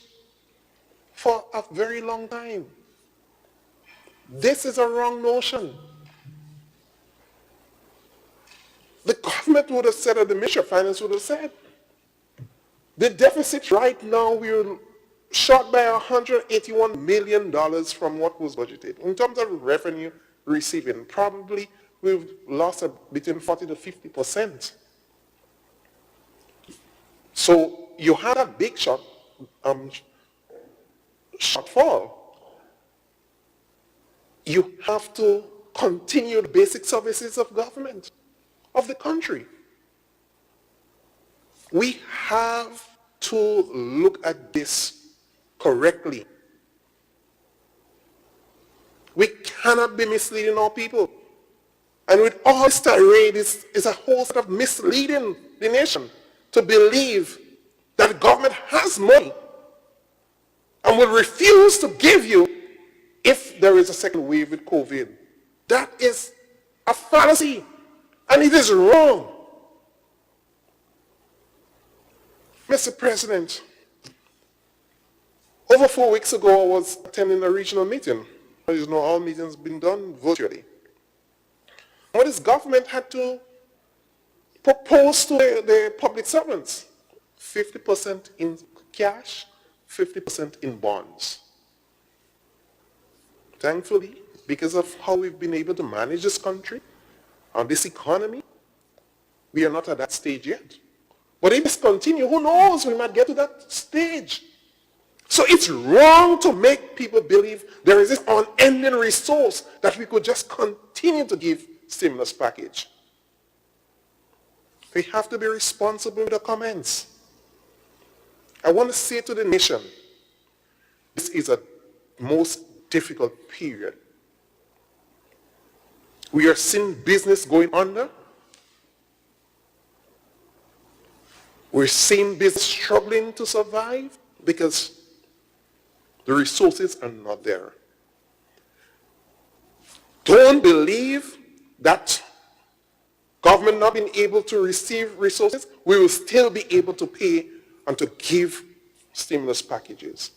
for a very long time. This is a wrong notion. The government would have said, or the Ministry of Finance would have said, the deficit right now, we're short by $181 million from what was budgeted. In terms of revenue receiving, probably we've lost between 40 to 50%. So you had a big shortfall. You have to continue the basic services of government, of the country. We have to look at this correctly. We cannot be misleading our people. And with all this tirade, is a whole set of misleading the nation to believe that the government has money and will refuse to give you if there is a second wave with COVID. That is a fallacy, and it is wrong. Mr. President, over 4 weeks ago, I was attending a regional meeting. As you know, all meetings have been done virtually. What this government had to propose to the public servants, 50% in cash, 50% in bonds. Thankfully, because of how we've been able to manage this country and this economy, we are not at that stage yet. But if this continues, who knows, we might get to that stage. So it's wrong to make people believe there is this unending resource that we could just continue to give stimulus package. We have to be responsible with the comments. I want to say to the nation, this is a most difficult period. We are seeing business going under. We're seeing business struggling to survive because the resources are not there. Don't believe that government not being able to receive resources, we will still be able to pay and to give stimulus packages.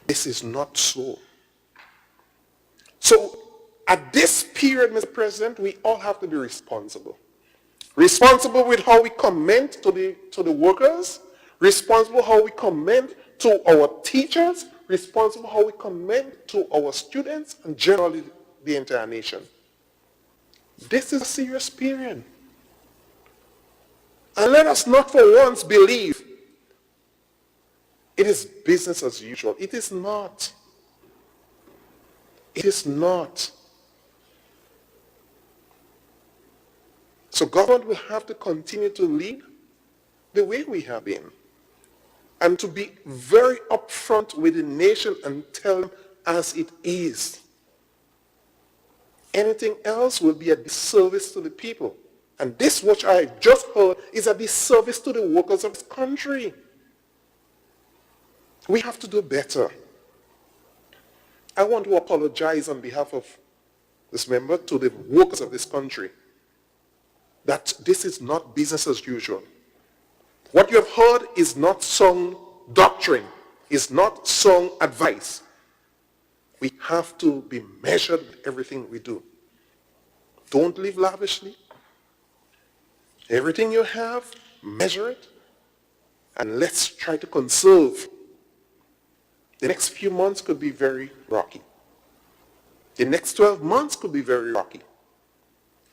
This is not so. So at this period, Mr. President, we all have to be responsible. Responsible with how we comment to the workers, responsible how we comment to our teachers, responsible how we comment to our students, and generally the entire nation. This is a serious period. And let us not for once believe it is business as usual. It is not. It is not. So government will have to continue to lead the way we have been. And to be very upfront with the nation and tell them as it is. Anything else will be a disservice to the people. And this, which I just heard, is a disservice to the workers of this country. We have to do better. I want to apologize on behalf of this member to the workers of this country that this is not business as usual. What you have heard is not sound doctrine, is not sound advice. We have to be measured with everything we do. Don't live lavishly. Everything you have, measure it, and let's try to conserve. The next few months could be very rocky. The next 12 months could be very rocky.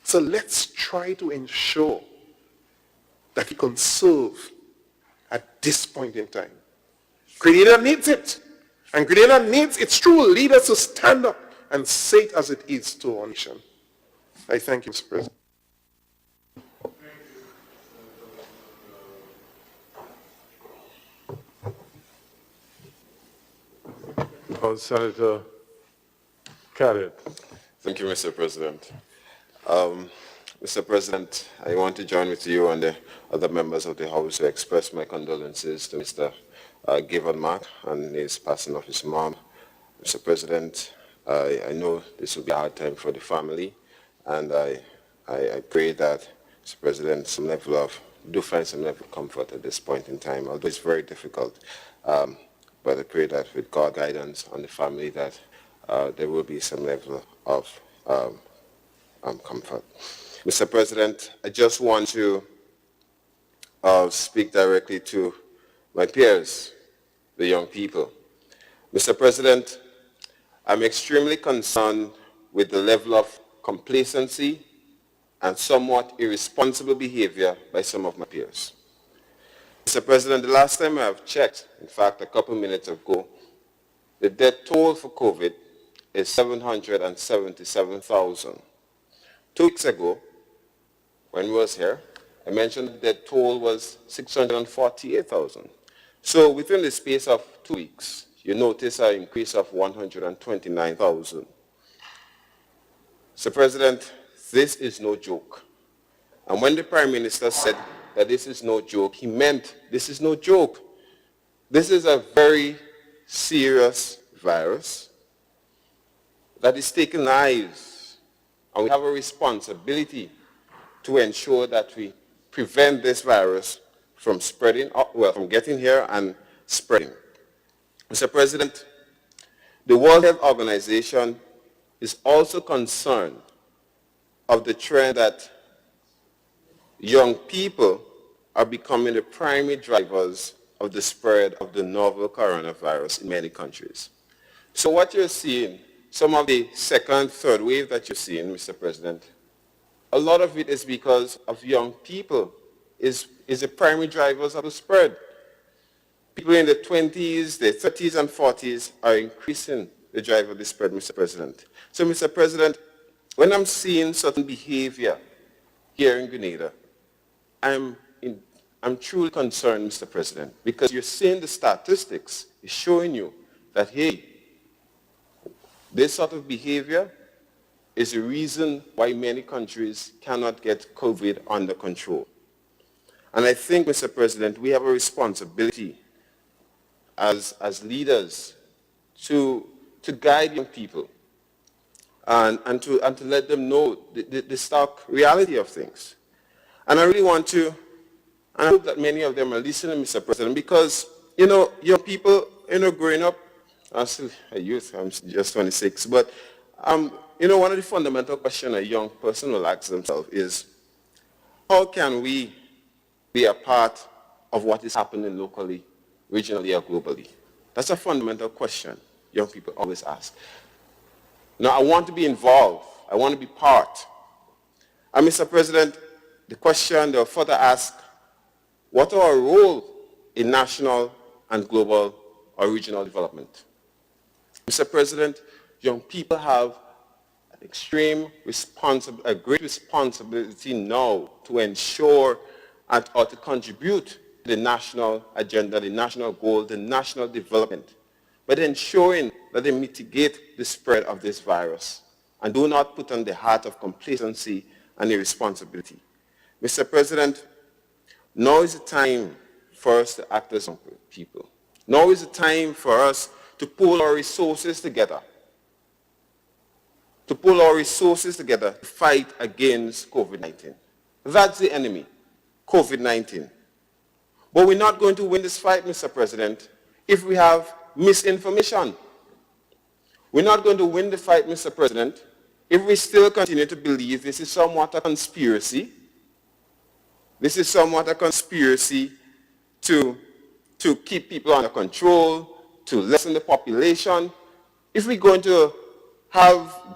So let's try to ensure that we conserve at this point in time. Grenada needs it. And Grenada needs its true leaders to stand up and say it as it is to our nation. I thank you, Mr. President. Senator Carriacou. Thank you, Mr. President. Mr. President, I want to join with you and the other members of the House to express my condolences to Mr. Given Mark and his passing of his mom. Mr. President, I know this will be a hard time for the family, and I pray that, Mr. President, do find some level of comfort at this point in time, although it's very difficult. But I pray that with God's guidance on the family that there will be some level of comfort. Mr. President, I just want to speak directly to my peers, the young people. Mr. President, I'm extremely concerned with the level of complacency and somewhat irresponsible behavior by some of my peers. Mr. President, the last time I have checked, in fact a couple minutes ago, the death toll for COVID is 777,000. 2 weeks ago, when we was here, I mentioned the death toll was 648,000. So within the space of 2 weeks, you notice an increase of 129,000. Mr. President, this is no joke. And when the Prime Minister said that this is no joke, he meant this is no joke. This is a very serious virus that is taking lives, and we have a responsibility to ensure that we prevent this virus from spreading, from getting here and spreading. Mr. President, the World Health Organization is also concerned of the trend that young people are becoming the primary drivers of the spread of the novel coronavirus in many countries. So what you're seeing, some of the second, third wave that you're seeing, Mr. President, a lot of it is because of young people is the primary drivers of the spread. People in the 20s, the 30s and 40s are increasing the drive of the spread, Mr. President. So, Mr. President, when I'm seeing certain behavior here in Grenada, I'm truly concerned, Mr. President, because you're seeing the statistics is showing you that, hey, this sort of behavior is the reason why many countries cannot get COVID under control. And I think, Mr. President, we have a responsibility as leaders to guide young people and to let them know the stark reality of things. And I really want to, and I hope that many of them are listening, Mr. President, because, young people, growing up, I'm still a youth, I'm just 26, but, one of the fundamental questions a young person will ask themselves is, how can we be a part of what is happening locally, regionally, or globally? That's a fundamental question young people always ask. Now, I want to be involved. I want to be part. And, Mr. President, the question they'll further ask, what are our role in national and global or regional development? Mr. President, young people have a great responsibility now to ensure or to contribute to the national agenda, the national goal, the national development, but ensuring that they mitigate the spread of this virus and do not put on the heart of complacency and irresponsibility. Mr. President, now is the time for us to act as young people. Now is the time for us to pool our resources together. To fight against COVID-19. That's the enemy, COVID-19. But we're not going to win this fight, Mr. President, if we have misinformation. We're not going to win the fight, Mr. President, if we still continue to believe this is somewhat a conspiracy. This is somewhat a conspiracy to keep people under control, to lessen the population. If we're going to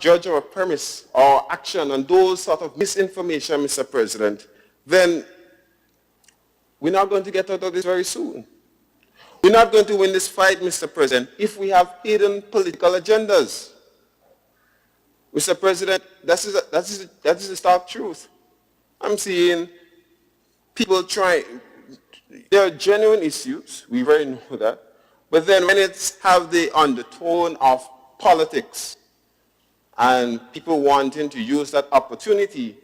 judge our premise or action on those sort of misinformation, Mr. President, then we're not going to get out of this very soon. We're not going to win this fight, Mr. President, if we have hidden political agendas. Mr. President, that is the stark truth. I'm seeing people trying, there are genuine issues, we already know that, but then when it's have the undertone of politics and people wanting to use that opportunity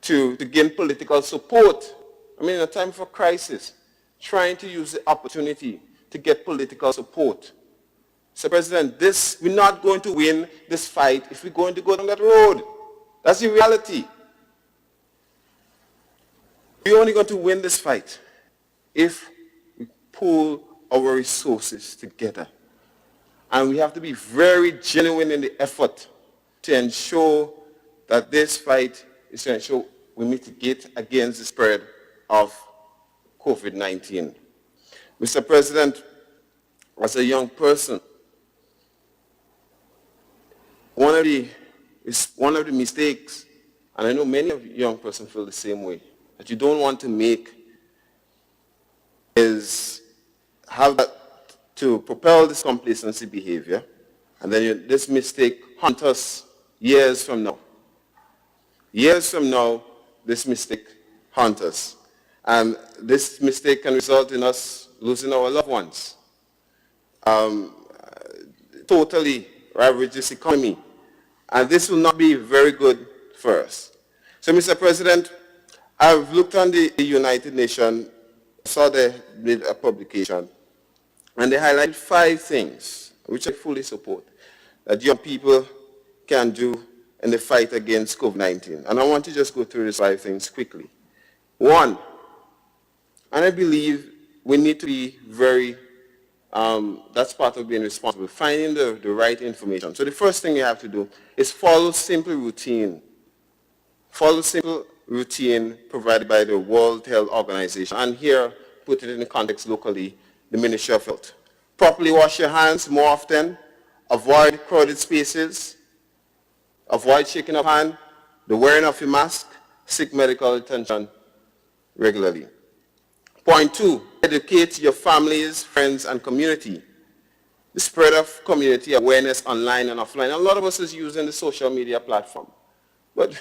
to gain political support, in a time for crisis, trying to use the opportunity to get political support. So, President, we're not going to win this fight if we're going to go down that road. That's the reality. We're only going to win this fight if we pool our resources together. And we have to be very genuine in the effort to ensure that this fight is to ensure we mitigate against the spread of COVID-19. Mr. President, as a young person, one of the mistakes, and I know many of you young persons feel the same way, that you don't want to make is have that to propel this complacency behavior, and then this mistake haunt us years from now. Years from now, this mistake haunts us. And this mistake can result in us losing our loved ones. Totally ravage this economy. And this will not be very good for us. So, Mr. President, I've looked on the United Nations, saw they did a publication, and they highlighted 5 things, which I fully support, that young people can do in the fight against COVID-19. And I want to just go through these 5 things quickly. 1, And I believe we need to be very, that's part of being responsible, finding the right information. So the first thing you have to do is follow simple routine. Follow simple routine provided by the World Health Organization. And here, put it in the context locally, the Ministry of Health. Properly wash your hands more often. Avoid crowded spaces. Avoid shaking of hand. The wearing of your mask. Seek medical attention regularly. Point 2, educate your families, friends, and community. The spread of community awareness online and offline. A lot of us is using the social media platform, but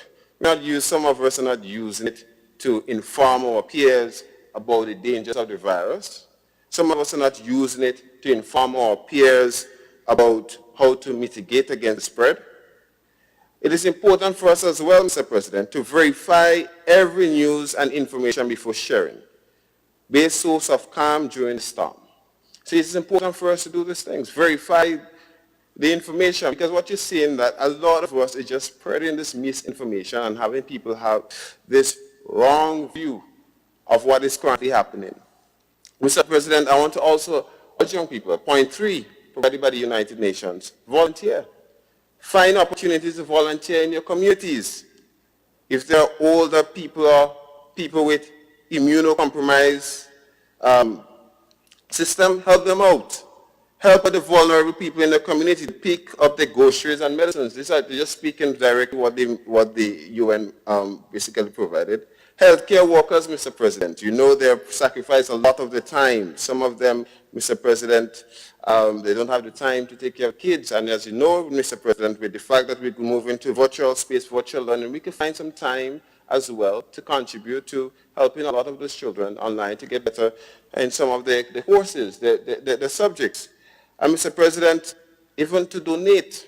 some of us are not using it to inform our peers about the dangers of the virus. Some of us are not using it to inform our peers about how to mitigate against the spread. It is important for us as well, Mr. President, to verify every news and information before sharing. Be a source of calm during the storm. So it's important for us to do these things. Verify the information, because what you're seeing that a lot of us is just spreading this misinformation and having people have this wrong view of what is currently happening. Mr. President, I want to also urge young people, point 3, provided by the United Nations, volunteer. Find opportunities to volunteer in your communities. If there are older people or people with immunocompromised system, help them out. Help the vulnerable people in the community to pick up the groceries and medicines. These are just speaking directly what the UN basically provided. Healthcare workers, Mr. President, you know they sacrifice a lot of the time. Some of them, Mr. President, they don't have the time to take care of kids. And as you know, Mr. President, with the fact that we can move into virtual space, virtual learning, we can find some time as well to contribute to helping a lot of those children online to get better in some of the courses, the subjects. And Mr. President, even to donate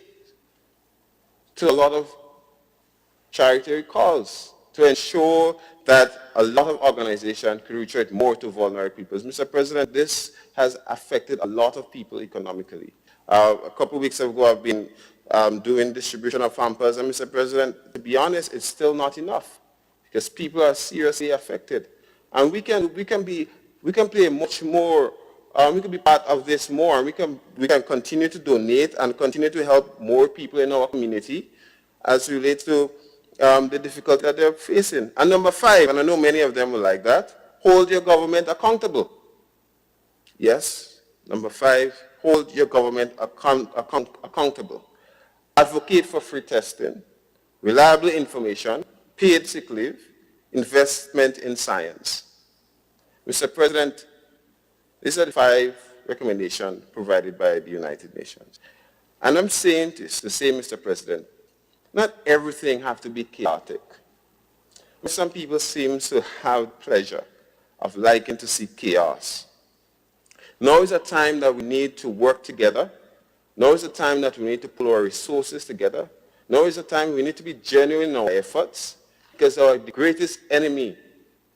to a lot of charity causes to ensure that a lot of organizations can reach out more to vulnerable people. Mr. President, this has affected a lot of people economically. A couple of weeks ago, I've been doing distribution of hampers, and Mr. President, to be honest, it's still not enough because people are seriously affected. And we can play much more. We can be part of this more. We can continue to donate and continue to help more people in our community as relates to the difficulty that they're facing. And number 5, and I know many of them will like that, hold your government accountable. Yes, number 5, hold your government accountable. Advocate for free testing, reliable information, paid sick leave, investment in science. Mr. President, these are the 5 recommendations provided by the United Nations. And I'm saying this to say, Mr. President, not everything has to be chaotic. Some people seem to have pleasure of liking to see chaos. Now is a time that we need to work together. Now is a time that we need to pull our resources together. Now is a time we need to be genuine in our efforts because the greatest enemy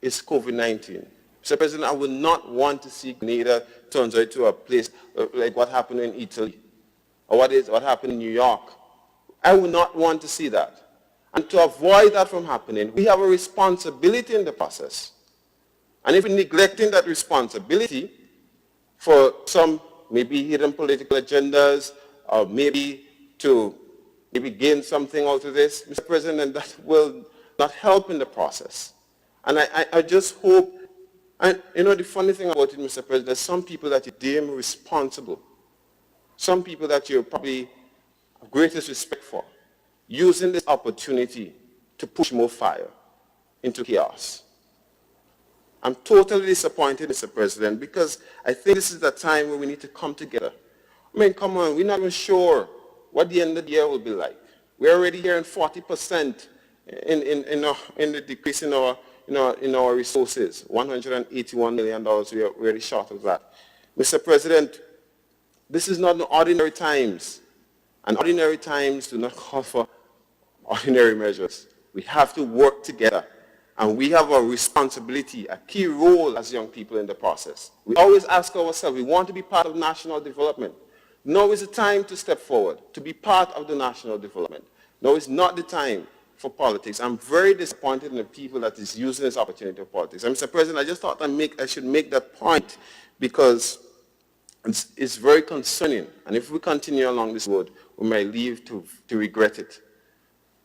is COVID-19. Mr. President, I would not want to see Grenada turns out to a place like what happened in Italy or what happened in New York. I would not want to see that. And to avoid that from happening, we have a responsibility in the process. And if we're neglecting that responsibility for some maybe hidden political agendas or maybe to gain something out of this, Mr. President, that will not help in the process. And I just hope, and you know the funny thing about it, Mr. President, there's some people that you deem responsible. Some people that you probably have greatest respect for, using this opportunity to push more fire into chaos. I'm totally disappointed, Mr. President, because I think this is the time where we need to come together. I mean, come on, we're not even sure what the end of the year will be like. We're already hearing 40% in the decrease in our resources, $181 million, we are already short of that. Mr. President, this is not ordinary times. And ordinary times do not call for ordinary measures. We have to work together. And we have a responsibility, a key role as young people in the process. We always ask ourselves, we want to be part of national development. Now is the time to step forward, to be part of the national development. Now is not the time for politics. I'm very disappointed in the people that is using this opportunity for politics. And Mr. President, I just thought I should make that point because it's very concerning. And if we continue along this road, we may live to regret it.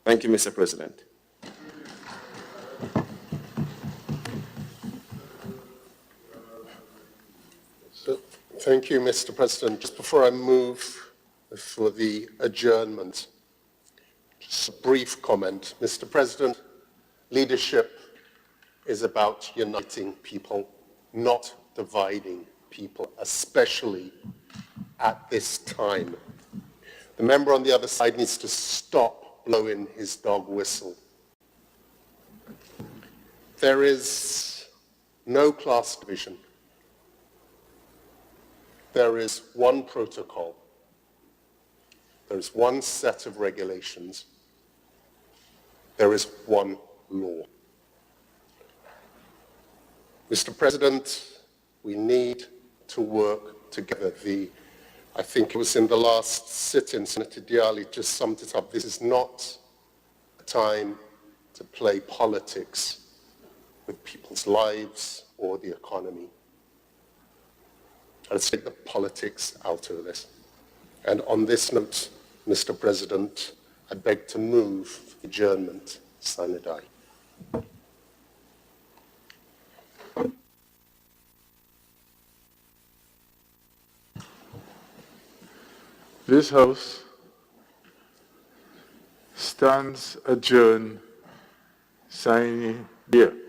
Thank you, Mr. President. Thank you, Mr. President. Just before I move for the adjournment, just a brief comment. Mr. President, leadership is about uniting people, not dividing people, especially at this time. The member on the other side needs to stop blowing his dog whistle. There is no class division. There is one protocol. There is one set of regulations. There is one law. Mr. President, we need to work together. I think it was in the last sit-in, Senator Diali just summed it up. This is not a time to play politics with people's lives or the economy. Let's take the politics out of this. And on this note, Mr. President, I beg to move adjournment sine die. This House stands adjourned sine die.